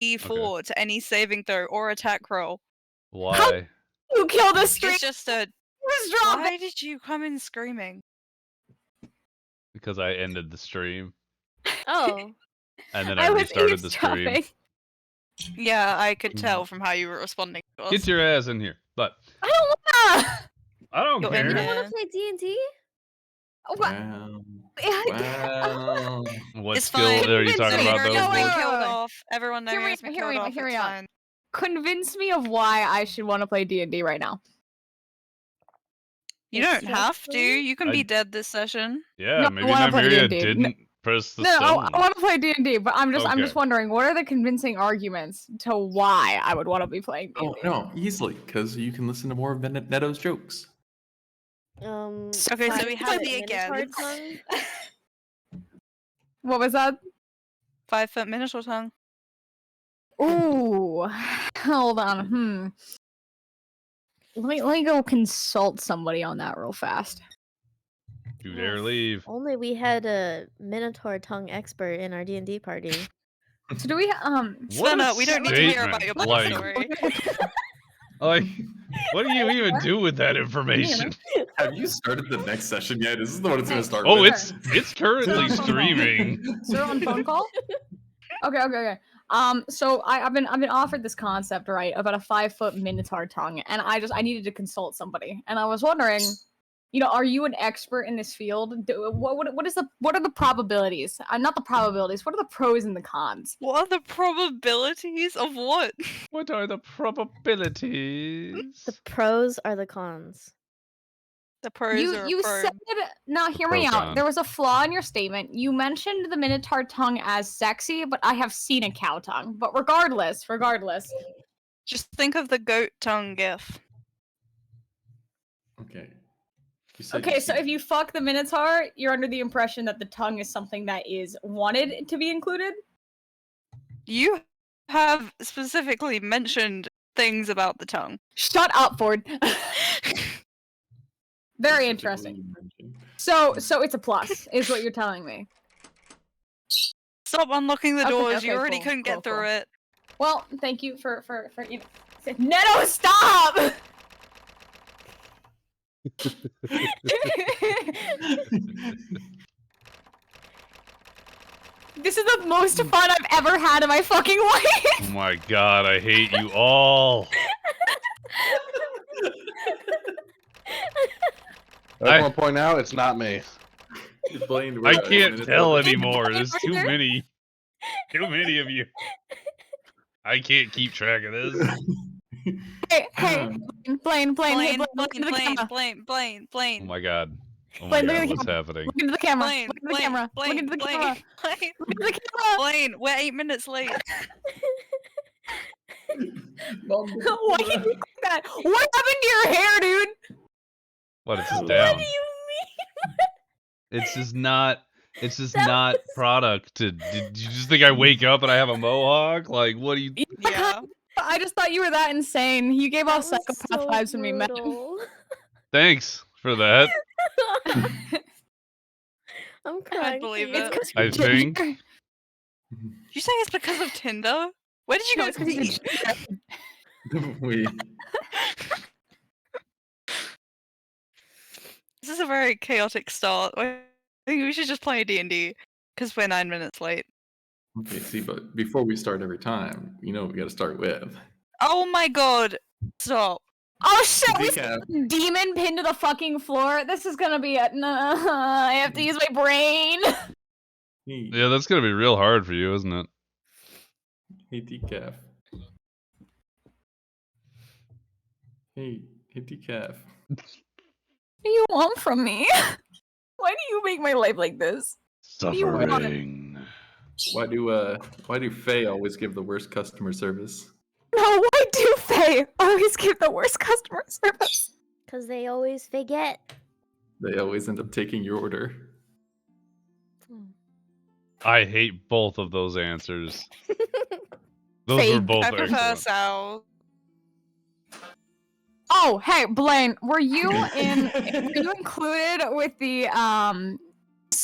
D4 to any saving throw or attack roll. Why? You killed a stream. It's just a. Why did you come in screaming? Because I ended the stream. Oh. And then I restarted the stream. Yeah, I could tell from how you were responding to us. Get your ass in here. But I don't wanna. I don't You're care. in You here. don't want to play D&D? Wow. What It's skill fine. are you talking about, Everyone though? knows me Wait. killed off. Everyone knows Hear me- me hear killed me- off. hear me It's out. fine. Convince me of why I should want to play D&D right now. You It's don't have to. stressful. You can I- be dead this session. Yeah, No, I maybe wanna play Nymeria D&D. didn't press the No, stone. I want to play D&D, but I'm just Okay. wondering, what are the convincing arguments to why I would want to be playing D&D? Oh no, easily, because you can listen to more of Neto's jokes. Okay, so we have the against. What was that? 5 foot Minotaur tongue. Ooh, hold on. Let me go consult somebody on that real fast. You dare leave. Only we had a Minotaur tongue expert in our D&D party. So do we? Svenna, we don't need to hear about your statement. backstory. Like, what do you even do with that information? Have you started the next session yet? Is this the one it's going to start Oh, with? it's currently streaming. So we're on phone call? Okay. So I've been offered this concept, right, about a 5 foot Minotaur tongue, and I needed to consult somebody, and I was wondering, are you an expert in this field? What are the probabilities? Not the probabilities. What are the pros and the cons? What are the probabilities of what? What are the probabilities? The pros are the cons. The pros are You pro. said, now hear me out. Pro-con. There was a flaw in your statement. You mentioned the Minotaur tongue as sexy, but I have seen a cow tongue. But regardless. Just think of the goat tongue gif. Okay. You said Okay, you so see- if you fuck the Minotaur, you're under the impression that the tongue is something that is wanted to be included? You have specifically mentioned things about the tongue. Shut up, Ford. Very interesting. So it's a plus, is what you're telling me. Stop unlocking the Okay, doors. okay, You already cool, couldn't cool, get through cool. it. Well, thank you for Neto, stop! This is the most fun I've ever had in my fucking life. Oh my god, I hate you all. I want to point out, it's not me. Blaine, I we're- can't it's tell over. anymore. There's too many. Too many of you. I can't keep track of this. Hey, Blaine, Blaine, look into the camera. Blaine. Oh my god. Oh my Blaine, look god, at the what's camera. happening? Look into the camera. Blaine, Look into the camera. Look into the camera. Blaine, Look into the camera. Blaine, we're 8 minutes late. Why did you click that? What happened to your hair, dude? What, it's just What down. do you mean? It's just not That not was- product. Did you just think I wake up and I have a mohawk? Like, what do you... Yeah. I just thought you were that insane. You gave off That was psychopath so vibes when we met. brutal. Thanks for that. I'm crying. believe for you. it. I think. Did you say it's because of Tinder? Where did you No, guys it's 'cause he's meet? We This is a very chaotic start. I think we should just play D&D because we're 9 minutes late. okay. See, but before we start every time, you know what we got to start with. Oh my god! Stop. Oh shit, we Decaf. Deamon pinned to the fucking floor. This is gonna be a I have to use my brain. Hey, Yeah, that's gonna be real hard for you, isn't it? hey, decaf. Hey, decaf. What do you want from me? Why do you make my life like this? do you want? Suffering. Why do Faye always give the worst customer service? No, why do Faye always give the worst customer service? Because they always forget. They always end up taking your order. I hate both of those answers. Those Fake. were both I prefer excellent. Sal. Oh, hey, Blaine, were you included with the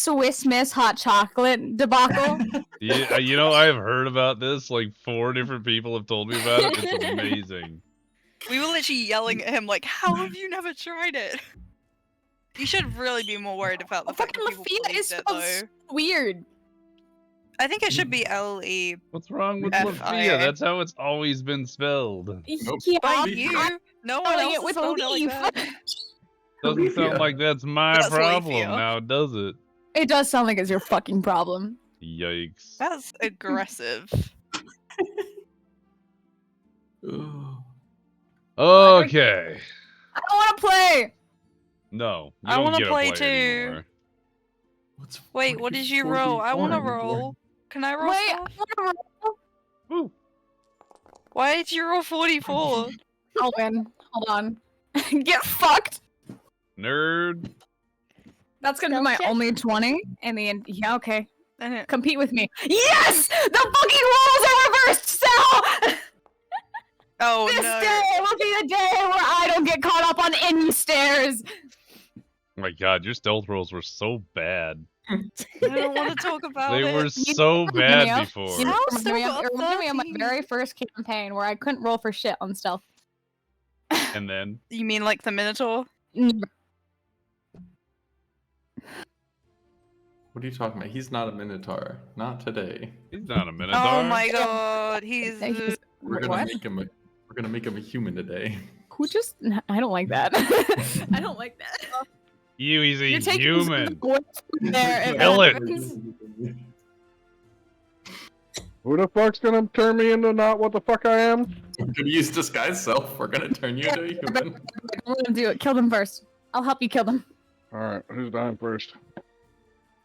Swiss Miss hot chocolate debacle. Yeah, you know, I've heard about this. Like 4 different people have told me about it. It's amazing. We were literally yelling at him like, "How have you never tried it?" You should really be more worried about the fact Fucking that people Lafia is believed it, spelled though. so weird. I think it should be L-E. What's wrong with F-I-A. Lafia? That's how it's always been spelled. Nope. Yeah, By I'm you, no one spelling else it with a spelled it like leaf. that. Doesn't sound Lafia. like that's my That's problem Lafia. now, does it? It does sound like it's your fucking problem. Yikes. That's aggressive. Ugh. Okay. I don't want to play. No, you I don't wanna get to play play too. anymore. What's Wait, what did you roll? I want to roll. Can I roll Wait, I stuff? want to roll. Woo. Why did you roll 44? I'll win. Hold on. Get fucked. Nerd. That's gonna be Stealth my check? only 20 in the end. Yeah, okay. Eh, Compete with me. Yes! The fucking rules are reversed, Sal! oh This no. day will be the day where I don't get caught up on any stairs. Oh my god, your stealth rolls were so bad. I don't want to talk about They it. were so remember me bad of- before. You How remember me still of- it reminded me of my 13? very first campaign where I couldn't roll for shit on stealth. And then You mean like the Minotaur? What are you talking about? He's not a Minotaur. Not today. he's not a minotaur. Oh my god, he's. We're gonna What? make him a. We're gonna make him a human today. Who just? I don't like that. I don't like that. He's a You're taking human. some away from there. if Kill that it. happens. Who the fuck's gonna turn me into not what the fuck I am? We're gonna use disguise self. We're gonna turn you into a human. I'm gonna do it. Kill them first. I'll help you kill them. Alright, who's dying first? Are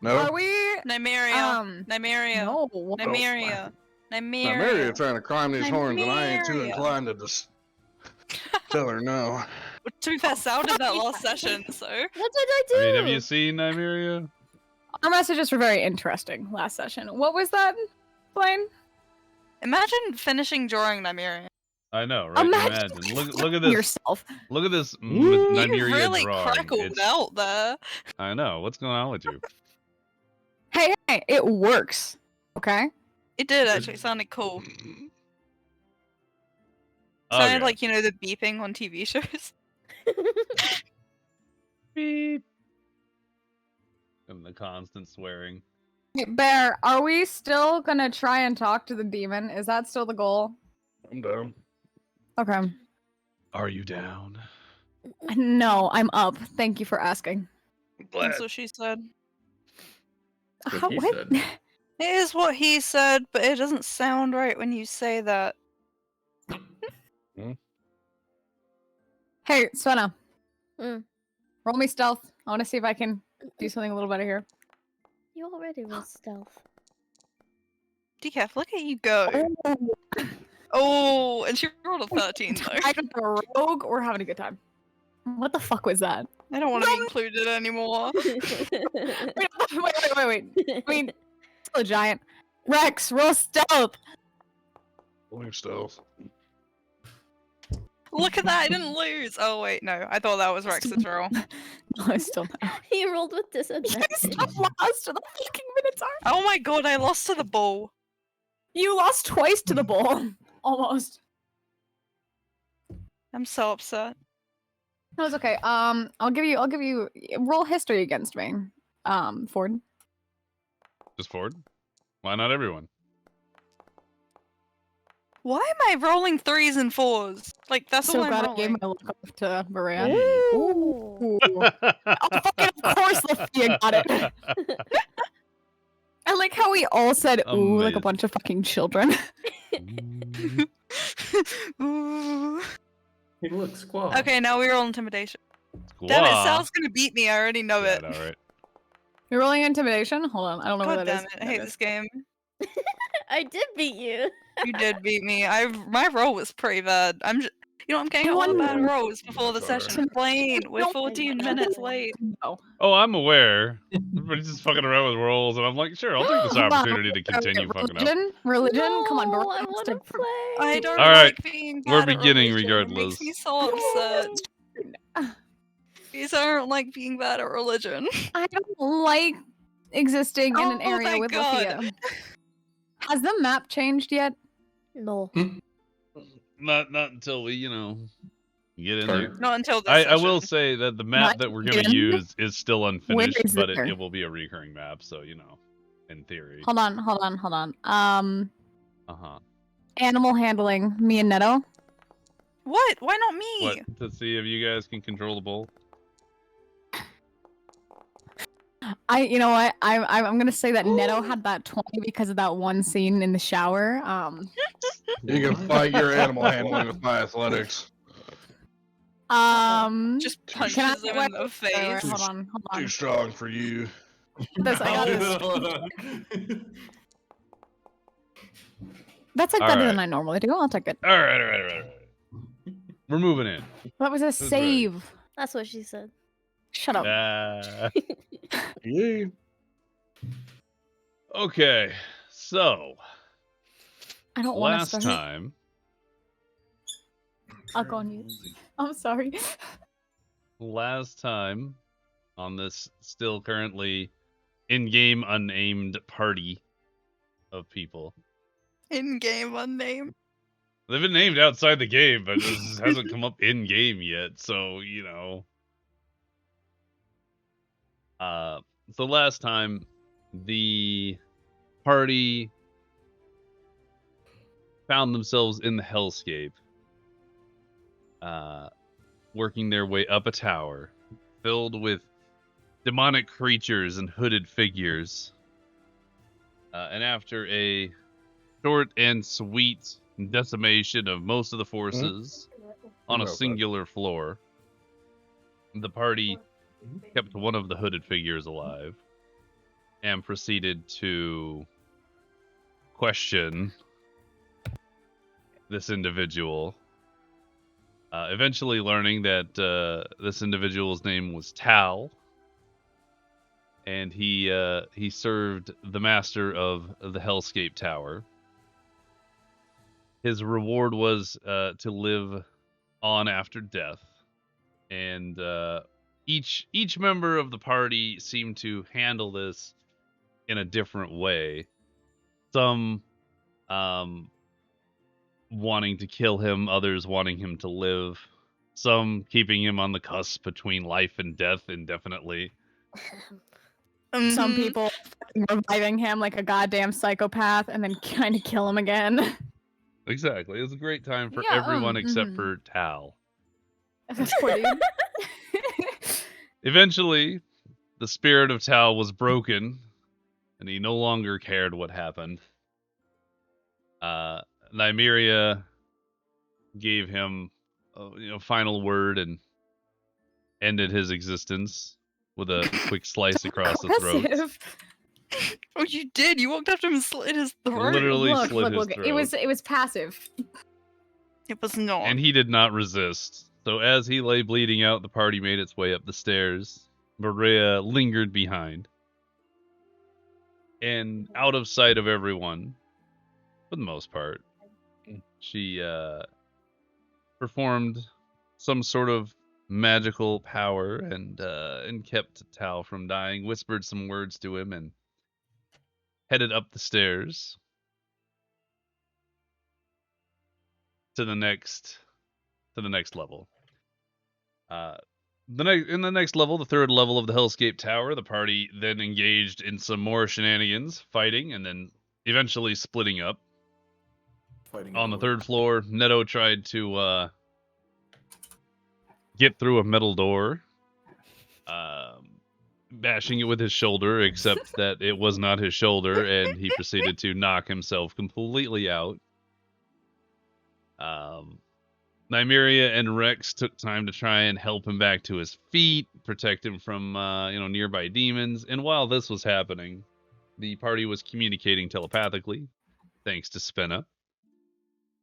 No? we? Nymeria. Nymeria. No. Nymeria. Now, Mary trying to climb these horns and I ain't too Nymeria. inclined to just tell her no. To be fair, Sal did that last session, so. What did I do? I mean, have you seen Nymeria? Our messages were very interesting last session. What was that, Blaine? Imagine finishing drawing Nymeria. I know, right? Imagine Imagine. Look at this. yourself. Look at this You Nymeria really drawing. crackled It's- out there. I know. What's going on with you? Hey, it works. Okay. It did actually. It sounded cool. Sounded Okay. like, you know, the beeping on TV shows. Beep. And the constant swearing. Hey, Bear, are we still gonna try and talk to the demon? Is that still the goal? I'm down. Okay. Are you down? No, I'm up. Thank you for asking. Glad. That's what she said. That's How- what he what? said. It is what he said, but it doesn't sound right when you say that. Hey, Svenna. Mm. Roll me stealth. I want to see if I can do something a little better here. You already rolled stealth. Decaf, look at you go. Oh, and she rolled a 13 though. Either the rogue or having a good time. What the fuck was that? I don't want to be included anymore. Wait. I mean, still a giant. Rex, roll stealth. Rolling stealth. Look at that, I didn't lose. Oh wait, no, I thought that was Rex's roll. No, I still He rolled with You disadvantage. still lost to the fucking Minotaur. Oh my god, I lost to the bull. You lost twice to the bull. Almost. I'm so upset. No, it's okay. I'll give you roll history against me. Ford. Just Ford? Why not everyone? Why am I rolling 3s and 4s? Like, that's So all I'm glad I gave rolling. my look up to Maria. Ooh. Ooh. Oh, fucking of course Lafia got it. I like how we all said ooh like a Amazing. bunch of fucking children. Ooh. Hey, look, squaw. Okay, now we roll intimidation. Damn it, Sal's gonna beat me, I already know it. Alright. You're rolling intimidation? Hold on, I don't know God what that damn is. it, I hate this game. I did beat you. You did beat me. My roll was pretty bad. I'm getting all the bad rolls before the session. Plain, we're 14 minutes late. No. Oh, I'm aware. Everybody's just fucking around with rolls, and I'm like, sure, I'll take this Hold on, opportunity to continue fucking up. Religion? Come on, No, Maria I has want to to play. I don't Alright, like being we're bad at beginning religion. It makes regardless. me so upset. Because I don't like being bad at religion. I don't like existing in an Oh, area thank with God. Lithia. Has the map changed yet? No. Not until we, get in there. Not until this I will session. say that the map that we're gonna in? use is still unfinished, is but there? it will be a recurring map, so in theory. Hold on. Uh-huh. Animal handling, me and Neto. What? Why not me? What? To see if you guys can control the bull? You know what? I'm gonna say that Neto had that 20 because of that one scene in the shower. You can fight your animal handling with my athletics. Just can I- punches him in the wait, face. hold on. Too strong for you. This, I got this. That's like better than I normally do. I'll take it. All right. We're moving in. That was a right. save. That's what she said. Shut up. Yeah. Okay, so I don't want to last start. time, I'll go on mute. I'm sorry. on this still currently in-game unnamed party of people. In-game unnamed. They've been named outside the game, but this hasn't come up in-game yet, so, so last time, the party found themselves in the Hellscape, working their way up a tower filled with demonic creatures and hooded figures. And after a short and sweet decimation of most of the forces on a singular floor, the party kept one of the hooded figures alive and proceeded to question this individual, eventually learning that this individual's name was Tal, and he served the master of the Hellscape Tower. His reward was to live on after death, and each member of the party seemed to handle this in a different way. Some wanting to kill him, others wanting him to live, some keeping him on the cusp between life and death indefinitely. Some people reviving him like a goddamn psychopath and then kind of kill him again. Exactly. It was a great time for everyone except for Tal. Poor dude. Eventually, the spirit of Tal was broken, and he no longer cared what happened. Nymeria gave him a final word and ended his existence with a quick slice across the throat. Oh, you did? You walked up to him and slit his throat? Literally slit his throat. It was passive. It was not. And he did not resist. So as he lay bleeding out, the party made its way up the stairs. Maria lingered behind. And out of sight of everyone, for the most part, she performed some sort of magical power and kept Tal from dying, whispered some words to him, and headed up the stairs to the next level. In the next level, the third level of the Hellscape Tower, the party then engaged in some more shenanigans, fighting, and then eventually splitting up. On the third floor, Neto tried to get through a metal door, bashing it with his shoulder, except that it was not his shoulder, and he proceeded to knock himself completely out. Nymeria and Rex took time to try and help him back to his feet, protect him from nearby demons, and while this was happening, the party was communicating telepathically, thanks to Spenna.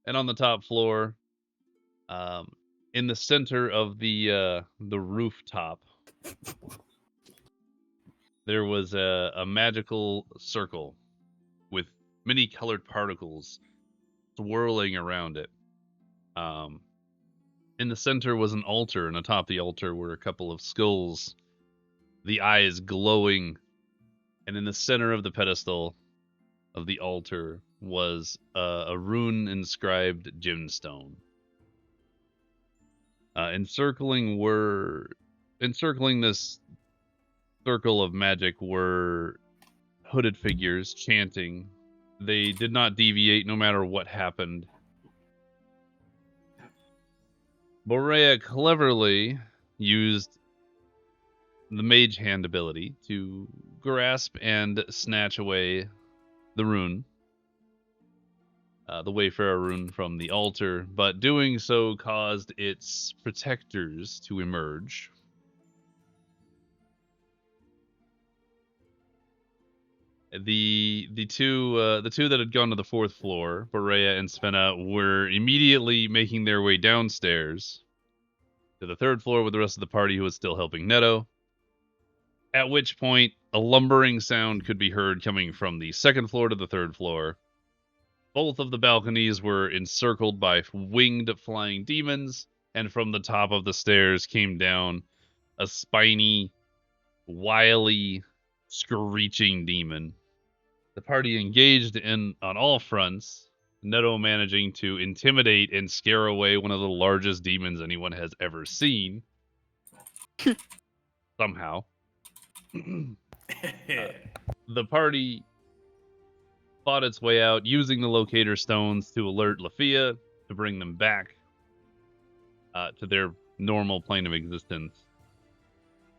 And on the top floor, in the center of the rooftop, there was a magical circle with many colored particles swirling around it. In the center was an altar, and atop the altar were a couple of skulls, the eyes glowing And in the center of the pedestal of the altar was a rune-inscribed gemstone. Encircling this circle of magic were hooded figures chanting. They did not deviate no matter what happened. Borea cleverly used the mage hand ability to grasp and snatch away the rune, the Wayfarer rune from the altar, but doing so caused its protectors to emerge. The two that had gone to the fourth floor, Borea and Svenna, were immediately making their way downstairs to the third floor with the rest of the party who was still helping Neto. At which point, a lumbering sound could be heard coming from the second floor to the third floor. Both of the balconies were encircled by winged flying demons, and from the top of the stairs came down a spiny, wily, screeching demon. The party engaged on all fronts, Neto managing to intimidate and scare away one of the largest demons anyone has ever seen. Somehow. The party fought its way out using the locator stones to alert Lafia to bring them back to their normal plane of existence.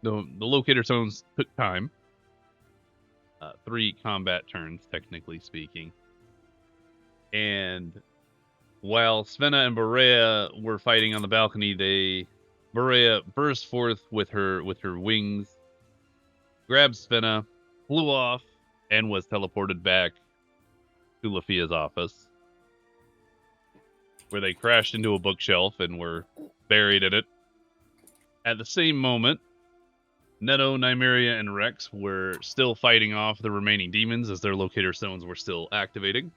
The locator stones took time. 3 combat turns, technically speaking. And while Svenna and Borea were fighting on the balcony, Borea burst forth with her wings, grabbed Svenna, flew off, and was teleported back to Lafia's office, where they crashed into a bookshelf and were buried in it. At the same moment, Neto, Nymeria, and Rex were still fighting off the remaining demons as their locator stones were still activating.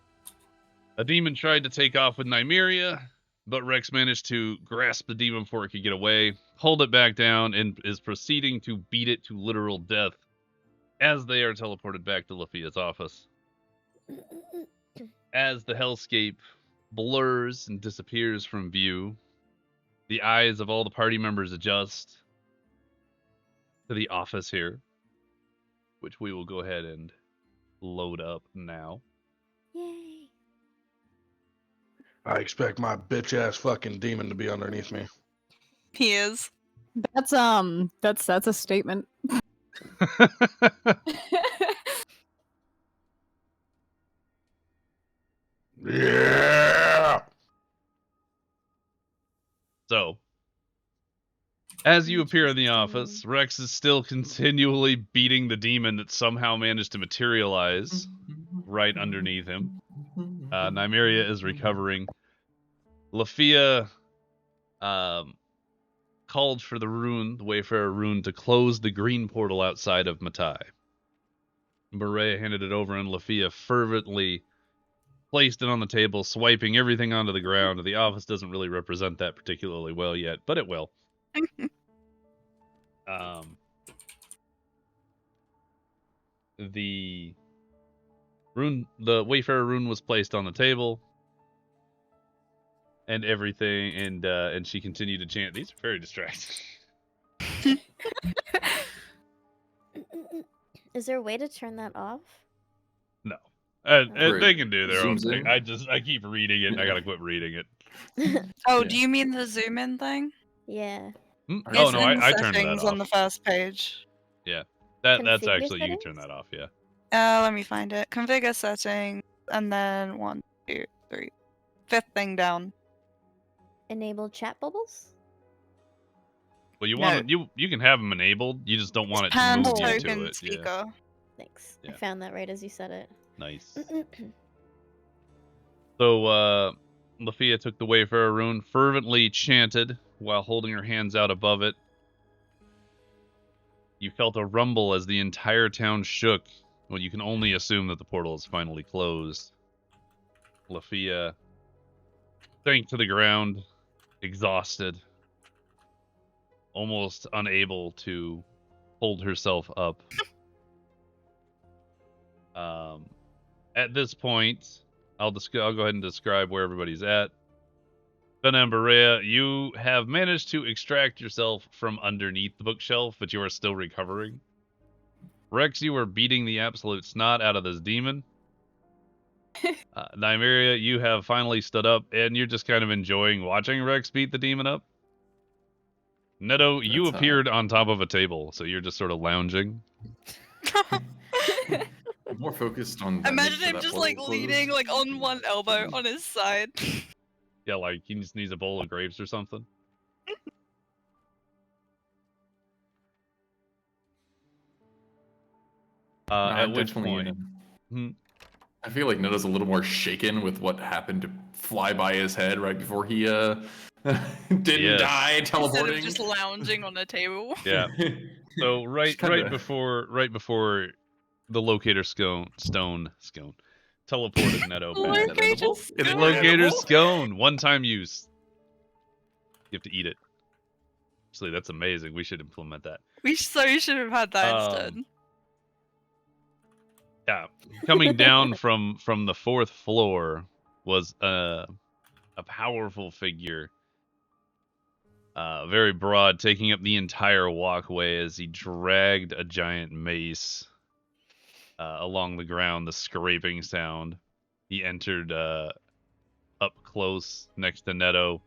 A demon tried to take off with Nymeria, but Rex managed to grasp the demon before it could get away, hold it back down, and is proceeding to beat it to literal death as they are teleported back to Lafia's office. As the hellscape blurs and disappears from view, the eyes of all the party members adjust to the office here, which we will go ahead and load up now. Yay. I expect my bitch ass fucking demon to be underneath me. He is. That's a statement. Yeah. So, as you appear in the office, Rex is still continually beating the demon that somehow managed to materialize right underneath him. Nymeria is recovering. Lafia called for the Wayfarer rune, to close the green portal outside of Methi. Borea handed it over, and Lafia fervently placed it on the table, swiping everything onto the ground. The office doesn't really represent that particularly well yet, but it will. The Wayfarer rune was placed on the table, and everything, and she continued to chant. These are very distracting. Is there a way to turn that off? No. Right. They can do their own Zooms thing. in. I keep reading it. I gotta quit reading it. Oh, Yeah. do you mean the zoom in thing? Yeah. Oh It's no, in I turned that settings off. on the first page. That's Configure actually, you can settings? turn that off. Yeah. Let me find it. Configure settings, and then 1, 2, 3. 5th thing down. Enable chat bubbles? Well, you No. want you can have them enabled. You just don't want it to Hand move you to token it. Yeah. speaker. Thanks. Yeah. I found that right as you said it. Nice. So, Lafia took the Wayfarer rune, fervently chanted while holding her hands out above it. You felt a rumble as the entire town shook. Well, you can only assume that the portal is finally closed. Lafia sank to the ground, exhausted, almost unable to hold herself up. At this point, I'll go ahead and describe where everybody's at. Fena and Berea, you have managed to extract yourself from underneath the bookshelf, but you are still recovering. Rex, you are beating the absolute snot out of this demon. Nymeria, you have finally stood up, and you're just kind of enjoying watching Rex beat the demon up. Neto, you appeared on top of a table, so you're just sort of lounging. More focused on. Imagine him just like leaning like on one elbow on his side. Yeah, like he just needs a bowl of grapes or something. At which point, I feel like Neto's a little more shaken with what happened to fly by his head right before he didn't die teleporting. Instead of just lounging on a table. Yeah. So right before the locator stone teleported Neto back. Locator scone, one-time use. You have to eat it. Actually, that's amazing. We should implement that. We should have had that instead. Yeah, coming down from the 4th floor was a powerful figure. Very broad, taking up the entire walkway as he dragged a giant mace along the ground, the scraping sound. He entered up close next to Neto,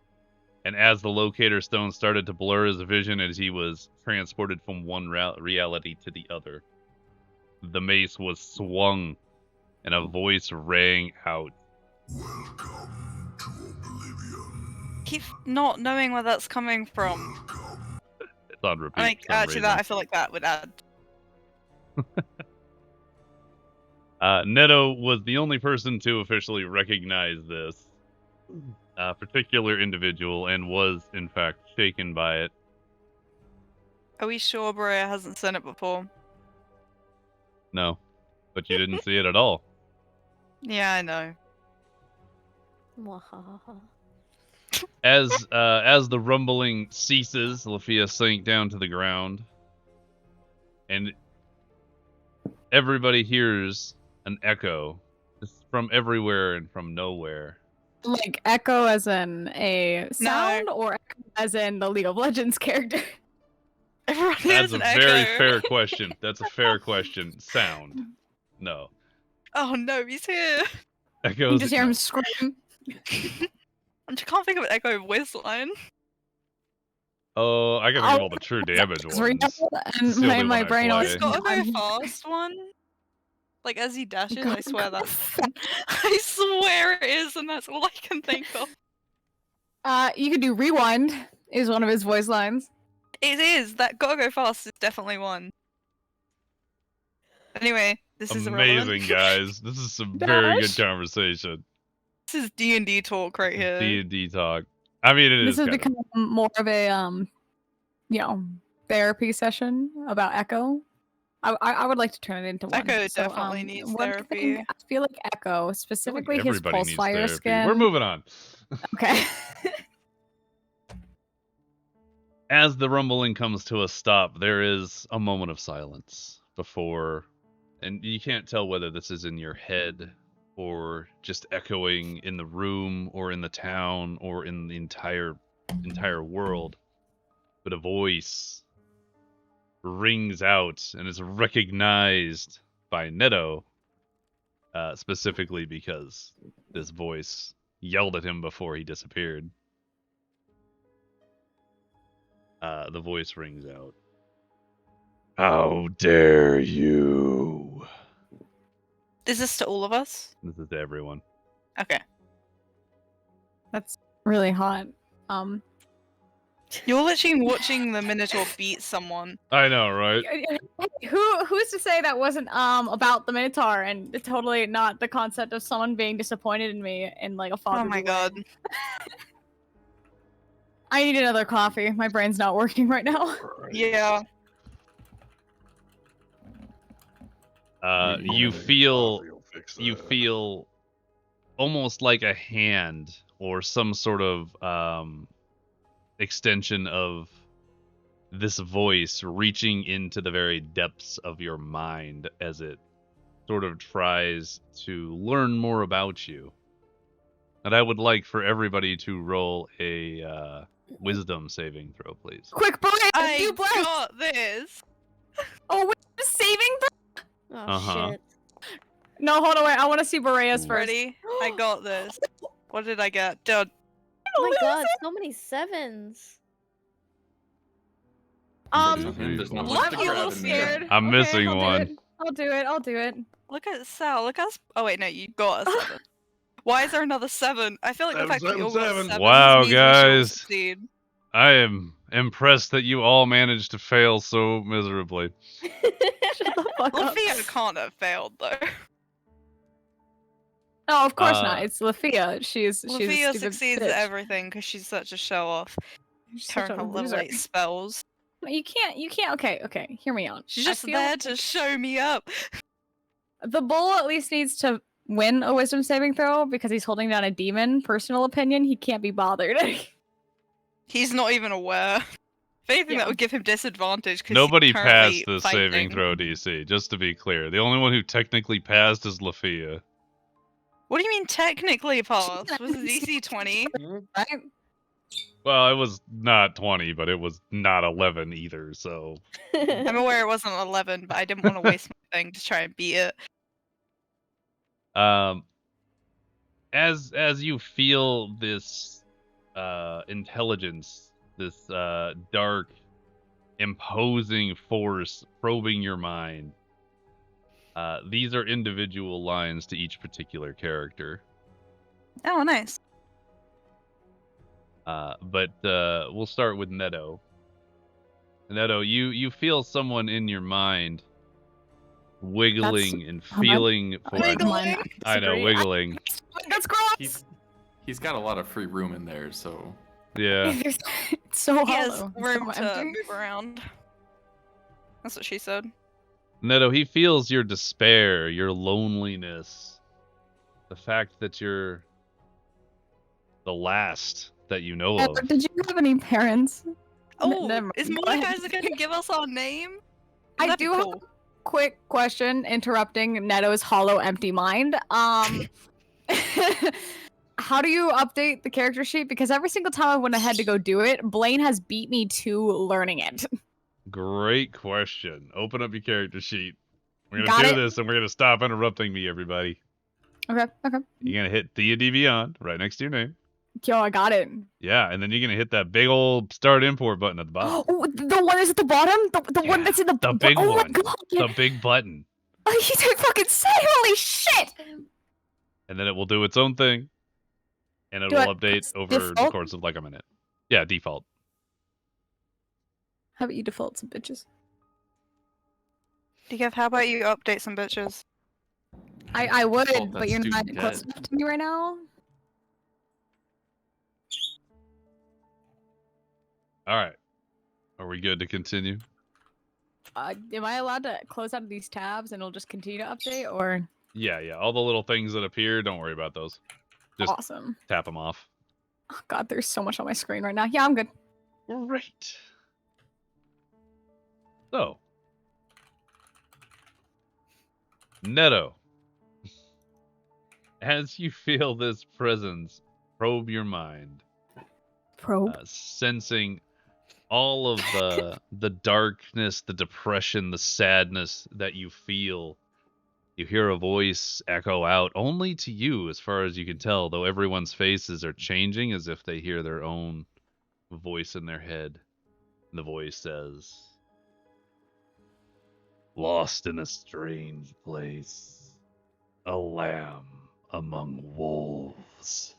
and as the locator stone started to blur his vision as he was transported from one reality to the other, the mace was swung, and a voice rang out. Welcome to Oblivion. Keep not knowing where that's coming from. It's on repeat. Like, actually, I feel like that would add. Neto was the only person to officially recognize this particular individual and was, in fact, shaken by it. Are we sure Berea hasn't seen it before? No, but you didn't see it at all. Yeah, I know. As the rumbling ceases, Lafia sank down to the ground, and everybody hears an echo from everywhere and from nowhere. Like echo as in a sound, or echo as in the League of Legends character? That's a very fair question. That's a fair question. Sound. No. Oh no, he's here. Echoes. You just hear him scream. I can't think of an echo voice line. Oh, I can think of all the true damage ones. And my brain always got a very fast one. Like as he dashes, I swear that's. I swear it is, and that's all I can think of. You could do rewind. Is one of his voice lines. It is. That gotta go fast is definitely one. Anyway, this is amazing, guys. This is some very good conversation. This is D&D talk right here. D&D talk. I mean, this has become more of a therapy session about Echo. I would like to turn it into one. Echo definitely needs therapy. I feel like Echo, specifically his pulse fire skin. We're moving on. Okay. As the rumbling comes to a stop, there is a moment of silence before, and you can't tell whether this is in your head or just echoing in the room or in the town or in the entire world. But a voice rings out and is recognized by Neto, specifically because this voice yelled at him before he disappeared. The voice rings out. How dare you? Is this to all of us? This is to everyone. Okay. That's really hot. You're literally watching the Minotaur beat someone. I know, right? Who's to say that wasn't about the Minotaur and totally not the concept of someone being disappointed in me in like a fatherly Oh my god. I need another coffee. My brain's not working right now. Yeah. You feel almost like a hand or some sort of extension of this voice reaching into the very depths of your mind as it sort of tries to learn more about you. And I would like for everybody to roll a wisdom saving throw, please. Quick, Beret, I you blast! got this. Oh, wait, the saving throw? Oh Uh-huh. shit. No, hold on, wait. I want to see Berea's first. Ready? I got this. What did I get? Done. Oh my god, so many sevens. There's not much to I'm a grab little in there. scared. I'm Okay, missing I'll do one. it. I'll do it. Look at Sal. Look at us. Oh wait, no, you got a 7. Why is there another 7? I feel like the Seven, fact that you all got seven, 7 Wow, means we should all guys. succeed. I am impressed that you all managed to fail so miserably. Shut the fuck up. Lafia can't have failed though. No, of course not. It's Lafia. She's a Lafia stupid succeeds bitch. at everything because she's such a show off. She's such Turn a her level loser. 8 spells. No, you can't. Okay. Hear me out. She's I just feel there like to show me up. the bull at least needs to win a wisdom saving throw because he's holding down a demon. Personal opinion, he can't be bothered. He's not even aware. If anything, Yeah. that would give him disadvantage. Nobody passed the fighting. saving throw DC, just to be clear. The only one who technically passed is Lafia. What do you mean technically passed? Was it DC 20? Right? Well, it was not 20, but it was not 11 either, so... I'm aware it wasn't 11, but I didn't want to waste my thing to try and beat it. As you feel this intelligence, this dark, imposing force probing your mind, these are individual lines to each particular character. Oh, nice. But we'll start with Neto. Neto, you feel someone in your mind wiggling and feeling for... Wiggling? I know, wiggling. That's gross. He's got a lot of free room in there, so Yeah. It's so He has hollow. room so to empty. move around. That's what she said. Neto, he feels your despair, your loneliness, the fact that you're the last that you know of. Did you have any parents? Oh, never is mind. Go ahead. Mordekaiser going to give us our name? I That'd be do have cool. a quick question interrupting Neto's hollow empty mind. How do you update the character sheet? Because every single time I went ahead to go do it, Blaine has beat me to learning it. Great question. Open up your character sheet. We're going Got to do it. this, and we're going to stop interrupting me, everybody. Okay. You're going to hit D&D Beyond right next to your name. Yo, I got it. Yeah, and then you're going to hit that big old start import button at the bottom. Oh, the one that's at the bottom? The one Yeah, that's in the... the big oh one. my god! The big button. Oh, you did fucking say, holy shit! And then it will do its own thing. And it Do will I update press over the default? course of like a minute. Yeah, default. How about you default some bitches? DKF, how about you update some bitches? I would, Default, but that's you're not student close debt. enough to me right now. All right. Are we good to continue? Am I allowed to close out of these tabs and it'll just continue to update, or...? Yeah. All the little things that appear, don't worry about those. Just Awesome. tap them off. Oh god, there's so much on my screen right now. Yeah, I'm good. Great. So, Neto, as you feel this presence probe your mind, Probe. sensing all of the darkness, the depression, the sadness that you feel, you hear a voice echo out only to you, as far as you can tell, though everyone's faces are changing as if they hear their own voice in their head. And the voice says, "Lost in a strange place, a lamb among wolves."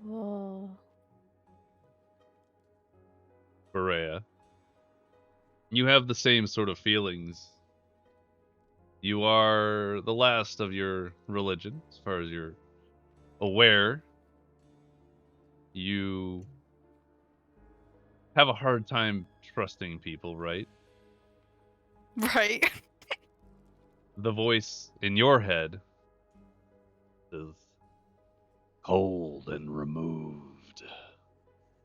Whoa. Berea, you have the same sort of feelings. You are the last of your religion, as far as you're aware. You have a hard time trusting people, right? Right. The voice in your head is cold and removed,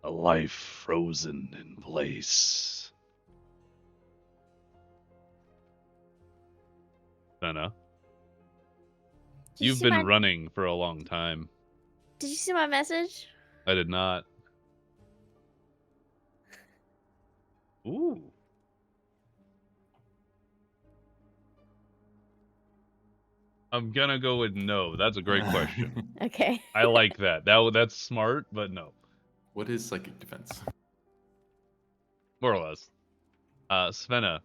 a life frozen in place. Fenna. Did you You've see been my- running for a long time. Did you see my message? I did not. Ooh. I'm gonna go with no. That's a great question. Okay. I like that. That's smart, but no. What is psychic defense? More or less. Svenna.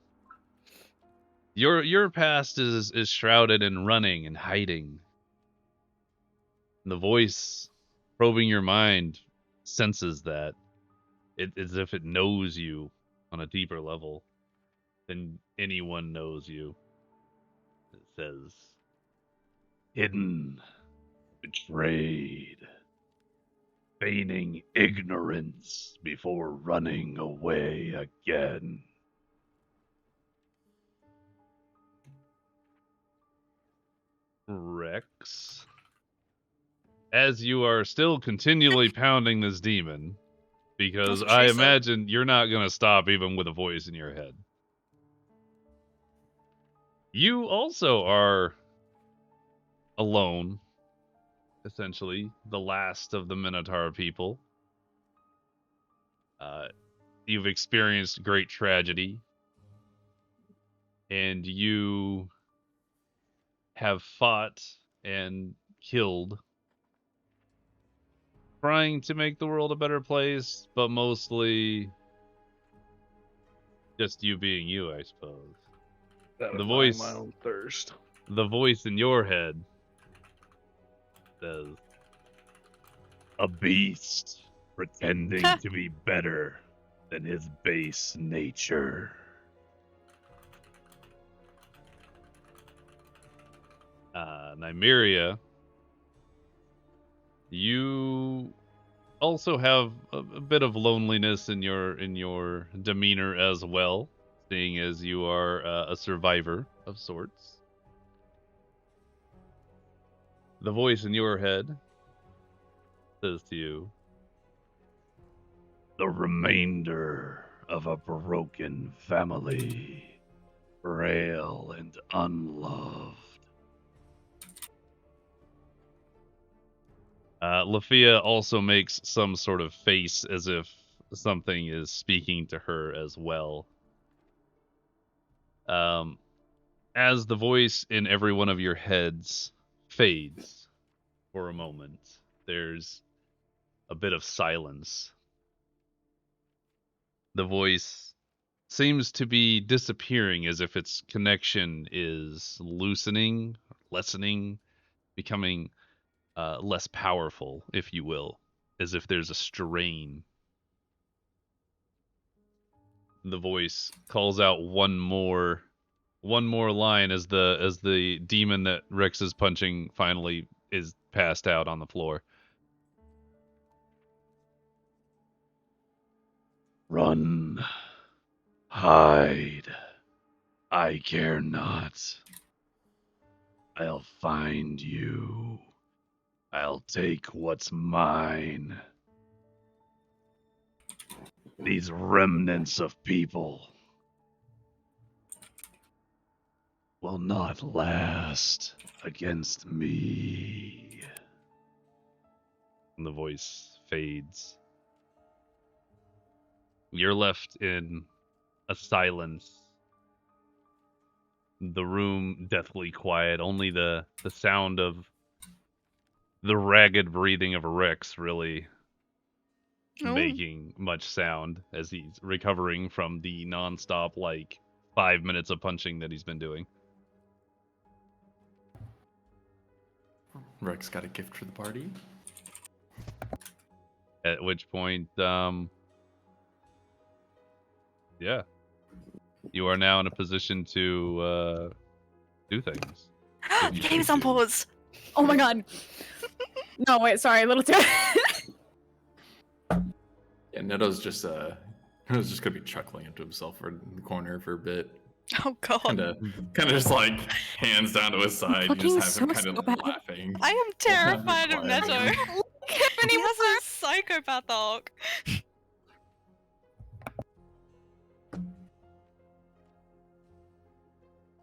Your past is shrouded in running and hiding. The voice probing your mind senses that. It's as if it knows you on a deeper level than anyone knows you. It says, hidden, betrayed, feigning ignorance before running away again. Rex, as you are still continually pounding this demon, because That's what I she said. imagine you're not going to stop even with a voice in your head. You also are alone, essentially, the last of the Minotaur people. You've experienced great tragedy, and you have fought and killed, trying to make the world a better place, but mostly just you being you, I suppose. The voice, my own thirst. the voice in your head says, a beast pretending to be better than his base nature. Nymeria, you also have a bit of loneliness in your demeanor as well, seeing as you are a survivor of sorts. The voice in your head says to you, the remainder of a broken family, frail and unloved. Lafia also makes some sort of face as if something is speaking to her as well. As the voice in every one of your heads fades for a moment, there's a bit of silence. The voice seems to be disappearing as if its connection is loosening, lessening, becoming less powerful, if you will, as if there's a strain. The voice calls out one more line as the demon that Rex is punching finally is passed out on the floor. Run, hide, I care not. I'll find you. I'll take what's mine. These remnants of people will not last against me. And the voice fades. You're left in a silence. The room deathly quiet. Only the sound of the ragged breathing of Rex really making much sound as he's recovering from the nonstop, 5 minutes of punching that he's been doing. Rex got a gift for the party. At which point, yeah, you are now in a position to do things. The game's on pause. Oh my god. No, wait, sorry, a little too. Yeah, Neto's just gonna be chuckling to himself in the corner for a bit. Oh god. Kind of just hands down to his side. You just have him kind of laughing. I am terrified of Neto. Laughing. He has a psychopath arc.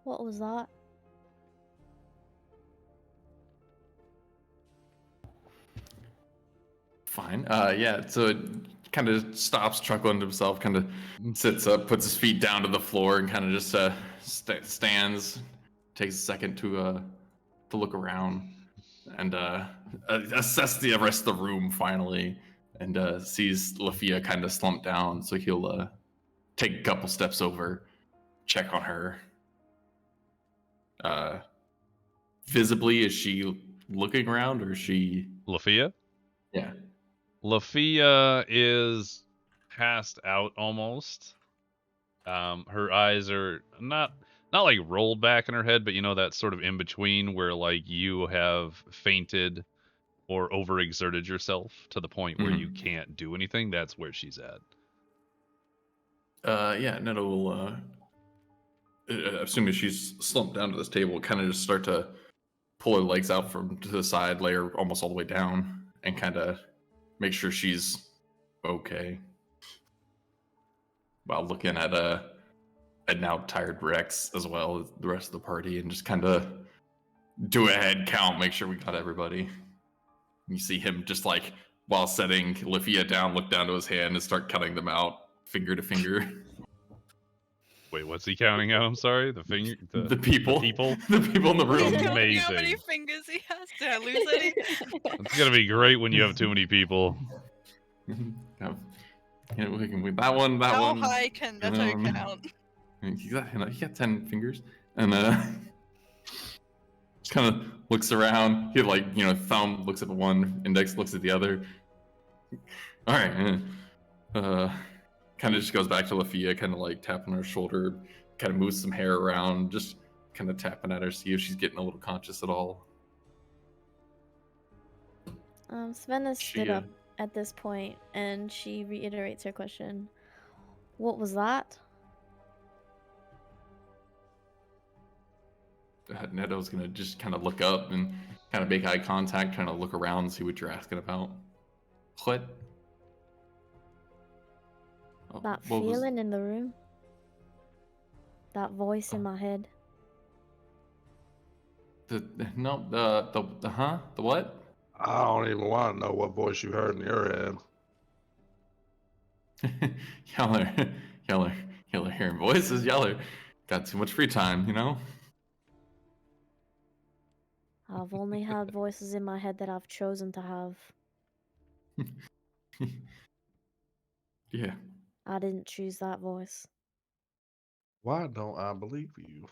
What was that? Fine. Yeah. So it kind of stops, chuckling to himself, kind of sits up, puts his feet down to the floor, and kind of just stands. Takes a second to look around and assess the rest of the room finally, and sees Lafia kind of slumped down. So he'll take a couple steps over, check on her. Visibly, is she looking around, or is she? Lafia? Yeah. Lafia is passed out almost. Her eyes are not like rolled back in her head, but you know that sort of in between where like you have fainted or overexerted yourself to the point where you can't do anything. That's where she's at. Yeah, Netta will, as soon as she's slumped down to this table, kind of just start to pull her legs out from to the side, lay her almost all the way down, and kind of make sure she's okay. While looking at now tired Rex as well as the rest of the party, and just kind of do a head count, make sure we got everybody. You see him just like while setting Lafia down, look down to his hand and start cutting them out, finger to finger. Wait, what's he counting out? I'm sorry, the finger, The people, the people, the people in the room. He's counting Amazing. how many fingers he has. Did I lose any? It's gonna be great when you have too many people. We can win that one. That How one. high can Neto count? He got 10 fingers, and just kind of looks around. He thumb looks at the one, index looks at the other. All right, kind of just goes back to Lafia, kind of like tapping her shoulder, kind of moves some hair around, just kind of tapping at her, see if she's getting a little conscious at all. Svenna stood up at this point, and she reiterates her question. What was that? Neto's gonna just kind of look up and kind of make eye contact, trying to look around and see what you're asking about. What? That feeling in the room? That voice in my head? The what? I don't even want to know what voice you heard in your head. Y'all are hearing voices. Y'all are got too much free time, you know? I've only had voices in my head that I've chosen to have. Yeah. I didn't choose that voice. Why don't I believe you?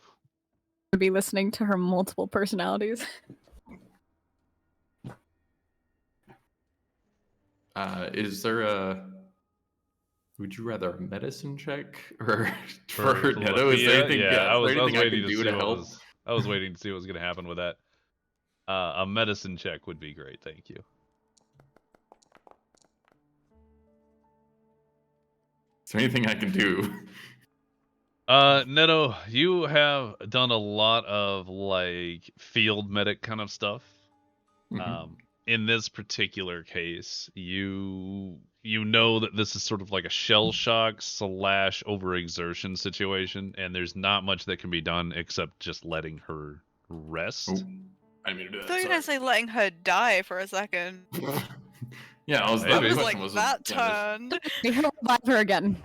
To be listening to her multiple personalities. Is there a? Would you rather a medicine check or for Neto? Is there anything? Yeah, I was anything I waiting can to do see to what help? I was waiting to see what was going to happen with that. A medicine check would be great, thank you. Is there anything I can do? Neto, you have done a lot of like field medic kind of stuff. In this particular case, you know that this is sort of like a shell shock / overexertion situation, and there's not much that can be done except just letting her rest. Oh, I didn't mean to do I that. thought you were gonna say letting her die for a second. Yeah, I was. Maybe. I The was question like, was that yeah, turned. He'll revive her again.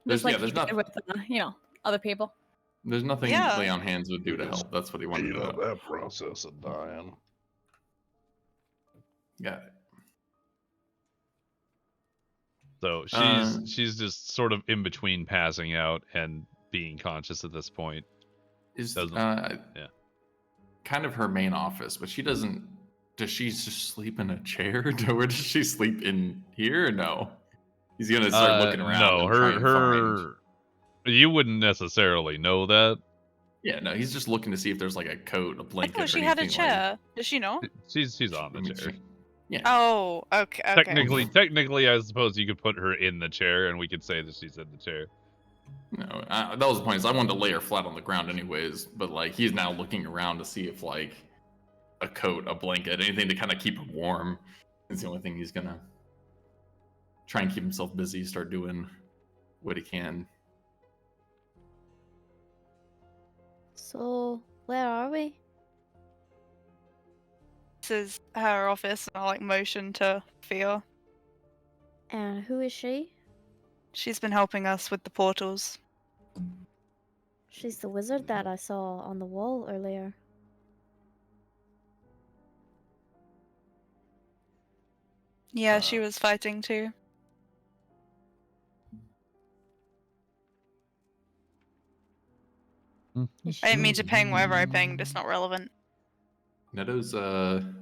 There's Just like there's he not did with other people. there's nothing Yeah. lay on hands would do to help. That's what he wanted Speed to up know. that process of dying. Got it. So she's just sort of in between passing out and being conscious at this point. Is Yeah. kind of her main office, but she doesn't. Does she just sleep in a chair? Or does she sleep in here? Or no. He's gonna start looking around. No, and try and find... You wouldn't necessarily know that. Yeah, no, he's just looking to see if there's like a coat, a I blanket. thought or she had a anything like... chair. Does she not? She's on the chair. Yeah. Oh, okay. Technically, I suppose you could put her in the chair, and we could say that she's in the chair. No, that was the point. Is I wanted to lay her flat on the ground, anyways. But like, he's now looking around to see if like a coat, a blanket, anything to kind of keep her warm. It's the only thing he's gonna try and keep himself busy. Start doing what he can. So, where are we? This is her office, and I like motion to Fia. And who is she? She's been helping us with the portals. She's the wizard that I saw on the wall earlier. Yeah, she was fighting too. Is I didn't mean she- to ping wherever I pinged. It's not relevant. Neto's gonna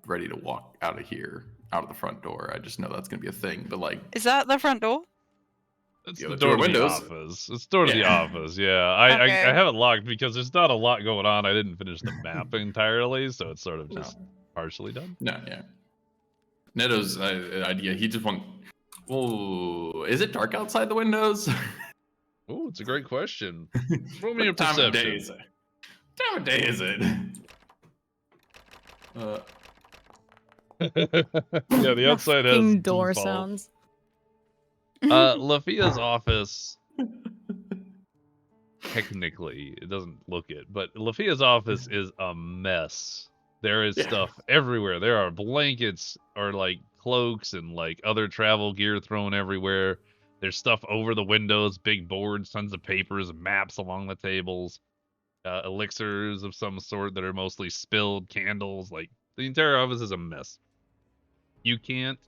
ready to walk out of here, out of the front door. I just know that's gonna be a thing. But like, Is that the front door? It's Yeah, the the door door to the windows. office. It's the door to the Yeah. office. Yeah, I Okay. have it locked because there's not a lot going on. I didn't finish the map entirely, so it's sort of just partially done. No, yeah. Neto's idea. He just want. Oh, is it dark outside the windows? Oh, it's a great question. Roll me a What time of day perception. is it? What time of day is it? Yeah, the outside has Fucking door default. sounds. Lafia's office. Technically, it doesn't look it, but Lafia's office is a mess. There is stuff everywhere. There are blankets or like cloaks and like other travel gear thrown everywhere. There's stuff over the windows, big boards, tons of papers, maps along the tables, elixirs of some sort that are mostly spilled, candles. Like the entire office is a mess. You can't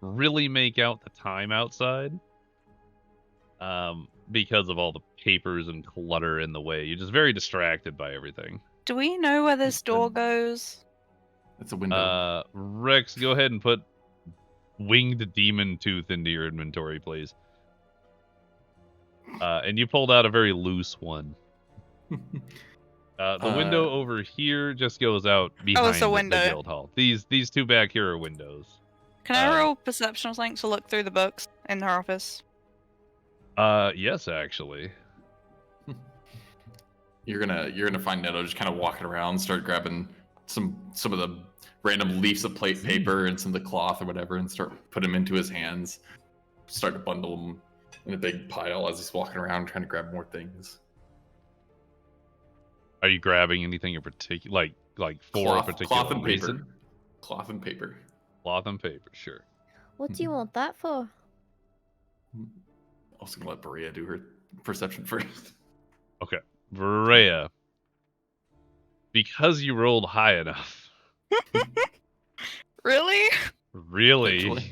really make out the time outside because of all the papers and clutter in the way. You're just very distracted by everything. Do we know where this door goes? It's a window. Rex, go ahead and put winged demon tooth into your inventory, please. And you pulled out a very loose one. The window over here just goes out behind it's a the window. guild hall. These two back here are windows. Can I roll perception or something to look through the books in her office? Yes, actually. You're gonna find Neto just kind of walking around, start grabbing some of the random leaves of plate paper and some of the cloth or whatever, and start putting them into his hands. Start to bundle them in a big pile as he's walking around trying to grab more things. Are you grabbing anything in particular, like for a particular cloth and reason? paper. Cloth and paper. Cloth and paper, sure. What do you want that for? Also gonna let Berea do her perception first. Okay, Berea, because you rolled high enough. Really? Really?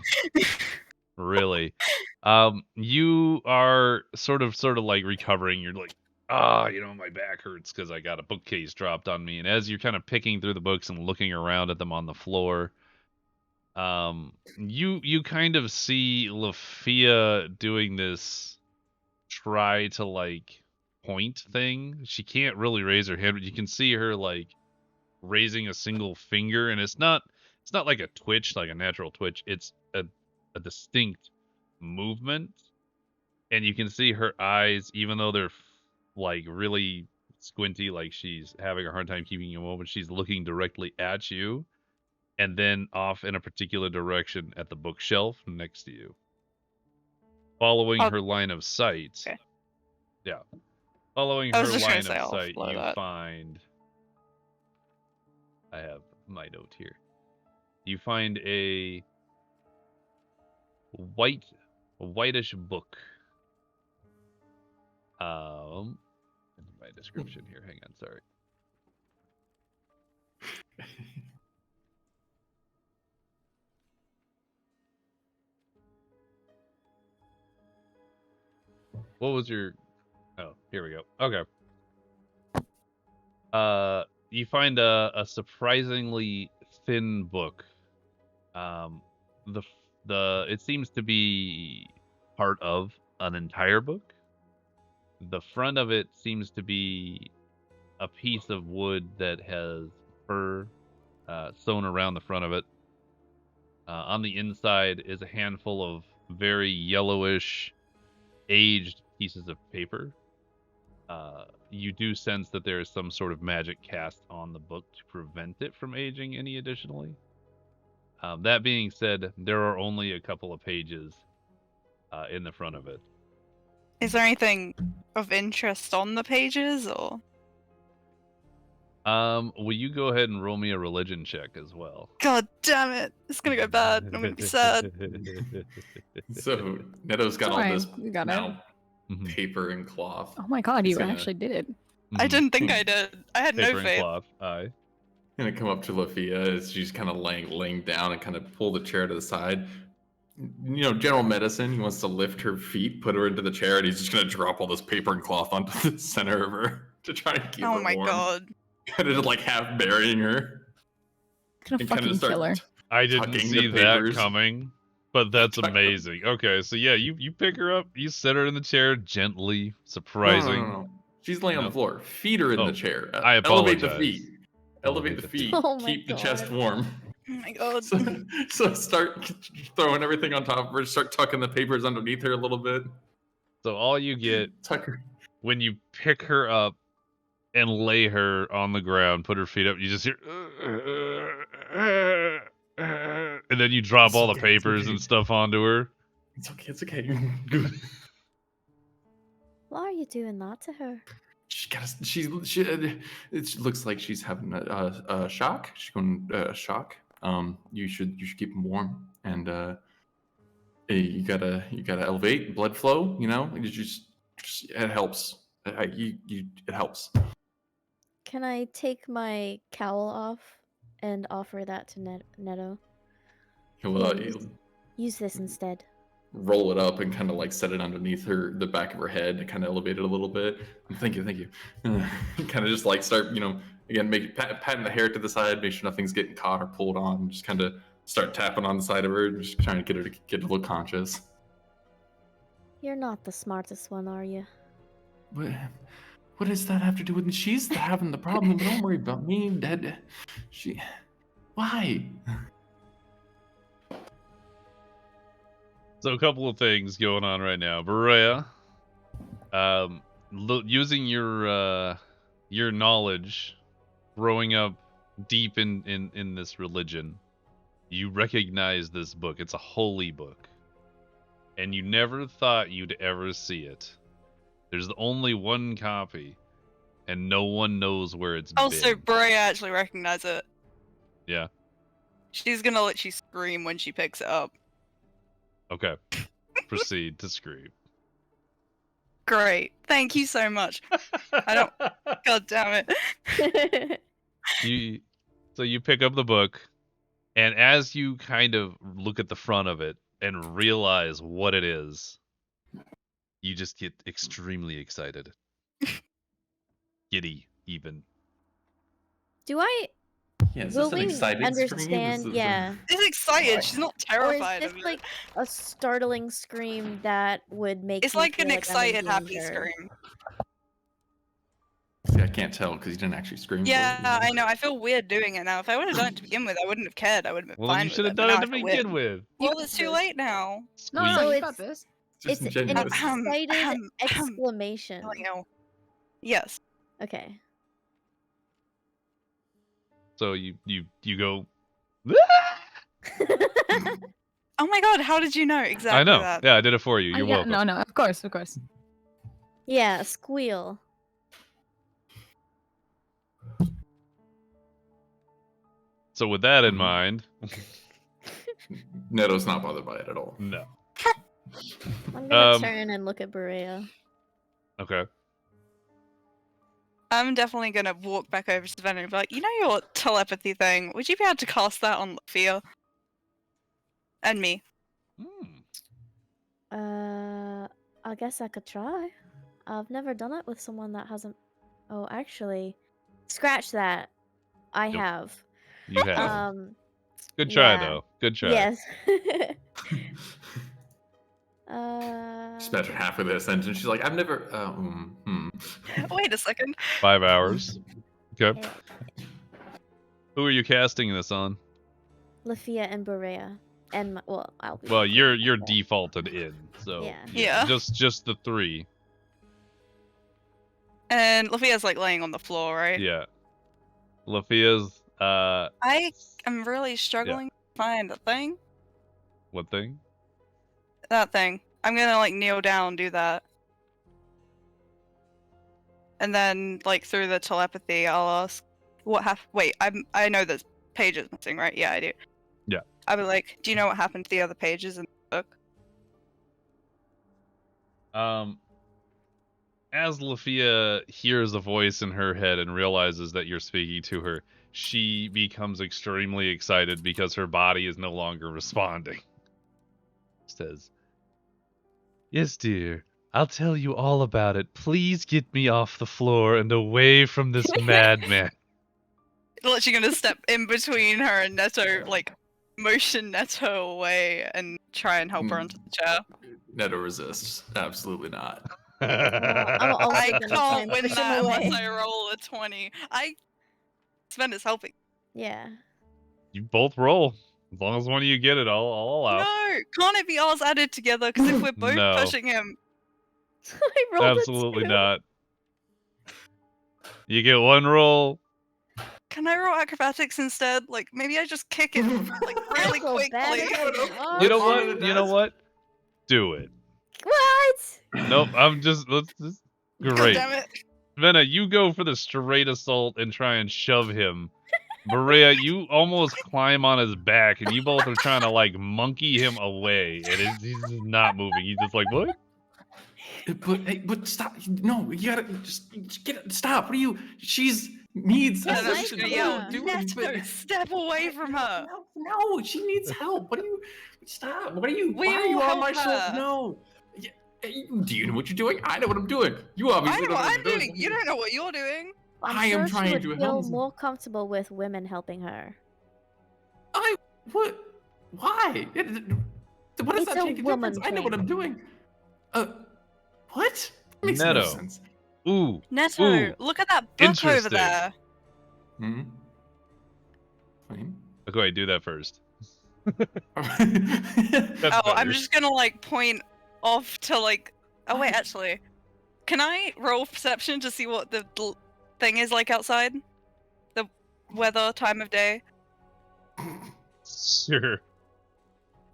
Really? You are sort of like recovering. You're like, my back hurts because I got a bookcase dropped on me. And as you're kind of picking through the books and looking around at them on the floor, you kind of see Lafia doing this try to like point thing. She can't really raise her hand, but you can see her like raising a single finger, and it's not like a twitch, like a natural twitch. It's a distinct movement, and you can see her eyes, even though they're like really squinty, like she's having a hard time keeping them open. She's looking directly at you, and then off in a particular direction at the bookshelf next to you. Following her line of sight. Okay. Yeah. Following I her was just line gonna of say, I'll sight, follow you that. find... I have my note here. You find a whitish book. My description here. Hang on, sorry. What was your... Oh, here we go. Okay. You find a surprisingly thin book. It seems to be part of an entire book. The front of it seems to be a piece of wood that has fur sewn around the front of it. On the inside is a handful of very yellowish, aged pieces of paper. You do sense that there is some sort of magic cast on the book to prevent it from aging any additionally. That being said, there are only a couple of pages in the front of it. Is there anything of interest on the pages, or? Will you go ahead and roll me a religion check as well? God damn it! It's gonna go bad. I'm gonna be sad. So Neto's got It's all alright, this you got it. now Mhm. paper and cloth. Oh my god, He's you gonna- actually did it. I Mhm. didn't think I did. I had Paper no and faith. cloth. Aye. Gonna come up to Lafia as she's kind of laying down and kind of pull the chair to the side. You know, general medicine. He wants to lift her feet, put her into the chair, and he's just gonna drop all this paper and cloth onto the center of her to try and keep Oh her my warm. god. Kind of like half burying her. Gonna And kinda fucking start kill her. I didn't tucking see the that papers. coming, but that's Tuck them. amazing. Okay, so yeah, you pick her up, you set her in the chair gently, No. surprising. She's laying on No. the floor. Feet are in Oh, the chair. I Elevate the apologize. feet. Elevate the feet. Oh my Keep the chest God. warm. Oh my god. So start throwing everything on top of her. Start tucking the papers underneath her a little bit. So all you get Tuck her. when you pick her up and lay her on the ground, put her feet up, you just hear and then you drop It's all the okay, it's papers okay. and stuff onto her. It's okay. It's okay. Good. Why are you doing that to her? She got. It looks like she's having a shock. She's going shock. You should keep them warm, and you gotta elevate blood flow. You know, you just it helps. It helps. Can I take my cowl off and offer that to Neto? He'll Use this instead. roll it up and kind of like set it underneath the back of her head, and kind of elevate it a little bit. Thank you. Kind of just like start, again, patting the hair to the side, make sure nothing's getting caught or pulled on. Just kind of start tapping on the side of her, just trying to get her to get a little conscious. You're not the smartest one, are you? What does that have to do with me? She's having the problem. Don't worry about me, Dad. Why? So a couple of things going on right now. Berea, using your knowledge, growing up deep in this religion, you recognize this book. It's a holy book, and you never thought you'd ever see it. There's only one copy, and no one knows where it's been. Also, Bray actually recognized it. Yeah. She's gonna let you scream when she picks it up. Okay. Proceed to scream. Great. Thank you so much. I don't. God damn it. So you pick up the book, and as you kind of look at the front of it and realize what it is, you just get extremely excited. Giddy, even. Do I? Yeah, is Will this an we excited understand? scream? Yeah. She's excited. She's not Or is terrified this of it. like a startling scream that would make It's me like feel an I'm in excited, happy danger? scream. See, I can't tell because you didn't actually scream. for it, Yeah, you know? I know. I feel weird doing it now. If I would have done it to begin with, I wouldn't have cared. I would have been Well, then fine you with should have it. but done now it to I feel weird. begin with. Well, it's too late now. No, Squeak. no, So you got it's- this. Just It's an genuine. excited exclamation. Yes. Okay. So you go. Oh my god, how did you know exactly I know. that? Yeah, I did it for you. You're yeah, welcome. no, of course. Yeah, squeal. So with that in mind, Neto's not bothered by it at all. no. I'm gonna turn and look at Berea. Okay. I'm definitely gonna walk back over to Savannah and be like, you know your telepathy thing? Would you be able to cast that on Fear? And me. I guess I could try. I've never done it with someone that hasn't. Oh, actually, scratch that. I Nope. have. You have. Good try, yeah. though. Good try. Yes. Just imagine half of this sentence. She's like, I've never. Wait a second. 5 hours. Okay. Who are you casting this on? Lafia and Berea. And I'll be. Well, you're defaulted in, so Yeah. just the 3. And Lafia's like laying on the floor, right? Yeah. Lafia's I am really struggling to find the thing. what thing? That thing. I'm gonna like kneel down and do that. And then like through the telepathy I'll ask what happened? Wait, I know there's pages missing, right? Yeah, I do. Yeah. I'd be like, do you know what happened to the other pages in the book? As Lafia hears a voice in her head and realizes that you're speaking to her, she becomes extremely excited because her body is no longer responding. Says, "Yes, dear. I'll tell you all about it. Please get me off the floor and away from this madman." Literally gonna step in between her and Neto, like, motion Neto away and try and help her onto the chair. Neto resists. Absolutely not. I can't win push him that away. unless I roll a 20. Sven is helping. Yeah. You both roll. As long as one of you get it, I'll allow. No! Can't it be ours added together? Because if we're both No. pushing him... I rolled Absolutely a 2. not. You get one roll. Can I roll acrobatics instead? Like, maybe I just kick it, like, really So bad quickly. at You know Harder what? it You know does. what? Do it. What? Nope, let's just... God Great. damn it. Venna, you go for the straight assault and try and shove him. Maria, you almost climb on his back, and you both are trying to, like, monkey him away, and he's just not moving. He's just like, what? But stop! No, you gotta just get it. Stop! What are you? She's needs And I'm assistance. just gonna Yeah. yell, Do it, Neto, but- step away from her! No, she needs help. What are you? Stop! What are you? We Why are you will on my help shoulder? her. No. Do you know what you're doing? I know what I'm doing. You I obviously know don't what know I'm doing! You don't know what you're doing! I'm I am sure trying she would to feel help. more comfortable with women helping her. What? Why? What does It's that a make a woman difference? I know what I'm doing. What? Makes Neto. no sense. Ooh. Neto, Ooh, look at that book over interesting. there! Hmm. Fine. Okay, do that first. Oh, That's I'm better. just gonna, like, point off to, like... Oh, wait, actually. Can I roll perception to see what the thing is like outside? The weather, time of day? Sure.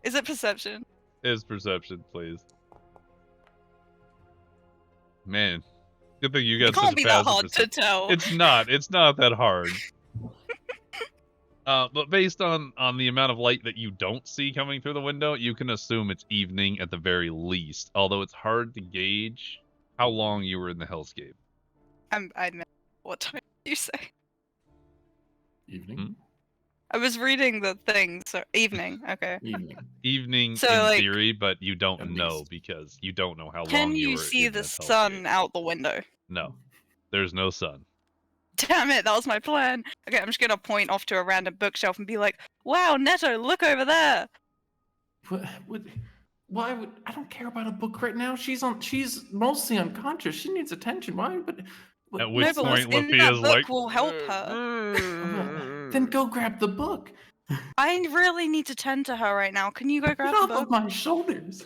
Is it perception? Is perception, please. Man, good thing you got It such can't a be that passive hard to tell. It's not that hard. But based on the amount of light that you don't see coming through the window, you can assume it's evening at the very least. Although it's hard to gauge how long you were in the hellscape. I meant, what time did you say? Evening. Hmm? I was reading the thing, so evening. Okay. Evening. Evening So, in like, theory, but you don't at know least. because you don't know how Can long you you were see in the this sun hellscape. out the window? No, there's no sun. Damn it, that was my plan. Okay, I'm just gonna point off to a random bookshelf and be like, "Wow, Neto, look over there." Why would I don't care about a book right now? She's mostly unconscious. She needs attention. Why? At No, which but point what's in that Lafia's book like, will help her. Then go grab the book. I really need to tend to her right now. Can you go Get grab the off of book? my shoulders.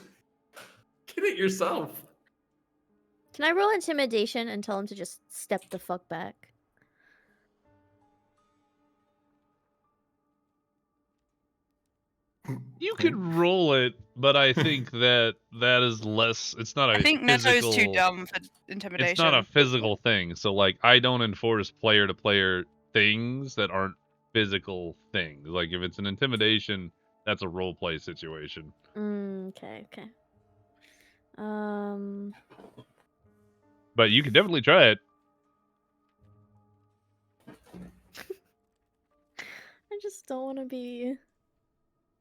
Get it yourself. Can I roll intimidation and tell him to just step the fuck back? You could roll it, but I think that is less. It's not a I think physical. Neto's too dumb for intimidation. It's not a physical thing. So like, I don't enforce player-to-player things that aren't physical things. Like if it's an intimidation, that's a role play situation. Okay. But you can definitely try it. I just don't want to be.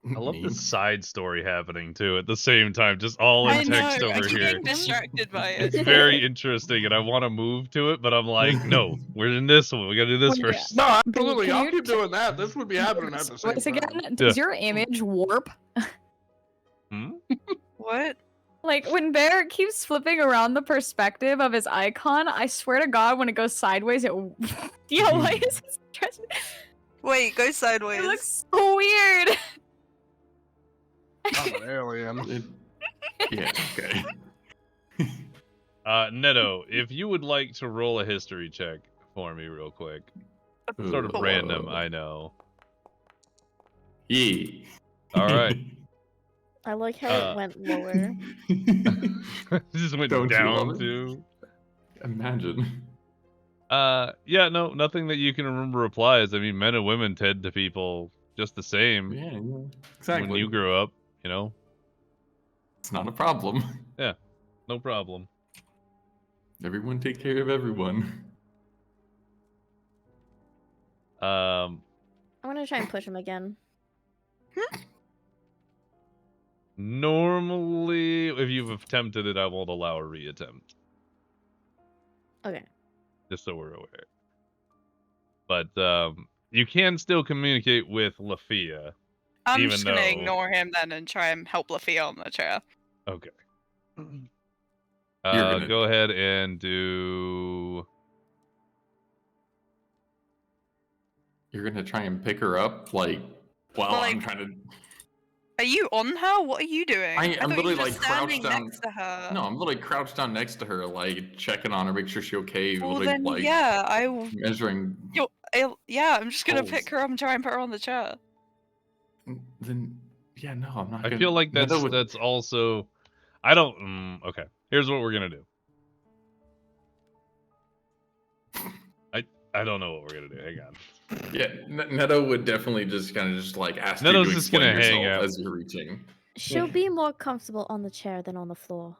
I love Me? this side story happening too at the same time, just all I in know. text I over keep here. getting distracted by it. It's very interesting, and I want to move to it, but I'm like, no, we're in this one. We gotta do this Well, yeah. first. No, absolutely. Can I'll you keep doing that. This would be happening at the same Once time. again, does your image warp? Hmm? What? Like when Barrett keeps flipping around the perspective of his icon, I swear to God, when it goes sideways, it. Yeah, why is it stressed? Wait, go sideways. It looks so weird. I'm an alien. Yeah. Okay. Neto, if you would like to roll a history check for me real quick. Sort of Ooh. random, I know. Yeah. All right. I like how it went lower. This just went Don't you love down it? to... Imagine. Yeah, no, nothing that you can remember applies. I mean, men and women tend to people just the same Yeah, exactly. when you grow up, you know? It's not a problem. Yeah, no problem. Everyone take care of everyone. Um, I'm gonna try and push him again. normally, if you've attempted it, I won't allow a reattempt, Okay. just so we're aware. But, you can still communicate with Lafia. I'm Even just gonna though- ignore him then and try and help Lafia on the chair. Okay. gonna- Go ahead and do... You're gonna try and pick her up, like, while Well, I'm like- trying to. Are you on her? What are you doing? I'm thought you literally were like just standing crouched down. next to her. No, I'm literally crouched down next to her, like checking on her, make sure she's okay. Well literally, then, like yeah, I will. measuring. Yeah, I'm just gonna Pulse. pick her up and try and put her on the chair. Then yeah, no, I'm not. I gonna... feel like Meadow would- that's also... I don't... okay, here's what we're gonna do. I don't know what we're gonna do. Hang on. Yeah, Neto would definitely just kind of just like ask Neto's you to just explain gonna hang yourself out. as you're reaching. She'll be more comfortable on the chair than on the floor.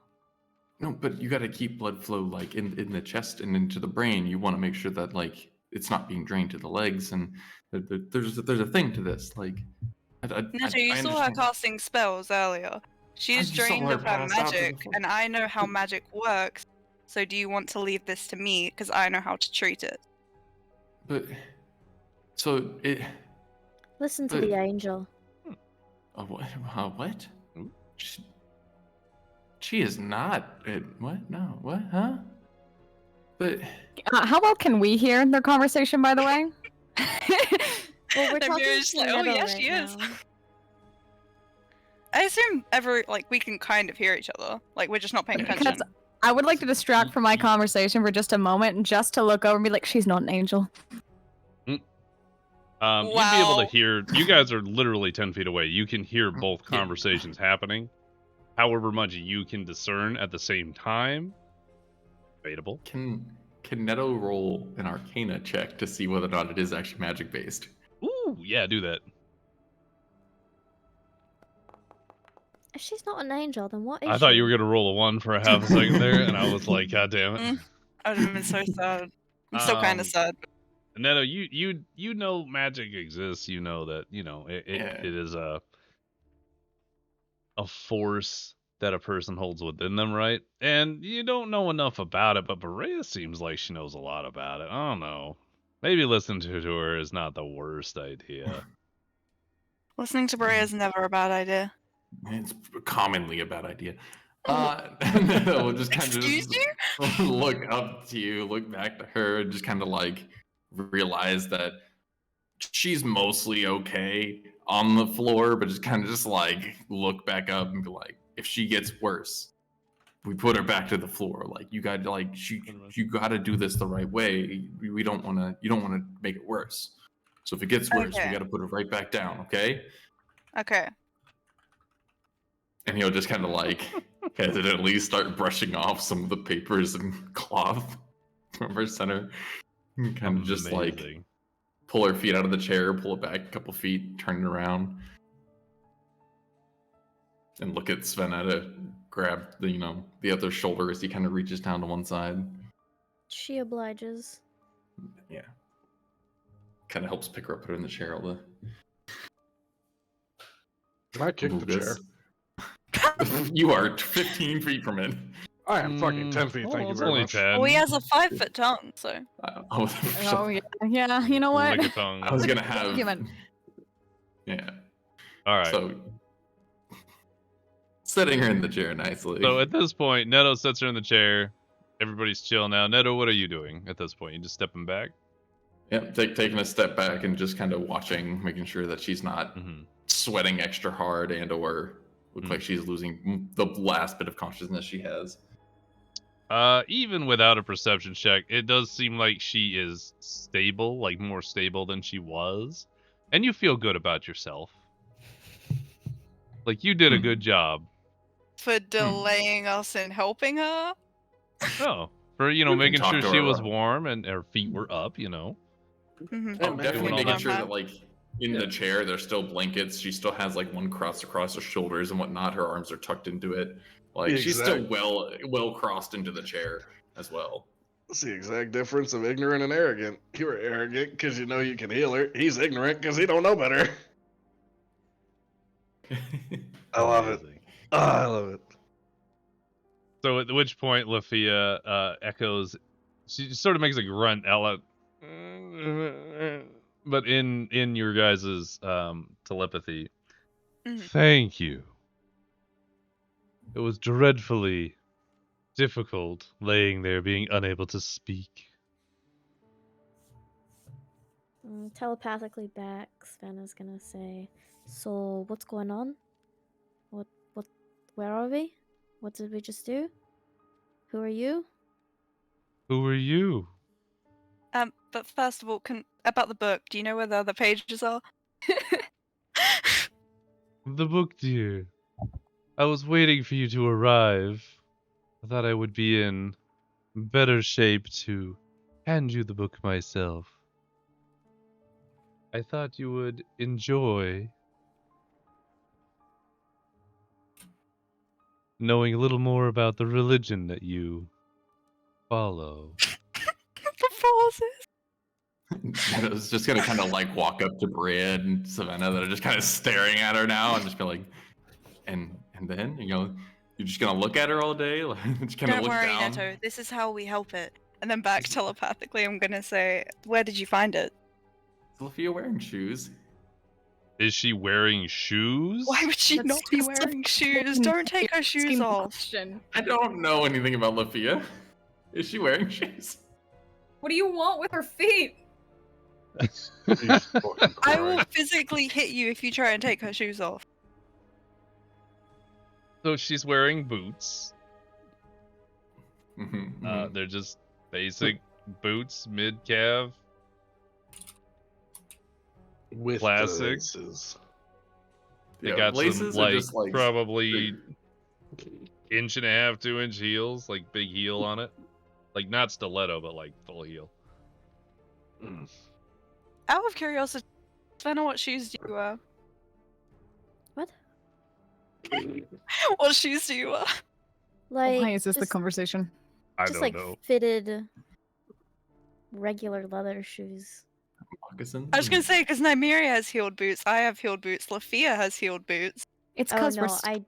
No, but you got to keep blood flow like in the chest and into the brain. You want to make sure that like it's not being drained to the legs, and there's a thing to this. Like, Neto, you saw her casting spells earlier. She's just saw drained her of her pass out to the magic, floor. and I know how magic works. So do you want to leave this to me? Because I know how to treat it. But so it. Listen to But- the angel. What? What? Ooh. She is not. What? No. What? Huh? But How well can we hear their conversation, by the way? Well, we're They're talking just to like, oh, Meadow yeah, right she is. now. I assume we can kind of hear each other. Like we're just not paying Because attention. I would like to distract from my conversation for just a moment, just to look over and be like, she's not an angel. You'd be able to Wow. hear... You guys are literally 10 feet away. You can hear both Yeah. conversations happening. However much you can discern at the same time, debatable. can Neto roll an Arcana check to see whether or not it is actually magic based? Ooh, yeah, do that. If she's not an angel, then what is I thought she? you were gonna roll a 1 for a half a second there, and I was like, God damn it. Mm. I would have been so sad. I'm still kind Um, of sad. Neto, you know magic exists. You know that it Yeah. it is a force that a person holds within them, right? And you don't know enough about it, but Berea seems like she knows a lot about it. I don't know. Maybe listening to her is not the worst idea. Listening to Brea is never a bad idea. It's commonly a bad idea. We'll just kind of Excuse you? look up to you, look back to her, and just kind of like realize that she's mostly okay on the floor, but just kind of just like look back up and be like, if she gets worse, we put her back to the floor. Like you got to like you got to do this the right way. You don't want to make it worse. So if it gets worse, Okay. we got to put her right back down. Okay. Okay. And he'll just kind of like hesitantly start brushing off some of the papers and cloth from her center. Kind of just like Amazing. pull her feet out of the chair, pull it back a couple feet, turn it around, and look at Svenna to grab the other shoulder as he kind of reaches down to one side. She obliges. Yeah. Kind of helps pick her up, put her in the chair. All the I kicked the chair. You are 15 feet from it. I am fucking 10 feet. Thank you it's very only much. 10. Well, he has a 5-foot tongue, so. Oh yeah, you know what? Lick a tongue. I was gonna have. Argument. Yeah. All right. So setting her in the chair nicely. So at this point, Neto sets her in the chair. Everybody's chill now. Neto, what are you doing at this point? You just stepping back? Yep, taking a step back and just kind of watching, making sure that she's not Mm-hmm. sweating extra hard and or look like she's losing the last bit of consciousness she has. Even without a perception check, it does seem like she is stable, like more stable than she was. And you feel good about yourself. Like you did a good job. For delaying us in helping her? Oh, For, We can making talk sure to she her. was warm and her feet were up, Mhm. Oh, man, definitely doing all making that. sure that like in the chair there's still blankets. She still has like one crossed across her shoulders and whatnot. Her arms are tucked into it. Like she's still well crossed into the chair as well. It's the exact difference of ignorant and arrogant. You are arrogant because you know you can heal her. He's ignorant because he don't know better. I love it. Amazing. Oh, I love it. So at which point Lafia echoes, she sort of makes a grunt out loud, but in your guys' telepathy. Mhm. Thank you. It was dreadfully difficult laying there being unable to speak. Telepathically back, Svenna's gonna say, "So what's going on? What? Where are we? What did we just do? Who are you?" Who are you? But first of all, about the book, do you know where the other pages are? The book, dear. I was waiting for you to arrive. I thought I would be in better shape to hand you the book myself. I thought you would enjoy knowing a little more about the religion that you follow. The pauses. I was just gonna kind of like walk up to Bria and Savannah that are just kind of staring at her now and just be like, and then you're just gonna look at her all day, like just kind of Don't look worry, down. Neto. This is how we help it. And then back telepathically, I'm gonna say, where did you find it? Is Lafia wearing shoes? Is she wearing shoes? Why would she That's not be just a wearing shoes? fucking Don't take her shoes same off. question. I don't know anything about Lafia. Is she wearing shoes? What do you want with her feet? Jesus fucking I will Christ. physically hit you if you try and take her shoes off. So she's wearing boots. Mhm. They're just basic boots, mid-calf. With Classic. the laces. They Yeah, got some, laces are just like probably big. 1.5 to 2-inch heels, like big heel on it. Like not stiletto, but like full heel. Mm. Out of curiosity, Svenna, what shoes do you wear? What? What shoes do you wear? Like, Why is this the just, conversation? I just don't like know. fitted, regular leather shoes. Moccasins? I was gonna say, because Nymeria has heeled boots, I have heeled boots, Lafia has heeled boots. It's Oh because no, I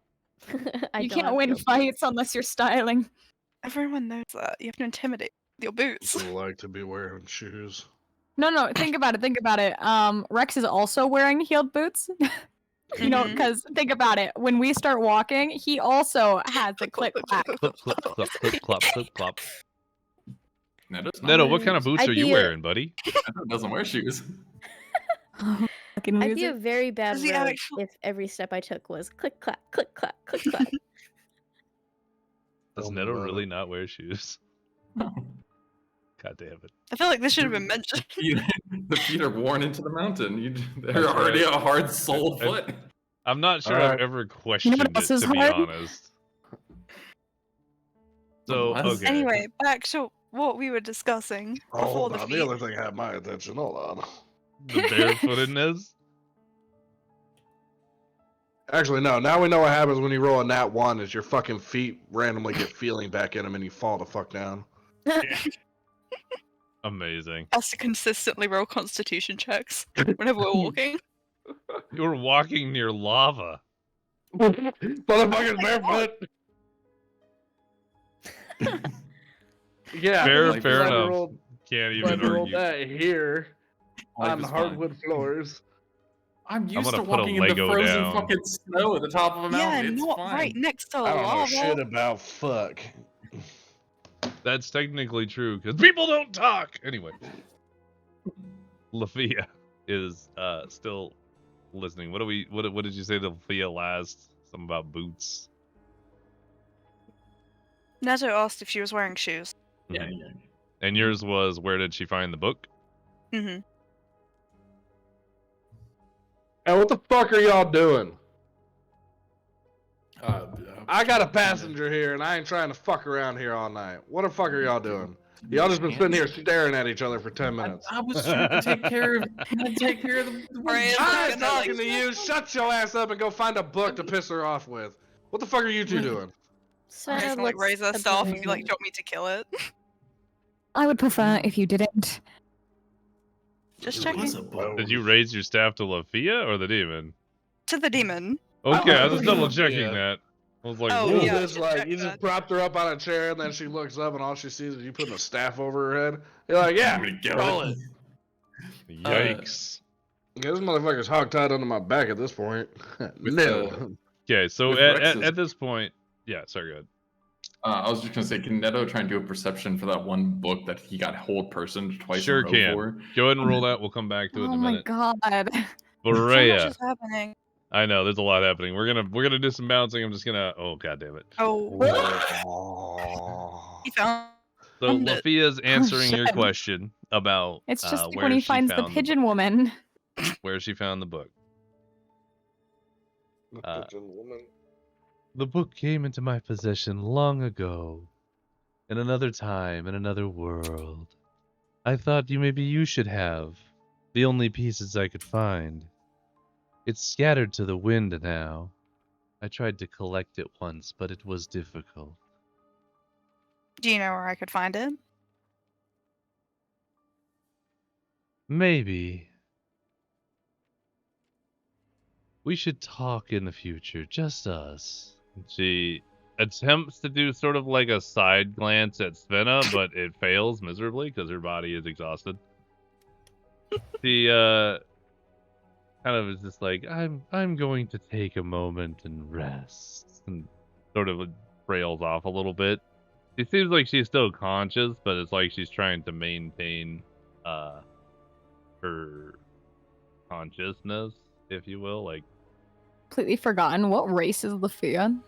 you don't can't have win heeled fights boots. unless you're styling. Everyone knows that. You have to intimidate your boots. People like to be wearing shoes. No, think about it. Think about it. Rex is also wearing heeled boots. You know, Mhm. because think about it. When we start walking, he also has the click clack. Clip, clip, clop, clip, clop, clip, clop. Neto's not Neto, wearing what kind of shoes. boots I'd are you be a- wearing, buddy? Neto doesn't wear shoes. Fucking I'd be a loser. very bad Does he rogue actually- if every step I took was click clack, click clack, click clack. Does Tell me Neto about really it. not wear shoes? God damn it. I feel like this should have been mentioned. The feet are worn into the mountain. They're That's already right. a hard sole I- foot. I'm not sure Alright. I've ever questioned else it, is to be hard? honest. So, Nonetheless. okay. Anyway, back to what we were discussing Oh, before hold the on. feet. The other thing had my attention. Hold on. The barefootedness? Actually, no. Now we know what happens when you roll a nat 1 is your fucking feet randomly get feeling back in them and you fall the fuck down. Amazing. Has to consistently roll constitution checks whenever we're walking. You were walking near lava. Motherfucker's barefoot. Yeah. Fair, like, fair glad we enough. rolled- Can't glad even we rolled argue. that here Life on is fun. hardwood floors. I'm used gonna to put a walking in the Lego frozen down. fucking snow at the top of a Yeah, mountain. It's not fine. right next to I don't know lava. shit about fuck. That's technically true, because people don't talk! Anyway. Lafia is still listening. What did you say to Lafia last? Something about boots. Neto asked if she was wearing shoes. Yeah, Mhm. yeah. And yours was, where did she find the book? Mm-hmm. And what the fuck are y'all doing? I got a passenger here, and I ain't trying to fuck around here all night. What the fuck are y'all doing? Y'all just been sitting here staring at each other for 10 minutes. I was trying to take care of the Right, I'm gonna, like- talking to you. Shut your ass up and go find a book to piss her off with. What the fuck are you two doing? I'm Svenna just gonna like looks raise her staff and be like, annoyed. "Do you want me to kill it?" I would prefer if you didn't. Just There was checking. a book. Did you raise your staff to Lafia or the demon? To the demon. Okay, I was just Oh, double checking yeah. that. I was like, Oh, whoa. You yeah. just should like check you just that. propped her up on a chair, and then she looks up, and all she sees is you putting a staff over her head. You're like, yeah, I'm gonna get roll it. it. Yikes. Yeah, this motherfucker's hogtied under my back at this point. With, No. Okay, so With at Rex's- this point, yeah, sorry, go ahead. I was just gonna say, can Neto try and do a perception for that one book that he got hold person twice Sure in a row can. for? Go ahead and roll that. We'll come back to it in Oh a my minute. god. So much Berea. is happening. I know, there's a lot happening. We're gonna do some bouncing. I'm just gonna. Oh god damn it. Oh, Oh. he found So it. Lafia's answering your shit. question about It's just like where when he she finds the found pigeon woman. where she found the book. The Uh, pigeon woman. The book came into my possession long ago, in another time, in another world. I thought maybe you should have the only pieces I could find. It's scattered to the wind now. I tried to collect it once, but it was difficult. Do you know where I could find it? Maybe. We should talk in the future, just us. She attempts to do sort of like a side glance at Svenna, but it fails miserably because her body is exhausted. She kind of is just like, I'm going to take a moment and rest, and sort of trails off a little bit. She seems like she's still conscious, but it's like she's trying to maintain her consciousness, if you will. Like, Completely forgotten. What race is Lafia?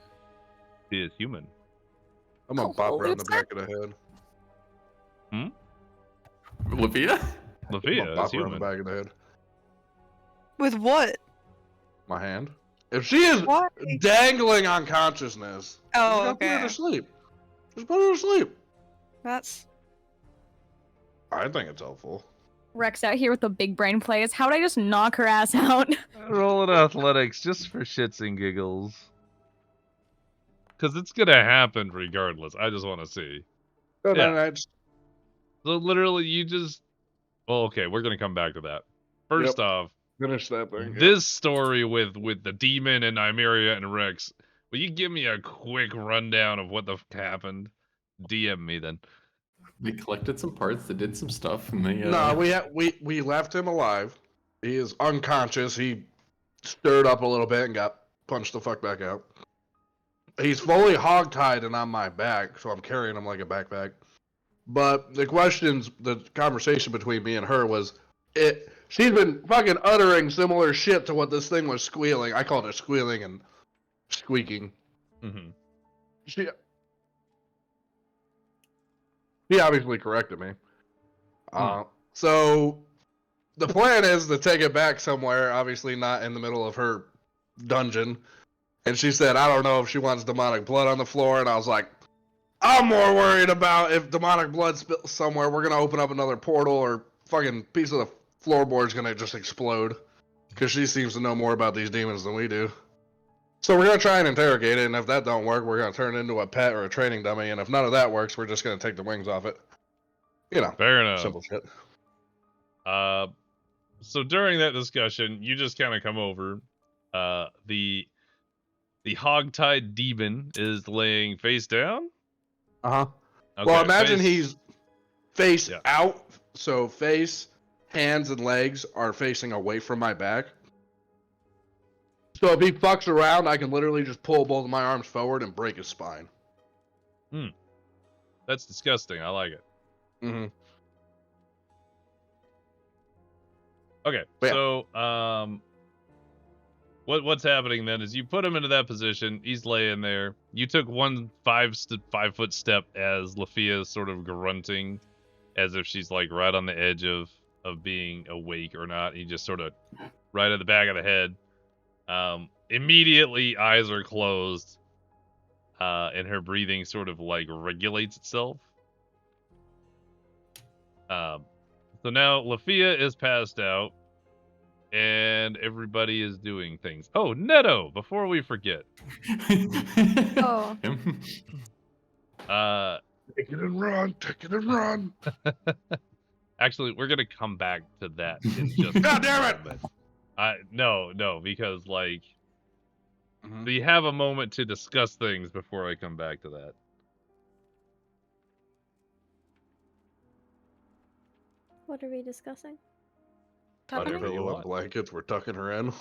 she is human. I'm gonna bop her on the Loser. back of the head. Olivia? I'm gonna Lafia is bop her on the human. back of the head. With what? My hand. If she is Why? dangling on consciousness, you Oh, gotta put her okay. to sleep. Just put her to sleep. That's I think it's helpful. Rex out here with the big brain plays. How'd I just knock her ass out? Roll in athletics just for shits and giggles. Because it's gonna happen regardless. I just want to see. No, Yeah. no, just So literally, you just. Well, okay, we're gonna come back to that. First off, finish that thing. this story with the demon and Nymeria and Rex. Will you give me a quick rundown of what the fuck happened? DM me then. They collected some parts, they did some stuff, and they No, we left him alive. He is unconscious. He stirred up a little bit and got punched the fuck back out. He's fully hogtied and on my back, so I'm carrying him like a backpack. But the conversation between me and her was, she's been fucking uttering similar shit to what this thing was squealing. I called it squealing and squeaking. Mm-hmm. She obviously corrected me. So the plan is to take it back somewhere, obviously not in the middle of her dungeon. And she said, I don't know if she wants demonic blood on the floor. And I was like, I'm more worried about if demonic blood spills somewhere, we're going to open up another portal or fucking piece of the floorboard's going to just explode. Because she seems to know more about these demons than we do. So we're going to try and interrogate it. And if that don't work, we're going to turn it into a pet or a training dummy. And if none of that works, we're just going to take the wings off it. You know, Fair enough. simple shit. So during that discussion, you just kind of come over. The hog-tied demon is laying face down. Uh-huh. Okay, Well, imagine face- he's face Yeah. out, so face, hands, and legs are facing away from my back. So if he fucks around, I can literally just pull both of my arms forward and break his spine. That's disgusting. I like it. Mm-hmm. Okay, Yeah. so what's happening then is you put him into that position. He's laying there. You took one 5-foot step as Lafia's sort of grunting, as if she's like right on the edge of being awake or not. He just sort of right at the back of the head. Immediately, eyes are closed. and her breathing sort of like regulates itself. So now Lafia is passed out, and everybody is doing things. Oh, Neto! Before we forget, Oh. Take it and run. Take it and run. actually, we're gonna come back to that in just. God damn it! a moment. No, because like Mhm. we have a moment to discuss things before I come back to that. What are we discussing? Whatever Pillow you and want. blankets. We're tucking her in.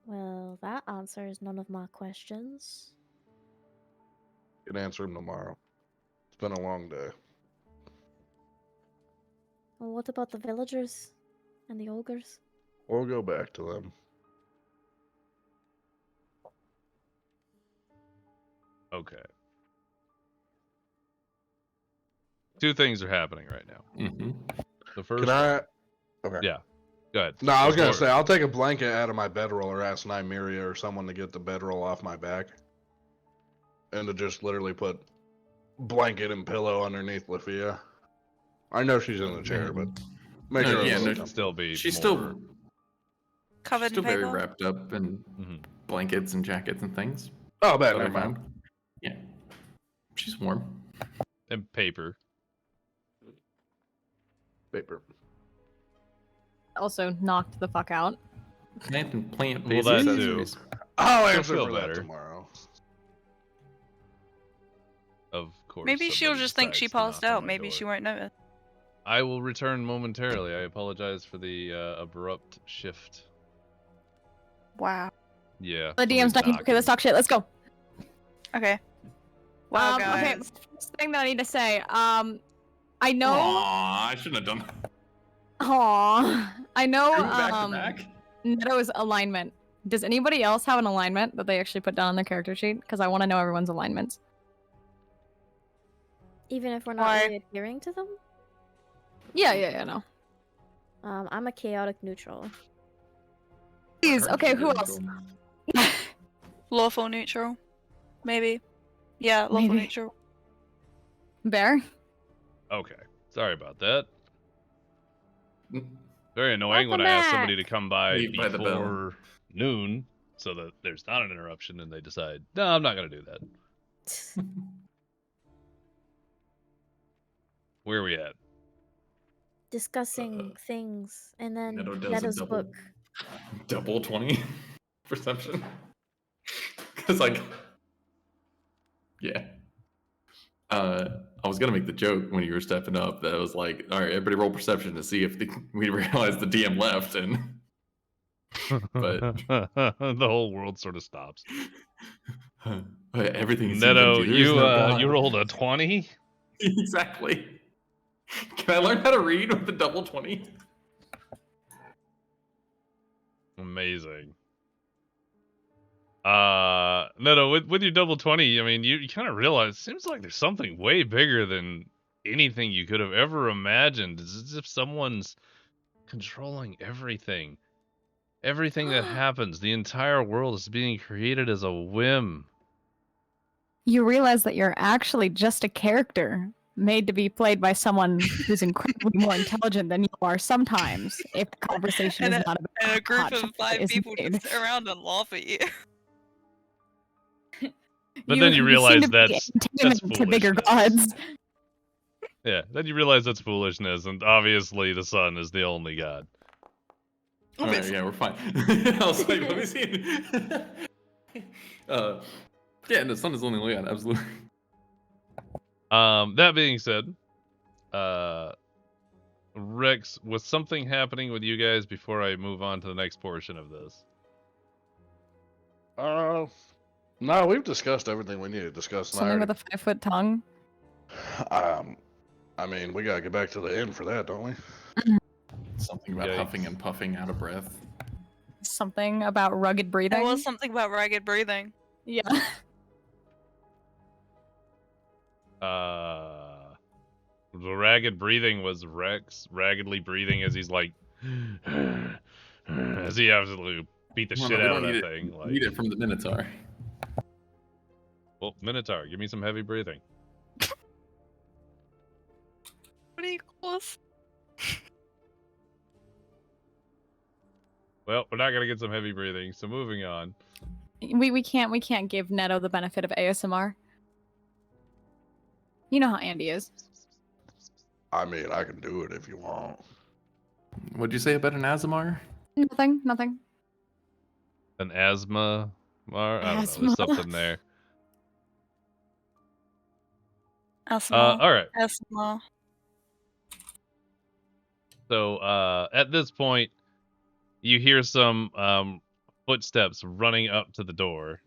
Well, that answers none of my questions. You can answer them tomorrow. It's been a long day. Well, what about the villagers and the ogres? We'll go back to them. Okay. Two things are happening right now. Mhm. The first. Can I? Okay. Yeah. Go ahead. No, I was gonna Before- say I'll take a blanket out of my bedroll or ask Nymeria or someone to get the bedroll off my back, and to just literally put blanket and pillow underneath Lafia. I know she's in the chair, but make No, her. yeah, a no, little still be. She's more- still Covered still in very paper. wrapped up in Mhm. blankets and jackets and things. Oh, bad. that I Never mind. found. Yeah, she's warm. and paper. Paper. Also knocked the fuck out. Plant and plant Well, based that too. accessories. I'll She'll answer feel for better. that tomorrow. Of course. Maybe she'll somebody just think she decides to knock passed on out. my Maybe door. she won't notice. I will return momentarily. I apologize for the abrupt shift. Wow. Yeah. The DM's somebody's talking. Okay, let's knocking. talk shit. Let's go. Okay. Wow, Okay, guys. first thing that I need to say. I know. Aw, I shouldn't have done that. Aw. I know. Screw back to back. Neto's alignment. Does anybody else have an alignment that they actually put down on their character sheet? Because I want to know everyone's alignments. Even if we're not Why? really adhering to them? Yeah, no. I'm a chaotic neutral. Please, okay, who else? Lawful neutral. Maybe. Yeah, lawful Maybe. neutral. Bear? Okay. Sorry about that. Very annoying when I Welcome ask somebody to back. come by Leave by the bell. before noon so that there's not an interruption and they decide, no, I'm not going to do that. Where are we at? Discussing things, and then Neto does a Neto's double- book. Double 20 perception. Because, like, yeah. I was gonna make the joke when you were stepping up that I was like, all right, everybody roll perception to see if we realize the DM left, and But- the whole world sort of stops. everything seems Neto, empty. There is no God. you rolled a 20? Exactly. Can I learn how to read with the double 20? Amazing. Neto, with your double 20, I mean, you kind of realize it seems like there's something way bigger than anything you could have ever imagined. It's as if someone's controlling everything. Everything that happens, the entire world is being created as a whim. You realize that you're actually just a character made to be played by someone who's incredibly more intelligent than you are sometimes, if the conversation And is not about And a group hot of chocolate 5 is people made. just sit around and laugh at you. But then you seem realize to be that's entertainment to bigger foolishness. gods. Yeah, then you realize that's foolishness, and obviously the sun is the only god. All right, yeah, we're fine. I was like, let me see. Yeah, the sun is only way on, absolutely. That being said, Rex, was something happening with you guys before I move on to the next portion of this? No, we've discussed everything we need to discuss. and I Something with a 5-foot tongue. I mean, we gotta get back to the inn for that, don't we? Something about Yikes. huffing and puffing out of breath. Something about rugged breathing. There was something about ragged breathing. Yeah. The ragged breathing was Rex raggedly breathing as he's like As he absolutely beat the No, shit we out don't of need that it. thing. We Like, need it from the Minotaur. well, Minotaur, give me some heavy breathing. What do you call us? Well, we're not gonna get some heavy breathing, so moving on. We can't give Neto the benefit of ASMR. You know how Andy is. I mean, I can do it if you want. What'd you say about an Azamar? Nothing. An asthma, Mar? I don't know. Asthma. There's something there. Asthma. All right. Asthma. So at this point, you hear some footsteps running up to the door.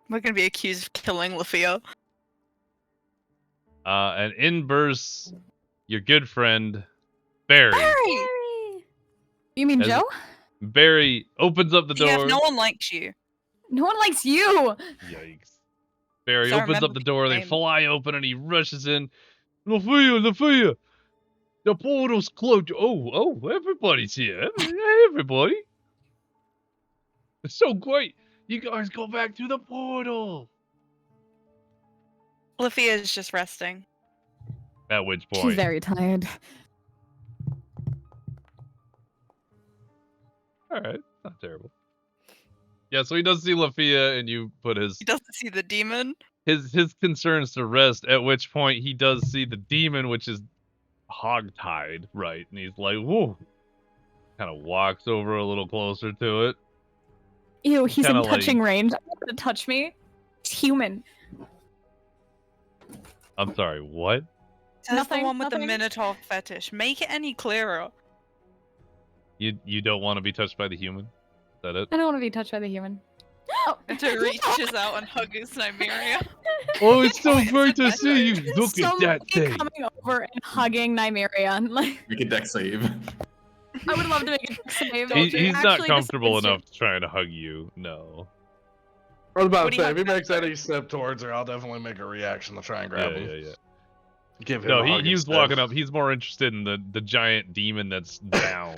We're gonna be accused of killing Lafia. And in bursts your good friend Barry. Barry! You mean As- Joe? Barry opens up the door. Yeah, no one likes you. No one likes you. Yikes. Barry So I opens up remember the the door, they name. fly open, and he rushes in. Lafia! The portal's closed. Oh, everybody's here. Everybody. It's so great. You guys go back to the portal. Lafia is just resting. At which point. She's very tired. Alright, not terrible. Yeah, so he does see Lafia, and you put his He doesn't see the demon. his concerns to rest, at which point he does see the demon, which is hogtied, right? And he's like, whoa. Kind of walks over a little closer to it. Ew, he's in Kinda touching like- range. I want him to touch me. He's human. I'm sorry, what? That's the Nothing, one with the nothing. Minotaur fetish. Make it any clearer. You don't want to be touched by the human? Is that it? I don't want to be touched by the human. Oh. Until reaches out and hugs Nymeria. Oh, it's so Wait, great to it's see you. better. Look at that Somebody thing. coming over and hugging Nymeria. Like, Make a deck save. I would love to make a deck save. He's not Actually, comfortable besides enough trying to hug you. No. I was about What to do you say, if he have makes back any step towards her, I'll definitely make a reaction to try and grab him. Yeah. Give him No, a hug he was instead. walking up. He's more interested in the giant demon that's down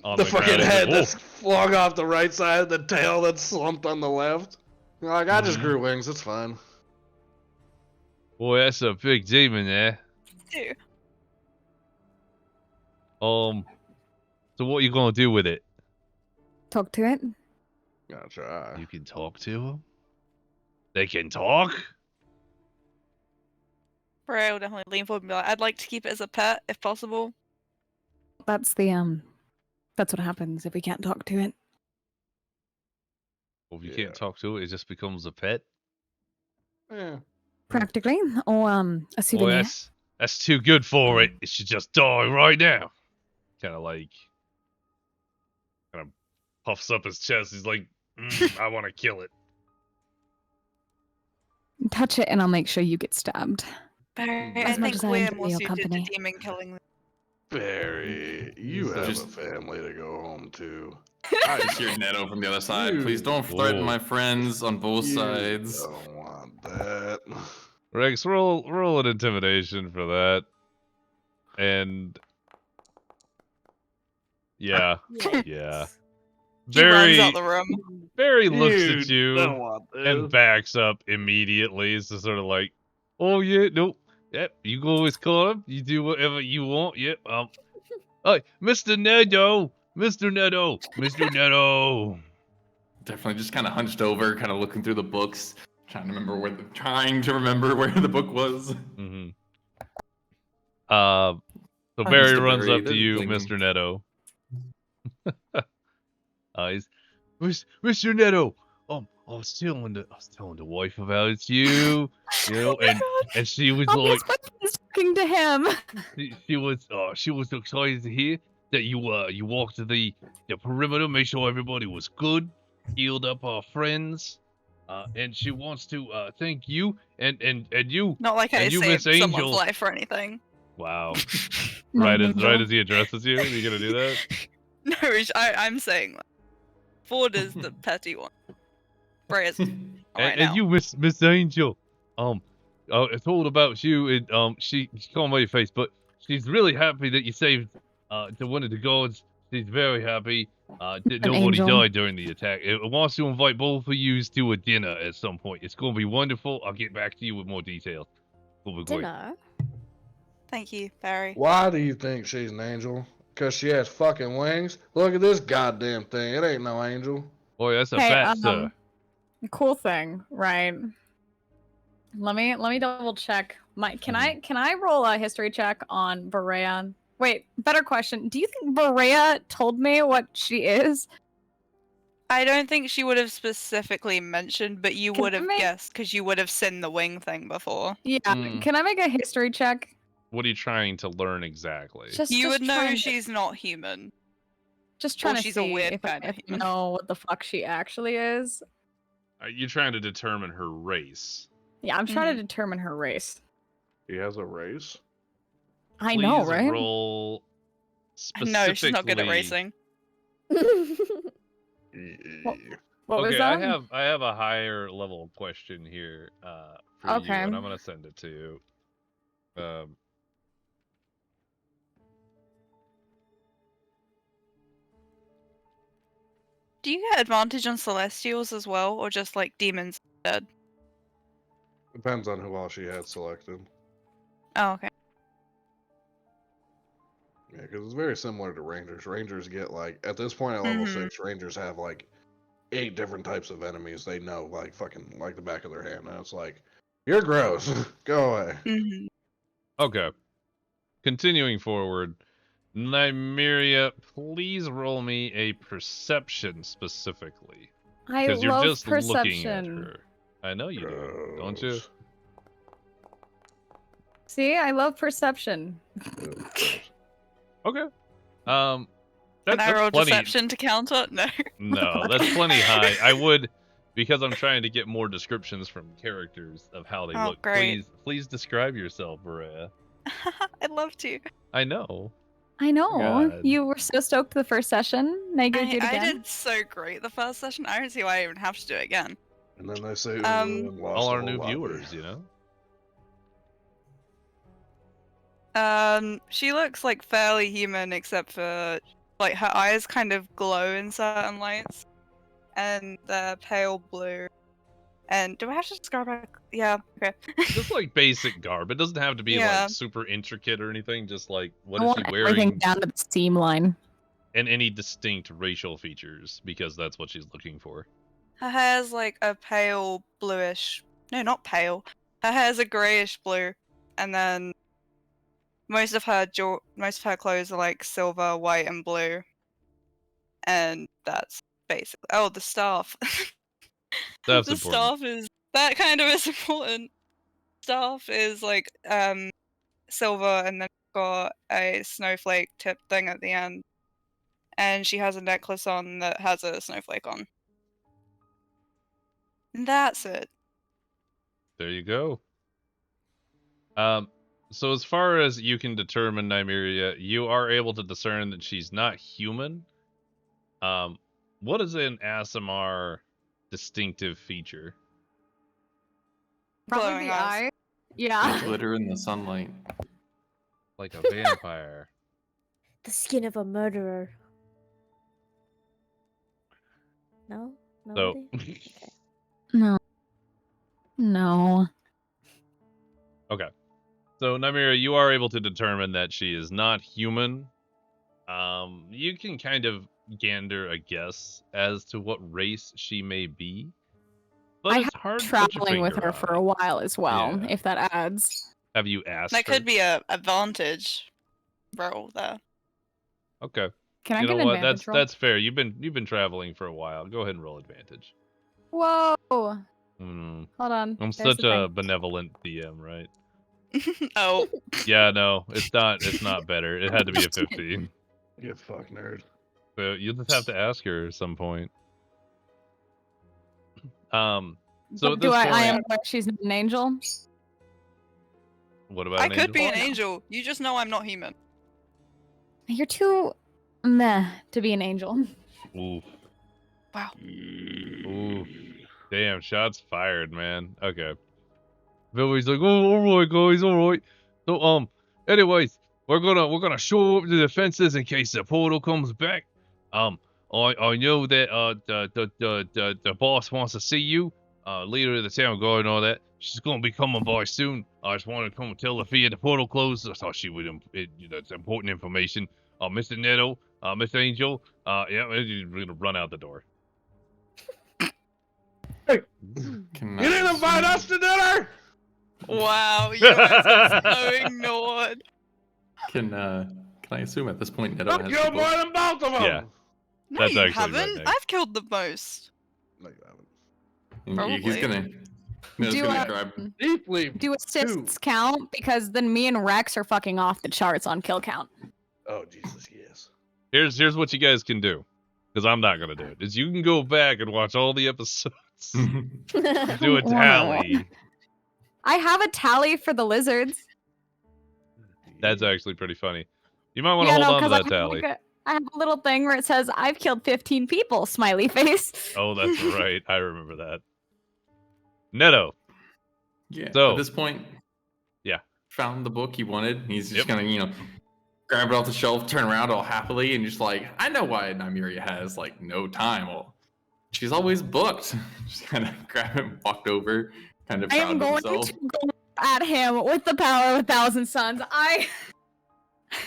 on The the ground. fucking He's like, head "Oh." that's flung off the right side, the tail that's slumped on the left. You're like, I just Mhm. grew wings, it's fine. Boy, that's a big demon there. Ew. So what you gonna do with it? Talk to it. Gotta try. You can talk to him? They can talk? Bray will definitely lean forward and be like, I'd like to keep it as a pet, if possible. That's what happens if we can't talk to it. Well, if you Yeah. can't talk to it, it just becomes a pet? Yeah. Practically. Or a Boy, souvenir. that's too good for it. It should just die right now. Kind of puffs up his chest. He's like, I want to kill it. Touch it and I'll make sure you get stabbed. Barry, As I much think as I we're enjoy more your suited company. to demon killing. Barry, you So have just- a family to go home to. I just hear Neto from the other side. Please don't Whoa. threaten my friends on both You sides. don't want that. Rex, roll an intimidation for that. And yeah. Yeah. He runs Barry out the room. Barry looks at You don't you want and this. backs up immediately. So sort of like, oh yeah, nope. Yep, you go always call him. You do whatever you want. Yep. Hey, Mr. Neto. Definitely just kind of hunched over, kind of looking through the books, trying to remember where the book was. Mm-hmm. So Hi, Barry Mr. runs Barry. up to you, Like- Mr. Neto. He's Mr. Neto. I was telling the wife about you, and she was Oh, like, his boyfriend's talking to him. she was excited to hear that you walked to the perimeter, made sure everybody was good, healed up our friends, and she wants to thank you and you. Not like I And you, saved Miss someone's Angel. life or anything. Wow. No, right Angel. as he addresses you, are you gonna do that? No, I'm saying that. Ford is the petty one. Bray is alright now. And you, Miss Angel, I told about you, and she called me your face, but she's really happy that you saved one of the guards She's very happy. An Nobody angel. died during the attack. It wants to invite both of you to a dinner at some point. It's going to be wonderful. I'll get back to you with more details. It'll be great. Dinner. Thank you, Barry. Why do you think she's an angel? Because she has fucking wings? Look at this goddamn thing. It ain't no angel. Boy, that's a Hey, fact, sir. cool thing, right? Let me double check. Can I roll a history check on Berea? Wait, better question. Do you think Berea told me what she is? I don't think she would have specifically mentioned, but you Can would I have make- guessed because you would have seen the wing thing before. Yeah. Mm. Can I make a history check? What are you trying to learn exactly? You would know trying to- she's not human. just trying to she's a see weird if I kinda human. know what the fuck she actually is. Are you trying to determine her race? Yeah, I'm trying Mm-hmm. to determine her race. He has a race? I know, Please right? roll specifically. No, she's not good at racing. What was Okay, that? I have a higher level question here for you, Okay. and I'm gonna send it to you. Do you get advantage on Celestials as well, or just like demons dead? Depends on who all she had selected. Oh, okay. Yeah, because it's very similar to Rangers. Rangers get like, at this point at level Mhm. 6, Rangers have like 8 different types of enemies they know, like fucking like the back of their hand. And it's like, you're gross. Go away. Mm-hmm. Okay. Continuing forward, Nymeria, please roll me a perception specifically. I Because you're love just looking at perception. her. I know you do, don't you? Gross. See, I love perception. Gross. Okay. Can I That's roll plenty. deception to counter? No. No, that's plenty high. I would, because I'm trying to get more descriptions from characters of how they Oh, look. great. Please describe yourself, Berea. I'd love to. I know. I know. God. You were so stoked the first session. Now you're gonna do it I again. did so great the first session. I don't see why I even have to do it again. And then they say, "Ooh, and lost All the our whole new lobby." viewers, you know. She looks like fairly human, except for like her eyes kind of glow in certain lights, and they're pale blue. And do I have to describe her? Yeah. Okay. Just like basic garb. It doesn't have to be Yeah. like super intricate or anything. Just like what I is want she everything wearing down to the seam line. and any distinct racial features because that's what she's looking for. Her hair's like a pale bluish. No, not pale. Her hair's a grayish blue, and then most of her clothes are like silver, white, and blue. And that's basically. Oh, the staff. That's The important. staff is that kind of is important. Staff is like silver, and then got a snowflake tip thing at the end. And she has a necklace on that has a snowflake on. And that's it. There you go. So as far as you can determine Nymeria, you are able to discern that she's not human. What is an ASMR distinctive feature? Probably Glowing the eyes. eye. Yeah. Glitter in the sunlight. Like a vampire. The skin of a murderer. No? So Nobody? No. No. okay. So Nymeria, you are able to determine that she is not human. You can kind of gander a guess as to what race she may be. But I it's have hard to put your traveling with finger her on for it. a while as well, Yeah. if that adds. Have you asked That her? could be a advantage roll there. Okay. Can I You get know an what? advantage roll? That's fair. You've been traveling for a while. Go ahead and roll advantage. Whoa! Hmm. Hold on. I'm There's such the a thing. benevolent DM, right? Oh, Yeah, no, it's not better. It had to be a 15. You fuck nerd. So you'll just have to ask her at some point. So But at do this I point, am aware she's not an angel? what about I an could be an angel? angel. You just know I'm not human. You're too meh to be an angel. Oof. Wow. Oof. Damn, shots fired, man. Okay. Billy's like, oh, all right, guys, all right. So, anyways, we're gonna shore up the defenses in case the portal comes back. I know that the boss wants to see you, leader of the town guard and all that. She's gonna be coming by soon. I just wanted to come and tell her if the portal closed. I thought she would, it's important information. Mr. Netto, Miss Angel, yeah, we're gonna run out the door. Hey, Can you didn't invite us to dinner. Wow, you guys are so ignored. Can I assume at this point Neto I has the killed more book? than both of them. Yeah. No, That's you actually right, haven't. Nick. I've killed the most. No, you haven't. And he's Probably. gonna. Neto's Do gonna I- grab. Deeply. Do assists count? Because then me and Rex are fucking off the charts on kill count. Oh Jesus, yes. Here's what you guys can do, because I'm not gonna do it. Is you can go back and watch all the episodes, do a tally. I have a tally for the lizards. That's actually pretty funny. You might want to hold on to that tally. I have a little thing where it says I've killed 15 people. Smiley face. Oh, that's right. I remember that. Neto. Yeah. So- At this point. Yeah. Found the book he wanted. He's just Yep. gonna, grab it off the shelf, turn around all happily, and just like, I know why Nymeria has like no time. Well, she's always booked. Just kind of grab him, walked over, kind of I proud am of going himself. to go at him with the power of 1,000 suns.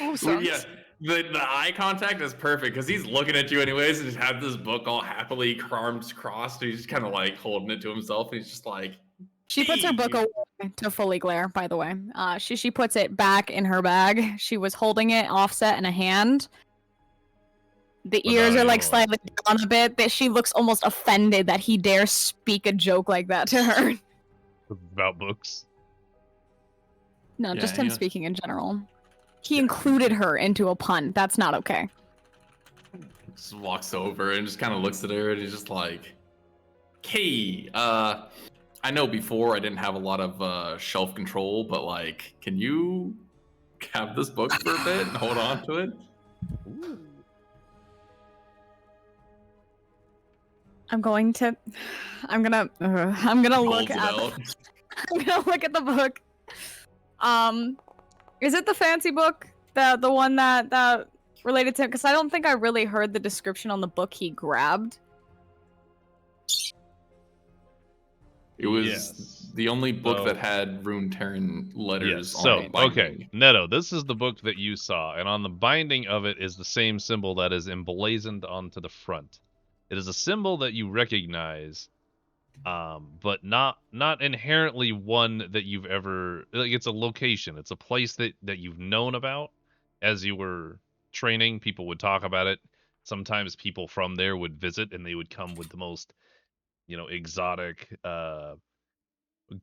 Well, yeah, the eye contact is perfect because he's looking at you anyways, and just have this book all happily, arms crossed. And he's just kind of like holding it to himself. And he's just like, She puts her book "Hey." away to fully glare, by the way. She puts it back in her bag. She was holding it offset in a hand. The But ears now are you like know. slightly down a bit. That she looks almost offended that he dares speak a joke like that to her. About books. No, Yeah, just him yeah. speaking in general. He included her into a pun. That's not okay. Just walks over and just kind of looks at her, and he's just like, "Hey, I know before I didn't have a lot of shelf control, but like, can you have this book for a bit and hold on to it?" I'm gonna look Holds it at out. I'm gonna look at the book. Is it the fancy book? The one that related to him? Because I don't think I really heard the description on the book he grabbed. It was Yes. the only book So- that had rune Terran letters Yes. on So, the binding. okay, Neto, this is the book that you saw, and on the binding of it is the same symbol that is emblazoned onto the front. It is a symbol that you recognize, but not inherently one that you've ever, like, it's a location. It's a place that you've known about as you were training. People would talk about it. Sometimes people from there would visit, and they would come with the most, exotic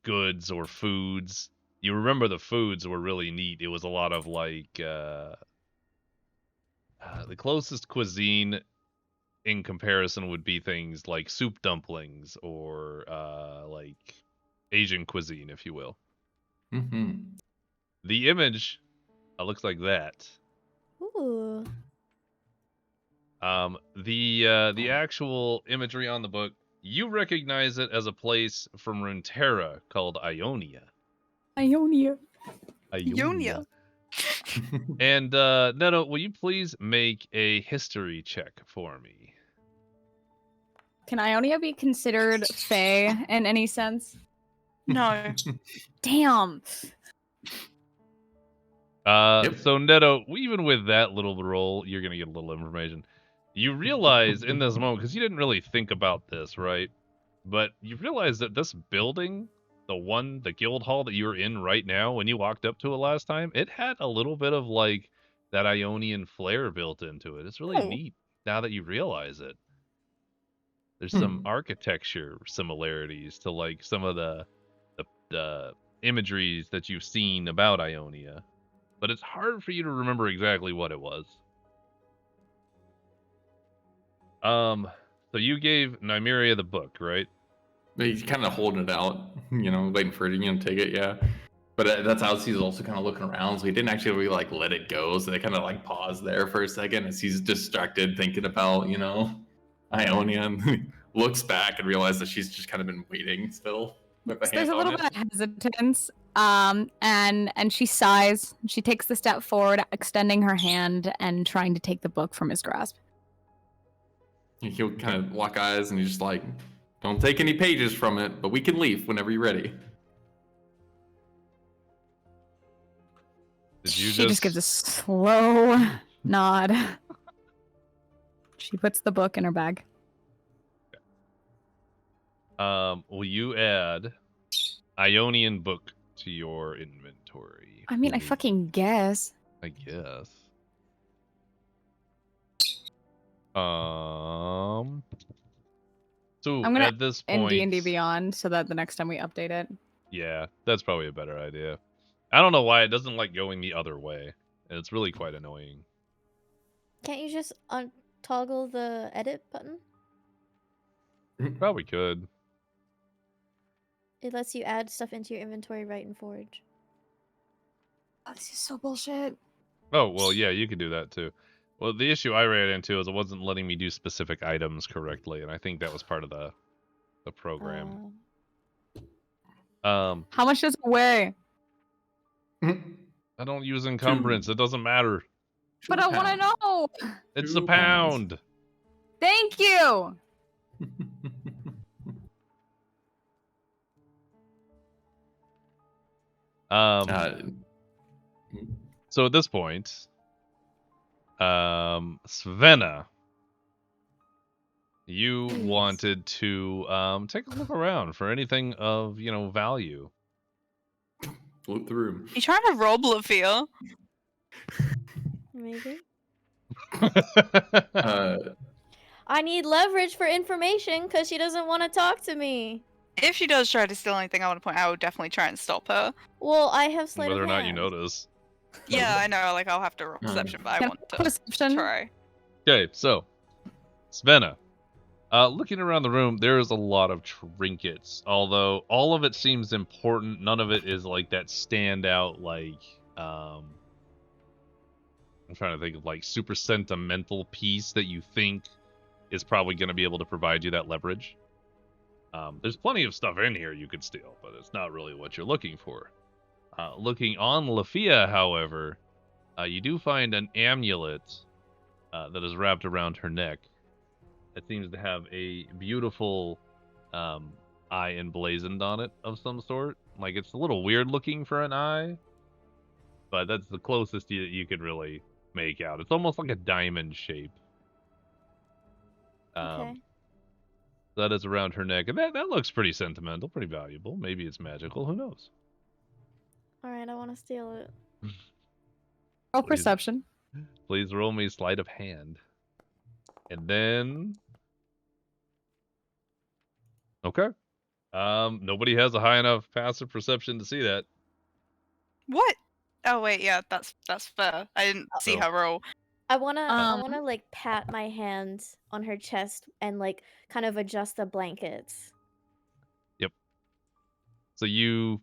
goods or foods. You remember the foods were really neat. It was a lot of like the closest cuisine in comparison would be things like soup dumplings or like Asian cuisine, if you will. Mm-hmm. The image looks like that. Ooh. The actual imagery on the book, you recognize it as a place from Runeterra called Ionia. Ionia. Ionia. And Neto, will you please make a history check for me? Can Ionia be considered Fae in any sense? No. Damn. Yep. So Neto, even with that little roll, you're gonna get a little information. You realize in this moment, because you didn't really think about this, right? But you realize that this building, the guild hall that you're in right now, when you walked up to it last time, it had a little bit of like that Ionian flair built into it. It's really Oh. neat now that you realize it. There's some architecture similarities to like some of the imageries that you've seen about Ionia, but it's hard for you to remember exactly what it was. So you gave Nymeria the book, right? He's kind of holding it out, waiting for it to, take it, yeah. But that's how he's also kind of looking around, so he didn't actually really, like, let it go, so they kind of, like, pause there for a second as he's distracted thinking about, Ionia, and looks back and realizes that she's just kind of been waiting still with the There's hand a little on bit it. of hesitance And she sighs. She takes the step forward, extending her hand and trying to take the book from his grasp. He'll kind of lock eyes and he's just like, don't take any pages from it, but we can leave whenever you're ready. Did you She just gives a slow nod. She puts the book in her bag. Will you add Ionian book to your inventory? I mean, I please? fucking guess. I guess. So I'm gonna at this In point, D&D Beyond, so that the next time we update it. yeah, that's probably a better idea. I don't know why it doesn't like going the other way, and it's really quite annoying. Can't you just toggle the edit button? Probably could. It lets you add stuff into your inventory right in Forge. Oh, this is so bullshit. Oh, well, yeah, you could do that too. Well, the issue I ran into is it wasn't letting me do specific items correctly, and I think that was part of the program. How much does it weigh? I don't use encumbrance. It doesn't matter. But I want to know. It's 2 a pound. Thank you. So at this point, Svenna, you Yes. wanted to take a look around for anything of value. Look the room. You trying to rob Lafia? Maybe. Uh, I need leverage for information because she doesn't want to talk to me. If she does try to steal anything, I want to point out I would definitely try and stop her. Well, I have sleight Whether or of not you hand. notice. Yeah, I know, like I'll have to roll perception, but I Can want I to perception? try. Okay, so Svenna, looking around the room, there is a lot of trinkets. Although all of it seems important, none of it is like that standout, like I'm trying to think of like super sentimental piece that you think is probably going to be able to provide you that leverage. There's plenty of stuff in here you could steal, but it's not really what you're looking for. Looking on Lafia, however, you do find an amulet that is wrapped around her neck. It seems to have a beautiful eye emblazoned on it of some sort. Like, it's a little weird looking for an eye, but that's the closest you could really make out. It's almost like a diamond shape. Okay. That is around her neck, and that looks pretty sentimental, pretty valuable. Maybe it's magical, who knows? Alright, I want to steal it. Roll Please. perception. Please roll me sleight of hand. And then... Okay. Nobody has a high enough passive perception to see that. What? Oh wait, yeah, that's fair. I didn't see So- her roll. I wanna Um, like pat my hand on her chest and like kind of adjust the blankets. So you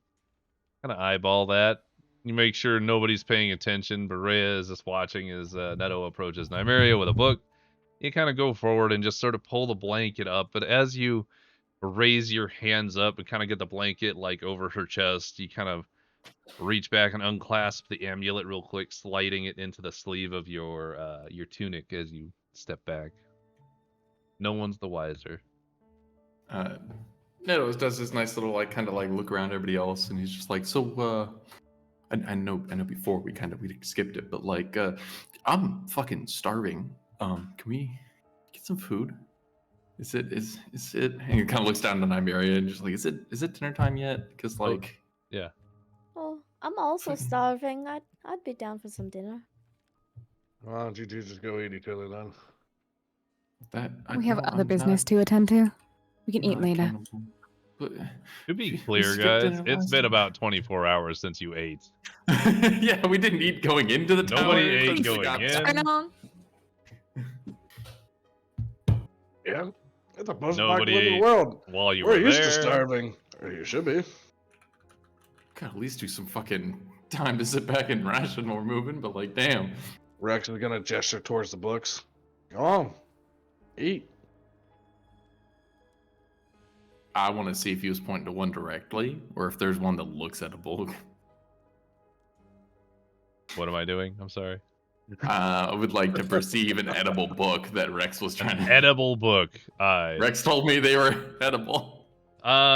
kind of eyeball that. You make sure nobody's paying attention. Berea is just watching as Neto approaches Nymeria with a book. You kind of go forward and just sort of pull the blanket up. But as you raise your hands up and kind of get the blanket like over her chest, you kind of reach back and unclasp the amulet real quick, sliding it into the sleeve of your tunic as you step back. No one's the wiser. Neto does this nice little like kind of like look around everybody else, and he's just like, so I know before we skipped it, but like I'm fucking starving. Can we get some food? Is it? And he kind of looks down to Nymeria and just like, is it dinner time yet? Because like, Yeah. Well, I'm also starving. I'd be down for some dinner. Why don't you two just go eat each other then? We have other business to attend to. We can eat later. But, To be we clear, skipped guys, dinner it's last been time. about 24 hours since you ate. Yeah, we didn't eat going into the tower. Nobody ate since we going got in. there. I know. Yeah, it's the most Nobody live in the ate world. While you We're were used there. to starving. Or you should be. Gotta at least do some fucking time to sit back and ration while we're moving, but like, damn. Rex is gonna gesture towards the books. Go on, eat. I want to see if he was pointing to one directly, or if there's one that looks at a book. What am I doing? I'm sorry. I would like to perceive an edible book that Rex was trying to. Edible book. Rex told me they were edible.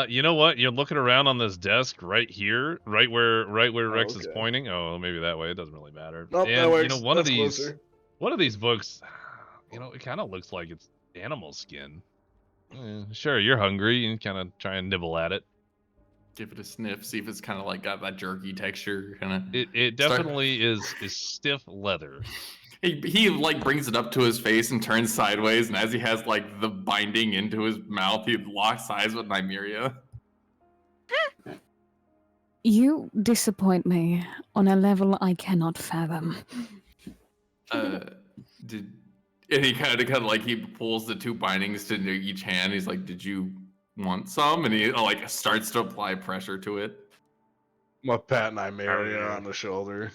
You know what? You're looking around on this desk right here, right where Rex is okay. pointing. Oh, maybe that way. It doesn't really matter. Nope, and that works. you know, one of That's these closer. books, you know, it kind of looks like it's animal skin. Sure, you're hungry. You kind of try and nibble at it. Give it a sniff, see if it's kind of like got that jerky texture, kind of. It definitely is stiff leather. He like brings it up to his face and turns sideways, and as he has like the binding into his mouth, he locks eyes with Nymeria. You disappoint me on a level I cannot fathom. And he kind of like he pulls the two bindings to each hand. He's like, "Did you want some?" And he like starts to apply pressure to it. My pat Nymeria on the shoulder.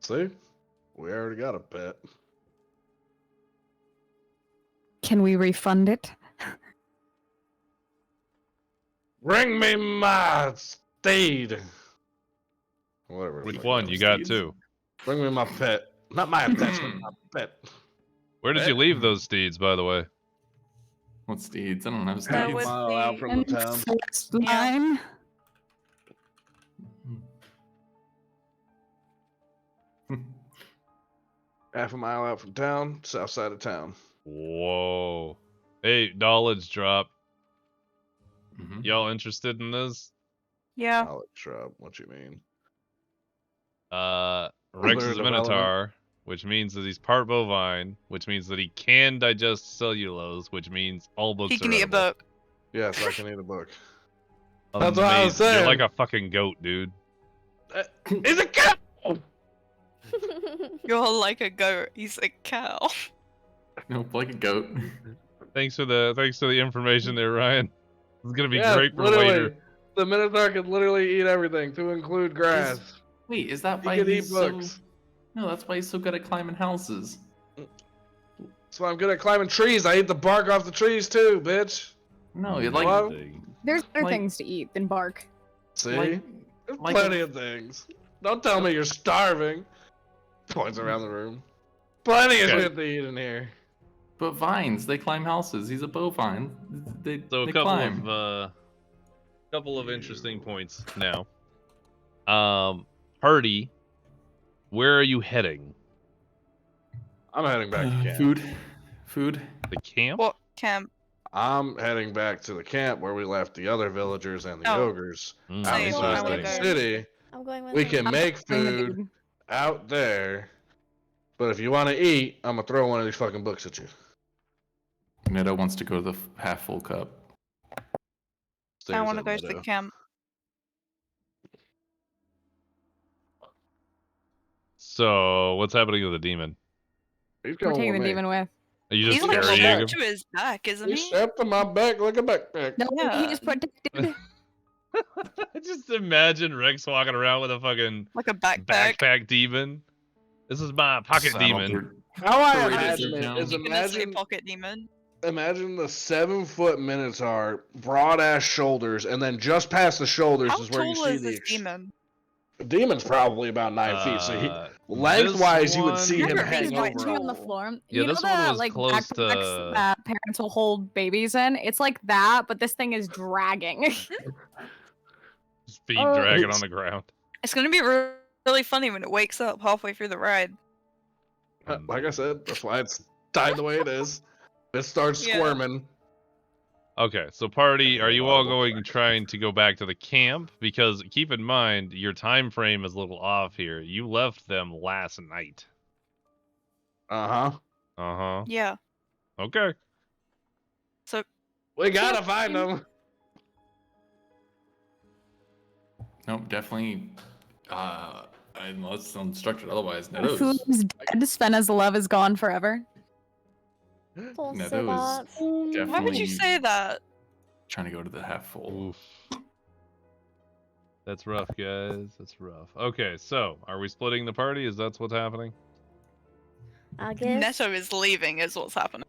See? We already got a pet. Can we refund it? Bring me my steed. Whatever. the Which fuck one? that You was. got Steeds. two. Bring me my pet. Not my attachment, my pet. Where did you leave those steeds, by the way? What steeds? I don't know. That Half a was Steeds. mile out from the town. First Yeah. line. Half a mile out from town, south side of town. Whoa. Hey, knowledge drop. Mhm. Y'all interested in this? Yeah. Knowledge drop. What you mean? Rex Further is a minotaur, which means that he's part bovine, which means that he can digest cellulose, which means all books He can are eat a edible. book. Yes, I can eat a book. That's what I was Amazing. You're saying. like a fucking goat, dude. He's a cow! You're like a goat. He's a cow. Nope, like a goat. Thanks for the information there, Ryan. This is gonna be Yeah, great for literally. later. The Minotaur can literally eat everything, to include grass. Wait, is that He why can eat he's so? books. No, that's why he's so good at climbing houses. That's why I'm good at climbing trees. I eat the bark off the trees too, bitch. No, you like What? There's other Like- things to eat than bark. See? like There's like plenty a- of things. Don't tell me you're starving. Points around the room. Plenty of Okay. shit to eat in here. but vines, they climb houses. He's a bovine. They So they a couple climb. of couple of interesting points now. Party, where are you heading? I'm heading back to camp. Food. The camp? What camp? I'm heading back to the camp where we left the other villagers and the Oh. ogres. Mm, Out Same, in I wanna the go. city, I'm going with we him. can make food Dude. out there. But if you want to eat, I'm gonna throw one of these fucking books at you. Neto wants to go to the half full cup. I Stares want to at go to the Meadow. camp. So what's happening to the demon? He's We're coming taking the with me. demon with. Are you He's just like carrying him? strapped to his back, isn't He's he? strapped to my back like a backpack. No, Yeah. he's protected. Just imagine Rex walking around with a fucking Like a backpack. backpack demon. This is my pocket demon. How I Parade imagine is it down. is You gonna say imagine pocket demon? imagine the 7-foot minotaur, broad ass shoulders, and then just past the shoulders How is where you tall see is the this demon? The demon's probably about 9 feet, so he This lengthwise you would one- see him Remember, hang he's right over. on the floor. Yeah, you know this one the was like close backpacks to- that parents will hold babies in? It's like that, but this thing is dragging. His feet Oh, dragging it's- on the ground. It's gonna be really funny when it wakes up halfway through the ride. Like I said, that's why it's tied the way it is. It starts Yeah. squirming. Okay, so party, are you all Audible going correction. trying to go back to the camp? Because keep in mind, your time frame is a little off here. You left them last night. Uh-huh. Uh-huh. Yeah. Okay. We gotta find him. Nope, definitely. Unless instructed otherwise, Neto's Food is dead. Svena's love is gone forever. Don't No, say that was- that. definitely Why would you say that? trying to go to the half full. Oof. That's rough, guys. That's rough. Okay, so are we splitting the party? Is that what's happening? I guess. Neto is leaving, is what's happening.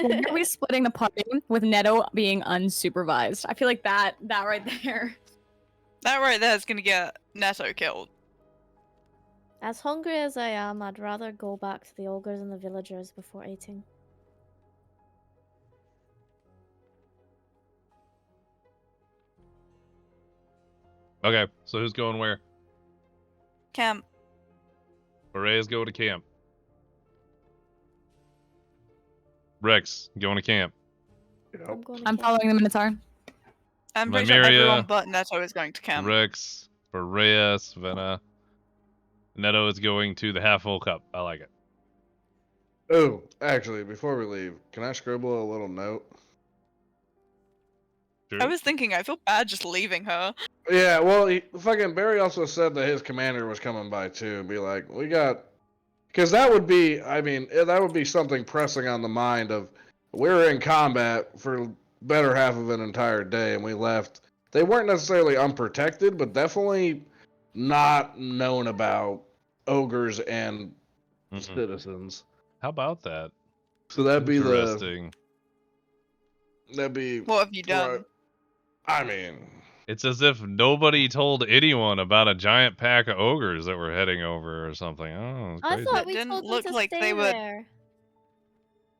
Why are we splitting the party with Neto being unsupervised? I feel like that right there. That right there is gonna get Netto killed. As hungry as I am, I'd rather go back to the ogres and the villagers before eating. Okay, so who's going where? Camp. Horea's going to camp. Rex, going to camp. I'm going to I'm camp. following the Minotaur. I'm pretty sure Nymeria, everyone but Netto is going to camp. Rex, Horea, Svenna. Neto is going to the half-full cup. I like it. Oh, actually, before we leave, can I scribble a little note? Sure. I was thinking, I feel bad just leaving her. Yeah, well, fucking Barry also said that his commander was coming by too, and be like, we got, because that would be, I mean, that would be something pressing on the mind of, we were in combat for better half of an entire day, and we left. They weren't necessarily unprotected, but definitely not known about ogres and citizens. How about that? So that'd be Interesting. that'd be. What have you done? I mean, It's as if nobody told anyone about a giant pack of ogres that were heading over or something. Oh, it's I crazy. thought It we didn't told them look to like stay they would- there.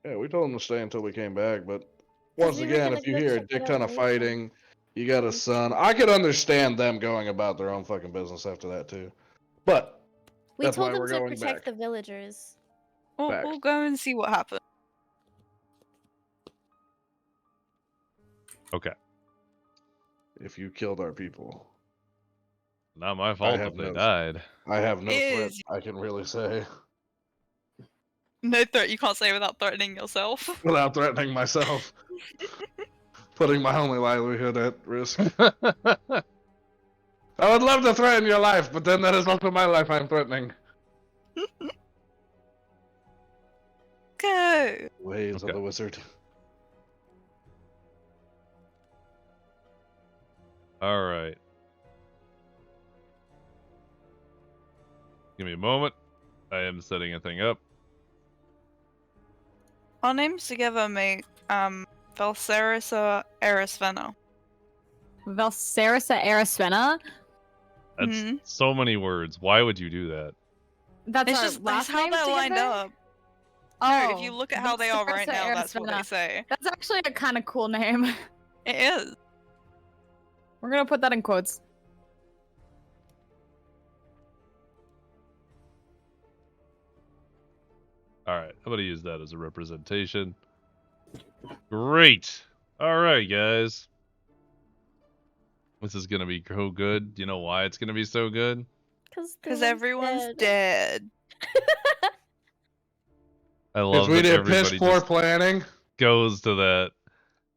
yeah, we told them to stay until we came back, but 'Cause once we were again, gonna if you go hear a check dick it ton out of later. fighting, you got a son. I could understand them going about their own fucking business after that too, but We That's told why them we're to going protect back. the villagers. We'll Facts. go and see what happens. Okay. if you killed our people, Not my fault have if they no- died. I have no threat. Is- I can really say No threat you can't say without threatening yourself. without threatening myself, putting my only livelihood at risk. I would love to threaten your life, but then that is also my life I'm threatening. Go! Ways Okay. of the wizard. All right. Give me a moment. I am setting a thing up. Our names together make Valserisa Erisvena. Valserisa Erisvena. That's Mhm. so many words. Why would you do that? That's It's our just last that's how name they're lined together? up. Oh, No, if you look at how they are right Valserisa now, that's what they Erisvena. say. That's actually a kind of cool name. It is. We're gonna put that in quotes. All right. I'm going to use that as a representation. Great. All right, guys. This is going to be so good. Do you know why it's going to be so good? Because everyone's dead. I Because love we that did piss everybody poor just planning. goes to that.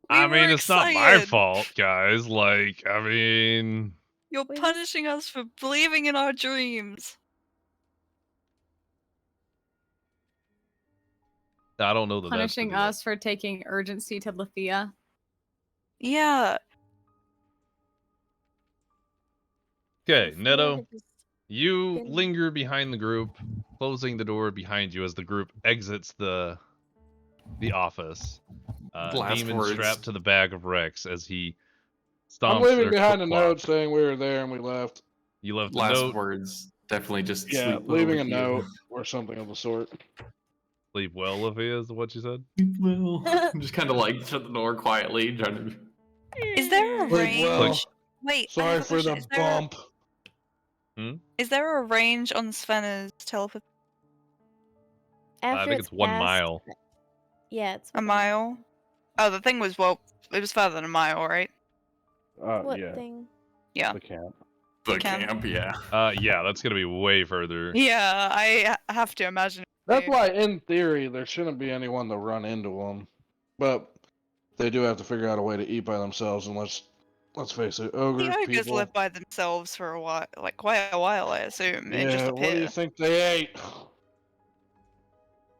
We I mean, were it's not my excited. fault, guys. Like, I mean, You're We just- punishing us for believing in our dreams. I don't know that Punishing that's us for taking urgency to Lethea. Yeah. Okay, Neto, Just... you Been- linger behind the group, closing the door behind you as the group exits the office. Last Deamon words. strapped to the back of Rex as he stomps. I'm leaving or behind a clop. note saying we were there and we left. You left a Last note. words. Definitely just Yeah, sleep well leaving a with you. note or something of the sort. Sleep well, if he is what you said. Sleep well. Just kind of like shut the door quietly, trying to. Is there a Sleep range? well. Wait, I Sorry have a for the question. Is there a- bump. Is there a range on Svena's telepathy? I think it's 1 mile. Yeah, it's A mile? Oh, the thing was, well, it was further than a mile, right? What Yeah, thing? Yeah. the camp. The Camp. camp, yeah. Yeah, that's gonna be way further. Yeah, I have to imagine. That's why, in theory, there shouldn't be anyone to run into them. But they do have to figure out a way to eat by themselves, and let's face it, The ogres ogres people. live by themselves for a while, like quite a while, I assume. It just Yeah, what do you appear. think they ate?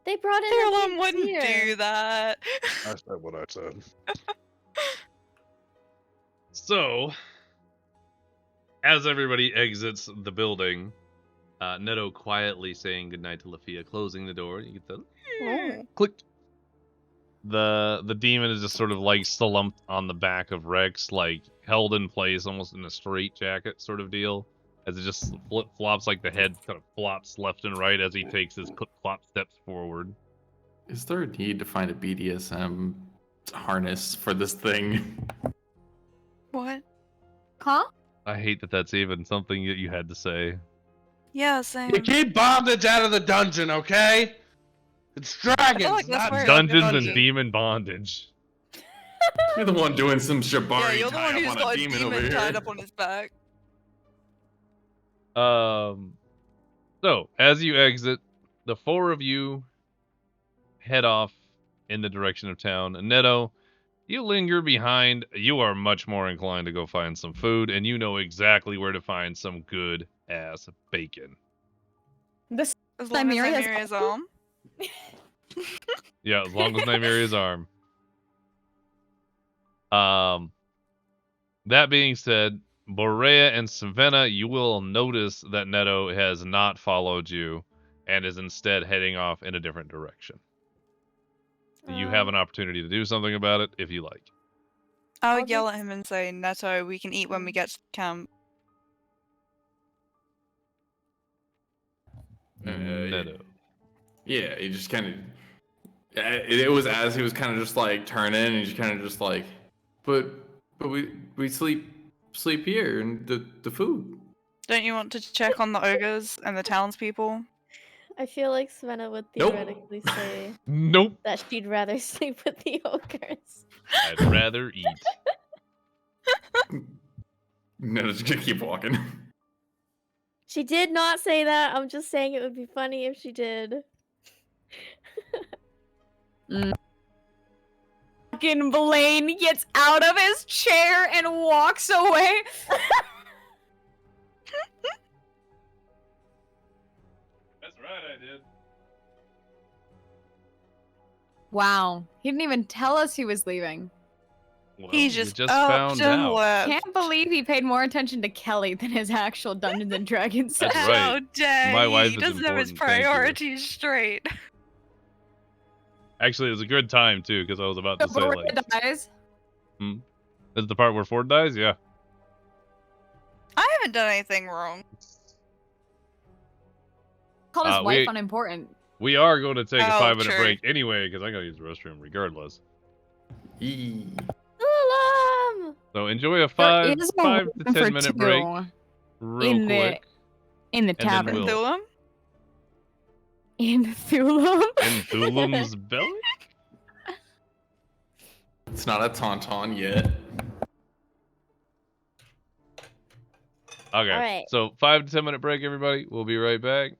They brought in Carolyn a wouldn't deer. do that. I said what I said. So, as everybody exits the building, Neto quietly saying goodnight to Lafia, closing the door. You get the Oh. click. The demon is just sort of like slumped on the back of Rex, like held in place, almost in a straight jacket sort of deal, as it just flip flops, like the head kind of flops left and right as he takes his clip clop steps forward. Is there a need to find a BDSM harness for this thing? What? Huh? I hate that that's even something that you had to say. Yeah, You same. keep bondage out of the dungeon, okay? It's dragons, like that's not where- Dungeons and dungeon. demon bondage. You're the one doing some Yeah, shibari you're the tie one up who's on got a a demon over demon here. tied up on his back. So as you exit, the four of you head off in the direction of town. And Neto, you linger behind. You are much more inclined to go find some food, and you know exactly where to find some good ass bacon. This As long as Nymeria Nymeria's has- arm. Yeah, as long as Nymeria's arm. That being said, Borea and Savannah, you will notice that Neto has not followed you and is instead heading off in a different direction. You have an opportunity to do something about it if you like. I'll I'll yell at just- him and say, Neto, we can eat when we get to camp. Neto. Yeah, he just kind of. It was as he was kind of just like turning, and he just kind of just like, but we sleep here and the food. Don't you want to check on the ogres and the townspeople? I feel like Svenna would Nope. theoretically say Nope. that she'd rather sleep with the ogres. I'd rather eat. No, just gonna keep walking. She did not say that. I'm just saying it would be funny if she did. Fucking Blaine gets out of his chair and walks away. That's right, I did. Wow. He didn't even tell us he was leaving. Well, He you just, just upped found and out. left. Can't believe he paid more attention to Kelly than his actual Dungeons and Dragons That's session. right. How dare My wife he is doesn't have his important, thank you. priorities straight. Actually, it was a good time, too, because I was about to say, Before like, he dies. this is the part where Ford dies? Yeah. I haven't done anything wrong. Called his Uh, wife we- unimportant. We are going to take a Oh, 5-minute true. break anyway, because I got to use the restroom regardless. Eee. Alarm! So enjoy a There 5 is a to room 10 for minute two break real in quick. in the then tavern. we'll- Thulam? In Thulam. In Thulam's belly? It's not a tauntaun yet. Okay. Alright. So 5 to 10 minute break, everybody. We'll be right back.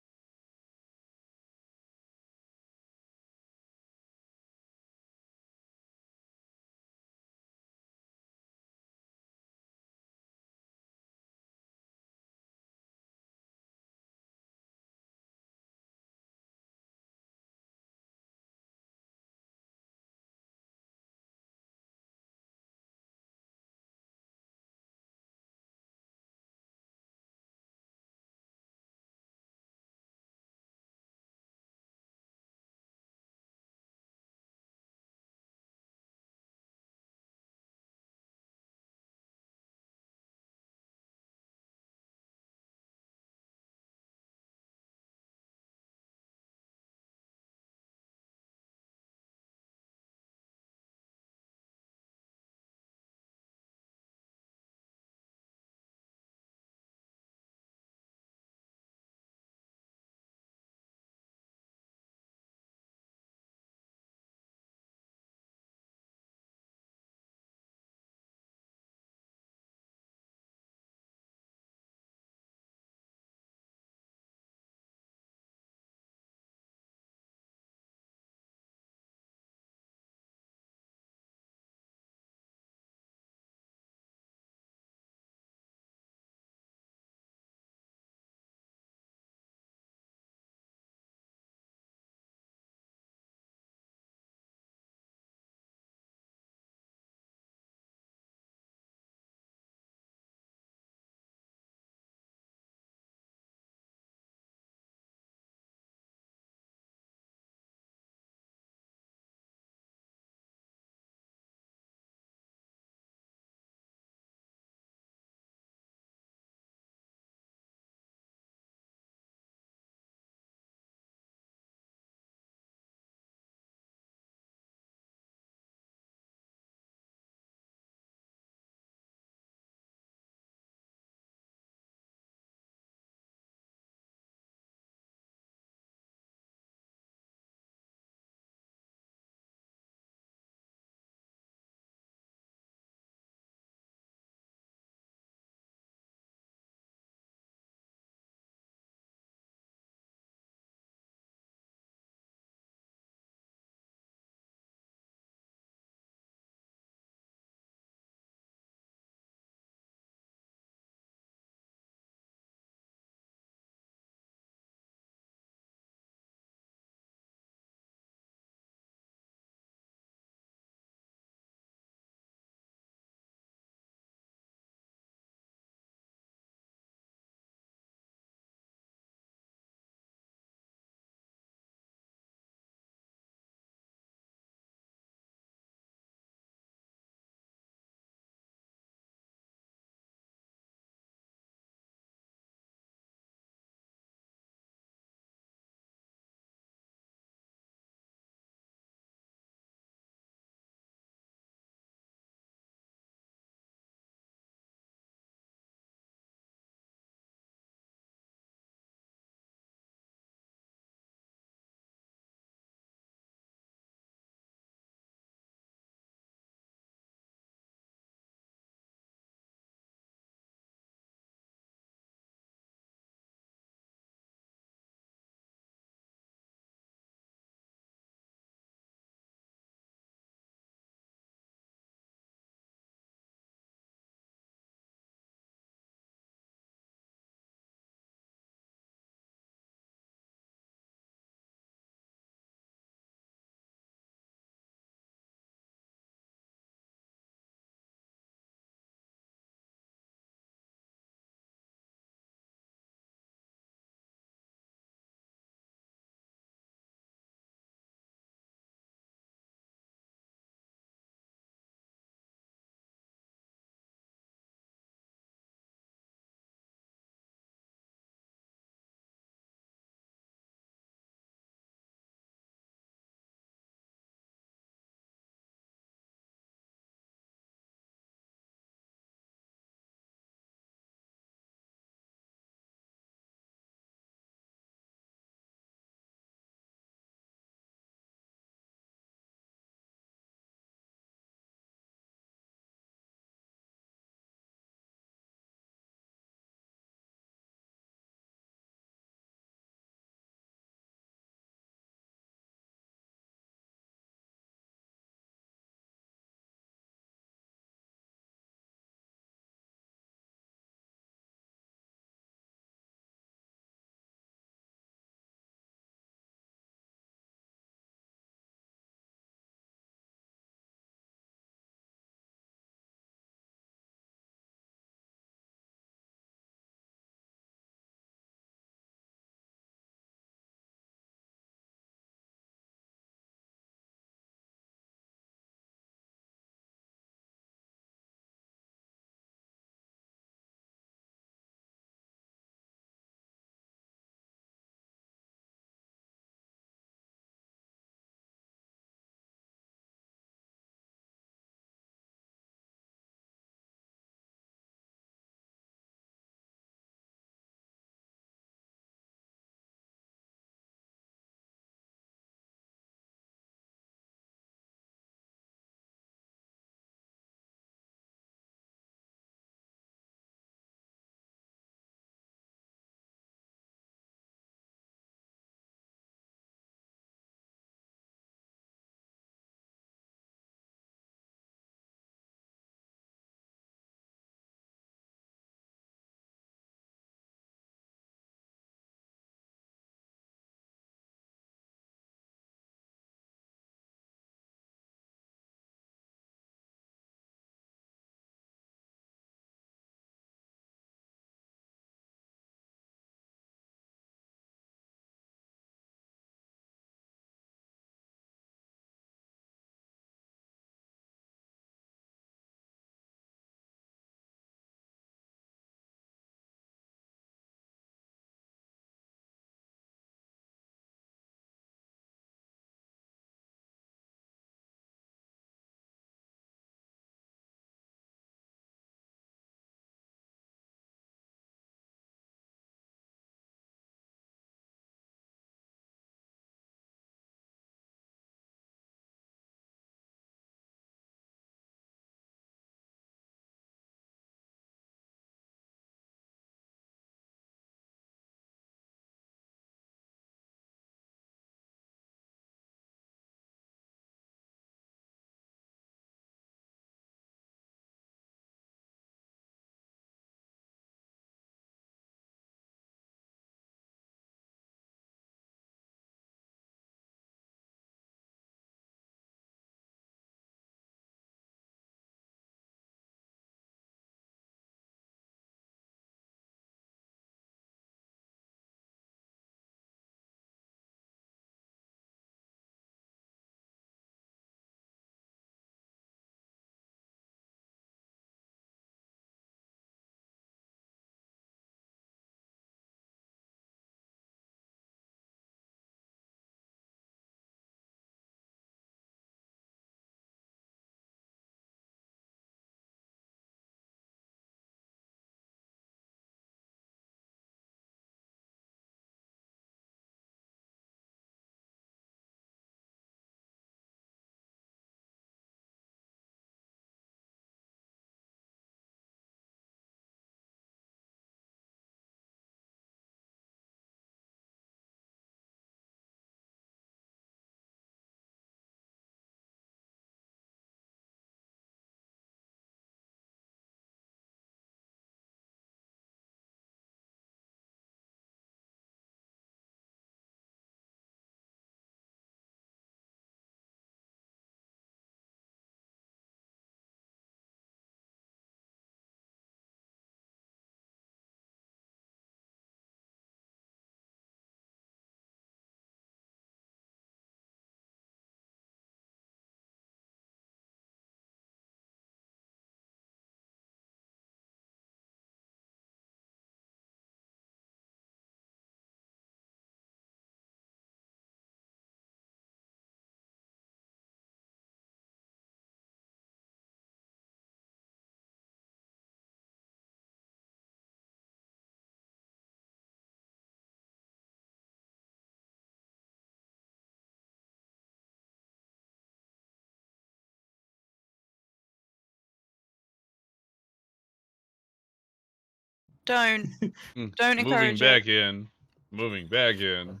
Don't Moving encourage back it. in. Moving back in.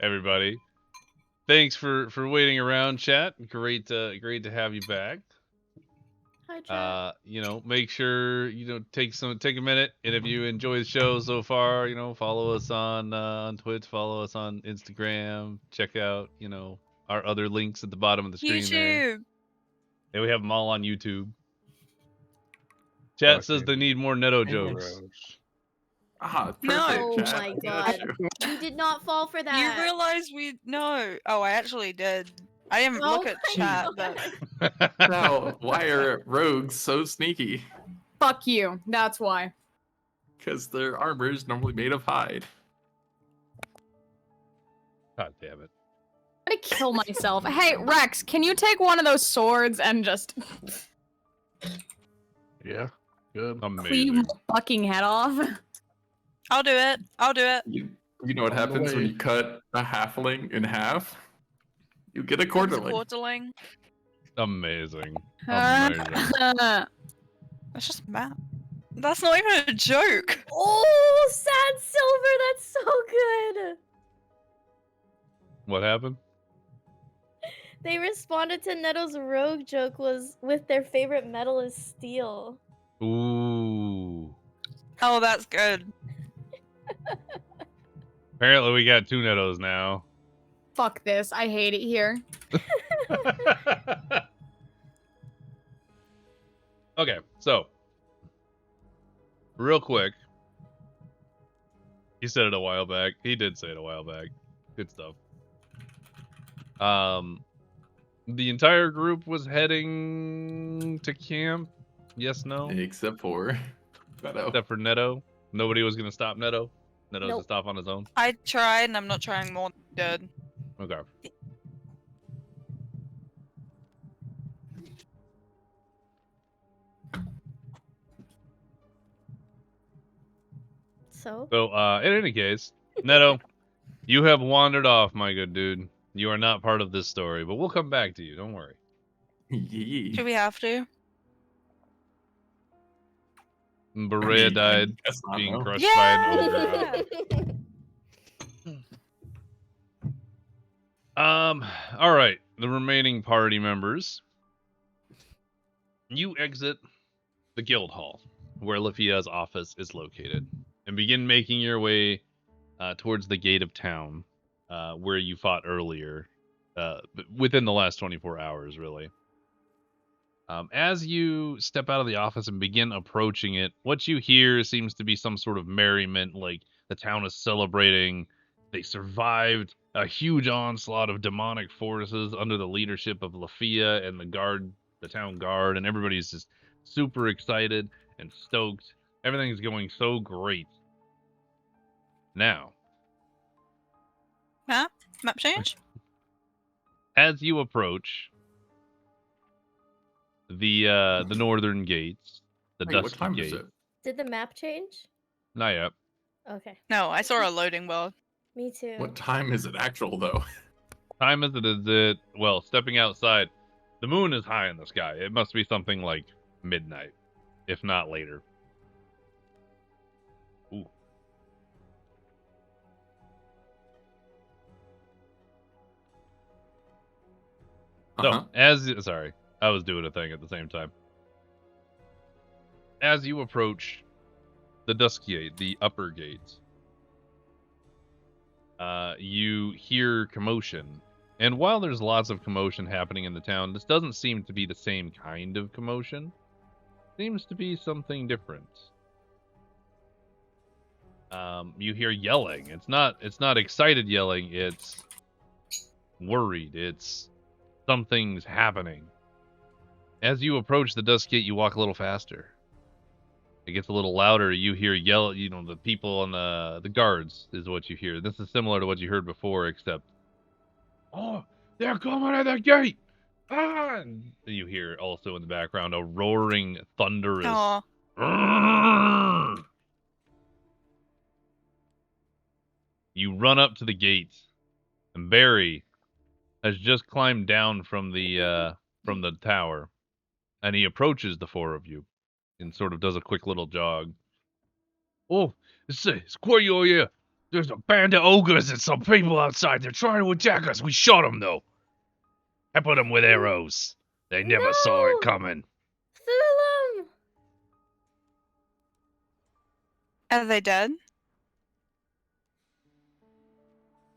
Everybody. Thanks for waiting around, chat. Great to have you back. Hi, chat. Make sure take a minute, and if you enjoy the show so far, follow us on Twitch, follow us on Instagram, check out our other links at the bottom of the screen there. YouTube. Yeah, we have them all on YouTube. Chat says they need more Netto jokes. Ah, perfect, No. chat. Oh my god. You did not fall for that. You realize we no. Oh, I actually did. I didn't look Oh at my chat, God. but Now, why are rogues so sneaky? Fuck you. That's why. Because their armor is normally made of hide. God damn it. I'm gonna kill myself. Hey, Rex, can you take one of those swords and just Yeah, good. cleave Amazing. my fucking head off? I'll do it. I'll do it. You know what On the happens when way. you cut a halfling in half? You get a It's a quarterling. quarterling. Amazing. Amazing. That's just math. That's not even a joke. Oh, sad silver. That's so good. What happened? They responded to Neto's rogue joke was with their favorite metal is steel. Ooh. Oh, that's good. Apparently we got 2 Nettos now. Fuck this. I hate it here. Okay, so real quick. He said it a while back. He did say it a while back. Good stuff. The entire group was heading to camp. Yes, no? Except for Meadow. Except for Netto. Nobody was gonna stop Netto. Netto was Nope. gonna stop on his own. I tried, and I'm not trying more than good. Okay. So? So, in any case, Netto, you have wandered off, my good dude. You are not part of this story, but we'll come back to you. Don't worry. Yee. Do we have to? Berea died Guess not, being no. crushed by an ogre. All right. The remaining party members. You exit the guild hall, where Lifia's office is located, and begin making your way towards the gate of town, where you fought earlier, within the last 24 hours, really. As you step out of the office and begin approaching it, what you hear seems to be some sort of merriment, like the town is celebrating. They survived a huge onslaught of demonic forces under the leadership of Lafia and the town guard, and everybody's just super excited and stoked. Everything's going so great. Now, Map change. as you approach the northern gates, the Wait, what dusky time gate. is it? Did the map change? Not yet. Okay. No, I saw a loading world. Me too. What time is it actual, though? Time is it? Well, stepping outside, the moon is high in the sky. It must be something like midnight, if not later. Ooh. Uh-huh. So, sorry, I was doing a thing at the same time. As you approach the dusk gate, the upper gate, you hear commotion. And while there's lots of commotion happening in the town, this doesn't seem to be the same kind of commotion. Seems to be something different. You hear yelling. It's not excited yelling, it's worried. It's something's happening. As you approach the dusk gate, you walk a little faster. It gets a little louder. You hear the people on the guards is what you hear. This is similar to what you heard before, except, oh, they're coming at the gate! Ah! And you hear also in the background a roaring, thunderous. Oh, "Rrrr!" You run up to the gate, and Barry has just climbed down from the tower, and he approaches the four of you, and sort of does a quick little jog. Oh, Squirrel here. There's a band of ogres and some people outside. They're trying to attack us. We shot them, though. I put them with arrows. They never saw it No! coming. Thulum! Are they dead?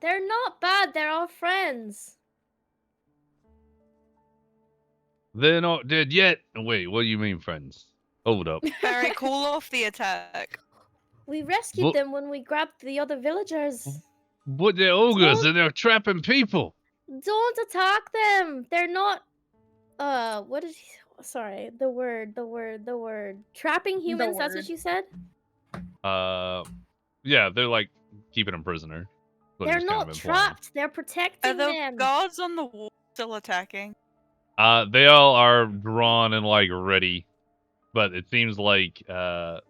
They're not bad. They're our friends. They're not dead yet. Wait, what do you mean, friends? Hold up. Barry, call off the attack. We rescued What? them when we grabbed the other villagers. But they're ogres Don't- and they're trapping people. Don't attack them. They're not. What did he? Sorry, the word. Trapping humans. That's what word. you said. Yeah, they're like keeping them prisoner. What They're he's kind not of implying. trapped. They're Are protecting the them. guards on the wall still attacking? They all are drawn and like ready, but it seems like the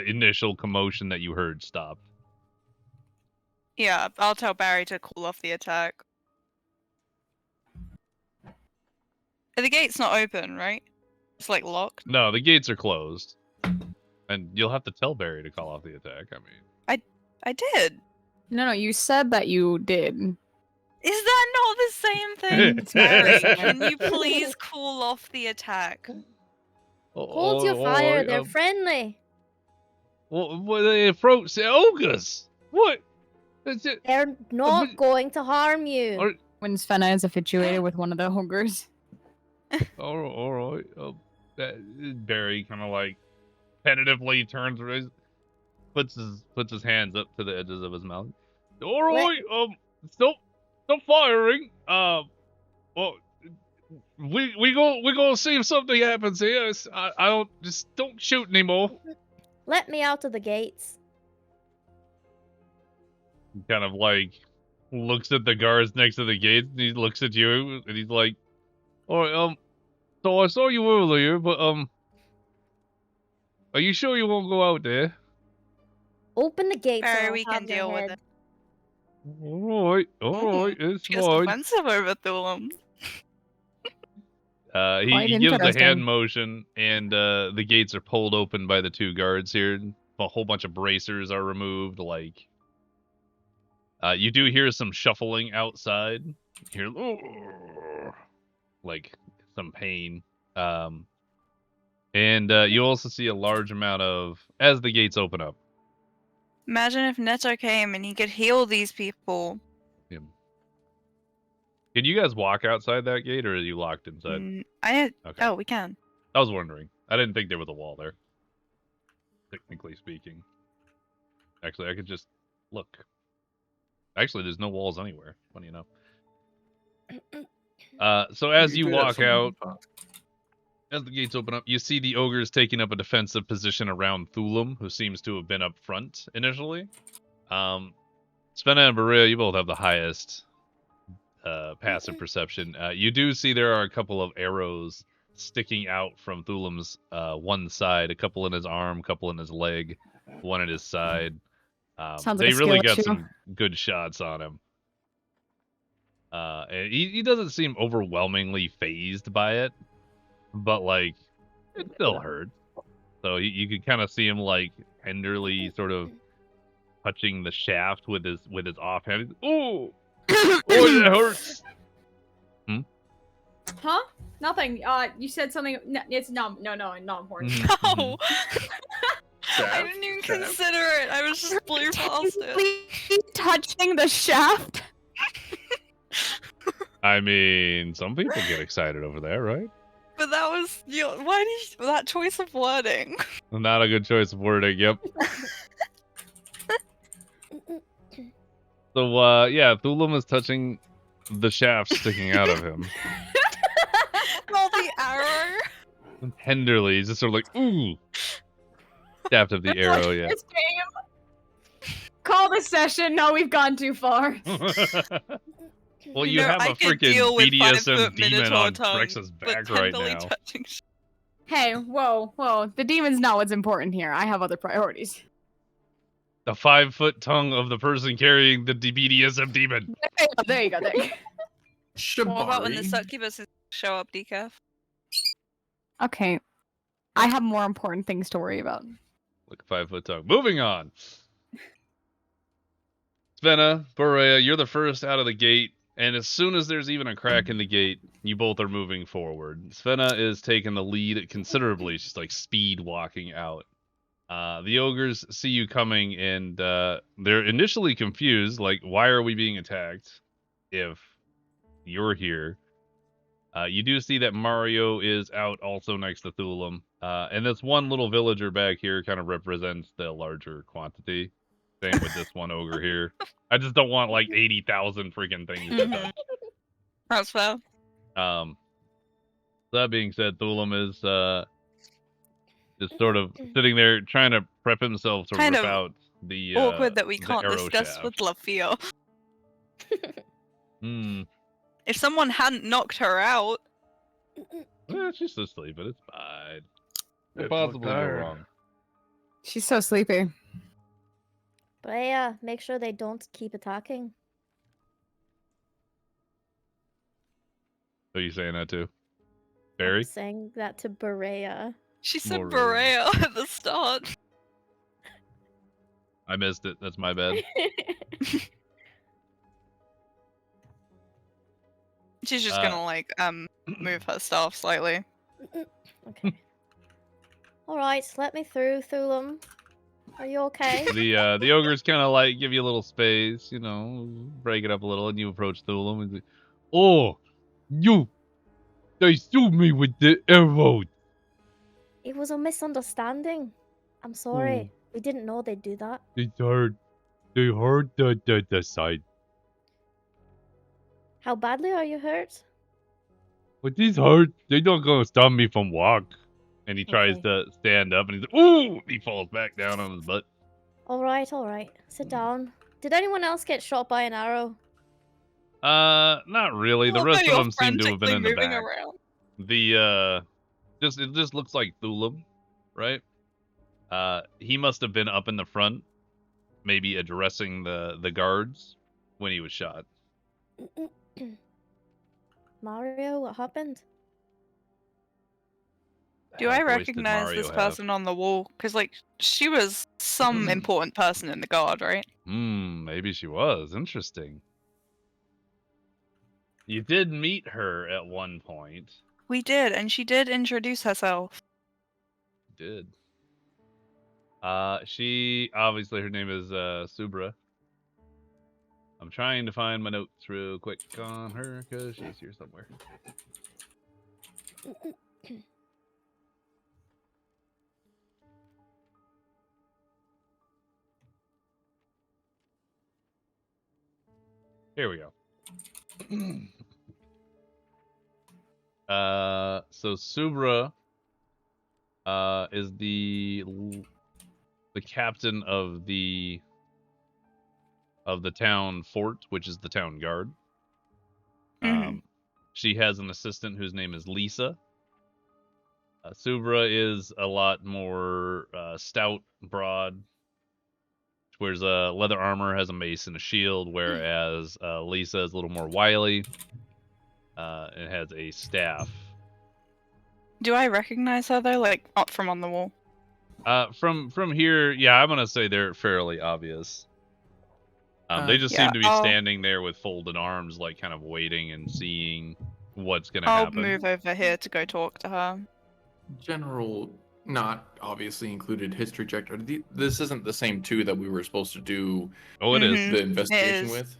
initial commotion that you heard stopped. Yeah, I'll tell Barry to call off the attack. The gate's not open, right? It's like locked. No, the gates are closed, and you'll have to tell Barry to call off the attack. I mean, I did. No, you said that you did. Is that not the same thing? Barry, can you please call off the attack? Hold your fire. They're friendly. What they approach the ogres? What? That's it. They're not going to harm you. Are- When Svenna is infatuated with one of the ogres. all right. Barry kind of like tentatively turns, puts his hands up to the edges of his mouth. All right. Stop firing. Well, we gonna see if something happens here. I don't shoot anymore. Let me out of the gates. He kind of like looks at the guards next to the gates, and he looks at you, and he's like, "All right, so I saw you earlier, but are you sure you won't go out there?" Open the gates. Barry, and we I'll can have your deal with head. it. All right, it's She gets fine. defensive over Thulum. Quite He gives the interesting. hand motion, and the gates are pulled open by the two guards here. A whole bunch of bracers are removed. Like, you do hear some shuffling outside. You hear, like, some pain. And you also see a large amount of, as the gates open up. Imagine if Neto came and he could heal these people. Can you guys walk outside that gate, or are you locked inside? Okay. Oh, we can. I was wondering. I didn't think there was a wall there. Technically speaking. Actually, I could just look. Actually, there's no walls anywhere. Funny enough. So as you walk out, as the gates open up, you see the ogres taking up a defensive position around Thulum, who seems to have been up front initially. Svenna and Berea, you both have the highest passive perception. You do see there are a couple of arrows sticking out from Thulum's one side, a couple in his arm, a couple in his leg, one at his side. Sounds like they a really skill got issue. some good shots on him. And he doesn't seem overwhelmingly phased by it, but like it still hurts. So you could kind of see him like tenderly sort of touching the shaft with his offhand. Oh, it hurts. Huh? Nothing. You said something. It's not important. No! I didn't even consider it. I was just blew past it. Please touching the shaft. I mean, some people get excited over there, right? But that was why did you, that choice of wording? Not a good choice of wording. Yep. So, yeah, Thulum is touching the shaft sticking out of him. Not the arrow. Tenderly, he's just sort of like, ooh. Shaft of the arrow, yeah. This game. Call the session. No, we've gone too far. Well, you No, have I a could freaking deal with BDSM 5-foot demon Minotaur on tongue, Trex's but back right tenderly now. touching Hey, whoa. The demon's not what's important here. I have other priorities. The 5-foot tongue of the person carrying the BDSM demon. There you go. What about when the Shibari. succubus show up, decaf? Okay. I have more important things to worry about. Like a 5-foot tongue. Moving on. Svenna, Borea, you're the first out of the gate, and as soon as there's even a crack in the gate, you both are moving forward. Svenna is taking the lead considerably. She's like speed walking out. The ogres see you coming, and they're initially confused, like, why are we being attacked if you're here? You do see that Mario is out also next to Thulam. And this one little villager back here kind of represents the larger quantity. Same with this one ogre here. I just don't want like 80,000 freaking things to touch. That's fair. That being said, Thulam is just sort of sitting there trying to prep himself to Kind rip of out the Awkward that we the can't arrow discuss shaft. with Lafia. Hmm. If someone hadn't knocked her out, She's asleep, but it's fine. What It possibly looked go tired. wrong? She's so sleepy. But yeah, make sure they don't keep attacking. Are you saying that too? I'm Barry? saying that to Berea. she said Moria. Berea at the start. I missed it. That's my bad. She's just gonna like move her staff slightly. Okay. Alright, let me through, Thulam. Are you okay? The ogres kind of like give you a little space, you know, break it up a little, and you approach Thulam and say, "Oh, they shoot me with the arrows." It was a misunderstanding. I'm sorry. We didn't know they'd do that. They hurt the side. How badly are you hurt? But these hurt. They're not gonna stop me from walk. And he tries Okay. to stand up, and he's like, "Ooh!" He falls back down on his butt. Alright, alright. Sit down. Did anyone else get shot by an arrow? Not really. The Although rest of you're them seem to have been frantically in the moving back. around. It just looks like Thulam, right? He must have been up in the front, maybe addressing the guards when he was shot. Mario, what happened? Do I recognize this person on the wall? Because, like, she was some important person in the guard, right? Maybe she was. Interesting. You did meet her at one point. We did, and she did introduce herself. Did. She, obviously, her name is, Subra. I'm trying to find my notes real quick on her, because she's here somewhere. Here we go. So Subra is the captain of the town fort, which is the town guard. She has an assistant whose name is Lisa. Subra is a lot more stout, broad. She wears leather armor, has a mace and a shield, whereas Lisa is a little more wily and has a staff. Do I recognize her though? Like, not from on the wall. From here, yeah, I'm gonna say they're fairly obvious. They just Yeah, seem to be standing there with folded arms, like kind of waiting and seeing what's gonna I'll happen. move over here to go talk to her. General, not obviously included history check. This isn't the same two that we were supposed to do Oh, it is. the investigation is. with?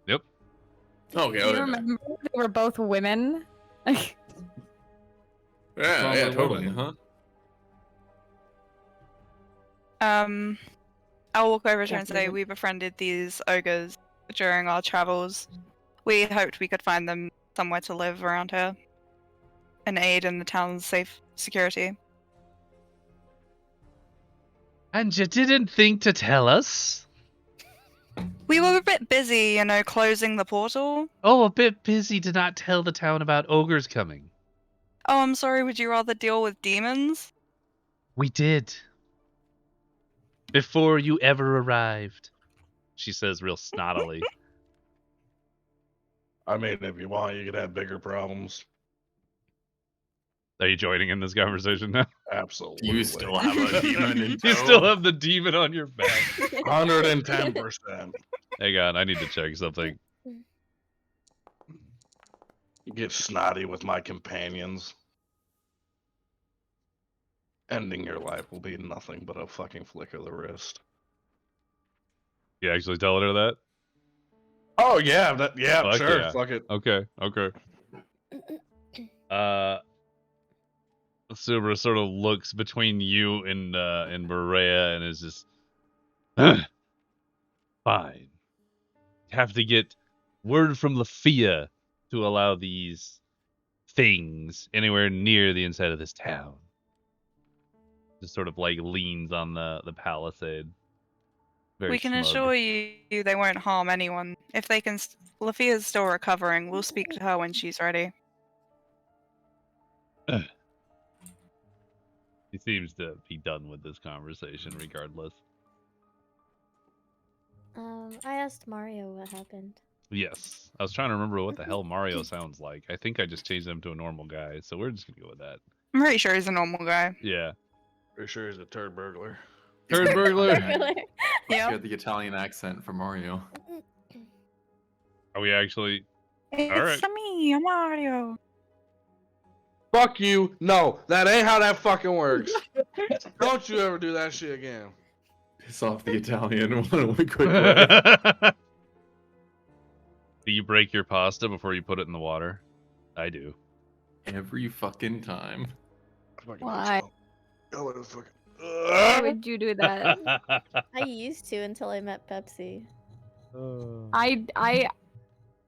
Yep. Okay. Do you remember they were both women? Yeah, Strongly totally. woman. I'll walk over to her and say Definitely. we befriended these ogres during our travels. We hoped we could find them somewhere to live around here and aid in the town's safe security. And you didn't think to tell us? We were a bit busy, you know, closing the portal. Oh, a bit busy to not tell the town about ogres coming. Oh, I'm sorry, would you rather deal with demons? We did. Before you ever arrived. She says real snottily. I mean, if you want, you could have bigger problems. Are you joining in this conversation now? Absolutely. You still have a demon in You tow. still have the demon on your back. 110%. Hang on, I need to check something. You get snotty with my companions. Ending your life will be nothing but a fucking flick of the wrist. You actually telling her that? Oh yeah, Fuck sure, yeah. fuck it. Okay. Subra sort of looks between you and Maria and is just fine. Have to get word from Lafia to allow these things anywhere near the inside of this town. Just sort of like leans on the palisade. Very We can smug. assure you they won't harm anyone. If they can, Lafia's still recovering. We'll speak to her when she's ready. He seems to be done with this conversation regardless. I asked Mario what happened. Yes. I was trying to remember what the hell Mario sounds like. I think I just changed him to a normal guy, so we're just gonna go with that. I'm pretty sure he's a normal guy. Yeah. Pretty sure he's a turd burglar. Turd burglar. You Yeah. got the Italian accent for Mario. Are we actually? It's me, I'm Mario. Fuck you. No, that ain't how that fucking works. Don't you ever do that shit again. Piss off the Italian one quickly. Do you break your pasta before you put it in the water? I do. Every fucking time. Why? Fucking... Why would you do that? I used to until I met Pepsi. I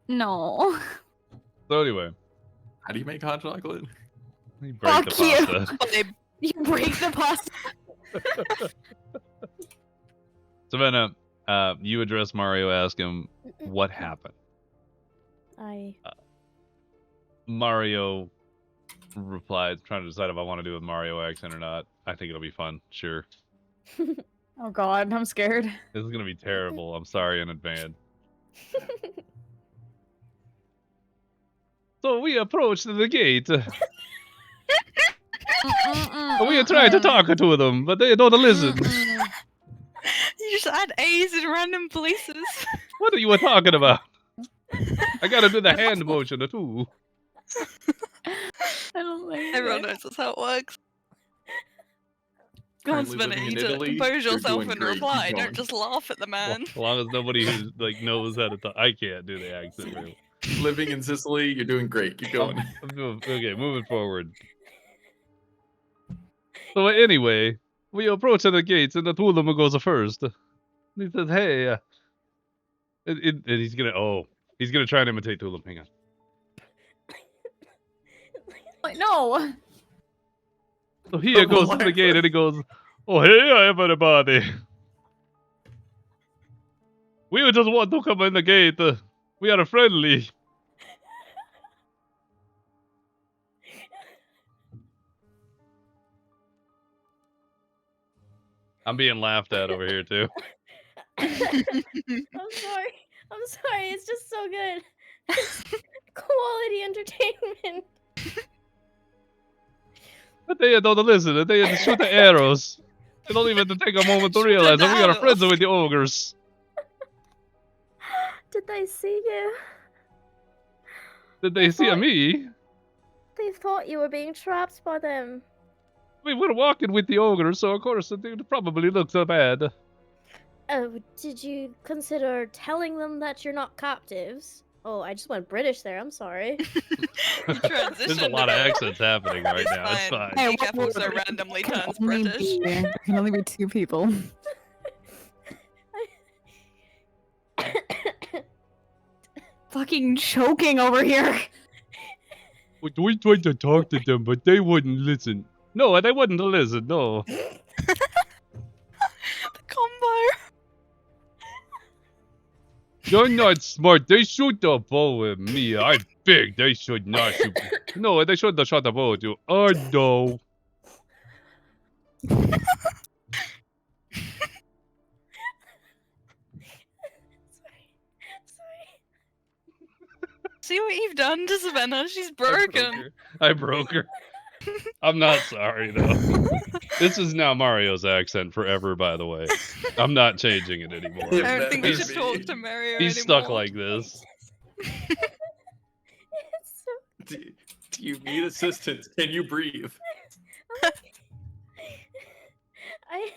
no. So anyway, How do you make hot chocolate? you break Fuck the you. pasta. You break the pasta. Savannah, you address Mario, ask him what happened. Mario replies, trying to decide if I want to do it with Mario accent or not. I think it'll be fun. Sure. Oh god, I'm scared. This is gonna be terrible. I'm sorry in advance. So we approached the gate. We tried to talk to them, but they don't listen. You just add A's in random places. What are you talking about? I gotta do the hand motion too. I don't like Everyone it. knows that's how it works. Come on, Currently Spinner, living you in need to Italy, compose you're yourself doing and great. Keep reply. going. Don't just laugh at the man. As long as nobody who knows how to talk. I can't do the accent really. Living in Sicily, you're doing great. Keep going. Okay, moving forward. So anyway, we approach the gates and the two of them goes first. He says, "Hey," and he's gonna try and imitate Tulip. Hang on. Wait, no. So he goes to the gate and he goes, "Oh hey everybody, we just want to come in the gate. We are friendly." I'm being laughed at over here too. I'm sorry. I'm sorry. It's just so good. It's quality entertainment. But they don't listen. They just shoot the arrows. They don't even take a moment to Shoot realize the that we are arrows. friends with the ogres. Did they see you? Did they see me? They thought you were being trapped by them. We were walking with the ogres, so of course it probably looked so bad. Oh, did you consider telling them that you're not captives? Oh, I just went British there. I'm sorry. There's a lot of accents happening right now. It's fine. Hey, Decaf what- also randomly turns Only British. there can only be two people. Fucking choking over here. We tried to talk to them, but they wouldn't listen. No, they wouldn't listen, no. The combo. You're not smart. They shoot the bow at me. I'm big. They should not shoot. No, they shouldn't have shot the bow at you. Oh, no. Sorry. See what you've done to Savannah? She's broken. I broke her. I'm not sorry though. This is now Mario's accent forever, by the way. I'm not changing it anymore. If I don't that think we was should me. talk to Mario He's anymore. stuck like this. It's so. Do you need assistance? Can you breathe? I.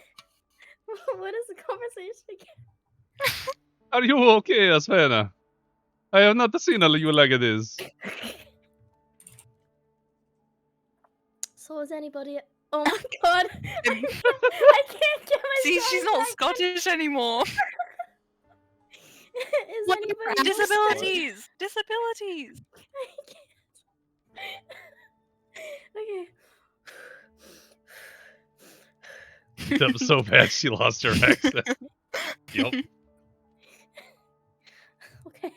What is the conversation again? Are you okay, Asfena? I have not seen you like this. So is anybody? Oh my god! I can't get myself. See, she's not back. Scottish anymore. Is anybody? Disabilities! Disabilities! Okay. That was so bad she lost her accent. Yep. Okay.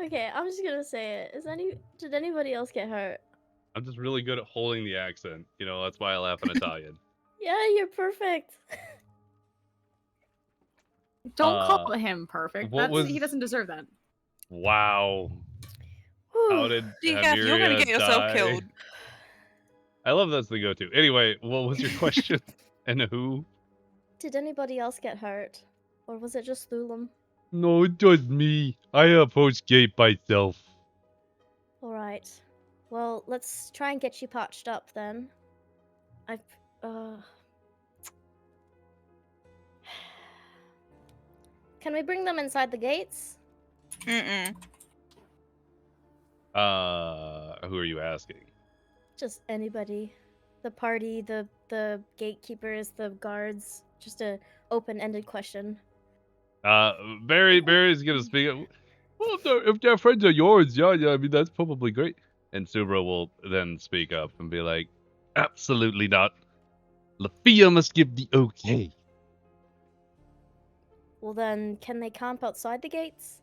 Okay, I'm just gonna say it. Did anybody else get hurt? I'm just really good at holding the accent. You know, that's why I laugh in Italian. Yeah, you're perfect. Don't call him perfect. what He was- doesn't deserve that. Wow. How did Decaf, you're gonna Hamiria get yourself die? killed. I love that's the go-to. Anyway, what was your question? And who? Did anybody else get hurt? Or was it just Thulam? No, it was me. I approached gate myself. Alright. Well, let's try and get you patched up then. Can we bring them inside the gates? Mm-mm. Who are you asking? Just anybody. The party, the gatekeepers, the guards. Just a open-ended question. Barry's gonna speak up. Well, if they're friends of yours, yeah, I mean, that's probably great. And Subra will then speak up and be like, absolutely not. Lafia must give the okay. Well then, can they camp outside the gates?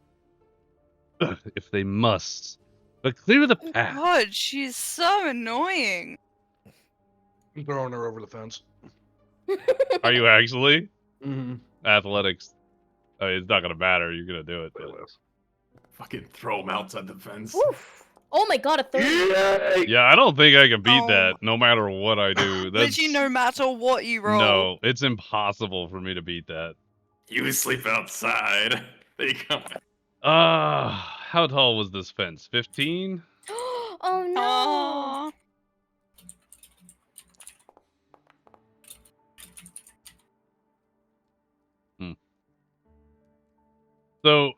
If they must. But clear the path. God, she's so annoying. I'm throwing her over the fence. Are you actually? Mm-hmm. Athletics. I mean, it's not gonna matter. You're gonna do it. But... Fucking throw him outside the fence. Oof. Oh my god, a 30. Yeah, I don't think I can beat Oh. that no matter what I do. That's... Literally, no matter what you roll. No, it's impossible for me to beat that. You sleep outside. They come. How tall was this fence? 15? Oh no. Aww. So,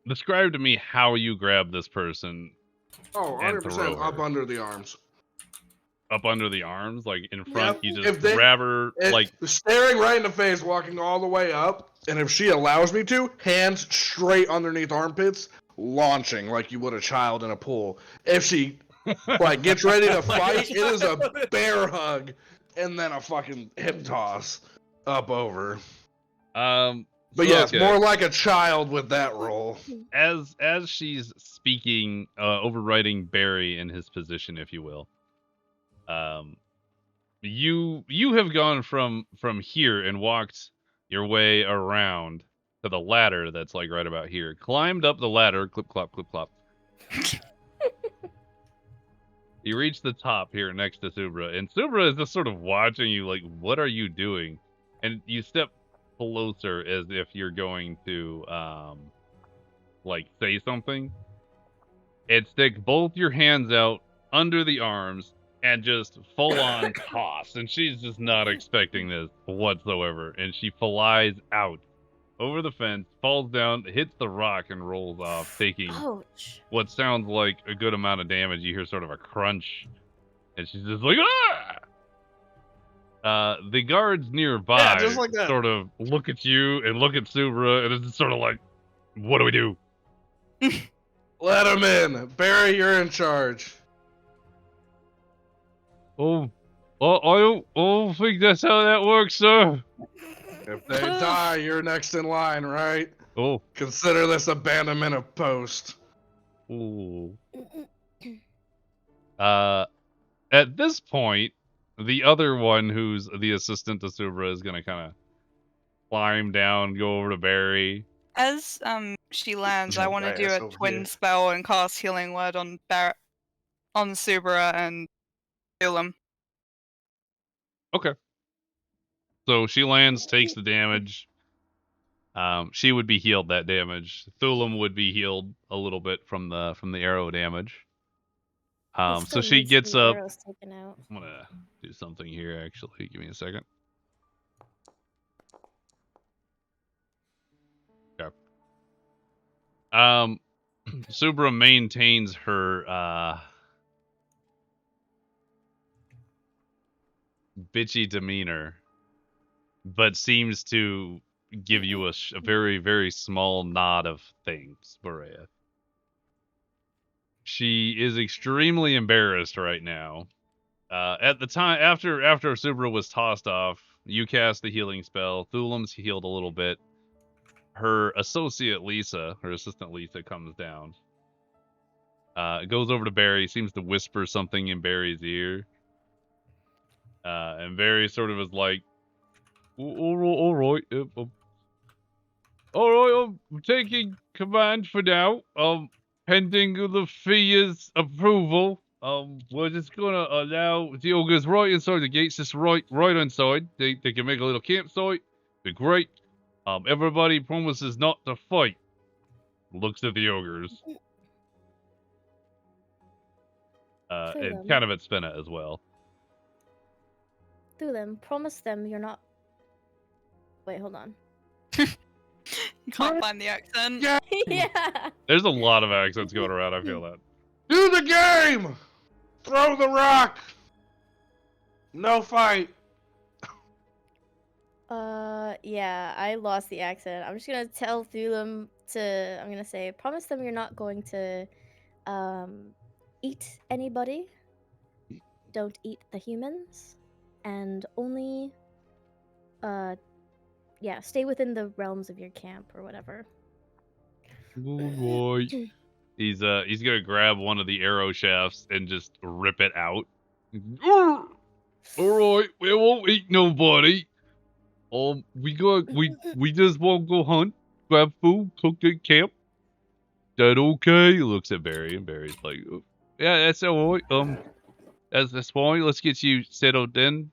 describe to me how you grab this person Oh, And 100% throw up her. under the arms. up under the arms, like in front. Yep, You if just they- grab her, like Staring right in the face, walking all the way up, and if she allows me to, hands straight underneath armpits, launching like you would a child in a pool. If she like gets ready to fight, it is a bear hug, and then a fucking hip toss up over. But so, yes, okay. more like a child with that roll. As she's speaking, overriding Barry in his position, if you will. You have gone from here and walked your way around to the ladder that's like right about here. Climbed up the ladder, clip clop, clip clop. You reach the top here next to Subra, and Subra is just sort of watching you like, what are you doing? And you step closer as if you're going to like say something. And stick both your hands out under the arms and just full on toss. And she's just not expecting this whatsoever. And she flies out over the fence, falls down, hits the rock, and rolls off, taking Ouch. what sounds like a good amount of damage. You hear sort of a crunch, and she's just like, ah! The guards nearby Yeah, just like that. sort of look at you and look at Subra, and it's just sort of like, what do we do? Let him in. Barry, you're in charge. I don't think that's how that works, sir. If they die, you're next in line, right? Oh. Consider this abandonment of post. Ooh. At this point, the other one who's the assistant to Subra is gonna kind of climb down, go over to Barry. As she lands, I want to do Yes, a over twin here. spell and cast Healing Word on Barrett. on Subra and Thulam. Okay. So she lands, takes the damage. She would be healed that damage. Thulam would be healed a little bit from the arrow damage. He So still she needs gets the up. arrows taken out. I'm gonna do something here. Actually, give me a second. Okay. Subra maintains her bitchy demeanor, but seems to give you a very, very small nod of thanks, Berea. She is extremely embarrassed right now. At the time, after Subra was tossed off, you cast the healing spell. Thulam's healed a little bit. Her associate Lisa, her assistant Lisa, comes down. Goes over to Barry, seems to whisper something in Barry's ear. And Barry sort of is like, all right, I'm taking command for now. Pending the Fia's approval. We're just gonna allow the ogres right inside the gates, just right inside. They can make a little campsite. Be great. Everybody promises not to fight. Looks at the ogres. And Thulam. kind of at Spinna as well. Thulam, promise them you're not. Wait, hold on. You can't find the accent. Yeah. Yeah. There's a lot of accents going around, I feel that. Do the game! Throw the rock! No fight! Yeah, I lost the accent. I'm just gonna tell Thulam to. I'm gonna say, promise them you're not going to, eat anybody. Don't eat the humans, and only, yeah, stay within the realms of your camp or whatever. Oh boy. He's gonna grab one of the arrow shafts and just rip it out. All right, we won't eat nobody. We just won't go hunt, grab food, cook at camp. That okay? He looks at Barry, and Barry's like, "Oh, yeah, that's all right. That's fine. Let's get you settled in.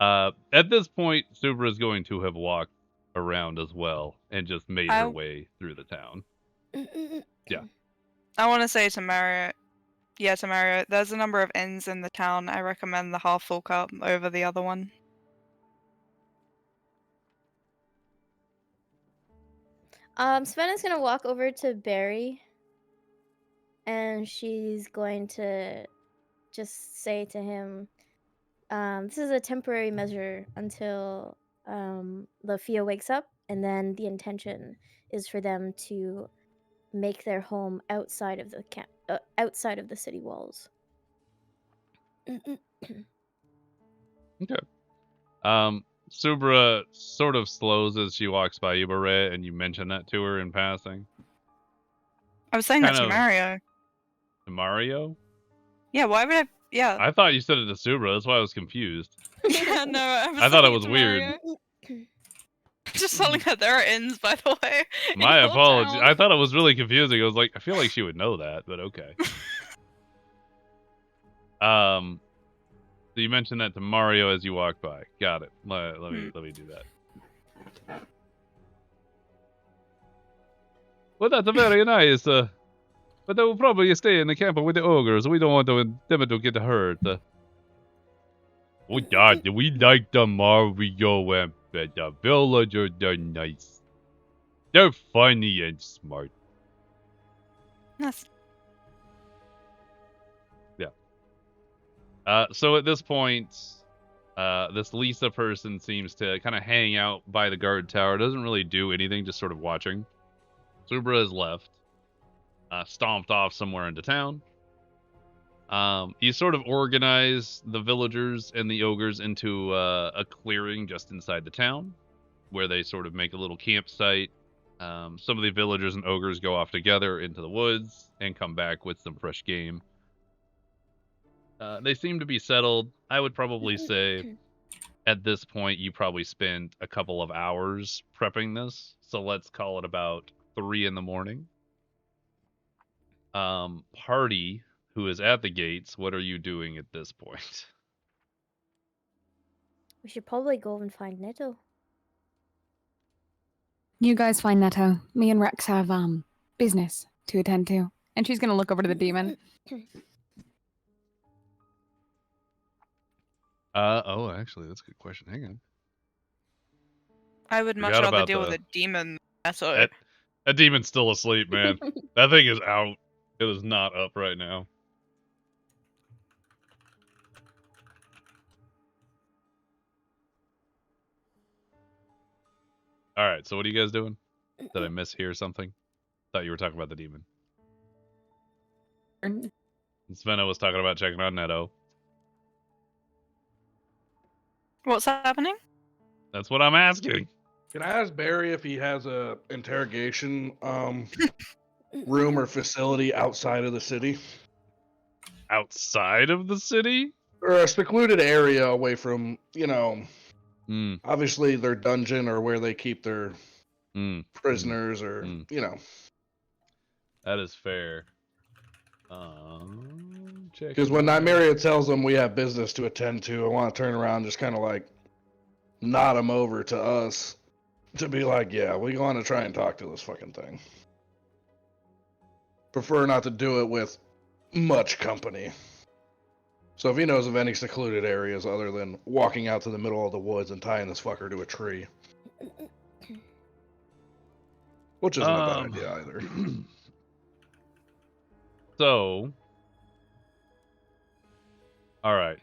At this point, Subra is going to have walked around as well and just made her way through the town. Yeah. I want to say to Marriott, there's a number of inns in the town. I recommend the half full cup over the other one. Sven is gonna walk over to Barry, and she's going to just say to him, this is a temporary measure until the Fia wakes up, and then the intention is for them to make their home outside of the camp, outside of the city walls. Okay. Subra sort of slows as she walks by you, Barret, and you mention that to her in passing. I was saying that to Mario. To Mario? Yeah, why would I? Yeah. I thought you said it to Subra. That's why I was confused. Yeah, no, I thought it was weird. Just telling her there are inns, by the way. My apologies. I thought it was really confusing. I was like, I feel like she would know that, but okay. So you mentioned that to Mario as you walk by. Got it. Let me do that. Well, that's very nice. But they will probably stay in the camp with the ogres. We don't want them to get hurt. Oh God, we like the Mario and the villagers. They're nice. They're funny and smart. Yes. So at this point, this Lisa person seems to kind of hang out by the guard tower. Doesn't really do anything, just sort of watching. Subra has left. Stomped off somewhere into town. You sort of organize the villagers and the ogres into a clearing just inside the town, where they sort of make a little campsite. Some of the villagers and ogres go off together into the woods and come back with some fresh game. They seem to be settled. I would probably say at this point you probably spent a couple of hours prepping this. So let's call it about 3 in the morning. Party, who is at the gates, what are you doing at this point? We should probably go and find Neto. You guys find Neto. Me and Rex have business to attend to. And she's gonna look over to the demon. Oh, actually, that's a good question. Hang on. I would much Forgot rather about deal the- with a demon. So That demon's still asleep, man. That thing is out. It is not up right now. All right, so what are you guys doing? Did I mishear something? Thought you were talking about the demon. Svenna was talking about checking on Neto. what's happening? That's what I'm asking. Can I ask Barry if he has a interrogation room or facility outside of the city? Outside of the city? Or a secluded area away from, Hmm. obviously their dungeon or where they keep their prisoners or, Mm. That is fair. Check. Because when Nymeria tells them we have business to attend to, I want to turn around and just kind of like nod them over to us to be like, yeah, we want to try and talk to this fucking thing. Prefer not to do it with much company. So if he knows of any secluded areas other than walking out to the middle of the woods and tying this fucker to a tree. Which isn't a bad idea either. So, all right.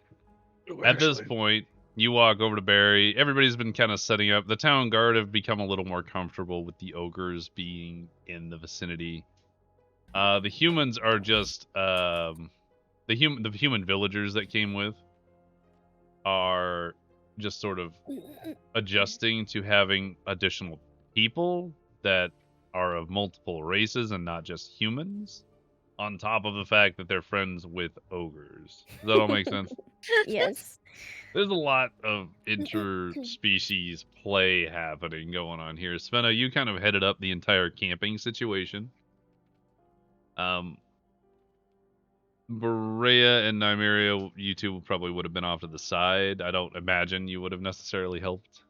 Ooh, At this actually, point, you walk over to Barry. Everybody's been kind of setting up. The town guard have become a little more comfortable with the ogres being in the vicinity. The humans are just the human villagers that came with are just sort of adjusting to having additional people that are of multiple races and not just humans, on top of the fact that they're friends with ogres. Does that all make sense? Yes. There's a lot of interspecies play happening going on here. Svenna, you kind of headed up the entire camping situation. Berea and Nymeria, you two probably would have been off to the side. I don't imagine you would have necessarily helped.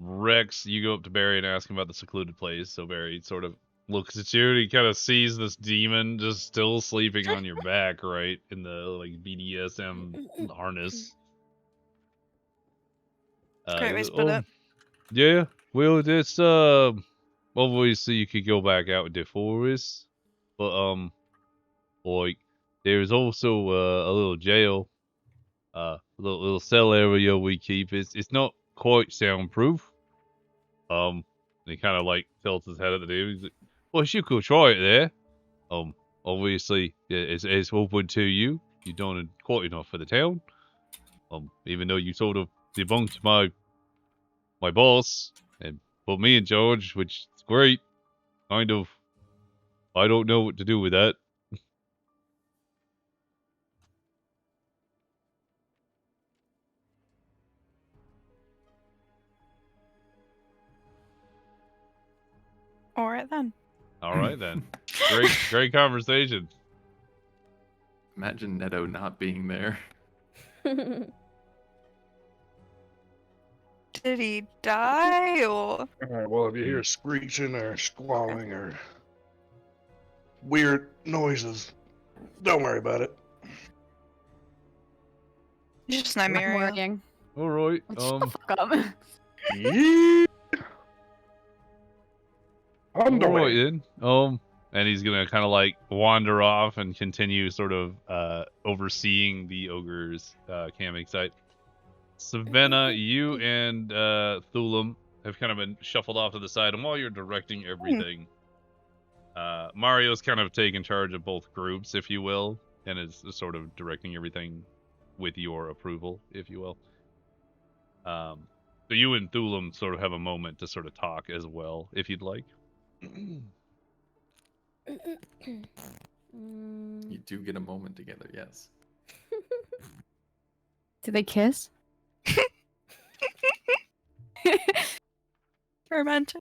Rex, you go up to Barry and ask him about the secluded place. So Barry sort of looks at you and he kind of sees this demon just still sleeping on your back, right? In the like BDSM harness. Great he way to goes, put it. Yeah, well, that's obviously you could go back out in the forest, but like there's also a little jail, little cell area we keep. It's not quite soundproof. He kind of like tilts his head at the dude. He's like, well, you could try it there. Obviously it's open to you. You've done quite enough for the town. Even though you sort of debunked my boss and put me in charge, which is great. Kind of. I don't know what to do with that. All right then. All right then. Great conversation. Imagine Neto not being there. Did he die or? Alright, well, if you hear screeching or squalling or weird noises, don't worry about it. Just I'm Nymeria. worrying. All right. Shut the fuck up. Yeah. On the All right way. then. And he's gonna kind of like wander off and continue sort of overseeing the ogre's camping site. Savannah, you and Thulam have kind of been shuffled off to the side, and while you're directing everything, Mario's kind of taking charge of both groups, if you will, and is sort of directing everything with your approval, if you will. So you and Thulam sort of have a moment to sort of talk as well, if you'd like. You do get a moment together, yes. Did they kiss? Romantic.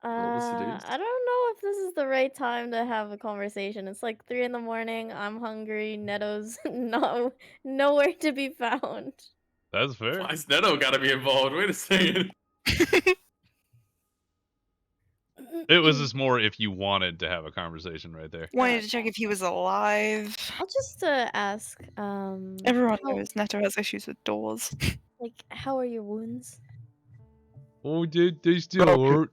Roll to seduce. I don't know if this is the right time to have a conversation. It's like 3 in the morning. I'm hungry. Neto's nowhere to be found. That's fair. Why's Neto gotta be involved? Wait a second. It was just more if you wanted to have a conversation right there. Wanted to check if he was alive. I'll just ask. Everyone how- knows Neto has issues with doors. Like, how are your wounds? Oh, they still Okay. hurt.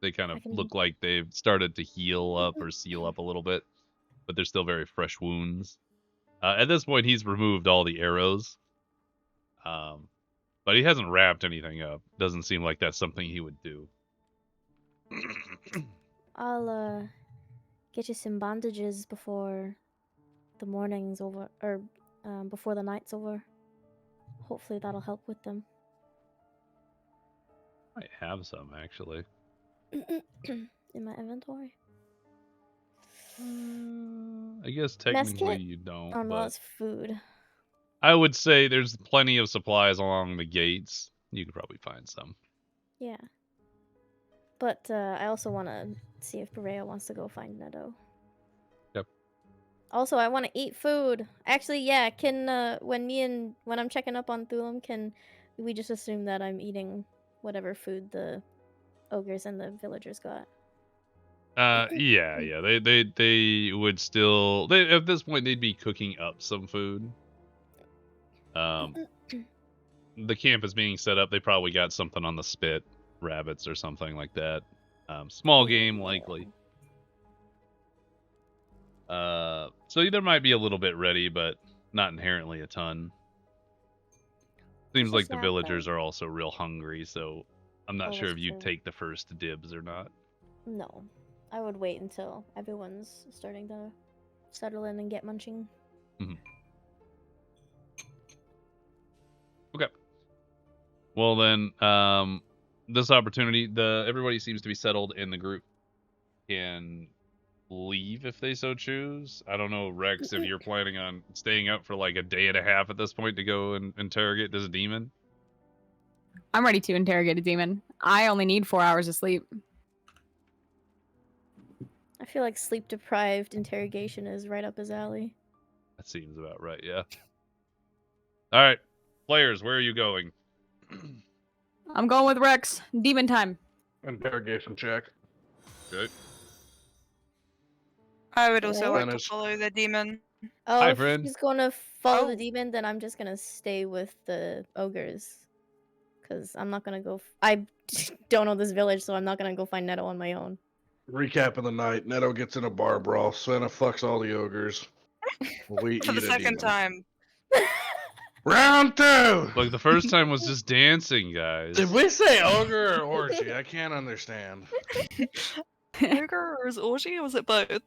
They kind of I can- look like they've started to heal up or seal up a little bit, but they're still very fresh wounds. At this point, he's removed all the arrows, but he hasn't wrapped anything up. Doesn't seem like that's something he would do. I'll get you some bandages before the morning's over, or before the night's over. Hopefully that'll help with them. Might have some actually. In my inventory. I guess Mess technically kit? you don't. Oh no, but that's food. I would say there's plenty of supplies along the gates. You could probably find some. Yeah. But I also want to see if Berea wants to go find Neto. Yep. Also, I want to eat food. Actually, yeah. Can when I'm checking up on Thulam, can we just assume that I'm eating whatever food the ogres and the villagers got? Yeah. They would still. At this point they'd be cooking up some food. The camp is being set up. They probably got something on the spit, rabbits or something like that. Small game likely. So there might be a little bit ready, but not inherently a ton. Seems So like the sad, villagers though. are also real hungry, so I'm not Oh, sure that's if you'd true. take the first dibs or not. No, I would wait until everyone's starting to settle in and get munching. Okay. Well then, this opportunity, everybody seems to be settled in the group. Can leave if they so choose. I don't know, Rex, if you're planning on staying up for like a day and a half at this point to go and interrogate this demon. I'm ready to interrogate a demon. I only need 4 hours of sleep. I feel like sleep deprived interrogation is right up his alley. That seems about right, yeah. All right, players, where are you going? I'm going with Rex. Demon time. Interrogation check. Good. I would also Hello? like to Finish. follow the demon. Oh, Hi, if friend. he's gonna follow the Oh. demon, then I'm just gonna stay with the ogres. Cause I'm not gonna go. I don't know this village, so I'm not gonna go find Neto on my own. Recap of the night. Neto gets in a bar brawl. Svenna fucks all the ogres. We For the eat a second demon. time. Round 2! Look, the first time was just dancing, guys. Did we say ogre or orgy? I can't understand. Ogre or is orgy, or was it both?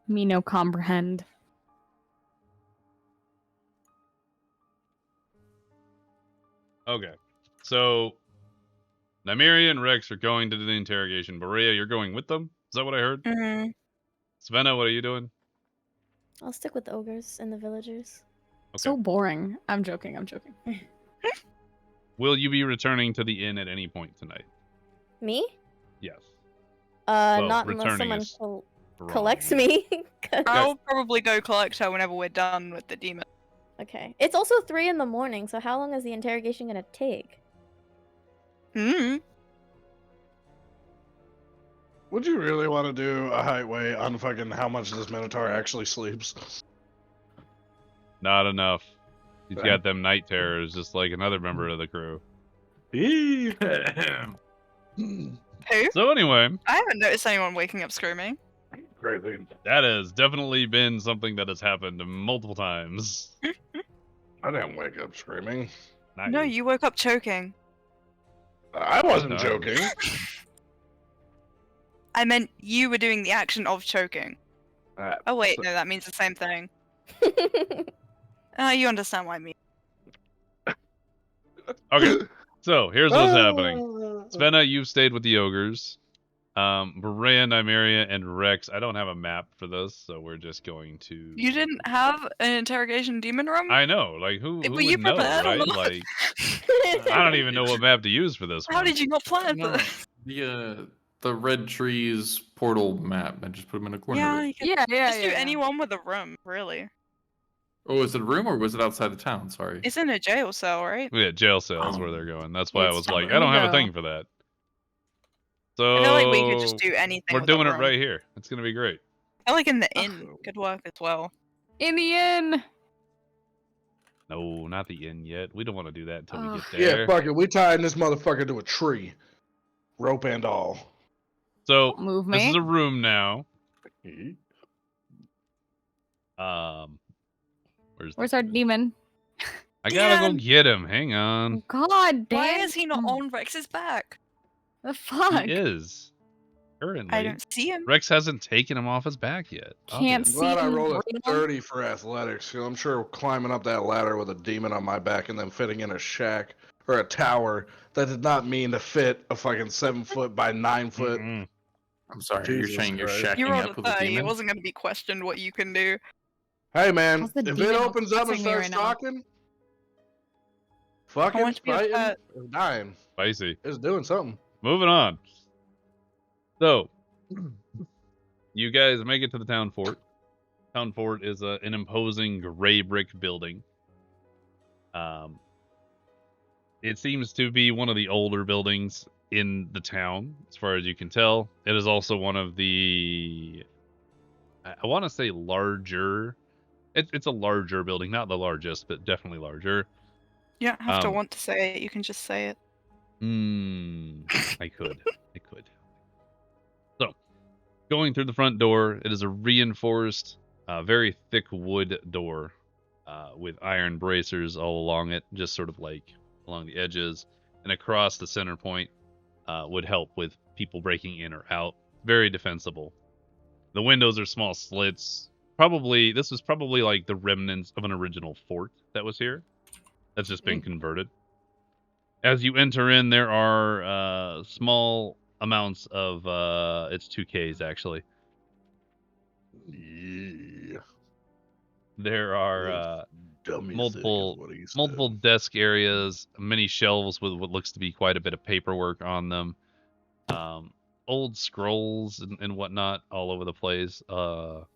Me no comprehend. Okay. So, Nymeria and Rex are going to do the interrogation. Berea, you're going with them? Is that what I heard? Mm-hmm. Svenna, what are you doing? I'll stick with the ogres and the villagers. Okay. So boring. I'm joking. I'm joking. Will you be returning to the inn at any point tonight? Me? Yes. Not unless returning someone is wrong. collects me. 'Cause- I'll probably go collect her whenever we're done with the demon. Okay. It's also 3 in the morning, so how long is the interrogation gonna take? Hmm. Would you really want to do a highway on fucking how much this Minotaur actually sleeps? Not enough. He's Okay. got them night terrors, just like another member of the crew. Eee. Who? So anyway, I haven't noticed anyone waking up screaming. Crazy. that has definitely been something that has happened multiple times. I didn't wake up screaming. Not No, you woke up choking. I wasn't No. joking. I meant you were doing the action of choking. Oh wait, no, that means the same thing. You understand what I mean. Okay, so here's what's Oh. happening. Svenna, you've stayed with the ogres. Berea, Nymeria, and Rex. I don't have a map for this, so we're just going to. You didn't have an interrogation demon room? I know, like who Were would you know, prepared or right? not? Like I don't even know what map to use for this How one. did you not plan for No, this? the red trees portal map. I just put them in a corner Yeah, of it. you could Yeah. just do anyone with a room, really. Oh, is it a room or was it outside the town? Sorry. It's in a jail cell, right? Yeah, jail cells where Oh. they're going. That's why I It's was like, in I don't have a the- thing for that. I feel like we could just So do anything we're with a doing it room. right here. It's gonna be great. I feel like in the inn could work as well. In the inn. No, not the inn yet. We don't want to do that until we Ugh. get there. Yeah, fuck it. We tying this motherfucker to a tree, rope and all. So Move this is me. a room now. Where's our demon? I gotta go Dan! get him. Hang on. God damn. Why is he not on Rex's back? The fuck? He is I currently. don't see him. Rex hasn't taken him off his back yet. Can't obviously. I'm glad I See, rolled a Bruno? 30 for athletics. 'Cause I'm sure climbing up that ladder with a demon on my back and then fitting in a shack or a tower, that did not mean to fit a fucking 7 foot by 9 foot. Mm-mm. I'm sorry. Jesus you're saying you're Christ. shacking You rolled up a with a 30. It demon? wasn't going to be questioned what you can do. Hey man, How's the if it demon opens up and oppressing me starts right now? talking, I fucking want to be a fighting, pet. or dying, Spicy. it's doing something. Moving on. So, you guys make it to the town fort. Town fort is an imposing gray brick building. It seems to be one of the older buildings in the town, as far as you can tell. It is also one of the, I want to say larger. It's a larger building, not the largest, but definitely larger. You don't have to Um, want to say it. You can just say it. I could. So, going through the front door, it is a reinforced, very thick wood door with iron bracers all along it, just sort of like along the edges and across the center point. Would help with people breaking in or out. Very defensible. The windows are small slits. This was probably like the remnants of an original fort that was here. That's just been converted. As you enter in, there are small amounts of it's 2Ks actually. Yeah. There are Dummy multiple thing is what he said. multiple desk areas, many shelves with what looks to be quite a bit of paperwork on them, old scrolls and whatnot all over the place. The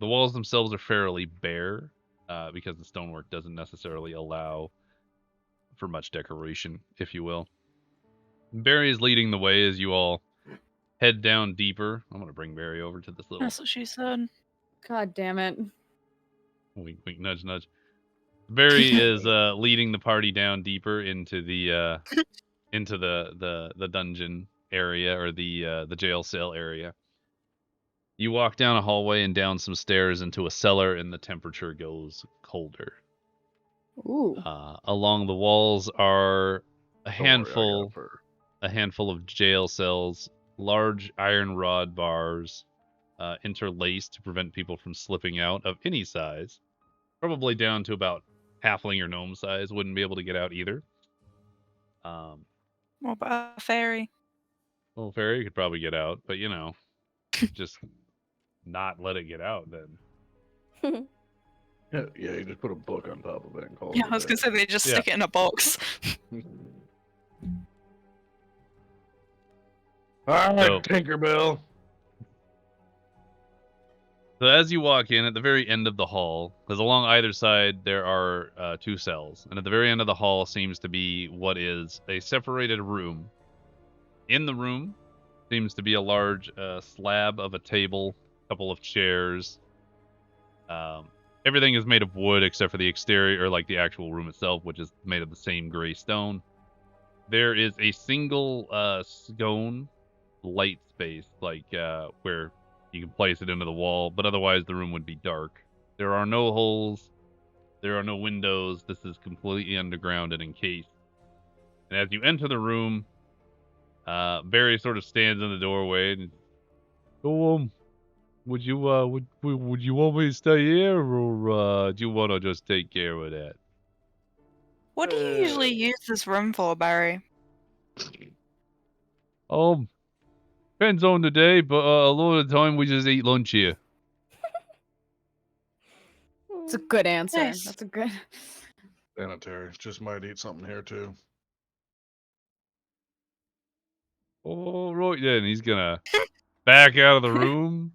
walls themselves are fairly bare because the stonework doesn't necessarily allow for much decoration, if you will. Barry is leading the way as you all head down deeper. I'm going to bring Barry over to this little That's what she said. God damn it. wink, wink, nudge, nudge. Barry is leading the party down deeper into the dungeon area or the jail cell area. You walk down a hallway and down some stairs into a cellar, and the temperature goes colder. Ooh. Along the walls are a Don't worry, I got handful her. of jail cells, large iron rod bars interlaced to prevent people from slipping out of any size. Probably down to about halfling or gnome size wouldn't be able to get out either. What about a fairy? Well, fairy could probably get out, but just not let it get out then. Yeah, you just put a book on top of it and call Yeah, it I was gonna say they just Yeah. stick it in a box. All right, So- Tinkerbell. So as you walk in, at the very end of the hall, because along either side there are 2 cells, and at the very end of the hall seems to be what is a separated room. In the room seems to be a large slab of a table, a couple of chairs. Everything is made of wood except for the exterior, or like the actual room itself, which is made of the same gray stone. There is a single scone light space, like where you can place it into the wall, but otherwise the room would be dark. There are no holes. There are no windows. This is completely underground and encased. And as you enter the room, Barry sort of stands in the doorway and, so, would you would you want me to stay here, or do you want to just take care of that? What do you usually use this room for, Barry? Depends on the day, but a lot of the time we just eat lunch here. It's a good answer. Nice. That's a good. Sanitary. Just might eat something here too. All right then, he's gonna back out of the room.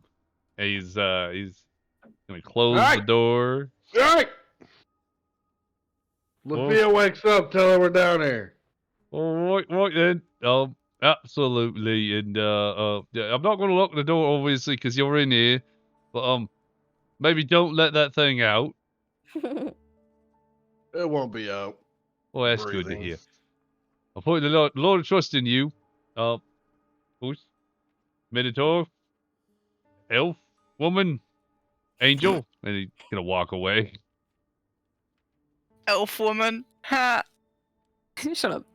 And he's gonna close the Alright. door. All right. Lucia wakes up. Tell her we're down here. All right then. Absolutely. And yeah, I'm not gonna lock the door obviously because you're in here, but maybe don't let that thing out. It won't be out. Well, that's good to Breathing. hear. I put a lot of trust in you. Who's Minotaur, elf, woman, angel, and he's gonna walk away. Elf woman. Ha. Shut up.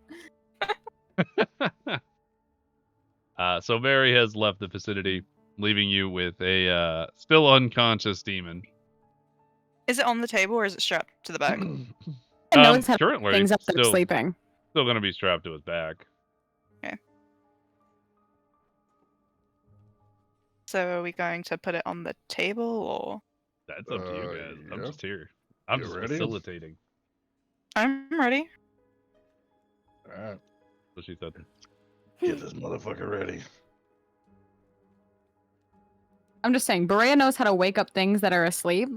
So Mary has left the vicinity, leaving you with a still unconscious demon. Is it on the table or is it strapped to the back? I know it's had Currently, things up there still sleeping. gonna be strapped to his back. So are we going to put it on the table or? That's up to you guys. I'm Yeah. just here. I'm You just ready? facilitating. I'm ready. All right. What she said. Get this motherfucker ready. I'm just saying, Berea knows how to wake up things that are asleep.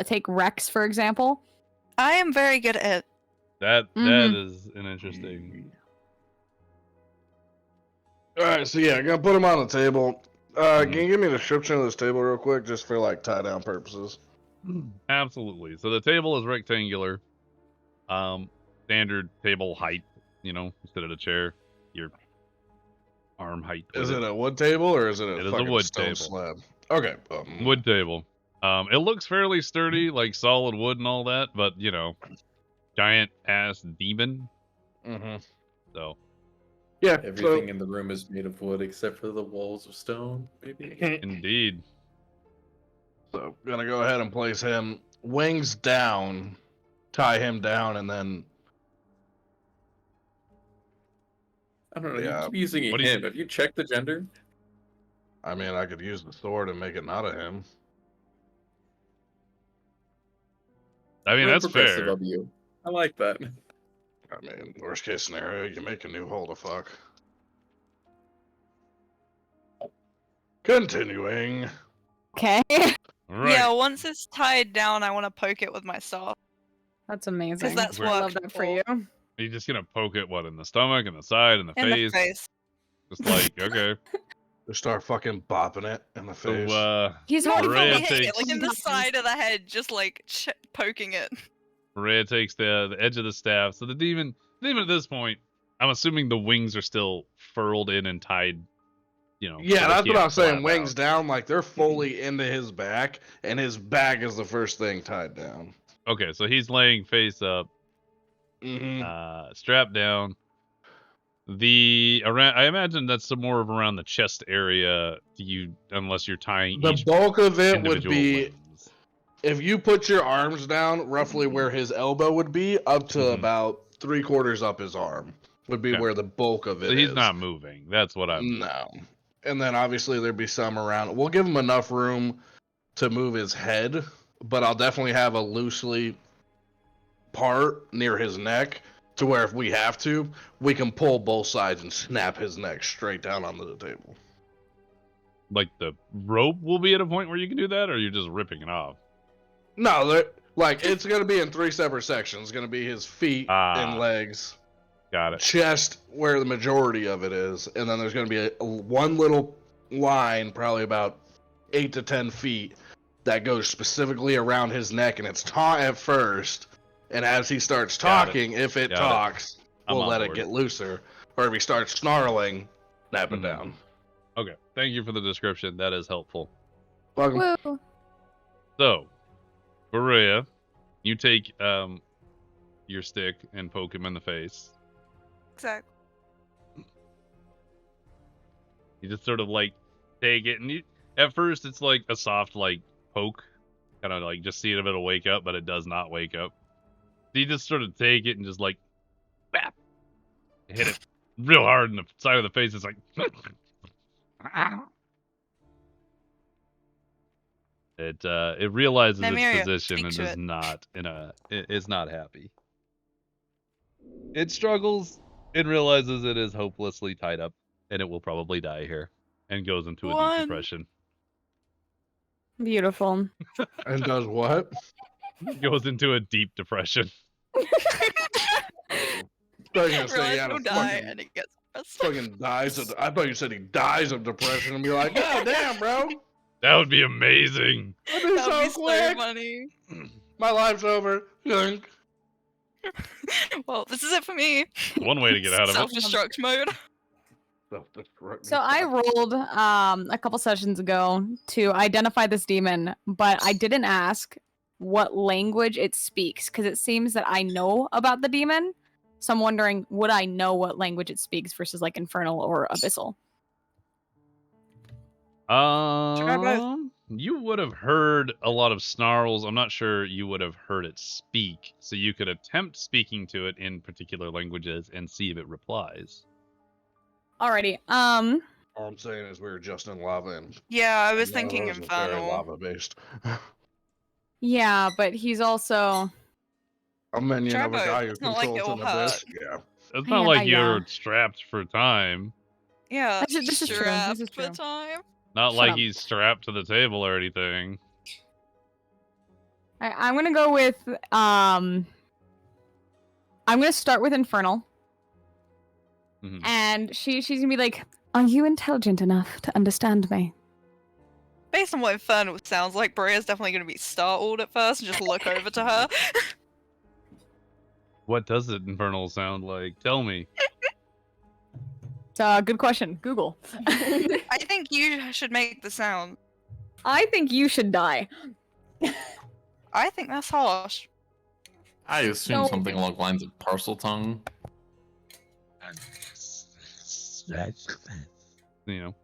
Take Rex, for example. I am very good at it. That Mhm. is an interesting. All right. So yeah, I'm gonna put him on the table. Can you give me a description of this table real quick, just for like tie down purposes? Absolutely. So the table is rectangular. Standard table height. You know, instead of a chair, your arm height. Is with it a wood table or is it It a is a fucking wood stone table. slab? Okay. Wood table. It looks fairly sturdy, like solid wood and all that, but you know, giant ass demon. Mm-hmm. So Yeah. Everything in the room is made of wood except for the walls of stone, maybe. indeed. So gonna go ahead and place him wings down, tie him down, and then I don't know. Yeah. You keep using What do you- him. Have you checked the gender? I mean I could use the sword and make it not a him. I mean, Real that's progressive fair. of you. I like that. I mean, worst case scenario, you make a new hole to fuck. Continuing. Okay. Right. Yeah, once it's tied down, I want to poke it with my staff. That's amazing. that's We're- I what love that for you. Are you just gonna poke it what in the stomach, in the side, in the In face? the face. Just like okay. Just start fucking bopping it in the So face. He's Not already Maria even hitting it, takes- like in the side of the head, just like poking it. Maria takes the edge of the staff. So the demon at this point, I'm assuming the wings are still furled in and tied. You know. Yeah, so they that's what can't I'm saying. flap Wings out. down, like they're fully into his back, and his back is the first thing tied down. Okay, so he's laying face up, Mm-hmm. strapped down. I imagine that's some more of around the chest area. Unless you're tying The each bulk of it would individual be limbs. if you put your arms down, roughly where his elbow would be, up to Mhm. about 3/4 up his arm would be Okay. where the bulk of it So he's is. not moving. That's what I'm. No. And then obviously there'd be some around. We'll give him enough room to move his head, but I'll definitely have a loosely part near his neck to where if we have to, we can pull both sides and snap his neck straight down onto the table. Like the rope will be at a point where you can do that, or you're just ripping it off. No, like it's gonna be in 3 separate sections. It's gonna be his feet and legs, Got it. chest where the majority of it is, and then there's gonna be one little line, probably about 8 to 10 feet, that goes specifically around his neck, and it's taut at first. And as he starts Got it. talking, if it Got it. talks, I'm we'll on let it board. get looser. Or if he starts snarling, snap it Mhm. down. Okay. Thank you for the description. That is helpful. Welcome. Woo. So, Berea, you take your stick and poke him in the face. Exactly. You just sort of like take it, and at first it's like a soft like poke, kind of like just seeing if it'll wake up, but it does not wake up. So you just sort of take it and just like, bap, hit it real hard in the side of the face. It's like, It realizes its Nymeria, position speak and to is it. not is not happy. It struggles and realizes it is hopelessly tied up, and it will probably die here, and goes into a deep One. depression. Beautiful. And does what? Goes into a deep depression. I thought you were gonna say he Realize had he'll a die fucking, and it gets depressed. fucking dies of. I thought you said he dies of depression and be like, God damn, bro. That would be amazing. That'd be That would so be so quick. funny. My life's over. Yoink. Well, this is it for me. One way to get out of it. Self-destruct mode. Self-destruct. So I rolled a couple sessions ago to identify this demon, but I didn't ask what language it speaks because it seems that I know about the demon. So I'm wondering, would I know what language it speaks versus like infernal or abyssal? You would have heard a lot of snarls. I'm not sure you would have heard it speak, so you could attempt speaking to it in particular languages and see if it replies. Alrighty. All I'm saying is we were just in lava and Yeah, I was none of thinking those are very infernal. lava based. Yeah, but he's also A minion of a Turbo, guy who it's not like controls it'll an abyss. hurt. Yeah. It's not Yeah, like yeah. you're strapped for time. Yeah, This is true. strapped This is for true. time. Not Shut like up. he's strapped to the table or anything. I'm gonna go with I'm gonna start with infernal, Mhm. and she's gonna be like, "Are you intelligent enough to understand me?" Based on what infernal sounds like, Bria's definitely going to be startled at first and just look over to her. What does it infernal sound like? Tell me. It's good question. Google. I think you should make the sound. I think you should die. I think that's harsh. I assume No. something along the lines of parcel tongue. You know.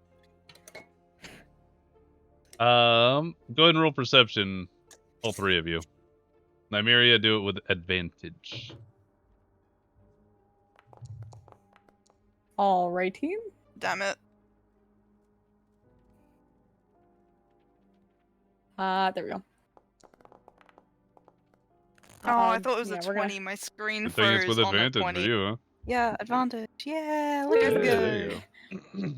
Go ahead and roll perception, all three of you. Nymeria, do it with advantage. Alrighty. Damn it. There we go. Oh, I thought it was yeah, a we're gonna- 20. My screen Good thing it's froze with on the advantage 20. for you, huh? Yeah, advantage. Yeah, look at Yeah, this. there you go.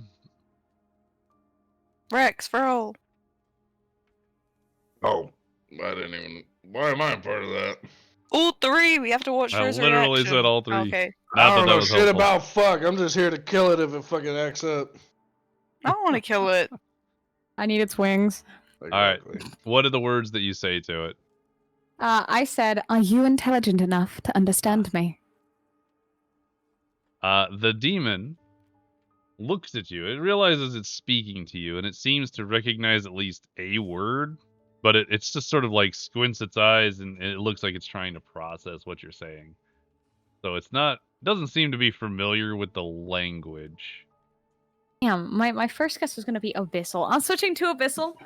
Rex, roll. Oh, I didn't even. Why am I a part of that? All three. We have to watch I for his literally reaction. said all three. Okay. Not I that don't that know was shit helpful. about fuck. I'm just here to kill it if it fucking acts up. I don't want to kill it. I need its wings. right. Exactly. What are the words that you say to it? I said, "Are you intelligent enough to understand me?" The demon looks at you. It realizes it's speaking to you, and it seems to recognize at least a word, but it's just sort of like squints its eyes, and it looks like it's trying to process what you're saying. So doesn't seem to be familiar with the language. Damn, my first guess was gonna be abyssal. I'm switching to abyssal.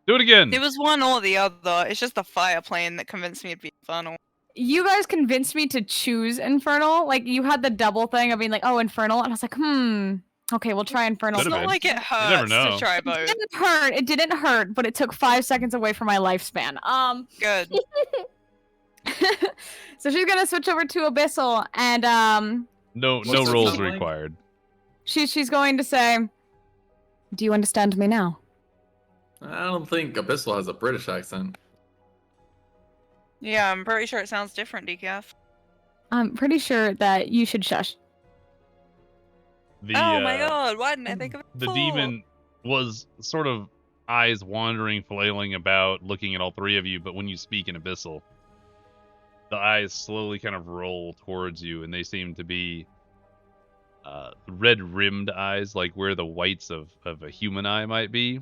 Do it again. It was one or the other. It's just the fire plane that convinced me it'd be infernal. You guys convinced me to choose infernal. Like you had the double thing of being like, "Oh, infernal," and I was like, okay, we'll try infernal." It's Could've not been. like it never hurts know. to try It both. didn't hurt. It didn't hurt, but it took 5 seconds away from my lifespan. Good. So she's gonna switch over to abyssal, and No What's that rolls sound like? required. she's going to say, "Do you understand me now?" I don't think Abyssal has a British accent. Yeah, I'm pretty sure it sounds different, DKF. I'm pretty sure that you should shush. The, Oh my god, why didn't I think of it The before? demon was sort of eyes wandering, flailing about, looking at all three of you, but when you speak in abyssal, the eyes slowly kind of roll towards you, and they seem to be red-rimmed eyes, like where the whites of a human eye might be.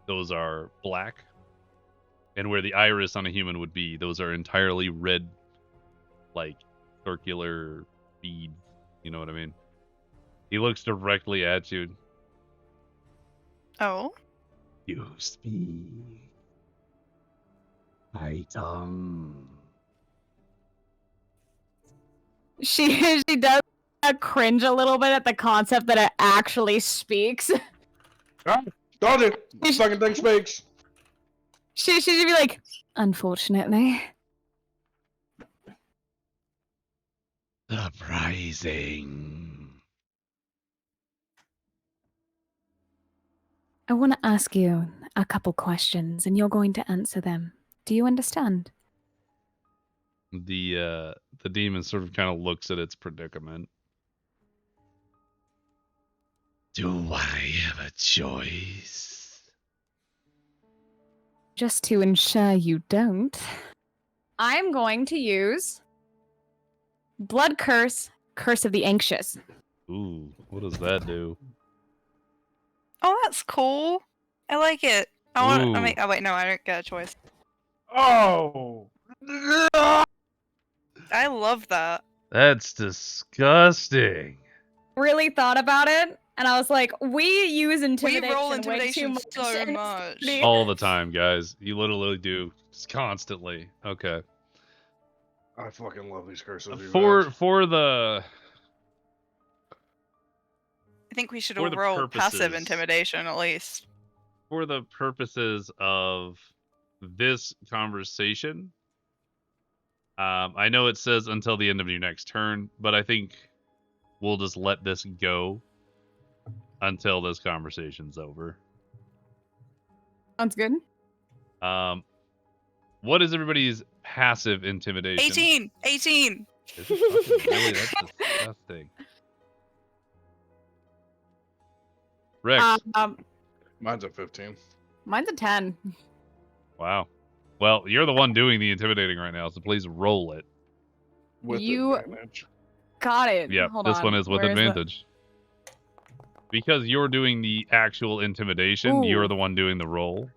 Those are black. And where the iris on a human would be, those are entirely red, like circular beads. You know what I mean? He looks directly at you. Oh? You speak. My tongue. She does cringe a little bit at the concept that it actually speaks. Told you, this fucking thing speaks. She'd be like, unfortunately. Surprising. I want to ask you a couple questions, and you're going to answer them. Do you understand? The demon sort of kind of looks at its predicament. Do I have a choice? Just to ensure you don't, I'm going to use Blood Curse, Curse of the Anxious. Ooh, what does that do? Oh, that's cool. I like it. I want. I Ooh. mean, oh wait, no, I don't get a choice. Oh. I love that. That's disgusting. Really thought about it, and I was like, we use intimidation, We roll way too intimidation much. so and it's much. pretty- All the time, guys. You literally do. Just constantly. Okay. I fucking love these curses. you For guys. the I think we should For all the roll passive purposes- intimidation at least. for the purposes of this conversation, I know it says until the end of your next turn, but I think we'll just let this go until this conversation's over. Sounds good. What is everybody's passive intimidation? 18! 18! Is it fucking really? That's disgusting. Rex. Mine's a 15. Mine's a 10. Wow. Well, you're the one doing the intimidating right now, so please roll it. With You- advantage. Got it. Yeah, Hold this on. one is with Where the- advantage. Because you're doing the actual intimidation, you're Ooh. the one doing the roll.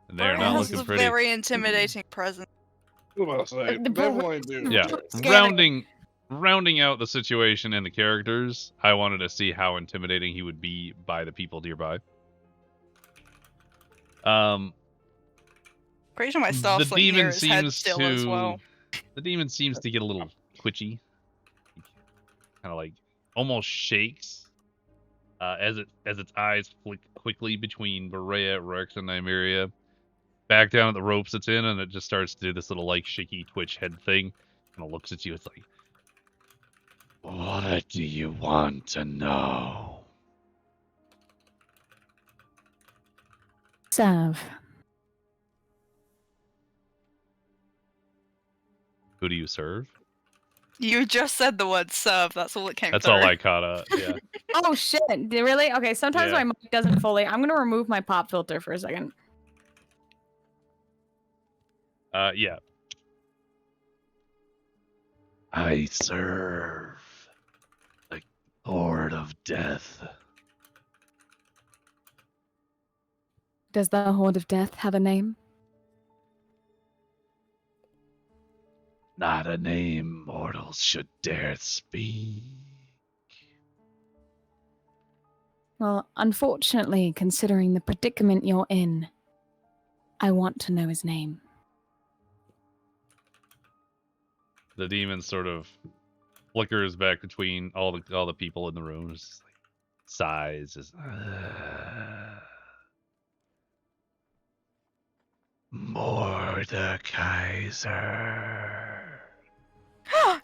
And they're It not has looking a pretty. very intimidating presence. What about to say? The Definitely do. Yeah, Scanning. rounding out the situation and the characters, I wanted to see how intimidating he would be by the people nearby. Pretty sure my The staff's like near demon his head seems still as well. The demon seems to get a little twitchy, kind of like almost shakes as its eyes flick quickly between Berea, Rex, and Nymeria, back down at the ropes it's in, and it just starts to do this little like shaky twitch head thing, and it looks at you. It's like, What do you want to know? Serve. who do you serve? You just said the word serve, that's all that came That's through. all I caught up. Yeah. Oh shit! Really? Okay. Sometimes Yeah. my mic doesn't fully. I'm gonna remove my pop filter for a second. Yeah. I serve the Lord of Death. Does the Horde of Death have a name? Not a name mortals should dare speak. Well, unfortunately, considering the predicament you're in, I want to know his name. The demon sort of flickers back between all the people in the room, just like sighs. Just, Mordekaiser.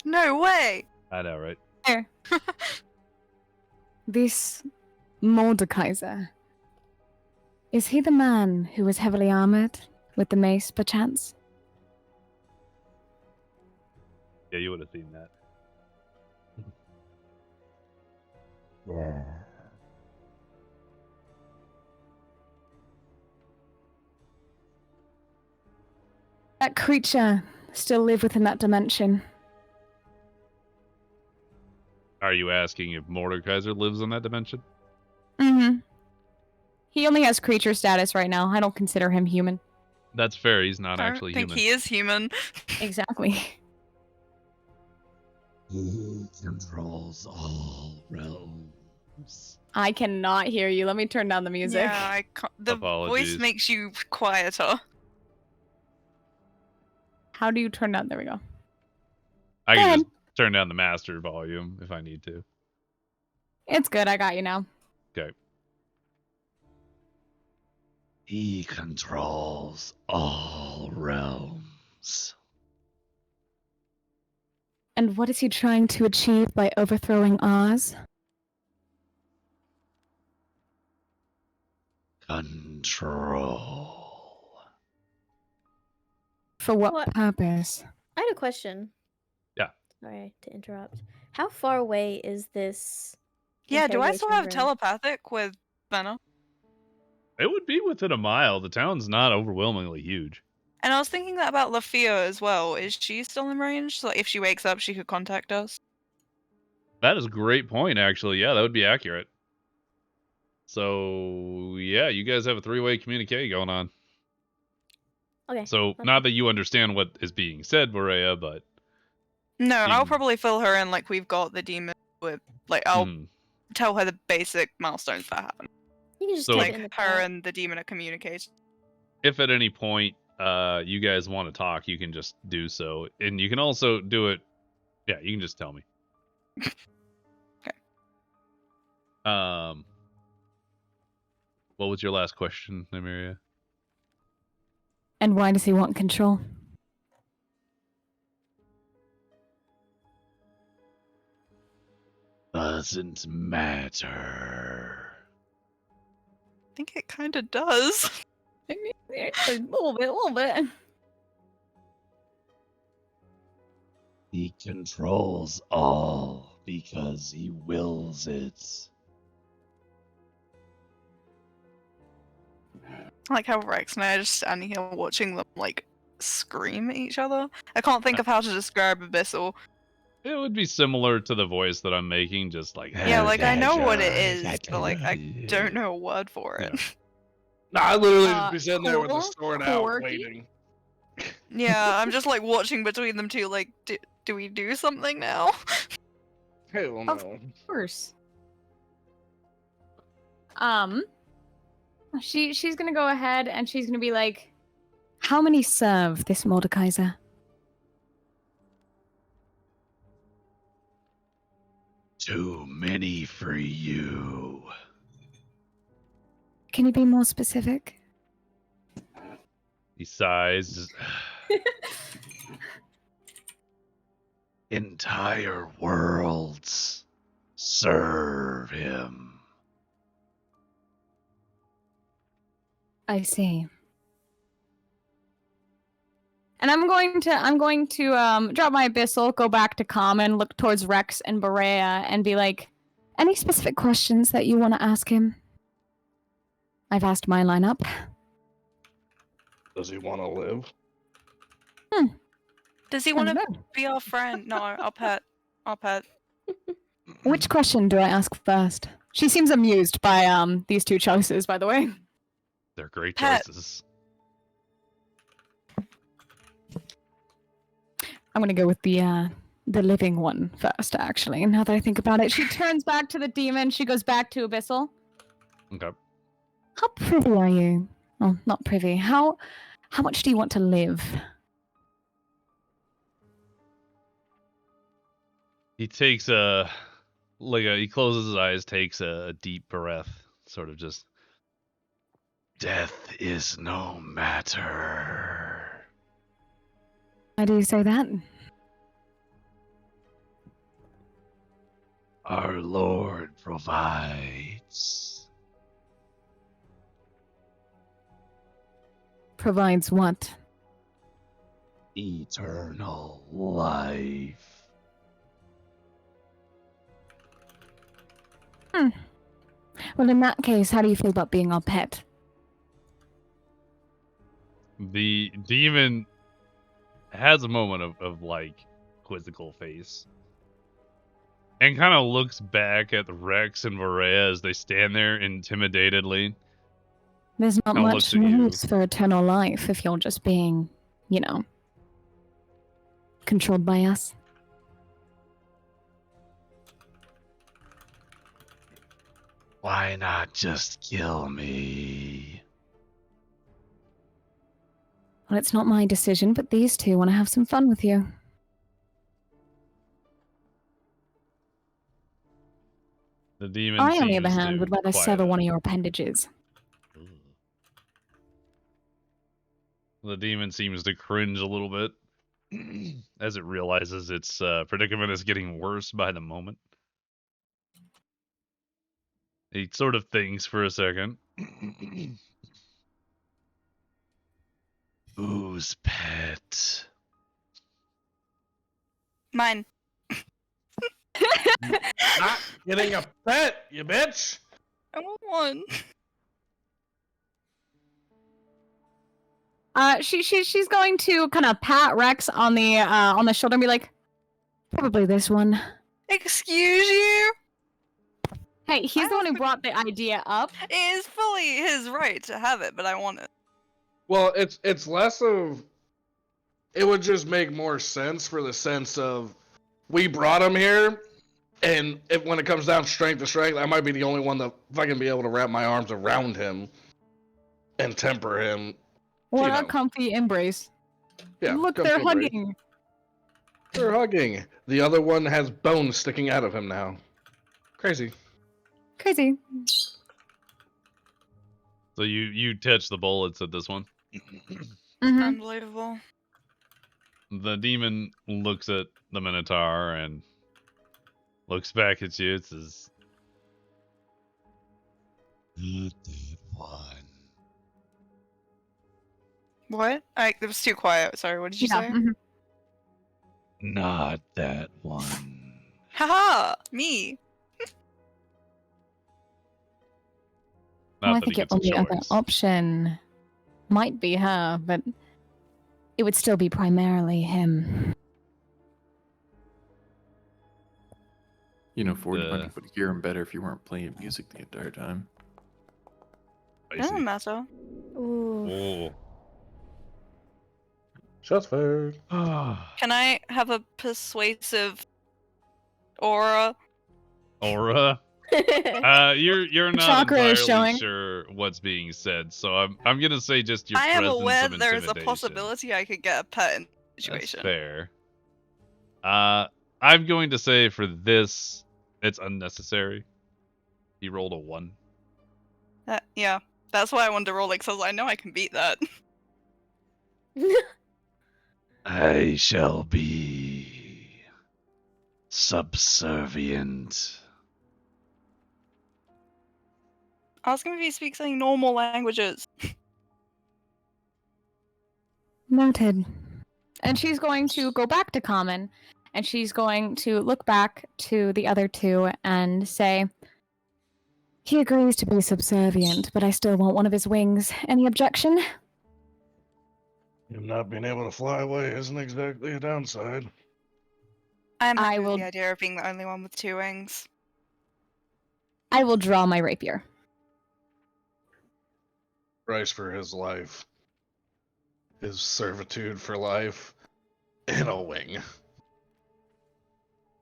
No way! I know, right? Here. This Mordekaiser. Is he the man who was heavily armored with the mace, perchance? Yeah, you would have seen that. Yeah. That creature still live within that dimension. Are you asking if Mordekaiser lives in that dimension? Mm-hmm. He only has creature status right now. I don't consider him human. That's fair. He's not I actually don't think human. he is human. Exactly. He controls all realms. I cannot hear you. Let me turn down the music. Yeah, I can't. The Apologies. voice makes you quieter. How do you turn down? There we go. I Go can ahead. just turn down the master volume if I need to. It's good. I got you now. Okay. He controls all realms. And what is he trying to achieve by overthrowing ours? Control. For what What? purpose? I had a question. Yeah. Sorry to interrupt. How far away is this? Yeah, do I still have interrogation room? telepathic with Venna? It would be within a mile. The town's not overwhelmingly huge. And I was thinking that about Lafia as well. Is she still in range? So if she wakes up, she could contact us. That is a great point, actually. Yeah, that would be accurate. So, yeah, you guys have a three-way communique going on. Okay. So, not that you understand what is being said, Borea, but... No, I'll Demon. probably fill her in like we've got the demon with, like, I'll Mhm. tell her the basic milestones that happen. You can just So- type Like, it in the her chat. and the demon are communicating. If at any point you guys want to talk, you can just do so. And you can also do it... Yeah, you can just tell me. Okay. What was your last question, Nymeria? And why does he want control? Doesn't matter. I think it kind of does. A little bit. He controls all because he wills it. I like how Rex and I are just standing here watching them, like, scream at each other. I can't think of how to describe Abyssal. It would be similar to the voice that I'm making, just like... Yeah, like, I know what it is, but, like, I don't know a word for it. Yeah. Nah, I literally just be sitting there with the cool, sword out, quirky. waiting. Yeah, I'm just, like, watching between them two, like, do we do something now? Hell Of no. Of course. She's gonna go ahead and she's gonna be like, how many serve this Mordekaiser? Too many for you. Can you be more specific? He sighs. Entire worlds serve him. I see. And I'm going to drop my abyssal, go back to common, look towards Rex and Berea, and be like, any specific questions that you want to ask him? I've asked my lineup. Does he want to live? Does he I want don't to know. be our friend? No, our pet. Our pet. Which question do I ask first? She seems amused by these two choices, by the way. They're great Pet. choices. I'm gonna go with the living one first, actually. Now that I think about it, she turns back to the demon. She goes back to Abyssal. Okay. How privy are you? Oh, not privy. How much do you want to live? He takes he closes his eyes, takes a deep breath, sort of just... Death is no matter. Why do you say that? Our Lord provides. Provides what? Eternal life. Well, in that case, how do you feel about being our pet? The demon has a moment of like quizzical face, and kind of looks back at Rex and Varea as they stand there intimidatedly. There's not Kinda much looks at you. use for eternal life if you're just being, controlled by us. Why not just kill me? Well, it's not my decision, but these two want to have some fun with you. The demon I, on the other seems hand, to would rather quiet sever it. one of your appendages. The demon seems to cringe a little bit as it realizes its predicament is getting worse by the moment. He sort of thinks for a second. Whose pet? Mine. Not getting a pet, you bitch. I want one. She's going to kind of pat Rex on the shoulder and be like, probably this one. Excuse you? Hey, he's the one who brought the idea up. It is fully his right to have it, but I want it. Well, it's less of. It would just make more sense for the sense of we brought him here, and when it comes down strength to strength, I might be the only one that fucking be able to wrap my arms around him and temper him. What You a know. comfy embrace. Yeah, Look, come they're to embrace. hugging. They're hugging. The other one has bones sticking out of him now. Crazy. Crazy. So you touch the bullets at this one. Mm-hmm. Unbelievable. The demon looks at the Minotaur and looks back at you. It says, The dead one. What? It was too quiet. Sorry, what did you say? Mhm. Not that one. Haha! Me! not Well, I that think he your gets a only other choice. option might be her, but it would still be primarily him. You know, Ford, you Uh. might would hear him better if you weren't playing music the entire time. I Doesn't see. matter. Ooh. Oh. Shots fired. Can I have a persuasive aura? Aura. You're not chakra is entirely showing. sure what's being said, so I'm gonna say just your I am presence aware of that there is a intimidation. possibility I could get a pet in the That's situation. fair. I'm going to say for this, it's unnecessary. He rolled a 1. Yeah, that's why I wanted to roll it, because I know I can beat that. I shall be subservient. Ask him if he speaks any normal languages. Noted. And she's going to go back to Common, and she's going to look back to the other two and say, he agrees to be subservient, but I still want one of his wings. Any objection? Him not being able to fly away isn't exactly a downside. I'm I happy with will- the idea of being the only one with 2 wings. I will draw my rapier. Price for his life. His servitude for life. In a wing.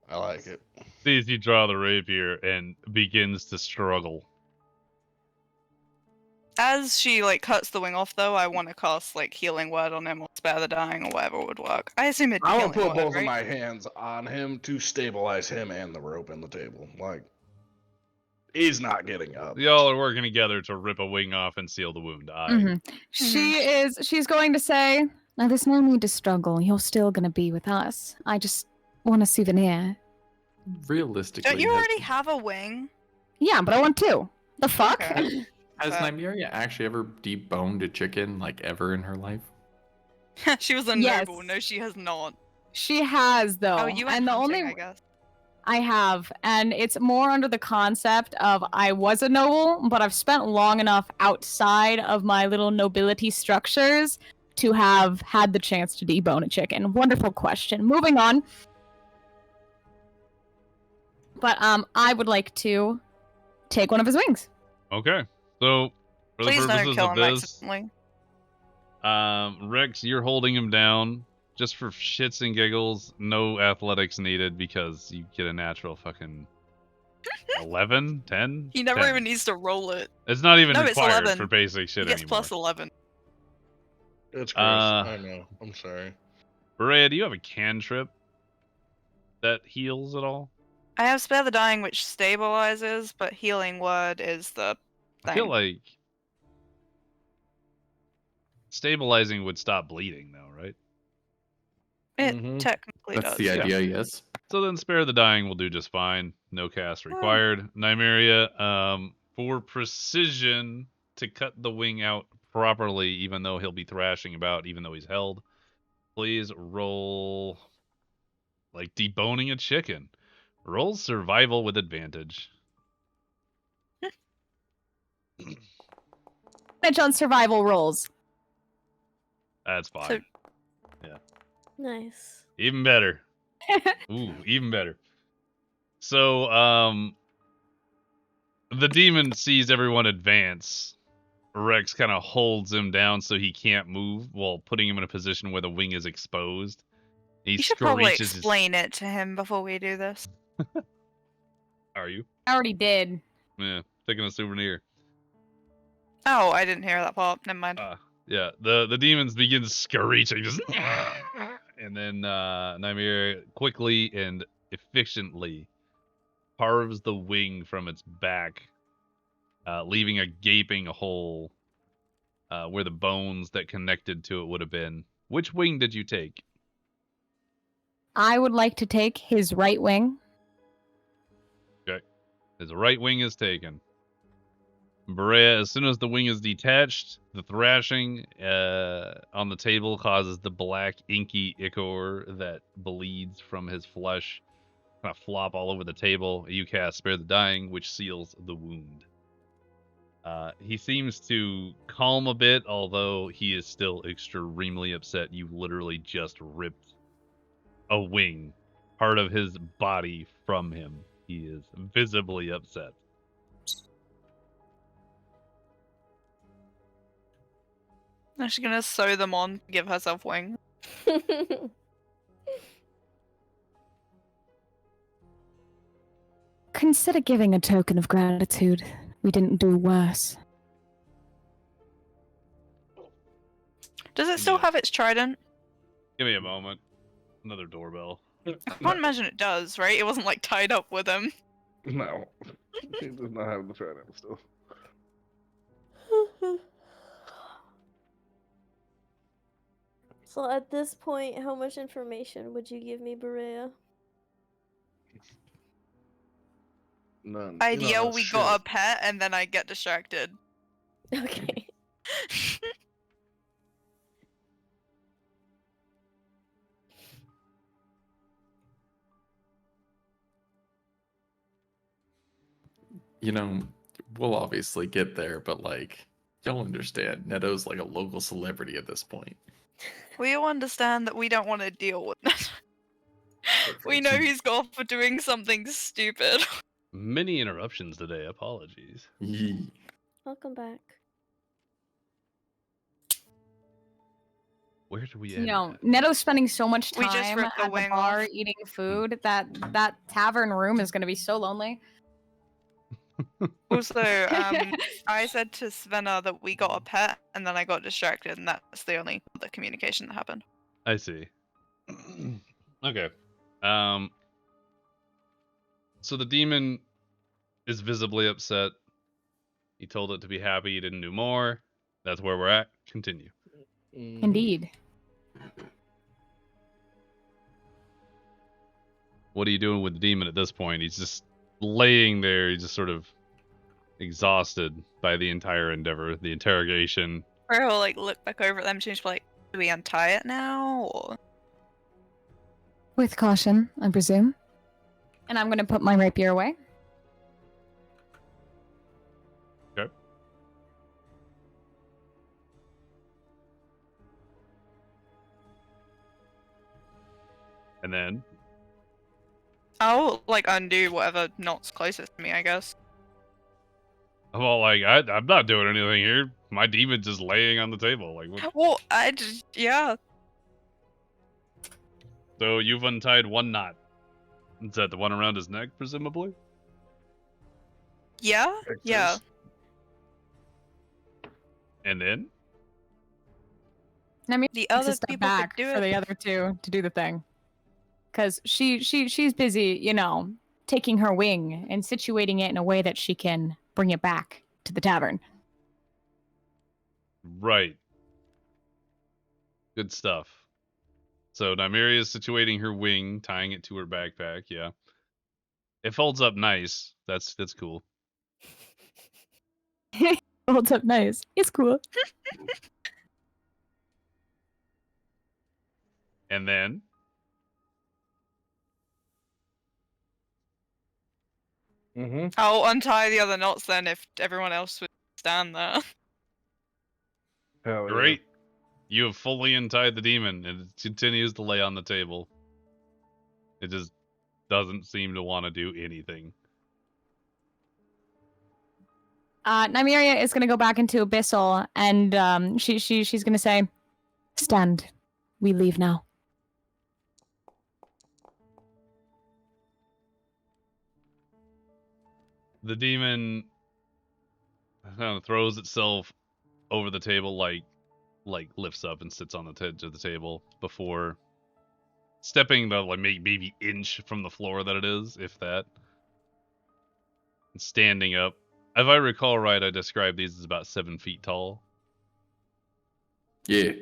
I like it. Sees you draw the rapier and begins to struggle. As she cuts the wing off, though, I want to cast healing word on him or spare the dying or whatever would work. I assume it'd be I healing would put word, both right? of my hands on him to stabilize him and the rope in the table. He's not getting up. Y'all are working together to rip a wing off and seal the wound. She's going to say, now there's no need to struggle. You're still going to be with us. I just want a souvenir. Realistically, Don't you already have a wing? Yeah, but I want two. The fuck? Okay. has Nymeria actually ever deboned a chicken ever in her life? She was a Yes. noble. No, she has not. She has, though. Oh, you went and the hunting, only I guess. I have, and it's more under the concept of I was a noble, but I've spent long enough outside of my little nobility structures to have had the chance to debone a chicken. Wonderful question. Moving on. But I would like to take one of his wings. Okay. So, for Please the don't purposes kill of him this, accidentally. Rex, you're holding him down just for shits and giggles. No athletics needed because you get a natural fucking 11, 10. He never 10. even needs to roll it. It's not even No, it's required 11. for basic shit He gets anymore. plus 11. It's gross. I know. I'm sorry. Berea, do you have a cantrip that heals at all? I have Spare the Dying, which stabilizes, but Healing Word is the thing. I feel like Stabilizing would stop bleeding, though, right? It Mhm. technically That's does. the yeah. idea, yes. So then Spare the Dying will do just fine. No cast required. Nymeria, for precision to cut the wing out properly, even though he'll be thrashing about, even though he's held, please roll like deboning a chicken. Roll survival with advantage. Bitch on survival rolls. That's fine. So- Nice. Even better. Ooh, even better. So, the demon sees everyone advance. Rex kind of holds him down so he can't move while putting him in a position where the wing is exposed. He You should probably screeches his- explain it to him before we do this. Are you? I already did. Yeah, taking a souvenir. Oh, I didn't hear that part. Never mind. Yeah, the demons begin screeching, just and then Nymeria quickly and efficiently carves the wing from its back, leaving a gaping hole where the bones that connected to it would have been. Which wing did you take? I would like to take his right wing. His right wing is taken. Berea, as soon as the wing is detached, the thrashing on the table causes the black, inky ichor that bleeds from his flesh kind of flop all over the table. You cast Spare the Dying, which seals the wound. He seems to calm a bit, although he is still extremely upset. You literally just ripped a wing, part of his body, from him. He is visibly upset. I'm just gonna sew them on, give herself wings. Consider giving a token of gratitude. We didn't do worse. Does it still Yeah. have its trident? Give me a moment. Another doorbell. I can't imagine it does, right? It wasn't like tied up with him. No. He does not have the trident still. So at this point, how much information would you give me, Berea? None. I'd You know yell that we shit. got a pet and then I get distracted. Okay. You know, we'll obviously get there, but like, y'all understand, Neto's like a local celebrity at this point. We all understand that we don't want to deal with it. We know he's gone for doing something stupid. Many interruptions today. Apologies. Yee. Welcome back. Where do we You end? know, Neto's spending so much We time just ripped the at the wing bar off. eating food that that tavern room is going to be so lonely. Also, I said to Svenna that we got a pet and then I got distracted and that's the only other communication that happened. I see. Okay. So the demon is visibly upset. He told it to be happy he didn't do more. That's where we're at. Continue. Indeed. What are you doing with the demon at this point? He's just laying there. He's just sort of exhausted by the entire endeavor, the interrogation. Or he'll like look back over at them and just be like, do we untie it now? Or... With caution, I presume. And I'm going to put my rapier away. Okay. And then I'll like undo whatever knot's closest to me, I guess. I'm all like, I'm not doing anything here. My demon's just laying on the table. Like, what? Well, I just, yeah. So you've untied one knot. Is that the one around his neck, presumably? Yeah? Yeah. And then? I mean, The takes a other step people could back do for it. the other two to do the thing. Because she's busy, you know, taking her wing and situating it in a way that she can bring it back to the tavern. Right. Good stuff. So Nymeria is situating her wing, tying it to her backpack. Yeah, it folds up nice. That's cool. Holds up nice. It's cool. And then Mm-hmm. I'll untie the other knots then if everyone else would stand there. Hell great, you have fully untied the demon, and it continues to lay on the table. It just doesn't seem to want to do anything. Nymeria is gonna go back into Abyssal, and she's gonna say, "Stand. We leave now." The demon kind of throws itself over the table, like lifts up and sits on the edge of the table before stepping the like maybe inch from the floor that it is, if that. And standing up. If I recall right, I described these as about 7 feet tall. Yeah.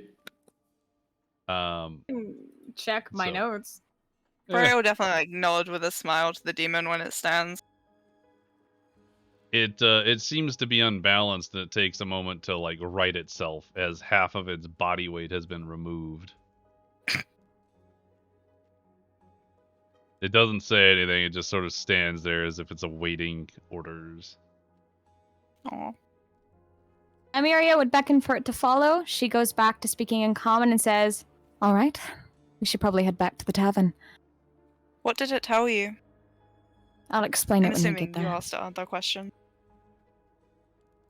Check my So- notes. Bray will definitely like nod with a smile to the demon when it stands. It seems to be unbalanced, and it takes a moment to like right itself as half of its body weight has been removed. It doesn't say anything, it just sort of stands there as if it's awaiting orders. Aw. Nymeria would beckon for it to follow. She goes back to speaking in common and says, "All right, we should probably head back to the tavern. What did it tell you? I'll explain I'm it when you assuming get you there." asked another question.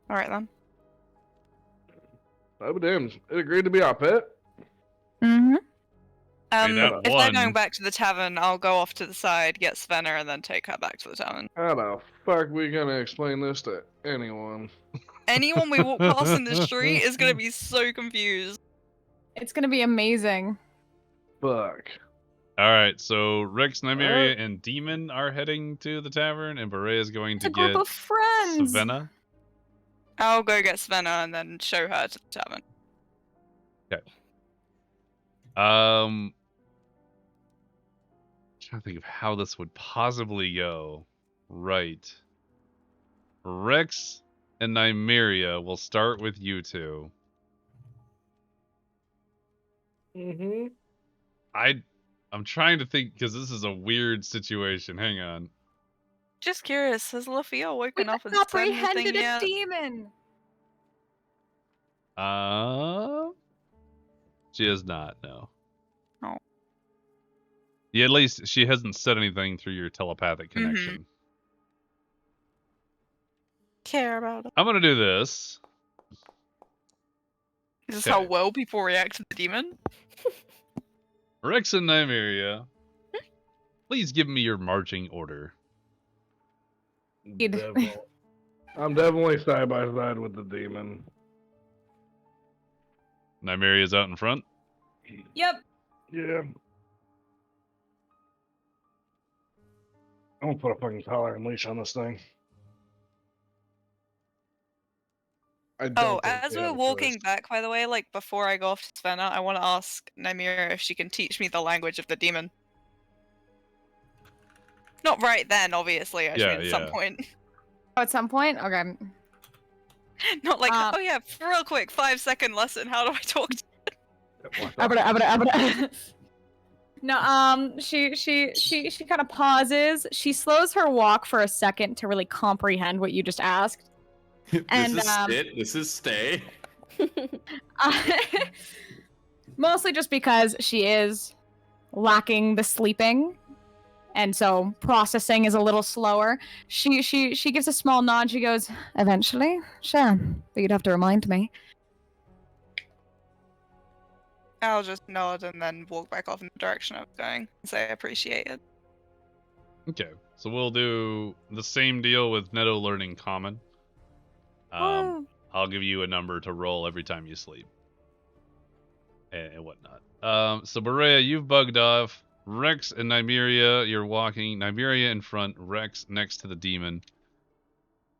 Alright then. Oh, damn. It agreed to be our pet? Mm-hmm. that If they're one- going back to the tavern, I'll go off to the side, get Svenna, and then take her back to the tavern. How the fuck we gonna explain this to anyone? Anyone we walk past in the street is gonna be so confused. It's gonna be amazing. Fuck. Alright, so Rex, Nymeria, and Deamon are heading to the tavern, and Beret is going It's to a group get of friends. Savannah. I'll go get Svenna and then show her to the tavern. Trying to think of how this would possibly go. Right. Rex and Nymeria, will start with you two. Mm-hmm. I'm trying to think because this is a weird situation. Hang on. Just curious, has Lafia We woken up and said anything apprehended a yet? demon. She has not, no. Oh. Yeah, at least she hasn't said anything through your telepathic connection. Care about it. I'm gonna do this. Is this how Okay. well people react to the demon? Rex and Nymeria, please give me your marching order. I'm definitely side by side with the demon. Nymeria's out in front. Yep. Yeah. I'm gonna put a fucking collar and leash on this thing. Oh, as we're walking back, by the way, like before I go off to Svenna, I want to ask Nymeria if she can teach me the language of the demon. Not right then, obviously. I Yeah, mean, at some yeah. point. Oh, at some point? Okay. Not like, oh yeah, real quick, 5-second lesson. How do I talk to No, she kind of pauses. She slows her walk for a second to really comprehend what you just asked. And, this is sit. This is stay. Mostly just because she is lacking the sleeping, and so processing is a little slower. She gives a small nod. She goes, "Eventually, sure, but you'd have to remind me." I'll just nod and then walk back off in the direction I was going and say I appreciate it. Okay, so we'll do the same deal with Neto learning common. Woo. I'll give you a number to roll every time you sleep. And whatnot. So Berea, you've bugged off. Rex and Nymeria, you're walking. Nymeria in front, Rex next to the demon.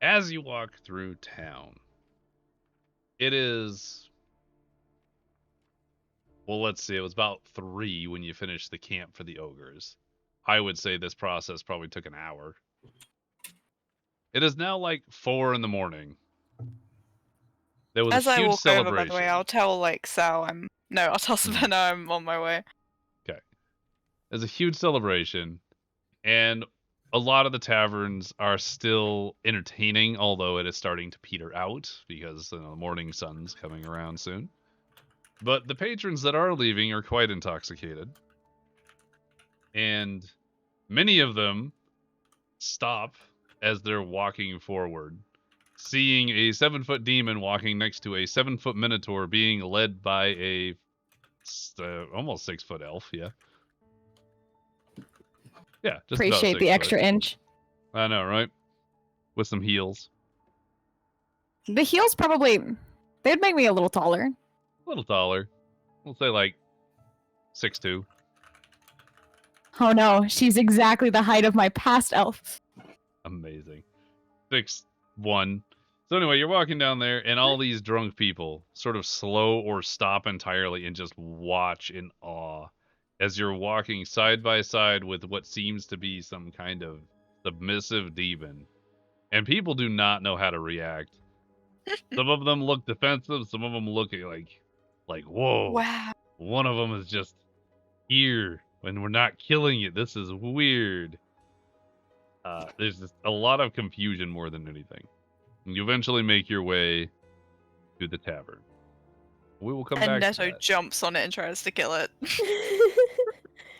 As you walk through town, it is Well, let's see. It was about 3 when you finished the camp for the ogres. I would say this process probably took an hour. It is now like 4 in the morning. There was As a I huge walk over, by the way, celebration. I'll tell like Sal I'll tell Mhm. Savannah I'm on my way. Okay. There's a huge celebration, and a lot of the taverns are still entertaining, although it is starting to peter out because the morning sun's coming around soon. But the patrons that are leaving are quite intoxicated. And many of them stop as they're walking forward, seeing a 7-foot demon walking next to a 7-foot minotaur being led by a almost 6-foot elf. Yeah, just Appreciate about 6 the foot. extra inch. I know, right? With some heels. The heels probably they'd make me a little taller. A little taller. We'll say like 6'2". Oh no, she's exactly the height of my past elf. Amazing. 6'1". So anyway, you're walking down there, and all these drunk people sort of slow or stop entirely and just watch in awe as you're walking side by side with what seems to be some kind of submissive demon. And people do not know how to react. Some of them look defensive. Some of them look like whoa. Wow. One of them is just here when we're not killing it. This is weird. There's just a lot of confusion more than anything. And you eventually make your way to the tavern. We will come And back to Netto that. jumps on it and tries to kill it.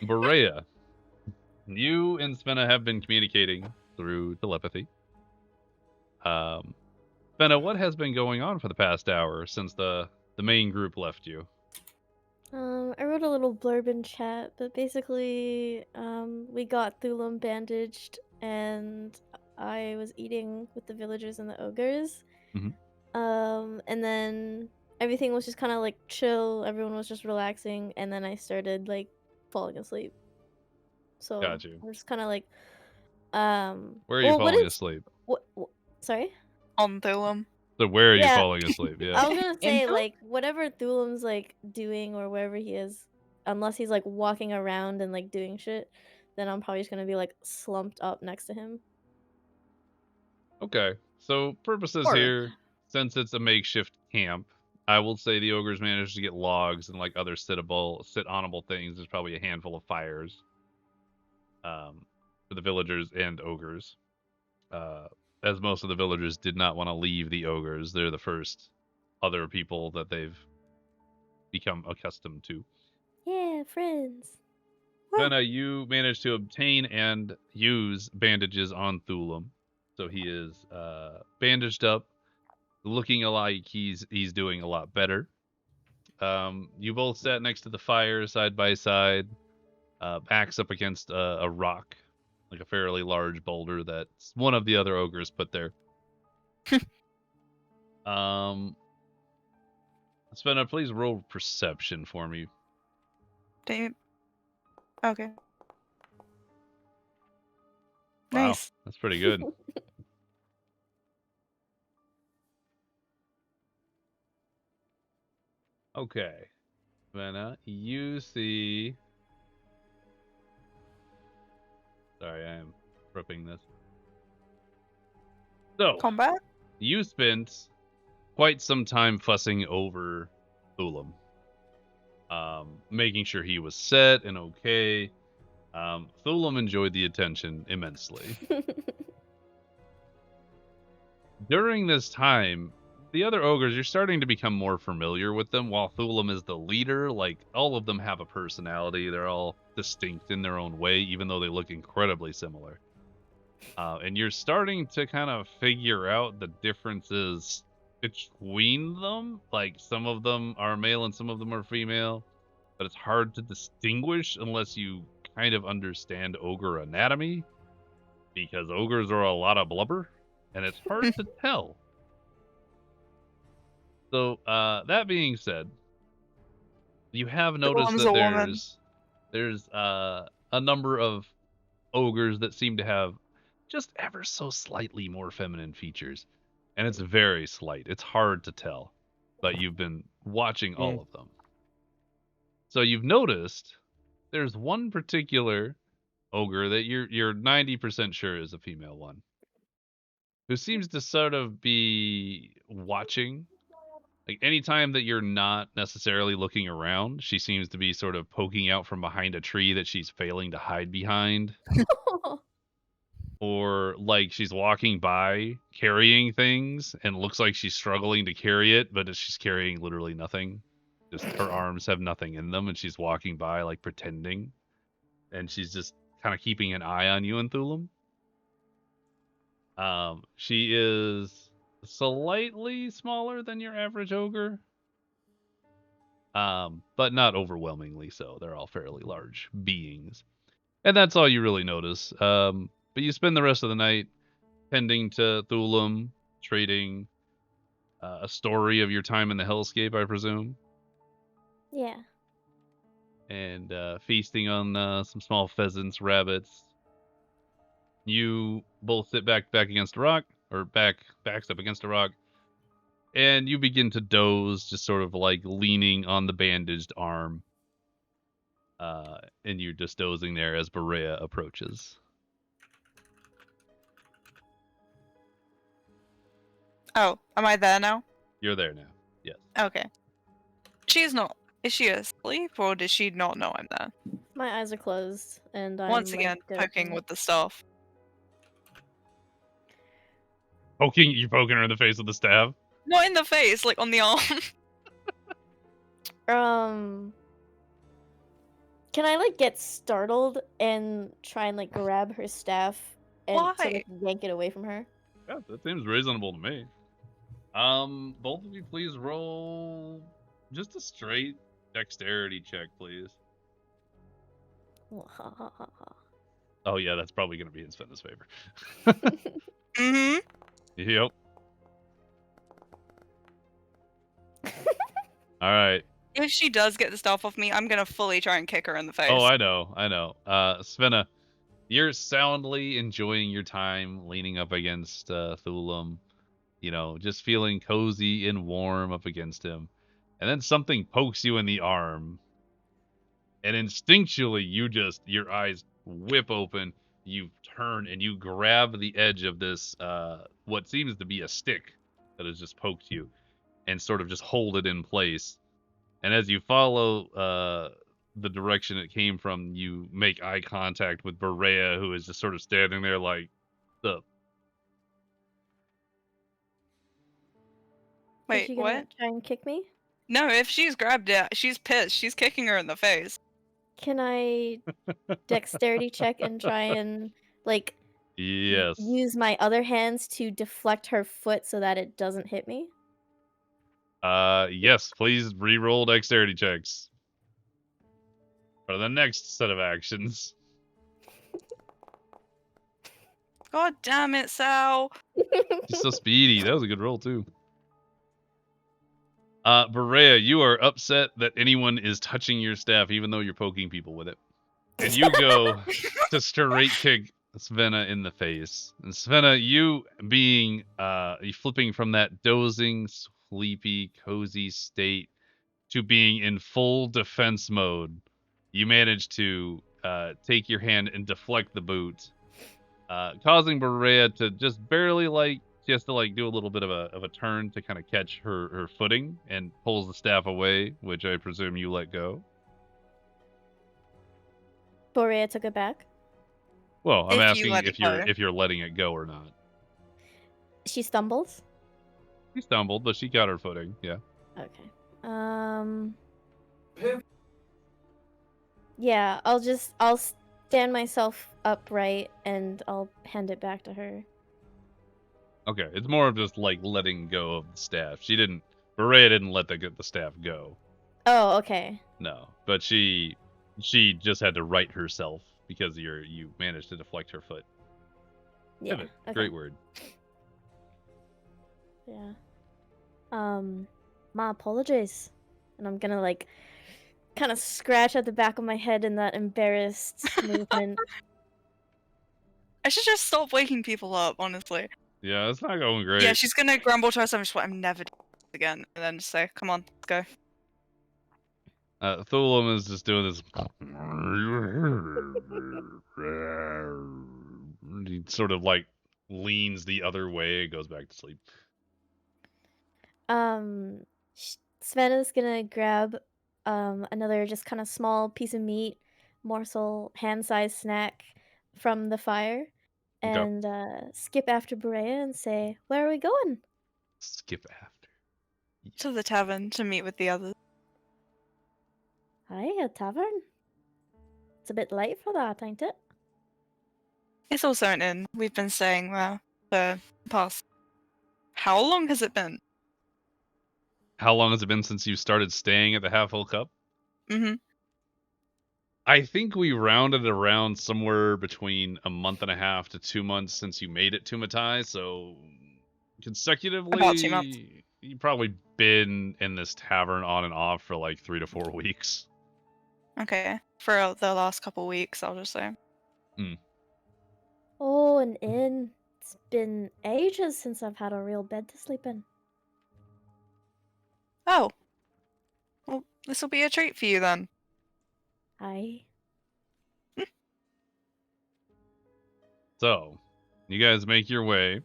Berea, you and Svenna have been communicating through telepathy. Svenna, what has been going on for the past hour since the main group left you? I wrote a little blurb in chat, but basically, we got Thulam bandaged, and I was eating with the villagers and the ogres. Mhm. And then everything was just kind of like chill. Everyone was just relaxing, and then I started like falling asleep. So Got you. I'm just kind of like, Where are you falling asleep? What? Sorry. On Thulam. So where are you Yeah. falling asleep? Yeah. I was gonna say Into? like whatever Thulam's like doing or wherever he is, unless he's like walking around and like doing shit, then I'm probably just gonna be like slumped up next to him. Okay. So purposes Or- here, since it's a makeshift camp, I will say the ogres managed to get logs and like other sit-onable things. There's probably a handful of fires for the villagers and ogres. As most of the villagers did not want to leave the ogres. They're the first other people that they've become accustomed to. Yeah, friends. Jenna, you managed to obtain and use bandages on Thulam. So he is bandaged up, looking like he's doing a lot better. You both sat next to the fire side by side, backs up against a rock, like a fairly large boulder that one of the other ogres put there. Svenna, please roll perception for me. Damn. Okay. Wow, Nice. that's pretty good. Okay, Svenna, you see. Sorry, I am ripping this. So, Combat? you spent quite some time fussing over Thulam, making sure he was set and okay. Thulam enjoyed the attention immensely. During this time, the other ogres, you're starting to become more familiar with them. While Thulam is the leader, like all of them have a personality. They're all distinct in their own way, even though they look incredibly similar. And you're starting to kind of figure out the differences between them. Like some of them are male and some of them are female, but it's hard to distinguish unless you kind of understand ogre anatomy, because ogres are a lot of blubber and it's hard to tell. So that being said, you have noticed one's that a woman. there's a number of ogres that seem to have just ever so slightly more feminine features, and it's very slight. It's hard to tell, but you've been watching all of them. So you've noticed there's one particular ogre that you're 90% sure is a female one, who seems to sort of be watching. Like anytime that you're not necessarily looking around, she seems to be sort of poking out from behind a tree that she's failing to hide behind. Or like she's walking by carrying things and looks like she's struggling to carry it, but she's carrying literally nothing. Just her arms have nothing in them, and she's walking by like pretending. And she's just kind of keeping an eye on you and Thulam. She is slightly smaller than your average ogre. But not overwhelmingly so. They're all fairly large beings. And that's all you really notice. But you spend the rest of the night tending to Thulam, trading a story of your time in the Hellscape, I presume. Yeah. And feasting on some small pheasants, rabbits. You both sit back against a rock, or backs up against a rock, and you begin to doze, just sort of like leaning on the bandaged arm. And you're just dozing there as Berea approaches. Oh, am I there now? You're there now. Yes. Okay. She's not. Is she asleep, or does she not know I'm there? My eyes are closed, and I'm Once like, again, poking with the staff. You're poking her in the face with the staff? Not in the face, like on the arm. Can I like get startled and try and like grab her staff and to, like, yank it away from her? Yeah, that seems reasonable to me. Both of you please roll just a straight dexterity check, please. Oh yeah, that's probably gonna be in Svenna's favor. Mm-hmm. Yep. All right. If she does get the staff off me, I'm gonna fully try and kick her in the face. Oh, I know. Svenna, you're soundly enjoying your time leaning up against Thulam, just feeling cozy and warm up against him. And then something pokes you in the arm. And instinctually, your eyes whip open, you turn, and you grab the edge of this, what seems to be a stick that has just poked you, and sort of just hold it in place. And as you follow the direction it came from, you make eye contact with Berea, who is just sort of standing there like, the. Is she Wait, gonna what? try and kick me? No, if she's grabbed it, she's pissed. She's kicking her in the face. Can I dexterity check and try and like Yes. use my other hands to deflect her foot so that it doesn't hit me? Yes, please re-roll dexterity checks for the next set of actions. God damn it, Sal. She's so speedy. That was a good roll too. Berea, you are upset that anyone is touching your staff, even though you're poking people with it. And you go to straight kick Svenna in the face. And Svenna, you being flipping from that dozing, sleepy, cozy state to being in full defense mode, you manage to take your hand and deflect the boot, causing Berea to just barely she has to do a little bit of a turn to kind of catch her footing, and pulls the staff away, which I presume you let go. Borea took it back. Well, I'm If you asking let it go. if you're letting it go or not. She stumbles. She stumbled, but she got her footing. Yeah. Okay. Yeah, I'll stand myself upright and I'll hand it back to her. Okay, it's more of just letting go of the staff. Berea didn't let the staff go. Oh, okay. No, but she just had to right herself because you managed to deflect her foot. Yeah. Pivot. Okay. Great word. Yeah. My apologies. And I'm gonna kind of scratch at the back of my head in that embarrassed movement. I should just stop waking people up, honestly. Yeah, it's not going great. Yeah, she's gonna grumble to herself, I'm never doing this again, and then just say, come on, let's go. Thulam is just doing this. He sort of like leans the other way and goes back to sleep. Sven is gonna grab another just kind of small piece of meat, morsel, hand-sized snack from the fire, Okay. and skip after Berea and say, "Where are we going?" Skip after. To the tavern to meet with the others. Aye, a tavern. It's a bit late for that, ain't it? It's also an inn. We've been staying there for the past. How long has it been? How long has it been since you started staying at the Half Full Cup? Mm-hmm. I think we rounded around somewhere between a month and a half to 2 months since you made it to Methi, so consecutively, About 2 months. you've probably been in this tavern on and off for like 3 to 4 weeks. Okay. For the last couple weeks, I'll just say. Oh, an inn. It's been ages since I've had a real bed to sleep in. Oh. Well, this will be a treat for you then. Aye. So, you guys make your way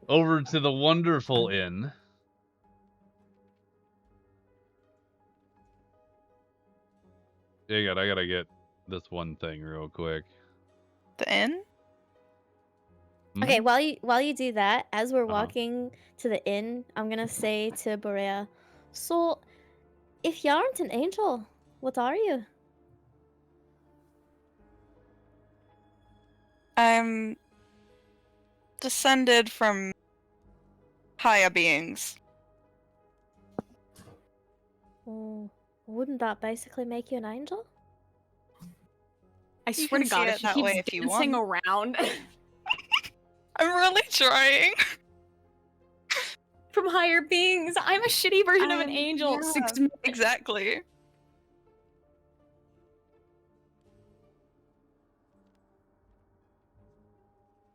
over to the wonderful inn. I gotta get this one thing real quick. The inn? Okay, while you do that, as we're Uh-huh. walking to the inn, I'm gonna say to Berea, "So, if you aren't an angel, what are you?" I'm descended from higher beings. Oh, wouldn't that basically make you an angel? I You swear can to see God, it if she that way keeps if you dancing want. around I'm really trying. from higher beings, I'm a shitty version of an angel. Yeah, 6 minutes. exactly.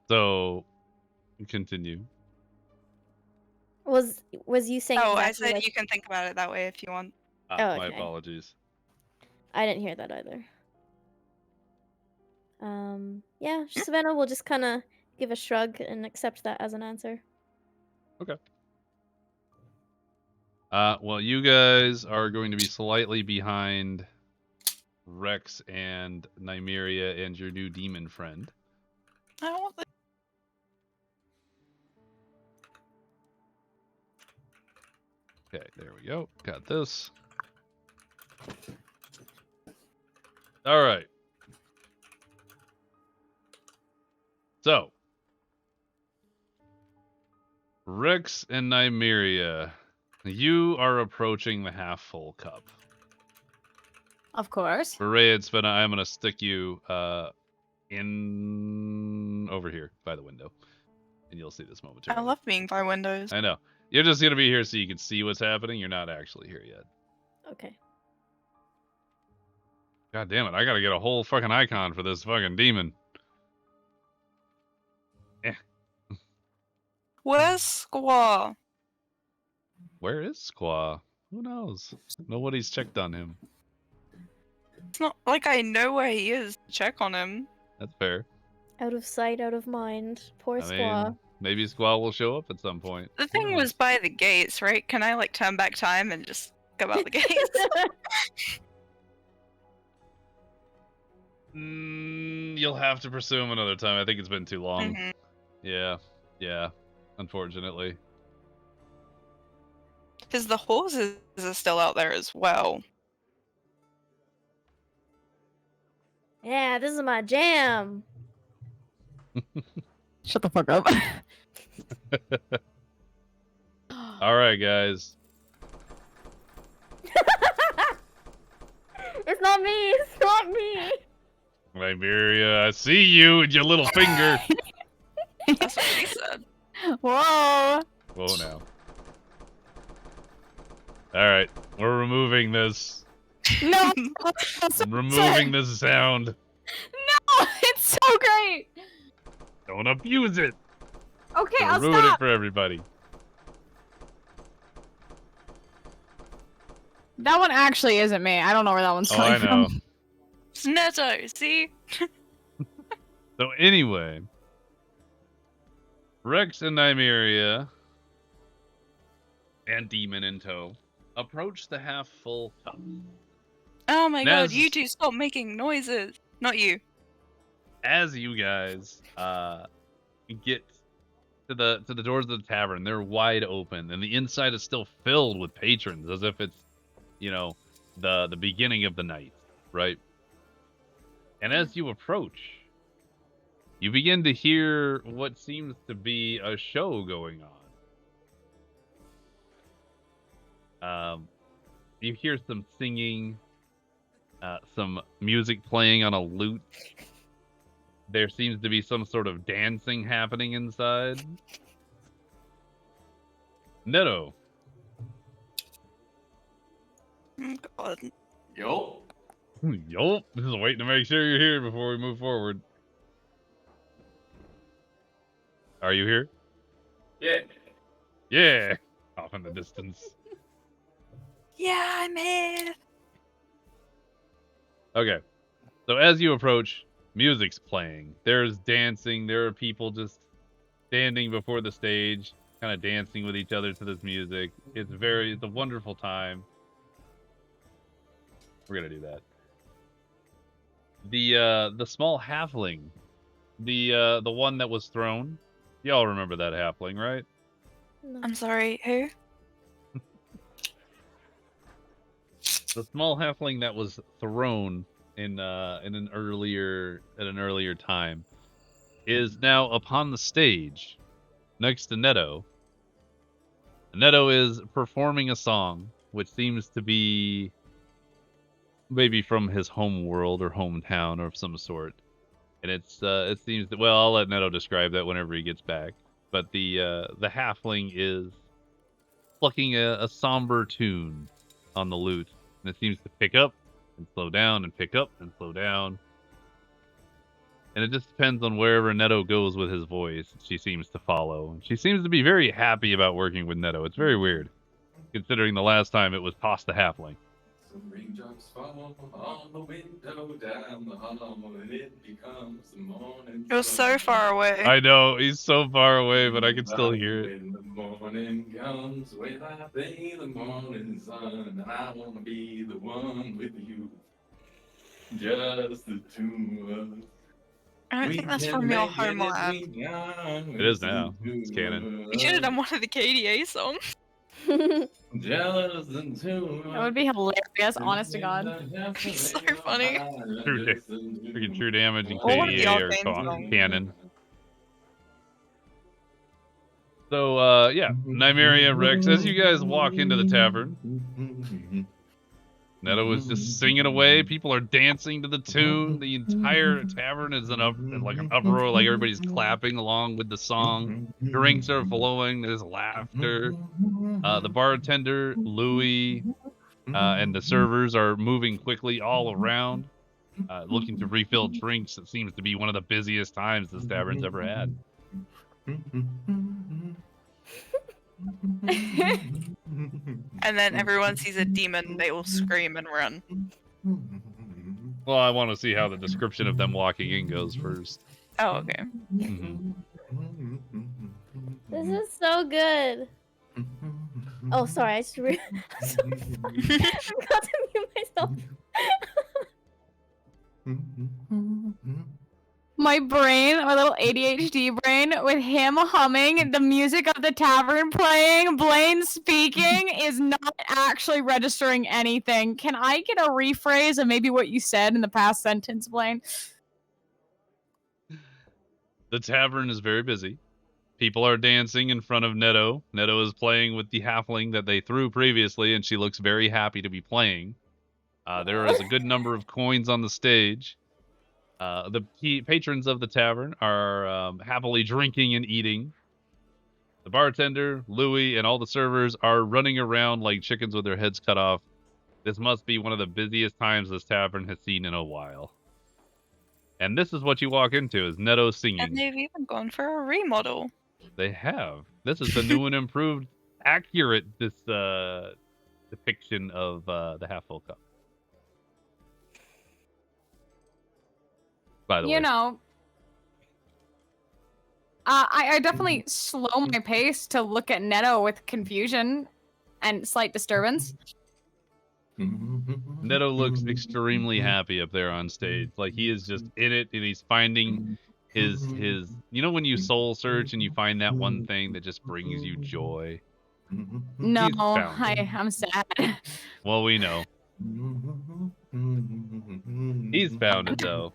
So, continue. Was you saying Oh, exactly I said like you can think about it that way if you want. Oh, My okay. apologies. I didn't hear that either. Yeah, Savannah will just kind of give a shrug and accept that as an answer. Okay. Well, you guys are going to be slightly behind Rex and Nymeria and your new demon friend. I don't want the. Okay, there we go. Got this. All right. So, Rex and Nymeria, you are approaching the half full cup. Of course. Berea and Svenna, I'm gonna stick you in over here by the window, and you'll see this momentarily. I love being by windows. I know. You're just gonna be here so you can see what's happening. You're not actually here yet. Okay. God damn it! I gotta get a whole fucking icon for this fucking demon. Where's Squaw? Where is Squaw? Who knows? Nobody's checked on him. It's not like I know where he is to check on him. That's fair. Out of sight, out of mind. Poor I Squaw. mean, maybe Squaw will show up at some point. The Who thing knows? was by the gates, right? Can I like turn back time and just go out the gates? You'll have to pursue him another time. I think it's been too long. Mhm. Yeah. Unfortunately. Because the horses are still out there as well. Yeah, this is my jam. Shut the fuck up. All right, guys. It's not me. It's not me. Liberia, I see you and your little finger. That's what she said. Whoa. Whoa, now. All right, we're removing this. No. I'm removing this sound. No, it's so great. Don't abuse it. Okay, I'll Ruin it stop. for everybody. That one actually isn't me. I don't know where that one's Oh, coming I know. from. It's Neto, see? So anyway, Rex and Nymeria and Deamon in tow approach the half-full cup. Oh my god, Naz- you two stop making noises. Not you. As you guys get to the doors of the tavern, they're wide open, and the inside is still filled with patrons, as if it's, you know, the beginning of the night, right? And as you approach, you begin to hear what seems to be a show going on. You hear some singing, some music playing on a lute. There seems to be some sort of dancing happening inside. Neto. Oh god. Yo. Yup. Just waiting to make sure you're here before we move forward. Are you here? Yeah. Yeah. Off in the distance. Yeah, I'm here. Okay. So as you approach, music's playing. There's dancing. There are people just standing before the stage, kind of dancing with each other to this music. It's a wonderful time. We're gonna do that. The small halfling, the one that was thrown. Y'all remember that halfling, right? No. I'm sorry, who? The small halfling that was thrown in an earlier time is now upon the stage next to Neto. Neto is performing a song which seems to be maybe from his home world or hometown or of some sort. And it seems that, well, I'll let Neto describe that whenever he gets back. But the halfling is plucking a somber tune on the lute, and it seems to pick up and slow down and pick up and slow down. And it just depends on wherever Neto goes with his voice. She seems to follow. She seems to be very happy about working with Neto. It's very weird, considering the last time it was Toss the Halfling. Some raindrops fall on the window down the hall, and it becomes the morning. You're so far away. I know, he's so far away, but I can still hear it. When the morning comes, when I bathe the morning sun, I want to be the one with you. Just the two of us. I don't think that's from your homeland. It is now. It's canon. We should have done one of the KDA songs. Jealous and two. That would be hilarious, honest to God. So funny. Freaking True Damage and Or one of the KDA are Arcane songs. canon. So, yeah, Nymeria, Rex, as you guys walk into the tavern, Neto is just singing away. People are dancing to the tune. The entire tavern is in an uproar, like everybody's clapping along with the song. Drinks are flowing. There's laughter. The bartender, Louis, and the servers are moving quickly all around, looking to refill drinks. It seems to be one of the busiest times this tavern's ever had. And then everyone sees a demon, they all scream and run. Well, I want to see how the description of them walking in goes first. Oh, okay. Mhm. This is so good. Oh, sorry. I just I forgot to mute myself. My brain, my little ADHD brain, with him humming, the music of the tavern playing, Blaine speaking, is not actually registering anything. Can I get a rephrase of maybe what you said in the past sentence, Blaine? The tavern is very busy. People are dancing in front of Neto. Neto is playing with the halfling that they threw previously, and she looks very happy to be playing. There is a good number of coins on the stage. The patrons of the tavern are happily drinking and eating. The bartender, Louis, and all the servers are running around like chickens with their heads cut off. This must be one of the busiest times this tavern has seen in a while. And this is what you walk into, is Neto And singing. they've even gone for a remodel. They have. This is the new and improved, accurate depiction of the half full cup. By the way, You know, I definitely slow my pace to look at Neto with confusion and slight disturbance. Neto looks extremely happy up there on stage. Like he is just in it, and he's finding his. You know when you soul search and you find that one thing that just brings you joy. No, He's found it. I'm sad. Well, we know he's found it though.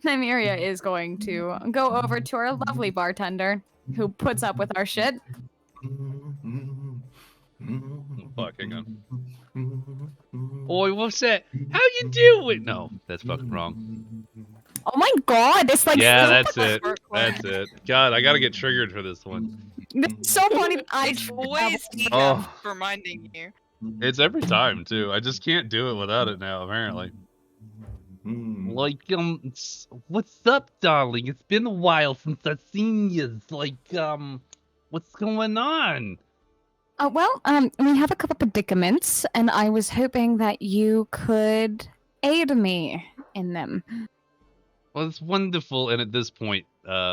Nymeria is going to go over to our lovely bartender who puts up with our shit. Fuck, hang on. Oi, what's that? How you doing? No, that's fucking wrong. Oh my god, it's like Yeah, so that's it. That's it. God, I gotta get triggered for this one. It's so funny that I Always Oh. reminding you. It's every time too. I just can't do it without it now. Apparently. Like, what's up, darling? It's been a while since I've seen you. Like, what's going on? well, we have a couple predicaments, and I was hoping that you could aid me in them. Well, it's wonderful. And at this point,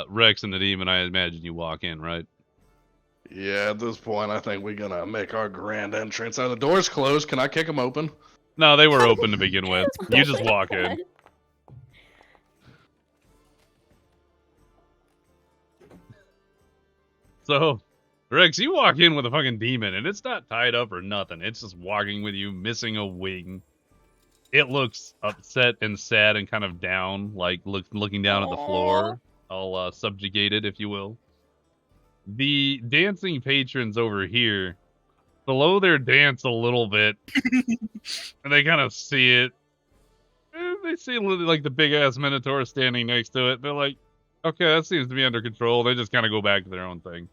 Rex and the Demon, I imagine you walk in, right? Yeah, at this point, I think we're gonna make our grand entrance. Are the doors closed? Can I kick them open? No, they were open to begin with. You just walk in. So, Rex, you walk in with a fucking demon, and it's not tied up or nothing. It's just walking with you, missing a wing. It looks upset and sad and kind of down, like looking down at the floor, all subjugated, if you will. The dancing patrons over here slow their dance a little bit, and they kind of see it. And they see like the big ass Minotaur standing next to it. They're like, okay, that seems to be under control. They just kind of go back to their own thing.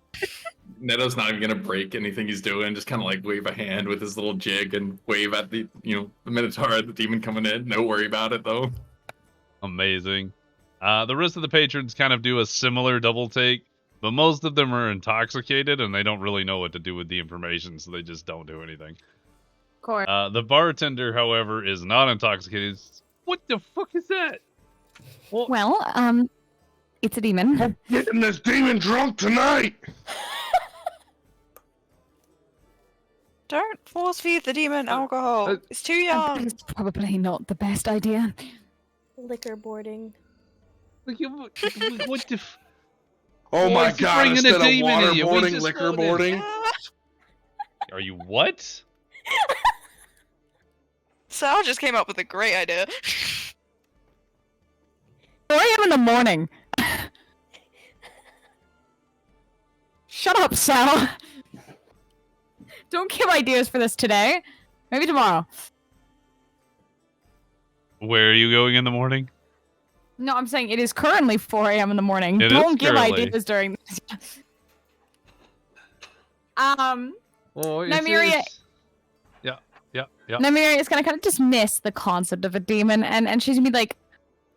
Neto's not even gonna break anything he's doing. Just kind of like wave a hand with his little jig and wave at the the Minotaur, the demon coming in. No worry about it though. Amazing. The rest of the patrons kind of do a similar double take, but most of them are intoxicated and they don't really know what to do with the information, so they just don't do anything. Of course. The bartender, however, is not intoxicated. What the fuck is that? Well, it's a demon. I'm getting this demon drunk tonight. Don't force feed the demon alcohol. It's too young. It's probably not the best idea. Liquor boarding. Like, what the? Oh Why my is he god! bringing a Instead of demon in you? We waterboarding, just liquor voted. boarding. Are you what? Sal just came up with a great idea. 4 a.m. in the morning. Shut up, Sal. Don't give ideas for this today. Maybe tomorrow. Where are you going in the morning? No, I'm saying it is currently 4 a.m. in the morning. It is Don't give currently. ideas during this. Well, Nymeria- Yeah. Nymeria is gonna kind of dismiss the concept of a demon, and she's gonna be like,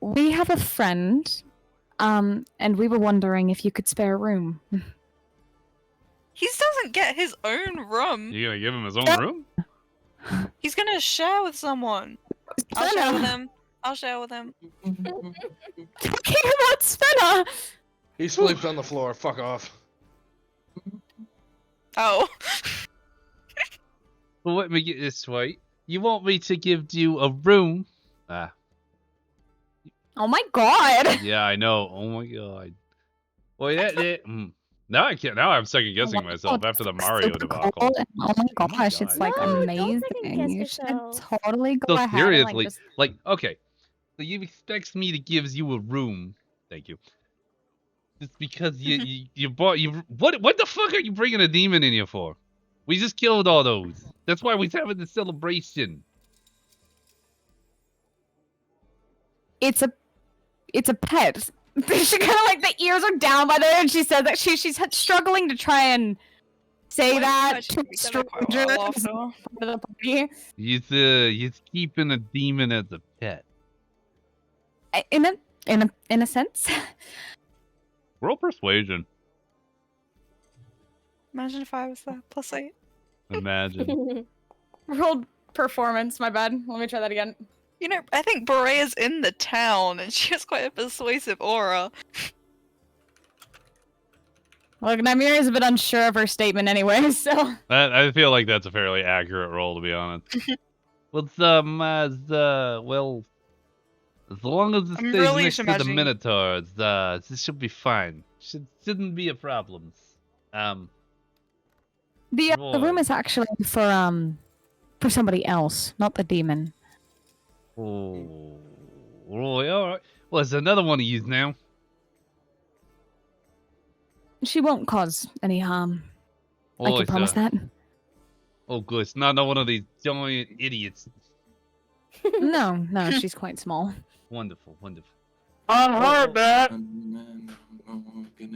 "We have a friend, and we were wondering if you could spare a room." He doesn't get his own room. You gonna give him his own room? He's gonna share with someone. I'll share with him. I'll share with him. Talking about Svenna. He sleeps on the floor. Fuck off. Oh. Well, let me get this right. You want me to give you a room? Ah, Oh my god. yeah, I know. Oh my god. Boy, now I can't. Now I'm second guessing myself after the Mario debacle. Oh my gosh, it's like No, don't amazing. second-guess You should yourself. totally go So ahead. seriously, and, just... like, okay, so you expect me to give you a room? Thank you. Just because you bought what the fuck are you bringing a demon in here for? We just killed all those. That's why we're having the celebration. It's a pet. She kind of like the ears are down by there, and she says that she's struggling to try and say that to strangers. The party. You're keeping a demon as a pet. In a sense. Roll persuasion. Imagine if I was there. +8. Imagine. rolled performance. My bad. Let me try that again. You know, I think Borea's in the town, and she has quite a persuasive aura. Look, Nymeria is a bit unsure of her statement anyway, so. I feel like that's a fairly accurate roll, to be honest. Well, as long as it I'm stays really next to the imagining- Minotaurs, this should be fine. Shouldn't be a problem. The Boy. room is actually for somebody else, not the demon. Oh, Roy, all right. Well, it's another one of you now. She won't cause any harm. I Oh, can promise that. Oh, good. It's not one of these giant idiots. No, she's quite small. Wonderful, wonderful. I heard that.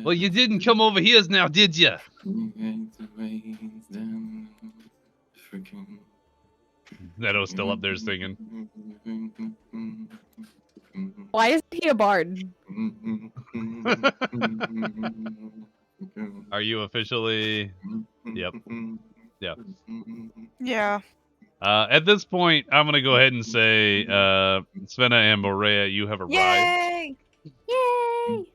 Well, you didn't come over here now, did you? Neto's still up there singing. Why is he a bard? Are you officially? Yep. Yeah. Yeah. At this point, I'm gonna go ahead and say, Svenna and Borea, you have arrived. Yay! Yay!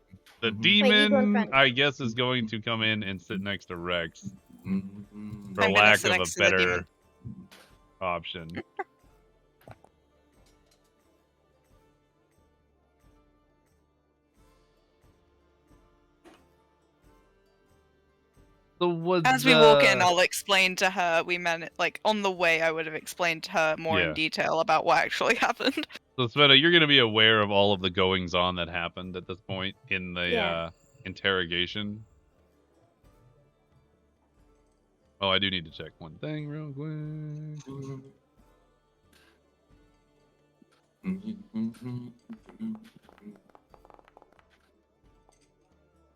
The you go in demon, front. I guess, is going to come in and sit next to Rex, for I'm gonna lack sit of a next to the demon. better option. So was, As we walk in, I'll explain to her. We meant like on the way. I would have explained to her more Yeah. in detail about what actually happened. So Svenna, you're gonna be aware of all of the goings on that happened at this point in the Yeah. interrogation. Oh, I do need to check one thing real quick.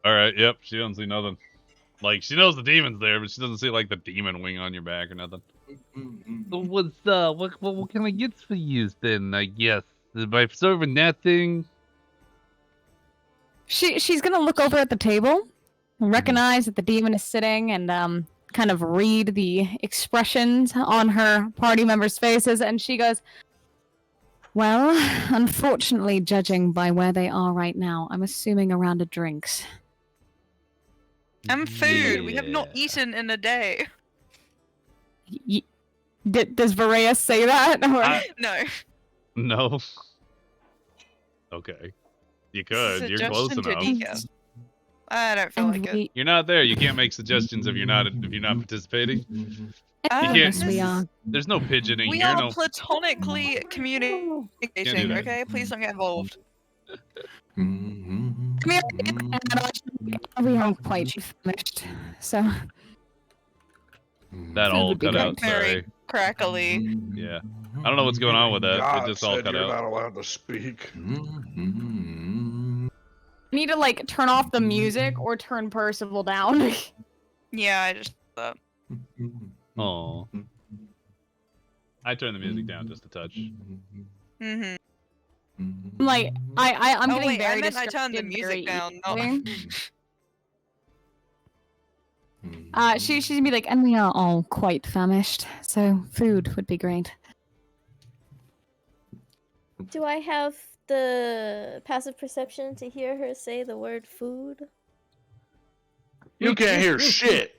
All right, yep, she doesn't see nothing. Like, she knows the demon's there, but she doesn't see like the demon wing on your back or nothing. So what can I get for you then? I guess by serving that thing. She's gonna look over at the table, recognize that the demon is sitting, and kind of read the expressions on her party members' faces, and she goes, "Well, unfortunately, judging by where they are right now, I'm assuming a round of drinks." And food. We have not Yeah. eaten in a day. Does Vareus say that? Or... No. No. Okay. You could. You're close Suggestion to enough. Nika. I don't feel like it. You're not there. You can't make suggestions if you're not participating. Yes, we are. There's no pigeoning We here. are No. platonically communicating, that. okay? Please don't get involved. Come here. We aren't quite finished, so. That all would be cut great. out. Very Sorry. crackly. Yeah. I don't know what's going on with that. God It just all said cut you're out. not allowed to speak. You need to like turn off the music or turn Percival down. Yeah, I just Oh. I turned the music down just a touch. Mm-hmm. Like I'm Oh getting wait, I very meant I turned the distracted very music down. Not... easily. She'd be like, and we are all quite famished, so food would be great. Do I have the passive perception to hear her say the word food? You can't hear shit.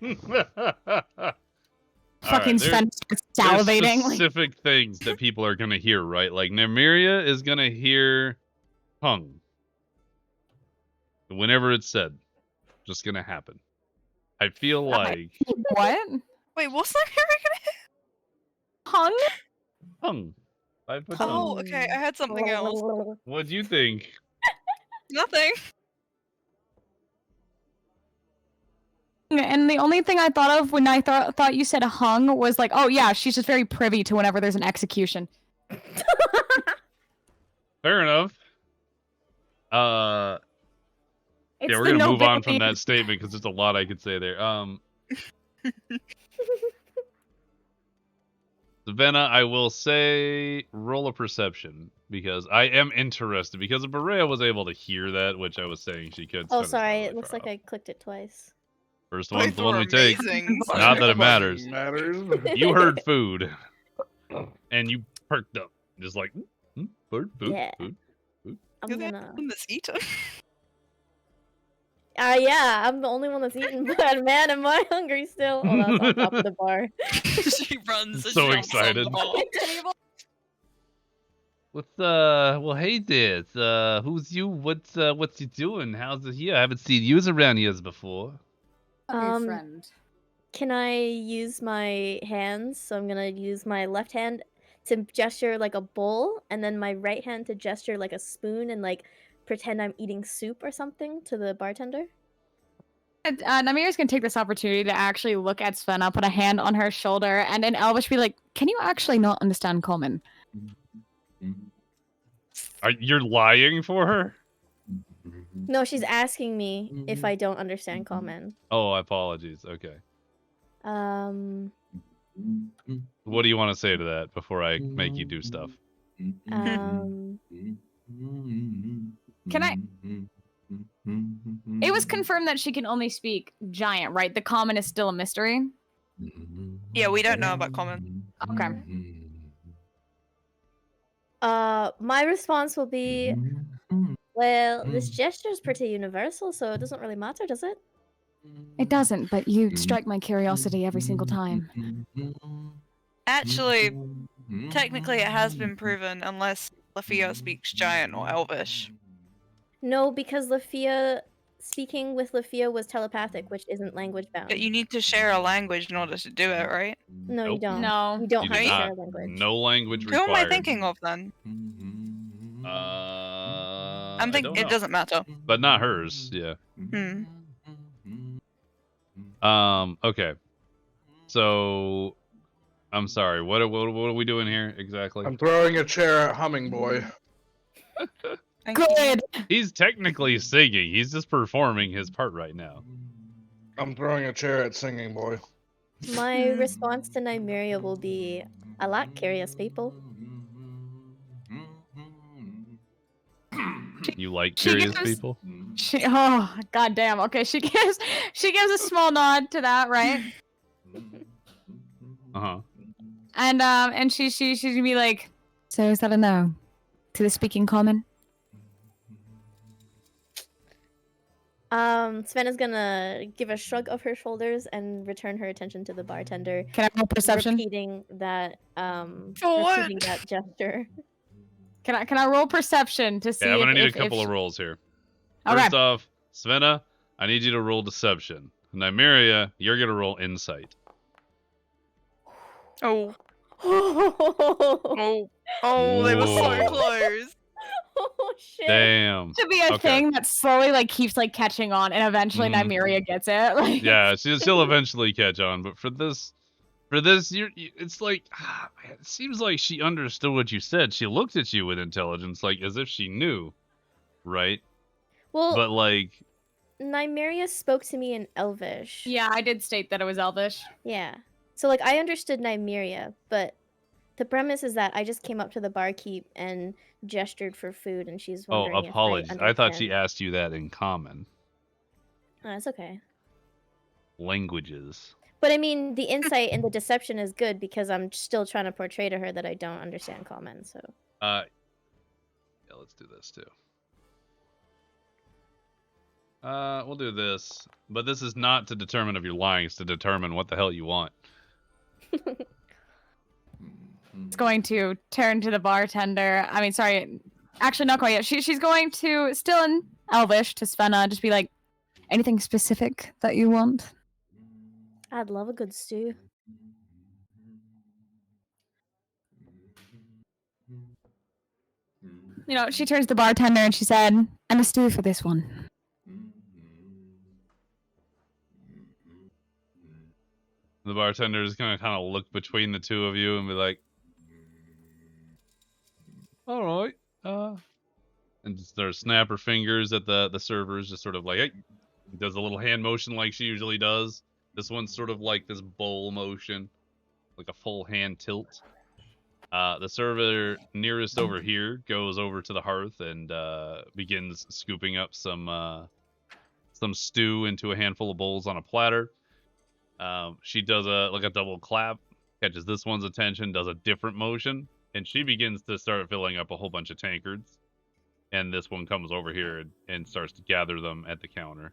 Fucking Sven starts There's salivating. Like, specific things that people are gonna hear, right? Like Nymeria is gonna hear hung. Whenever it's said. Just gonna happen. I feel like what? Wait, what's that hearing? Hung? hung. 5 foot Oh, hung. okay. I had something else. What'd you think? Nothing. And the only thing I thought of when I thought you said hung was like, oh yeah, she's just very privy to whenever there's an execution. Fair enough. It's Yeah, we're the gonna move on nobility- from that statement because there's a lot I could say there. Savannah, I will say roll a perception because I am interested because Berea was able to hear that, which I was saying she could. Oh, Svenna's not sorry. really It looks far like off. I clicked it twice. First one's Both the one were we take. amazing. Not that it matters. Matters. You heard food. and you perked up, just like food, Yeah. food. I'm You're the gonna. one that's eaten. Yeah, I'm the only one that's eaten, but man, am I hungry still. Oh, that's on top of the bar. She runs and So jumps on excited. the bar. What's well, hey there. Who's you? What's you doing? How's it here? I haven't seen yous around here before. Okay, friend. Can I use my hands? So I'm gonna use my left hand to gesture like a bowl, and then my right hand to gesture like a spoon and like pretend I'm eating soup or something to the bartender. Namira's gonna take this opportunity to actually look at Svenna, put a hand on her shoulder, and in Elvish be like, "Can you actually not understand common?" You're lying for her? No, she's asking me if I don't understand common. Oh, apologies. Okay. What do you want to say to that before I make you do stuff? Can I? It was confirmed that she can only speak giant, right? The common is still a mystery. Yeah, we don't know about common. Okay. My response will be, well, this gesture is pretty universal, so it doesn't really matter, does it? It doesn't, but you strike my curiosity every single time. Actually, technically it has been proven unless Lafia speaks Giant or Elvish. No, because Lafia speaking with Lafia was telepathic, which isn't language bound. But you need to share a language in order to do it, right? No, you Nope. don't. No. You don't You have do to share not. a language. No language Who required. am I thinking of then? I'm thinking it doesn't matter. But not hers. Yeah. Hmm. Okay. So, I'm sorry. What are we doing here exactly? I'm throwing a chair at Humming Boy. Good. He's technically singing. He's just performing his part right now. I'm throwing a chair at Singing Boy. My response to Nymeria will be, I like curious people. You like She curious gives- people? Oh, goddamn. Okay, she gives a small nod to that, right? Uh-huh. And she's gonna be like, so is that a no to the speaking common? Sven is gonna give a shrug of her shoulders and return her attention to the bartender, Can I roll perception? repeating that For what? repeating that gesture. Can I roll perception to see? Yeah, I'm gonna if, need if, a couple if of rolls here. Okay. First off, Svenna, I need you to roll deception. Nymeria, you're gonna roll insight. Oh. Oh, they were so Whoa. close. Oh shit! Damn. To be a Okay. thing that slowly like keeps like catching on, and eventually Mhm. Nymeria gets it. Like, Yeah, she'll eventually catch on, but for this, it's like, man, it seems like she understood what you said. She looked at you with intelligence, like as if she knew, right? Well, But like, Nymeria spoke to me in Elvish. yeah, I did state that it was Elvish. Yeah. So like I understood Nymeria, but the premise is that I just came up to the barkeep and gestured for food, and she's oh, wondering apologies. if I thought she understand. asked you that in common Oh, that's okay. languages. But I mean, the insight and the deception is good because I'm still trying to portray to her that I don't understand common. So Yeah, let's do this too. We'll do this, but this is not to determine if you're lying. It's to determine what the hell you want. It's going to turn to the bartender. I mean, sorry, actually not quite yet. She's going to, still in Elvish, to Svenna, just be like, anything specific that you want? I'd love a good stew. You know, she turns to the bartender and she said, and a stew for this one. The bartender is gonna kind of look between the two of you and be like, "All right," and just sort of snap her fingers at the servers, just sort of like, hey, does a little hand motion like she usually does. This one's sort of like this bowl motion, like a full hand tilt. The server nearest over here goes over to the hearth and begins scooping up some stew into a handful of bowls on a platter. She does a double clap catches this one's attention, does a different motion, and she begins to start filling up a whole bunch of tankards. And this one comes over here and starts to gather them at the counter.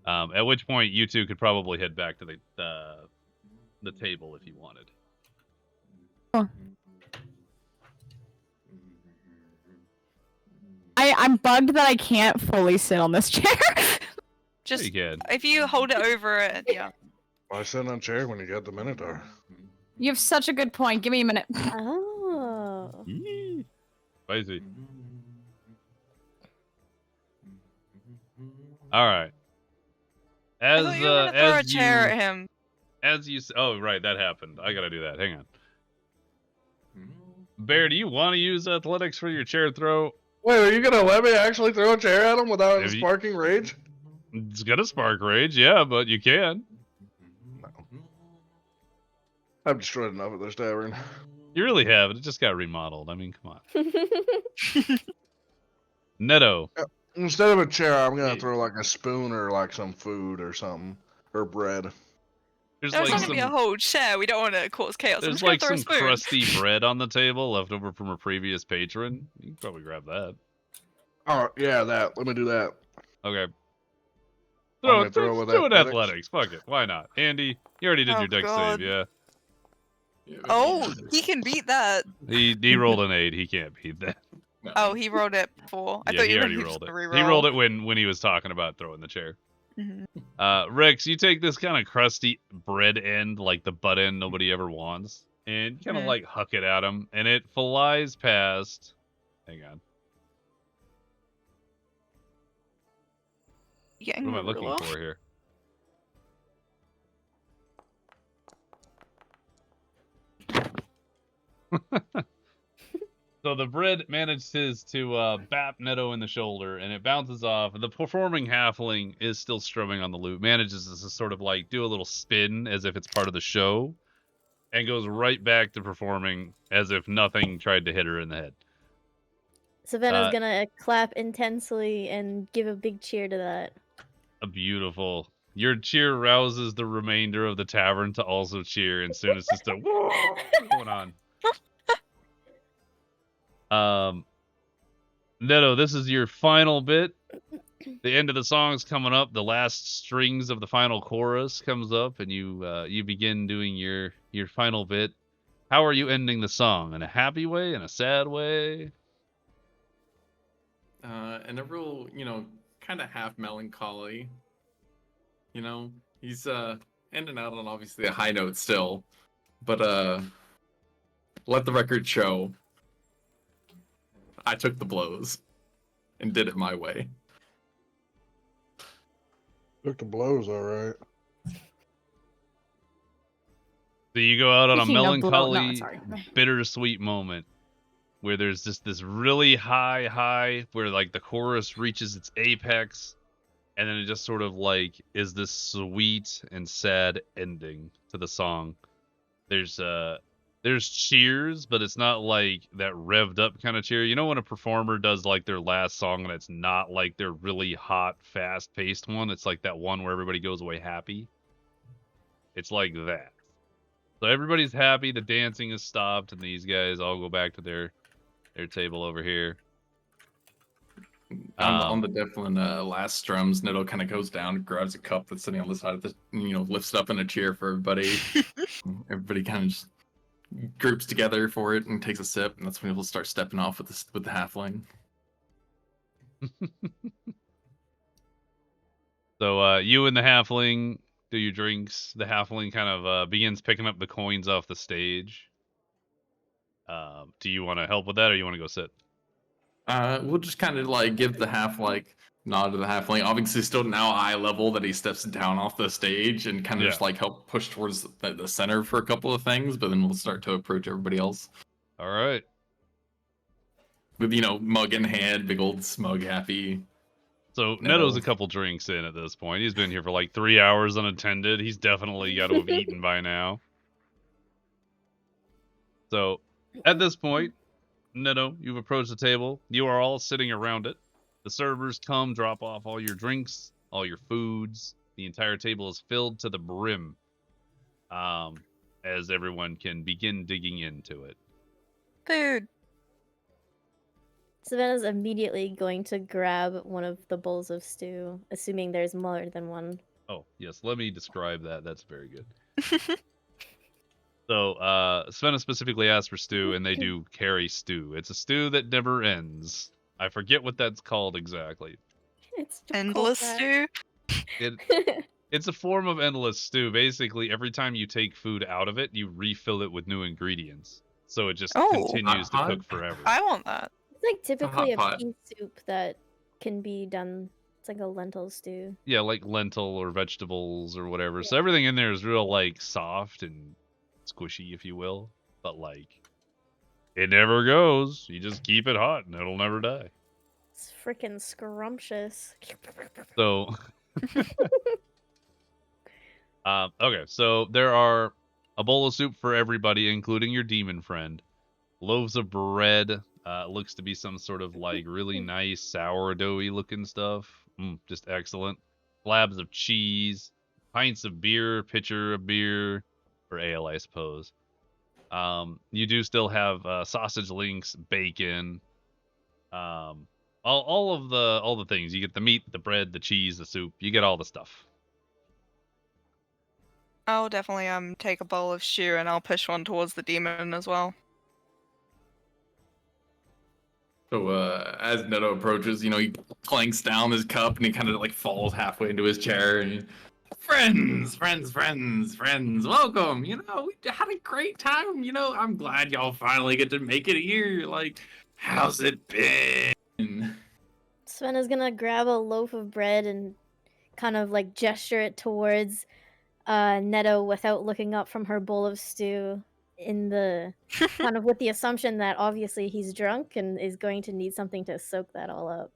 At which point, you two could probably head back to the table if you wanted. Sure. I'm bugged that I can't fully sit on this chair. Just You can. if you hold it over it, yeah. Why sit on a chair when you got the Minotaur? You have such a good point. Give me a minute. Oh. Spicy. All right. I thought you were gonna throw a chair at him. Oh right, that happened. I gotta do that. Hang on. Bear, do you want to use athletics for your chair throw? Wait, are you gonna let me actually throw a chair at him without Have you- sparking rage? It's gonna spark rage, yeah, but you can. No. I've destroyed enough at this tavern. You really have. It just got remodeled. I mean, come on. Neto. Instead of a chair, I'm gonna Yeah. throw like a spoon or like some food or something. Or bread. There's There's like not gonna be a whole chair. We don't want to cause chaos. I'm there's just gonna like throw a some spoon. crusty bread on the table left over from a previous patron. You can probably grab that. Oh, yeah, that. Let me do that. Okay. Want me to throw it with do it athletics? athletics. Fuck it. Why not? Andy, you already did Oh, your dex God. save, yeah. Oh, he can beat that. He rolled an 8. He can't beat that. No. Oh, he rolled it before. I Yeah, thought he you already were rolled it. reroll. He rolled it when he was talking about throwing the chair. Mhm. Rex, you take this kind of crusty bread end, like the butt end nobody ever wants, and kind of Mhm. like huck it at him, and it flies past. Hang on. You getting What am I a looking ruler? for here? So the bread manages to bap Neto in the shoulder, and it bounces off. The performing halfling is still strumming on the lute, manages to sort of like do a little spin as if it's part of the show, and goes right back to performing as if nothing tried to hit her in the head. Savannah's Uh, gonna clap intensely and give a big cheer to that. A beautiful. Your cheer rouses the remainder of the tavern to also cheer, and soon it's just a whoa going on. Neto, this is your final bit. The end of the song's coming up. The last strings of the final chorus comes up, and you begin doing your final bit. How are you ending the song? In a happy way? In a sad way? And a real, kind of half melancholy. He's ending out on obviously a high note still, but let the record show I took the blows and did it my way. Took the blows, alright. So you go out on a Speaking of blow- no, melancholy, sorry. bittersweet moment where there's just this really high where like the chorus reaches its apex, and then it just sort of like is this sweet and sad ending to the song. There's cheers, but it's not like that revved up kind of cheer. You know when a performer does like their last song and it's not like their really hot, fast-paced one? It's like that one where everybody goes away happy. It's like that. So everybody's happy, the dancing is stopped, and these guys all go back to their table over here. On the Devlin last strums, Neto kind of goes down, grabs a cup that's sitting on the side of the, lifts it up in a cheer for everybody. Everybody kind of just groups together for it and takes a sip, and that's when he'll start stepping off with the halfling. So you and the halfling do your drinks. The halfling kind of begins picking up the coins off the stage. Do you want to help with that, or you want to go sit? We'll just kind of like give the nod to the halfling. Obviously, still now eye level that he steps down off the stage and kind of just like help push towards the center for a couple of things, but then we'll start to approach everybody else. All right. With mug in hand, big old smug happy. So Neto's a couple drinks in at this point. He's been here for like 3 hours unattended. He's definitely got to have eaten by now. So at this point, Neto, you've approached the table. You are all sitting around it. The servers come, drop off all your drinks, all your foods. The entire table is filled to the brim. as everyone can begin digging into it. Food. Savannah's immediately going to grab one of the bowls of stew, assuming there's more than one. Oh, yes, let me describe that. That's very good. So, Svenna specifically asked for stew, and they do carry stew. It's a stew that never ends. I forget what that's called exactly. It's just Endless called stew. that. It's a form of endless stew. Basically, every time you take food out of it, you refill it with new ingredients. So it just Oh. continues to Hot cook forever. I want that. It's like typically a pot. pea soup that can be done. It's like a lentil stew. Yeah, like lentil or vegetables or whatever. So everything in there is real, like, soft and squishy, if you will. But, like, it never goes. You just keep it hot and it'll never die. It's freaking scrumptious. So, okay, so there are a bowl of soup for everybody, including your demon friend. Loaves of bread. Looks to be some sort of, like, really nice sourdoughy looking stuff. Just excellent. Slabs of cheese. Pints of beer. Pitcher of beer. Or ale, I suppose. You do still have sausage links, bacon. All the things. You get the meat, the bread, the cheese, the soup. You get all the stuff. I'll definitely take a bowl of stew and I'll push one towards the demon as well. So as Neto approaches, he clanks down his cup and he kind of like falls halfway into his chair and friends, welcome. We had a great time. I'm glad y'all finally get to make it here. Like, how's it been? Sven is gonna grab a loaf of bread and kind of like gesture it towards Neto without looking up from her bowl of stew, in the kind of with the assumption that obviously he's drunk and is going to need something to soak that all up.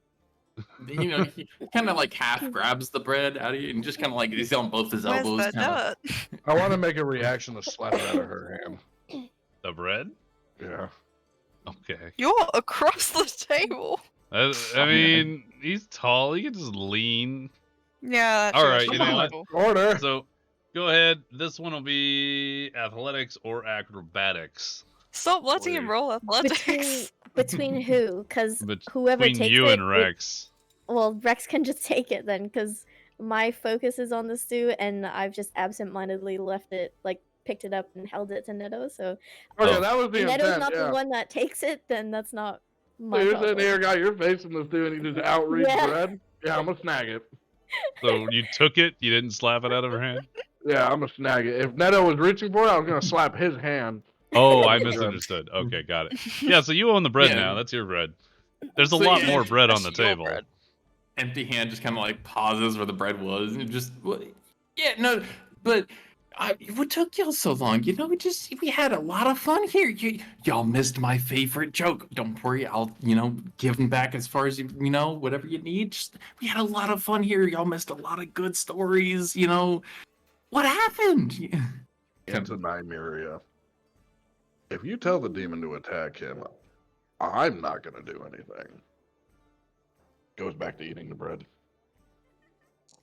He kind of like half grabs the bread out of you and just kind of like he's on both his Where's elbows. the Kinda, dirt? I want to make a reaction to slap it out of her hand. The bread? Yeah. Okay. You're across the table. I mean, he's tall. He can just lean. Yeah. All true, right, she's you know what? tall. Order. So, go ahead. This one will be athletics or acrobatics. Stop letting him roll Between athletics. between who? Because whoever Between takes you it, and Rex. well, Rex can just take it then, because my focus is on the stew, and I've just absentmindedly left it, like picked it up and held it to Neto. So Oh, yeah, that was the if Neto's intent. not Yeah. the one that takes it, then that's not my So you're problem. sitting here, got your face in the stew, and you just outreach Yeah. bread. Yeah, I'm gonna snag it. So you took it. You didn't slap it out of her hand. Yeah, I'm gonna snag it. If Neto was reaching for it, I was gonna slap his hand. Oh, I Good. misunderstood. Okay, got it. Yeah, so you own the bread Yeah. now. That's your bread. There's a So lot yeah, more bread on the that's your table. bread. empty hand just kind of like pauses where the bread was and just yeah, no, but what took y'all so long? We had a lot of fun here. Y'all missed my favorite joke. Don't worry, I'll give them back as far as whatever you need. We had a lot of fun here. Y'all missed a lot of good stories. What happened? Into Nymeria. If you tell the demon to attack him, I'm not gonna do anything. Goes back to eating the bread.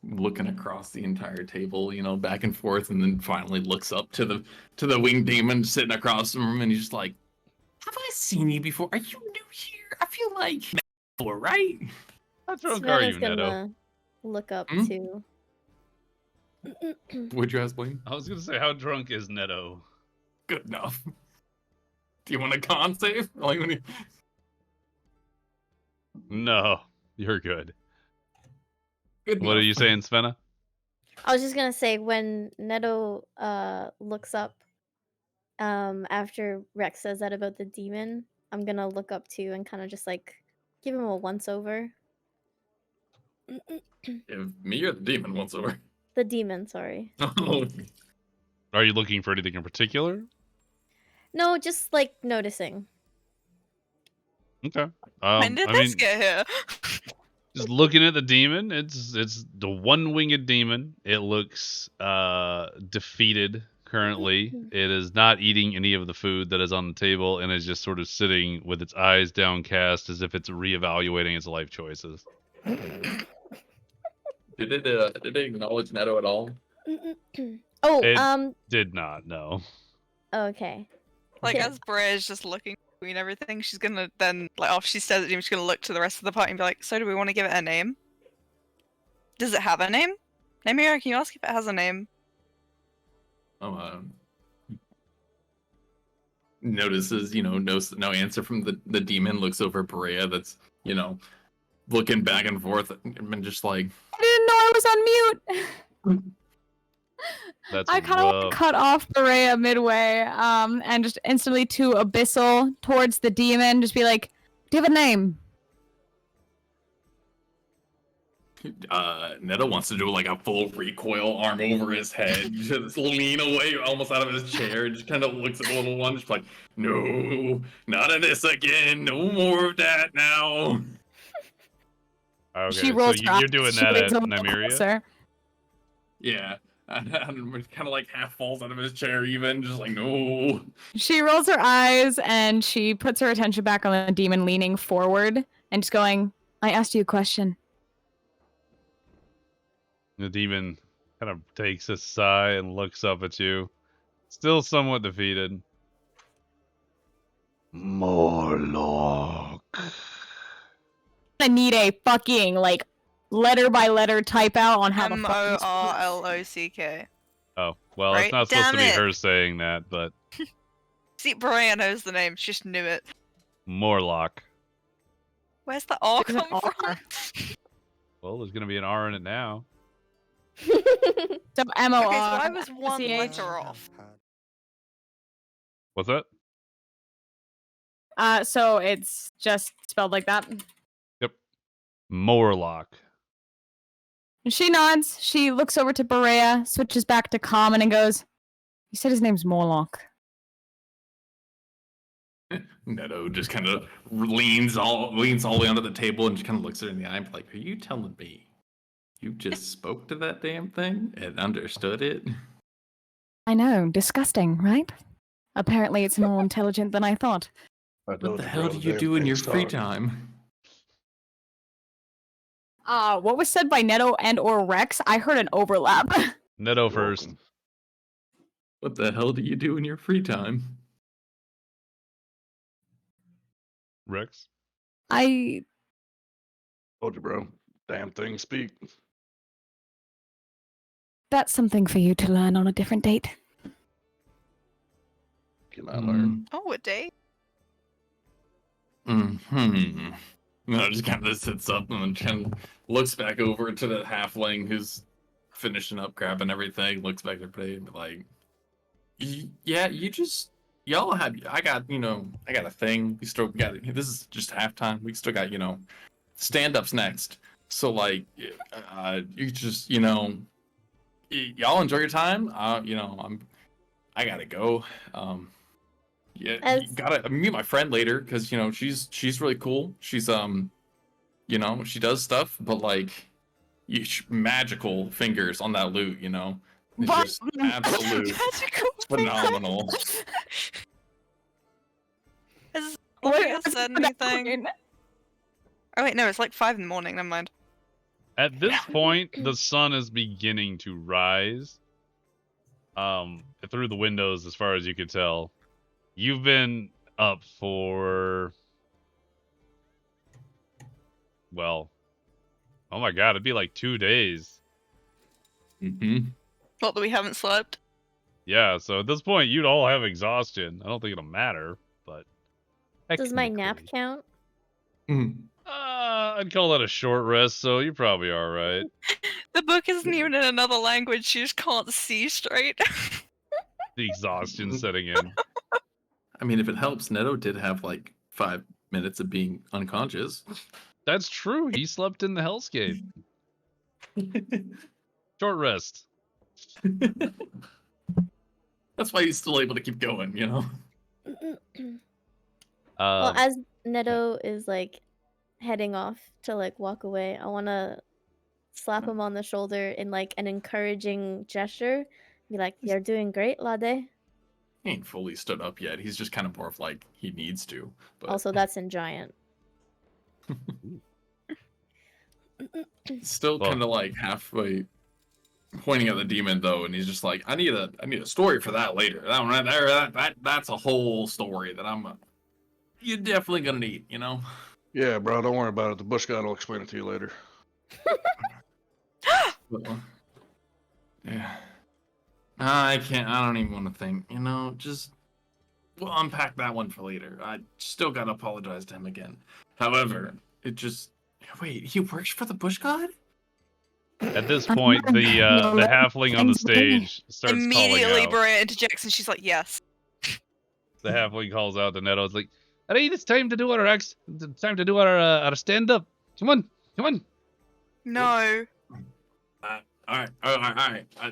Looking across the entire table, back and forth, and then finally looks up to the winged demon sitting across from him, and he's just like, "Have I seen you before? Are you new here? I feel like before, right?" How drunk are Savannah's you, Neto? gonna look up Hmm? too. Would you ask, Blaine? I was gonna say, how drunk is Neto? Good enough. Do you want a con save? Only when you- No, you're good. Good What are enough. you saying, Svenna? I was just gonna say when Neto looks up after Rex says that about the demon, I'm gonna look up too and kind of just like give him a once over. If me or the demon once over. The demon, sorry. Oh, Are you looking for anything in particular? No, just like noticing. Okay. When did this get here? Just looking at the demon, it's the one-winged demon. It looks defeated currently. It is not eating any of the food that is on the table and is just sort of sitting with its eyes downcast as if it's reevaluating its life choices. did it acknowledge Neto at all? Oh, It- Did not, no. Okay. Like, Yeah. as Brea's just looking between everything, she's gonna then, like, after she says it, she's gonna look to the rest of the party and be like, so do we want to give it a name? Does it have a name? Namira, can you ask if it has a name? Notices, no answer from the demon, looks over at Berea that's, looking back and forth and just like, I didn't know I was on mute. That's I kind of rough. cut off Berea midway, and just instantly to Abyssal towards the demon, just be like, "Do you have a name?" Netta wants to do like a full recoil, arm over his head, just lean away almost out of his chair, just kind of looks at the little one, just like, no, not of this again, no more of that now. Okay, She so rolls her you're eyes, doing she that leans at a little Nymeria? closer. Yeah, and kind of like half falls out of his chair, even just like, no. She rolls her eyes and she puts her attention back on the demon, leaning forward and just going, "I asked you a question." The demon kind of takes a sigh and looks up at you, still somewhat defeated. Morlock. I need a fucking, like, letter by letter type out on how the fuck you spell it. Morlock. Oh, well, Right? it's not supposed to Damn be it. her saying that, but See, Brea knows the name, she just knew it. Morlock. Where's the R There's an come from? R. Well, there's gonna be an R in it now. So M-O-R. Okay, so I was one C-H. letter off. What's that? So it's just spelled like that. Morlock. She nods. She looks over to Berea, switches back to common, and goes, "You said his name's Morlock." Neto just kind of leans all the way onto the table and just kind of looks at her in the eye and be like, are you telling me you just spoke to that damn thing and understood it? I know, disgusting, right? Apparently it's more intelligent than I thought. What the hell do you do in your free time? What was said by Neto and or Rex? I heard an overlap. Neto first. What the hell do you do in your free time? Rex. I Told you, bro. Damn thing speak. That's something for you to learn on a different date. Can I learn? Oh, a day? Mm-hmm. No, just kind of sits up and kind of looks back over to the halfling who's finishing up, grabbing everything, looks back at everybody and be like, yeah, y'all have, I got a thing. We still got, this is just halftime. We still got, stand-ups next. So, like, you just, y'all enjoy your time. I gotta go. Yeah, you gotta meet my friend later because she's really cool. She's she does stuff, but like, magical fingers on that lute. It's just absolute Magical phenomenal. Has What- Olivia said anything? Oh wait, no, it's like 5 in the morning, never mind. At this point, the sun is beginning to rise. Through the windows, as far as you can tell. You've been up for, well, oh my god, it'd be like 2 days. Mm-hmm. Not that we haven't slept. Yeah, so at this point, you'd all have exhaustion. I don't think it'll matter, but Does my nap technically. count? I'd call that a short rest, so you're probably all right. The book isn't even in another language, she just can't see straight. The exhaustion setting in. I mean, if it helps, Neto did have like 5 minutes of being unconscious. That's true. He slept in the Hellscape. Short rest. That's why he's still able to keep going, Well, as Neto is like heading off to like walk away, I want to slap him on the shoulder in like an encouraging gesture. Be like, "You're doing great, Lade." He ain't fully stood up yet. He's just kind of more of like he needs to. But Also, that's in giant. still Well- kind of like halfway pointing at the demon though, and he's just like, I need a story for that later. That one right there, that's a whole story that you're definitely gonna need, you know? Yeah, bro, don't worry about it. The bush god will explain it to you later. Yeah. I don't even want to think, you know, just we'll unpack that one for later. I still gotta apologize to him again. However, wait, he works for the bush god? At this point, the halfling on the stage starts Immediately, calling out. Bria interjects and she's like, yes. The halfling calls out to Neto. It's like, I think it's time to do it's time to do our stand-up. Come on. No. All right.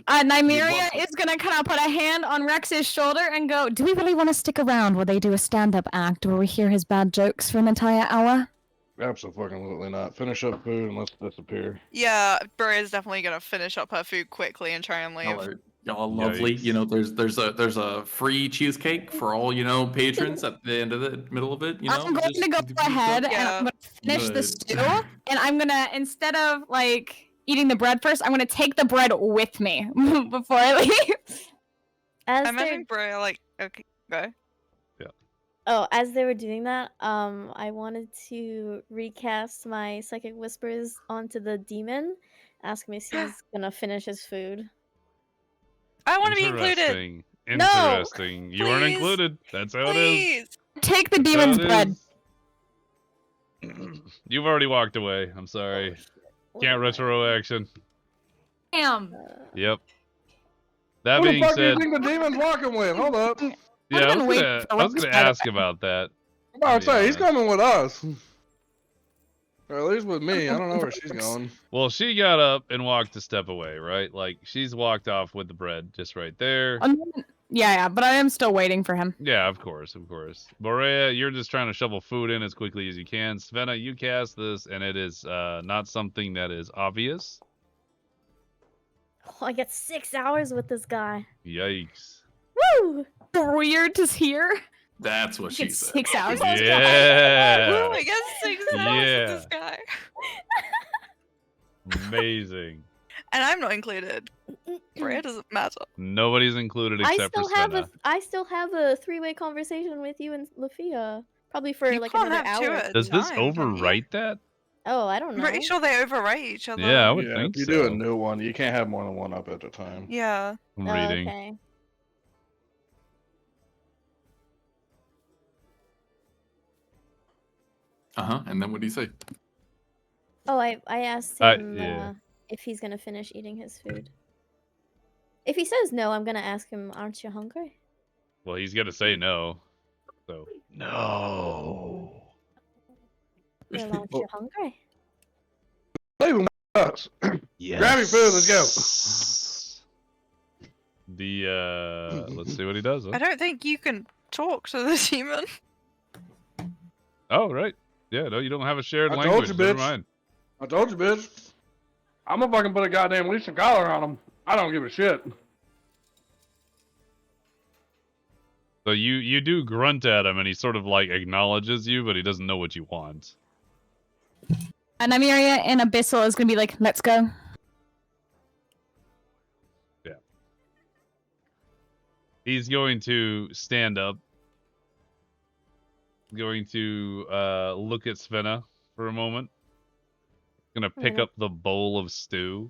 Nymeria is gonna kind of put a hand on Rex's shoulder and go, "Do we really want to stick around while they do a stand-up act where we hear his bad jokes for an entire hour?" Absolutely not. Finish up food and let's disappear. Yeah, Bria's definitely gonna finish up her food quickly and try and leave. Y'all lovely. Yikes. You know, there's a free cheesecake for all, you know, patrons at the end of the middle of it. You know, I'm going to go ahead and Yeah. I'm gonna finish the Good. stew, and I'm gonna, instead of like eating the bread first, I'm gonna take the bread with me before I leave. As I they're imagine Bria like, okay, go. as they were doing that, I wanted to recast my psychic whispers onto the demon, ask him if he's gonna finish his food. I want to be included. Interesting. No, Interesting. You weren't please, included. That's how it is. Please. Take the That's how demon's it bread. is. You've already walked away. I'm sorry. Can't retro action. Damn. Yep. That Who the being fuck do you said, think the demon's walking with? Hold up. yeah, I gonna was wait gonna, for I was Rex gonna to- ask about that. I'm about to say, he's honest. coming with us. Or at least with me. I don't know where she's going. Well, she got up and walked a step away, right? Like she's walked off with the bread just right there. Yeah, but I am still waiting for him. Yeah, of course. Borea, you're just trying to shovel food in as quickly as you can. Svenna, you cast this, and it is not something that is obvious. Oh, I get 6 hours with this guy. Yikes. Woo! Weird to hear. That's what she It's said. 6 hours. Yeah. I guess 6 hours Yeah. with this guy. Amazing. And I'm not included. Bria doesn't matter. Nobody's included except for Svenna. I still have a 3-way conversation with you and Lafia. Probably for You like can't another have two hour. at a Does this time, can you? overwrite that? Oh, I don't I'm know. pretty sure they overwrite each other. Yeah, I would Yeah, think if you so. do a new one, you can't have more than one up at a time. Yeah. I'm Oh, reading. okay. And then what do you say? Oh, I asked him yeah. if he's gonna finish eating his food. If he says no, I'm gonna ask him, "Aren't you hungry?" Well, he's gonna say no. So No. Well, aren't you hungry? Leave him with us. Yes. Grab your food, let's go. the let's see what he does. Huh? I don't think you can talk to the demon. Oh, right. Yeah, no, you don't have a shared I told language. you, Never bitch. mind. I told you, bitch. I'm gonna fucking put a goddamn leash and collar on him. I don't give a shit. So you do grunt at him, and he sort of like acknowledges you, but he doesn't know what you want. And Nymeria and Abyssal is gonna be like, "Let's go." Yeah. He's going to stand up. Going to look at Svenna for a moment. Gonna pick up the bowl of stew.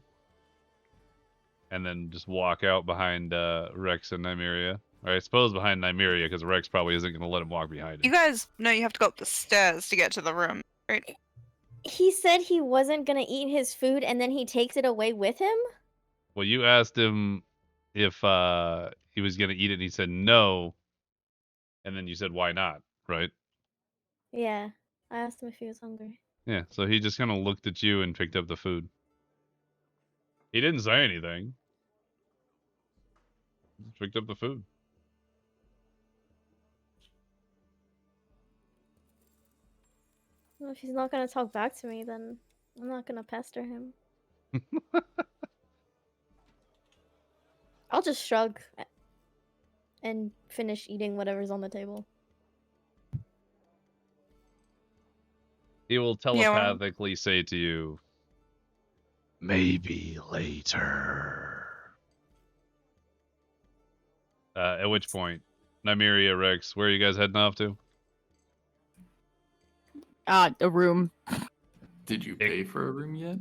And then just walk out behind Rex and Nymeria. Or I suppose behind Nymeria, because Rex probably isn't gonna let him walk behind You him. guys know you have to go up the stairs to get to the room, right? He said he wasn't gonna eat his food, and then he takes it away with him. Well, you asked him if he was gonna eat it, and he said no. And then you said why not, right? Yeah, I asked him if he was hungry. Yeah, so he just kind of looked at you and picked up the food. He didn't say anything. Just picked up the food. Well, if he's not gonna talk back to me, then I'm not gonna pester him. I'll just shrug and finish eating whatever's on the table. He will Yeah, well- telepathically say to you, Maybe later. At which point, Nymeria, Rex, where are you guys heading off to? A room. Did you pay for a room yet?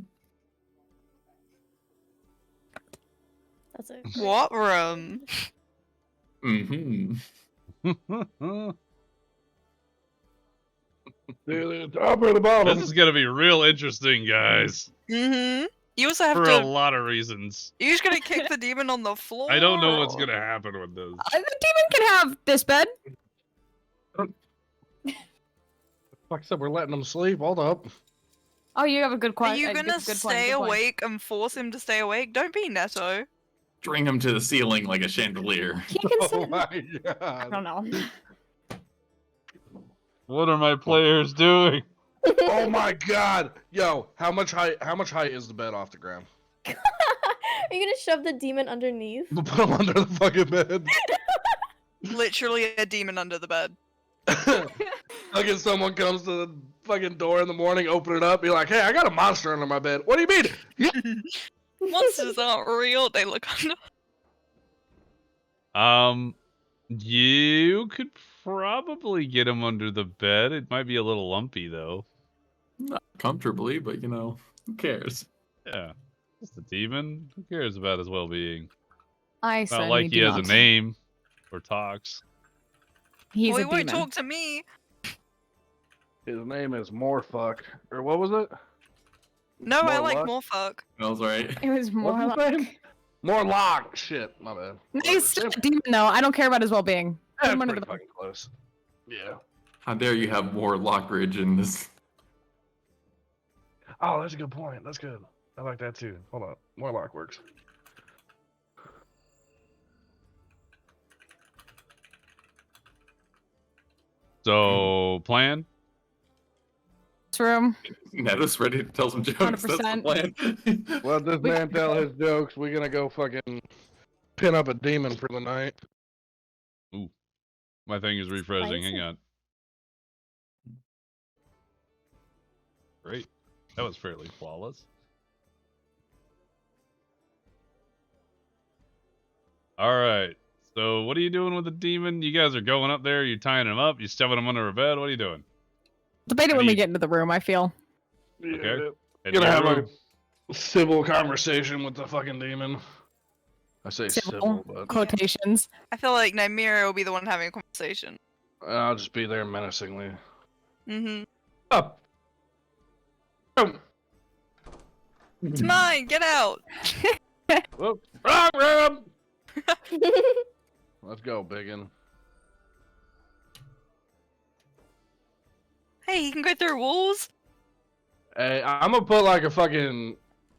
That's it. What room? Mm-hmm. The top or the bottom? This is gonna be real interesting, guys. Mm-hmm. You also have For a to. lot of reasons. You're just gonna kick the demon on the floor. I don't know what's gonna happen with this. The demon can have this bed. Fuck up, we're letting them sleep. Hold up. Oh, you have a good Are question. you gonna stay awake and force him to stay awake? Don't be Netto. String him to the ceiling like a chandelier. He can Oh sit. my I god. don't know. What are my players doing? Oh my god. Yo, how much height is the bed off the ground? Are you gonna shove the demon underneath? We'll put him under the fucking bed. Literally a demon under the bed. Fucking someone comes to the fucking door in the morning, open it up, be like, hey, I got a monster under my bed. What do you mean? Monsters aren't real. They look under. You could probably get him under the bed. It might be a little lumpy though. Not comfortably, but you know, who cares? Yeah, just a demon. Who cares about his well-being? I Not like he has a name or talks. He's Well, he a won't demon. talk to me. His name is Morefuck. Or what was it? No, I More like luck? more fuck. Smells right. It was more What's his like. name? Morlock. Shit, my bad. He's still a demon though. I don't care about his well-being. Put That's him under pretty the bed. fucking close. Yeah. How dare you have more Lockridge in this? Oh, that's a good point. That's good. I like that too. Hold on. Morlock works. So, plan? This room. Netta's ready to tell some jokes. That's the 100%. plan. Let this man tell his jokes. We're gonna go fucking pin up a demon for the night. My thing is refreshing. Hang Spicy. on. Great. That was fairly flawless. Alright. So, what are you doing with the demon? You guys are going up there, you tying him up, you shoving him under a bed, what are you doing? Debate it How when do we you- get into the room, I feel. Okay. Gonna have a civil conversation with the fucking demon. I say civil, but Quotations. I feel like Nymeria will be the one having a conversation. I'll just be there menacingly. Mm-hmm. Up. Oh. It's mine. Get out. Whoop. Wrong room. Let's go, biggin. Hey, he can go through walls. Hey, I'm gonna put like a fucking.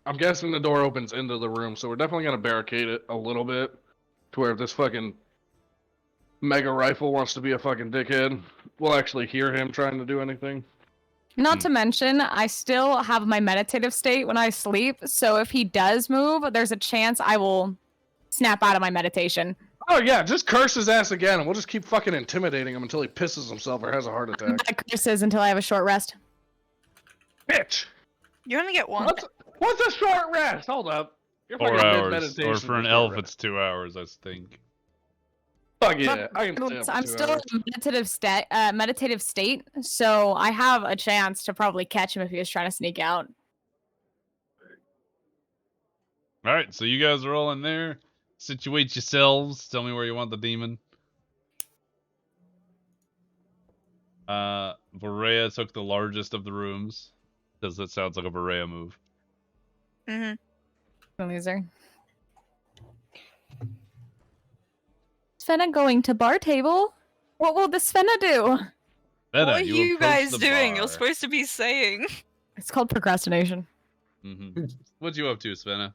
I'm guessing the door opens into the room, so we're definitely gonna barricade it a little bit, to where if this fucking mega rifle wants to be a fucking dickhead, we'll actually hear him trying to do anything. Not to mention, I still have my meditative state when I sleep, so if he does move, there's a chance I will snap out of my meditation. Oh yeah, just curse his ass again, and we'll just keep fucking intimidating him until he pisses himself or has a heart attack. I curses until I have a short rest. Bitch! You only get one. What's a short rest? Hold up. You're 4 fucking hours. mid-meditation Or for an short elf, rest. it's 2 hours, I think. Fuck yeah, I can stay up for I'm 2 still hours. in meditative state, so I have a chance to probably catch him if he was trying to sneak out. Alright, so you guys are all in there. Situate yourselves. Tell me where you want the demon. Varea took the largest of the rooms. Because that sounds like a Varea move. Mm-hmm. Loser. Svenna going to bar table? What will the Svenna do? Benna, What are you approach guys the doing? You're bar. supposed to be saying. It's called procrastination. What you up to, Svenna?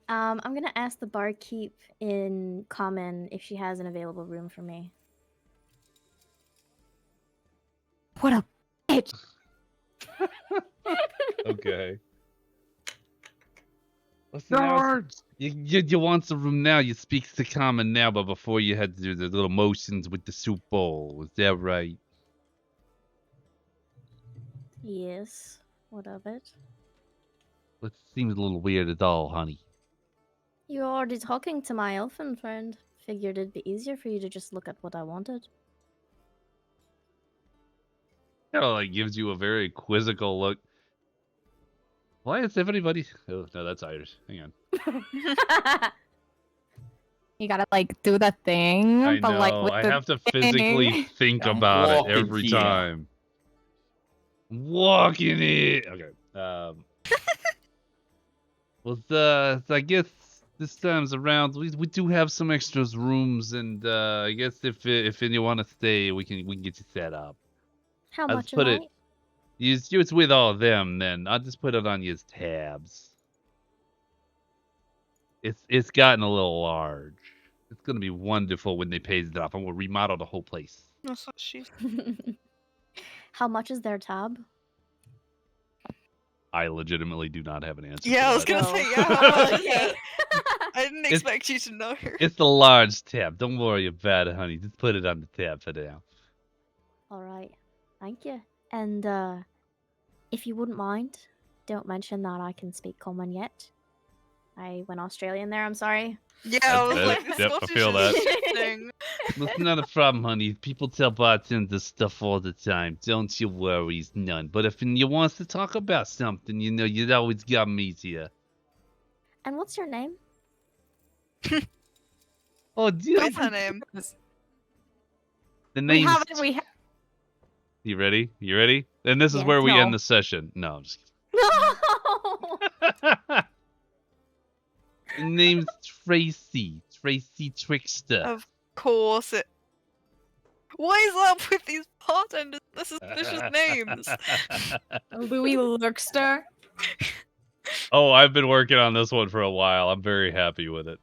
I'm gonna ask the barkeep in common if she has an available room for me. What a bitch. Okay. Listen, No now it's- words! you want some room now, you speak to common now, but before you had to do the little motions with the soup bowl. Is that right? Yes. What of it? It seems a little weird at all, honey. You're already talking to my elfin friend. figured it'd be easier for you to just look at what I wanted. Kind of like gives you a very quizzical look. Why is everybody? Oh no, that's Irish. Hang on. You gotta like do the thing, I but like know. with I the have to physically thing. think I'm about it walking every here. time. Walking it. Okay. Well, I guess this time's around. We do have some extras rooms, and I guess if you want to stay, we can get you set up. How I'll much just a put night? it. It's with all of them. Then I'll just put it on your tabs. It's gotten a little large. It's gonna be wonderful when they pay it off, and we'll remodel the whole place. That's what she. How much is their tab? I legitimately do not have an answer. Yeah, for I was that. gonna No. say yeah. How much? Okay. I didn't It's- expect you to know. It's the large tab. Don't worry about it, honey. Just put it on the tab for now. All right. Thank you. And if you wouldn't mind, don't mention that I can speak common yet. I went Australian there. I'm sorry. Yeah, I was Okay, like, the yep, I Scottish feel is that. shifting. That's not a problem, honey. People tell bartenders stuff all the time. Don't you worry, it's none. But if you want to talk about something, you know, you'd always got me here. And what's your name? Oh, dear. What's her name? The We name's... haven't. We You ready? You ready? And this is Yes. where we end No. the session. No, I'm just No. kidding. The name's Tracy. Tracy Trickster. Of course it. What is up with these bartenders? This is just names. Louis Lurkster. Oh, I've been working on this one for a while. I'm very happy with it.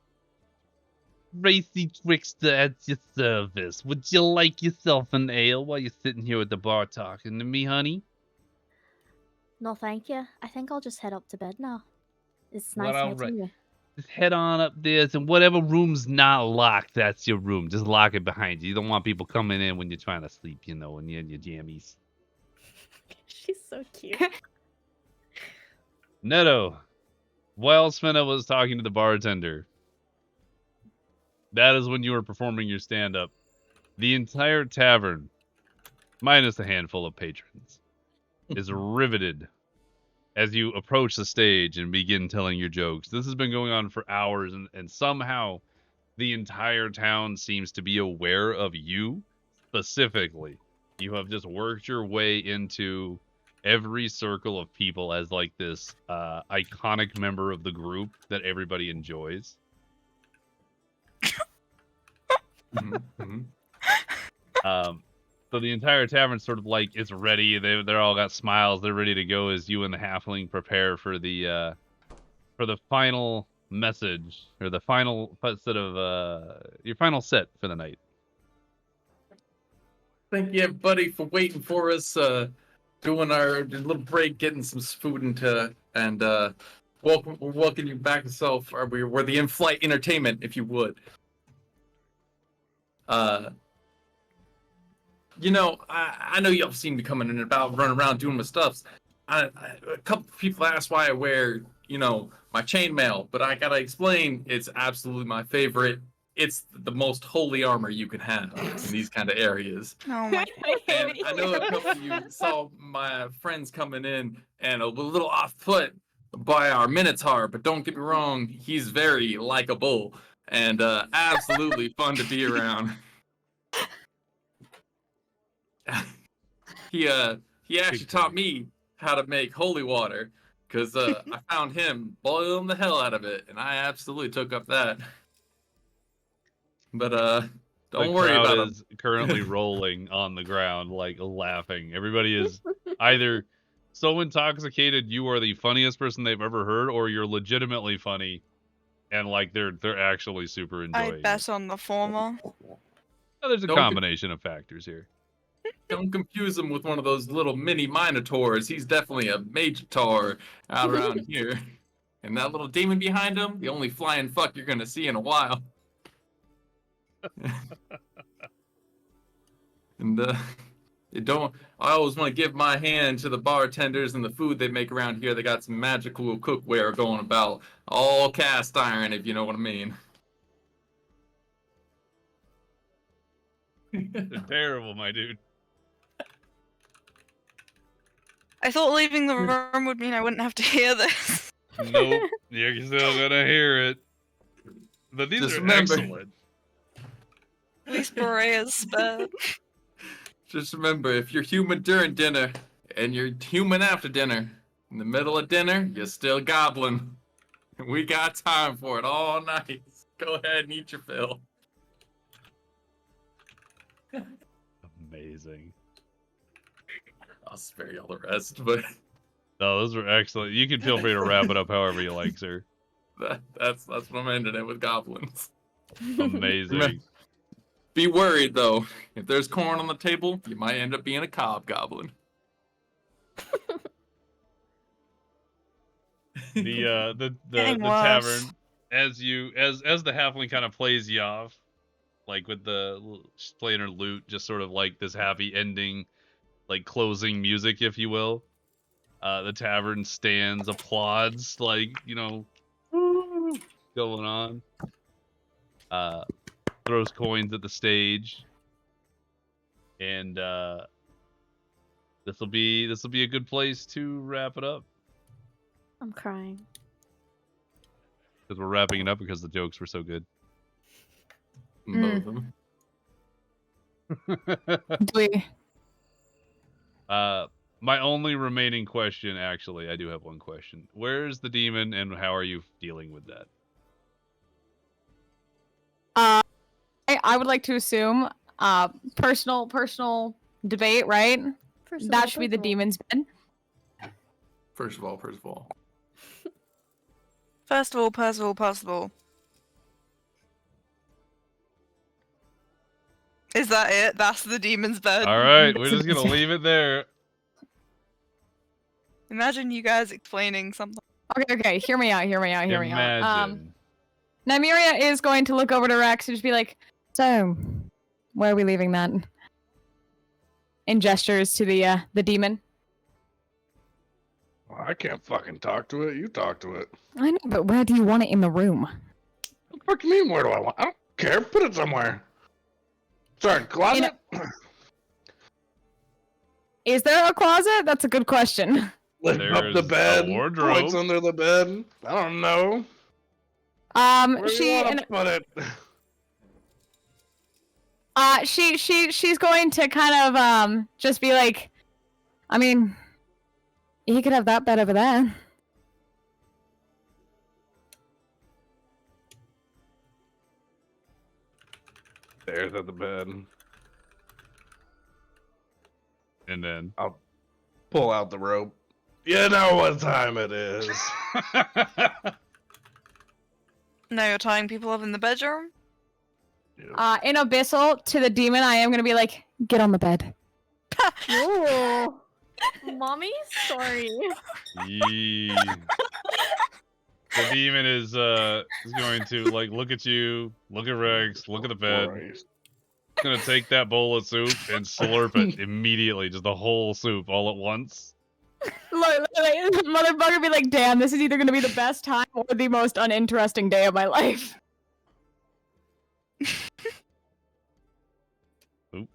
Tracy Trickster at your service. Would you like yourself an ale while you're sitting here at the bar talking to me, honey? No, thank you. I think I'll just head up to bed now. It's Well, nice alright. meeting you. Just head on up there, and whatever room's not locked, that's your room. Just lock it behind you. You don't want people coming in when you're trying to sleep, you know, when you're in your jammies. She's so cute. Neto, while Svenna was talking to the bartender, that is when you were performing your stand-up. The entire tavern, minus a handful of patrons, is riveted as you approach the stage and begin telling your jokes. This has been going on for hours, and somehow the entire town seems to be aware of you specifically. You have just worked your way into every circle of people as like this iconic member of the group that everybody enjoys. So the entire tavern sort of like is ready. They're all got smiles. They're ready to go as you and the halfling prepare for the final message or the final set of your final set for the night. Thank you, everybody, for waiting for us. Doing our little break, getting some food and welcome you back yourself. We're the in-flight entertainment, if you would. You know, I know y'all seen me coming in and about, running around doing my stuffs. A couple people asked why I wear, you know, my chainmail, but I gotta explain, it's absolutely my favorite. It's the most holy armor you can have in these kind of areas. Oh my. And I know a couple of you saw my friends coming in and a little off put by our Minotaur, but don't get me wrong, he's very likable and absolutely fun to be around. He actually taught me how to make holy water because I found him boiling the hell out of it, and I absolutely took up that. But don't worry about The crowd him. is currently rolling on the ground, like laughing. Everybody is either so intoxicated you are the funniest person they've ever heard, or you're legitimately funny, and like they're actually super I enjoying it. bet on the former. Oh, there's a Don't combination of factors here. Don't confuse him with one of those little mini Minotaurs. He's definitely a major tar out around here. And that little demon behind him, the only flying fuck you're gonna see in a while. And I always want to give my hand to the bartenders and the food they make around here. They got some magical cookware going about, all cast iron, if you know what I mean. They're terrible, my dude. I thought leaving the room would mean I wouldn't have to hear this. Nope, you're still gonna hear it. But these Just are remember- excellent. At least Borea's spared. Just remember, if you're human during dinner and you're human after dinner, in the middle of dinner, you're still goblin. We got time for it all night. Go ahead and eat your fill. Amazing. I'll spare y'all the rest, but No, those were excellent. You can feel free to wrap it up however you like, sir. that's what I'm ending it with goblins. Amazing. Be worried though. If there's corn on the table, you might end up being a cob goblin. The Getting tavern, worse. as the halfling kind of plays you off, like with she's playing her lute, just sort of like this happy ending, like closing music, if you will. The tavern stands, applauds, like, you know, woo, going on. Throws coins at the stage, and this will be a good place to wrap it up, I'm crying. because we're wrapping it up because the jokes were so good. Both of them. Do we? My only remaining question, actually, I do have one question. Where's the demon, and how are you dealing with that? I would like to assume, personal debate, right? First of That all, should be the first of all. demon's bed. First of all. First of all, Percival. Is that it? That's the demon's bed. All right, we're just gonna leave it there. Imagine you guys explaining something. Okay, hear me out. Imagine. Nymeria is going to look over to Rex and just be like, so, where are we leaving that? And gestures to the demon. Well, I can't fucking talk to it. You talk to it. I know, but where do you want it in the room? What the fuck you mean? Where do I want? I don't care. Put it somewhere. Sorry, closet. Is there a closet? That's a good question. Lift up There's the a bed. wardrobe. Points under the bed. I don't know. Where do you She want to put it? she's going to kind of just be like, I mean, he could have that bed over there. There's at the bed. And then. I'll pull out the rope. You know what time it is. Now you're tying people up in the bedroom? In Abyssal, to the demon, I am gonna be like, get on the bed. Ooh. Mommy? Sorry. Yee. The demon is going to like look at you, look at Rex, look at the bed. Christ. He's gonna take that bowl of soup and slurp it immediately, just the whole soup all at once. Look, motherfucker be like, damn, this is either gonna be the best time or the most uninteresting day of my life. Oop.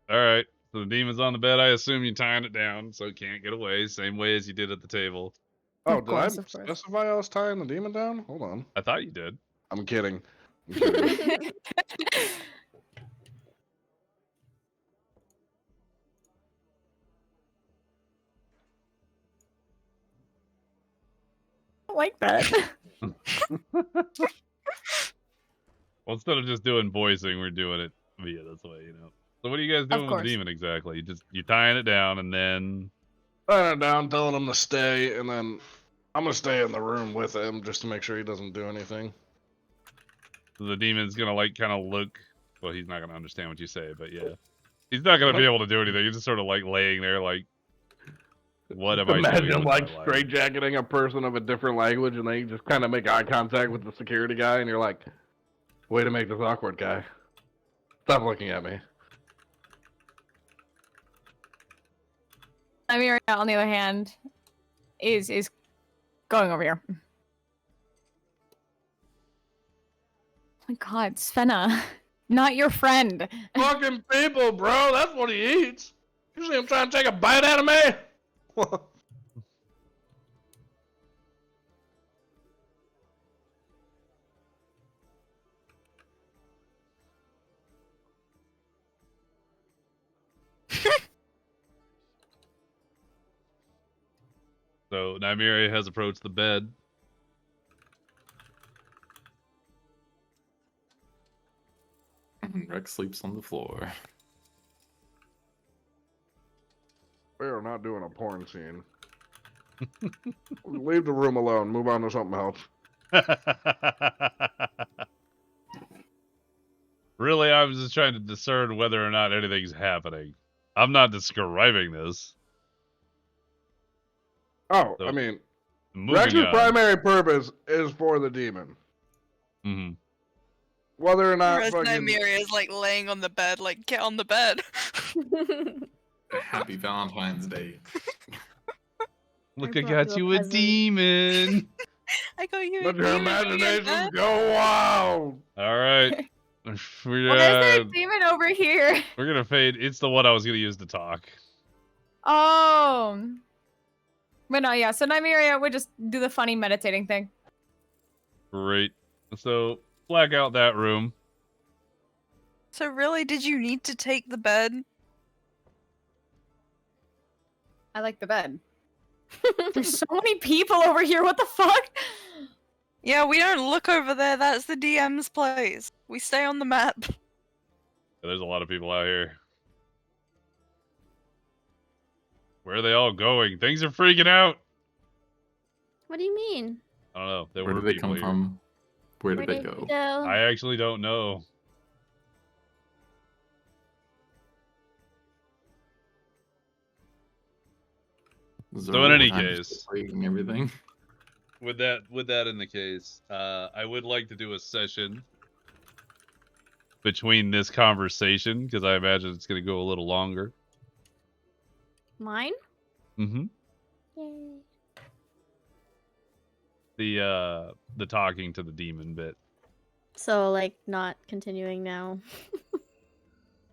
All right, so the demon's on the bed. I assume you're tying it down so it can't get away, same way as you did at the table. Oh, Of did I course, of course. specify I was tying the demon down? Hold on. I thought you did. I'm kidding. I'm kidding. I like that. Well, instead of just doing voicing, we're doing it via this way, you know. So what are you guys doing with course. the demon exactly? You tying it down and then Tying it down, telling him to stay, and then I'm gonna stay in the room with him just to make sure he doesn't do anything. the demon's gonna like kind of look. Well, he's not gonna understand what you say, but yeah, he's not gonna be able to do anything. He's just sort of like laying there, like, what am I doing? Imagine with like my life? straitjacketing a person of a different language, and they just kind of make eye contact with the security guy, and you're like, "Way to make this awkward, guy. Stop looking at me." Nymeria, on the other hand, is going over here. Oh my god, Svenna. Not your friend. Fucking people, bro. That's what he eats. You see him trying to take a bite out of me? So Nymeria has approached the bed. Rex sleeps on the floor. We are not doing a porn scene. Leave the room alone. Move on to something else. Really, I was just trying to discern whether or not anything's happening. I'm not describing this. Oh, So, I mean, moving Rex's on. primary purpose is for the demon. Mm-hmm. Whether or not Whereas fucking... Nymeria is like laying on the bed, like, get on the bed. Happy Valentine's Day. Look, I I brought got you a you a present. demon. I got you. Let a your demon in imaginations bed. go wild. All right. Why is there a demon over here? We're gonna fade. It's the one I was gonna use to talk. Oh. But no, yeah. So Nymeria would just do the funny meditating thing. Great. So black out that room. So really, did you need to take the bed? I like the bed. There's so many people over here. What the fuck? Yeah, we don't look over there. That's the DM's place. We stay on the map. There's a lot of people out here. Where are they all going? Things are freaking out. What do you mean? I don't know. There Where were did they people come here. from? Where Where did they did go? you go? I actually don't know. So in any case, and everything. with that in the case, I would like to do a session between this conversation because I imagine it's going to go a little longer. Mine? Mm-hmm. Yay. The talking to the demon bit. So, like, not continuing now.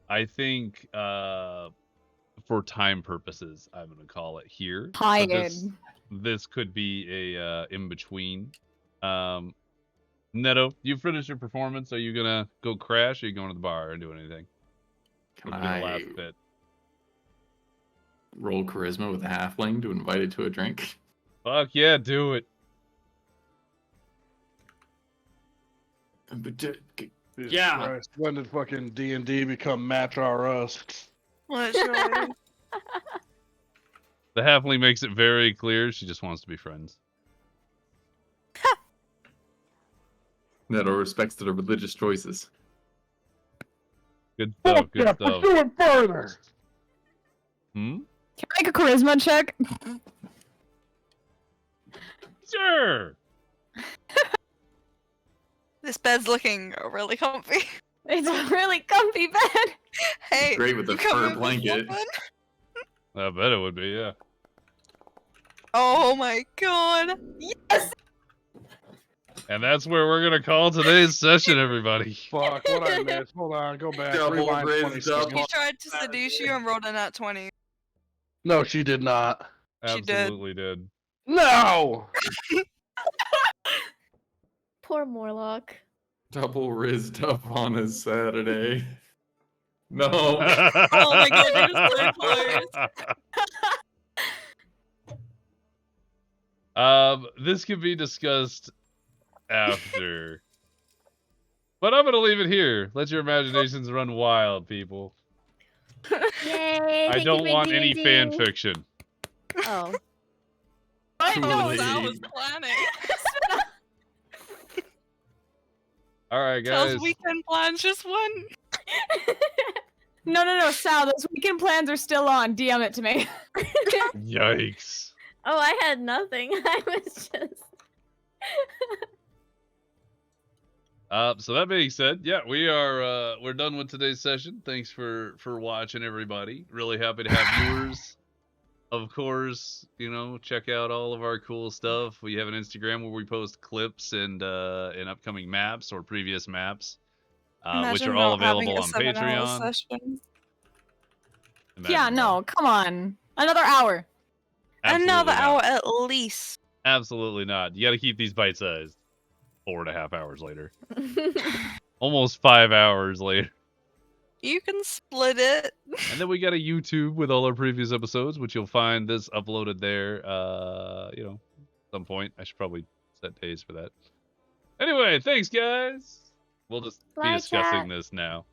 I think for time purposes, I'm gonna call it here. So Tired. this could be a in between. Neto, you finished your performance. Are you gonna go crash? Or are you going to the bar and do anything? Can This will be the I last bit. roll charisma with a halfling to invite it to a drink? Fuck yeah, do it. But, Jesus Yeah. Christ, when did fucking D&D become match our us? Literally. The halfling makes it very clear she just wants to be friends. Neto respects their religious choices. Good stuff. Good Yeah, stuff. pursue it further. Hmm. Can I make a charisma check? Sure. This bed's looking really comfy. It's a really comfy bed. Hey, Great with the you come fur over for blanket. fun? I bet it would be. Yeah. Oh my god. Yes! And that's where we're gonna call today's session, everybody. Fuck, what I missed. Hold on, go back. Double Rewind raise, 20 double- seconds. He tried to seduce you and rolled a nat 20. No, she did not. She did. Absolutely did. No! Poor Morlock. Double rizzed up on a Saturday. No. Oh my god, you were so close. This could be discussed after. But I'm gonna leave it here. Let your imaginations run wild, people. Yay! I thank you don't for want any D&D. fan fiction. Oh. I know. Too Sal late. was planning. Alright, Sal's guys. weekend plans just one. No, Sal. Those weekend plans are still on. DM it to me. Yikes. Oh, I had nothing. I was just. So that being said, yeah, we're done with today's session. Thanks for watching, everybody. Really happy to have viewers. Of course, check out all of our cool stuff. We have an Instagram where we post clips and upcoming maps or previous maps. which Imagine are all not having available a on 7-hour Patreon. session. Yeah, Imagine no, come on. Another hour. that. Another Absolutely not. hour at least. Absolutely not. You got to keep these bite-sized. 4.5 hours later. Almost 5 hours later. You can split it. And then we got a YouTube with all our previous episodes, which you'll find this uploaded there, some point. I should probably set days for that. Anyway, thanks, guys. We'll just be Bye, discussing chat. this now.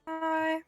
Bye.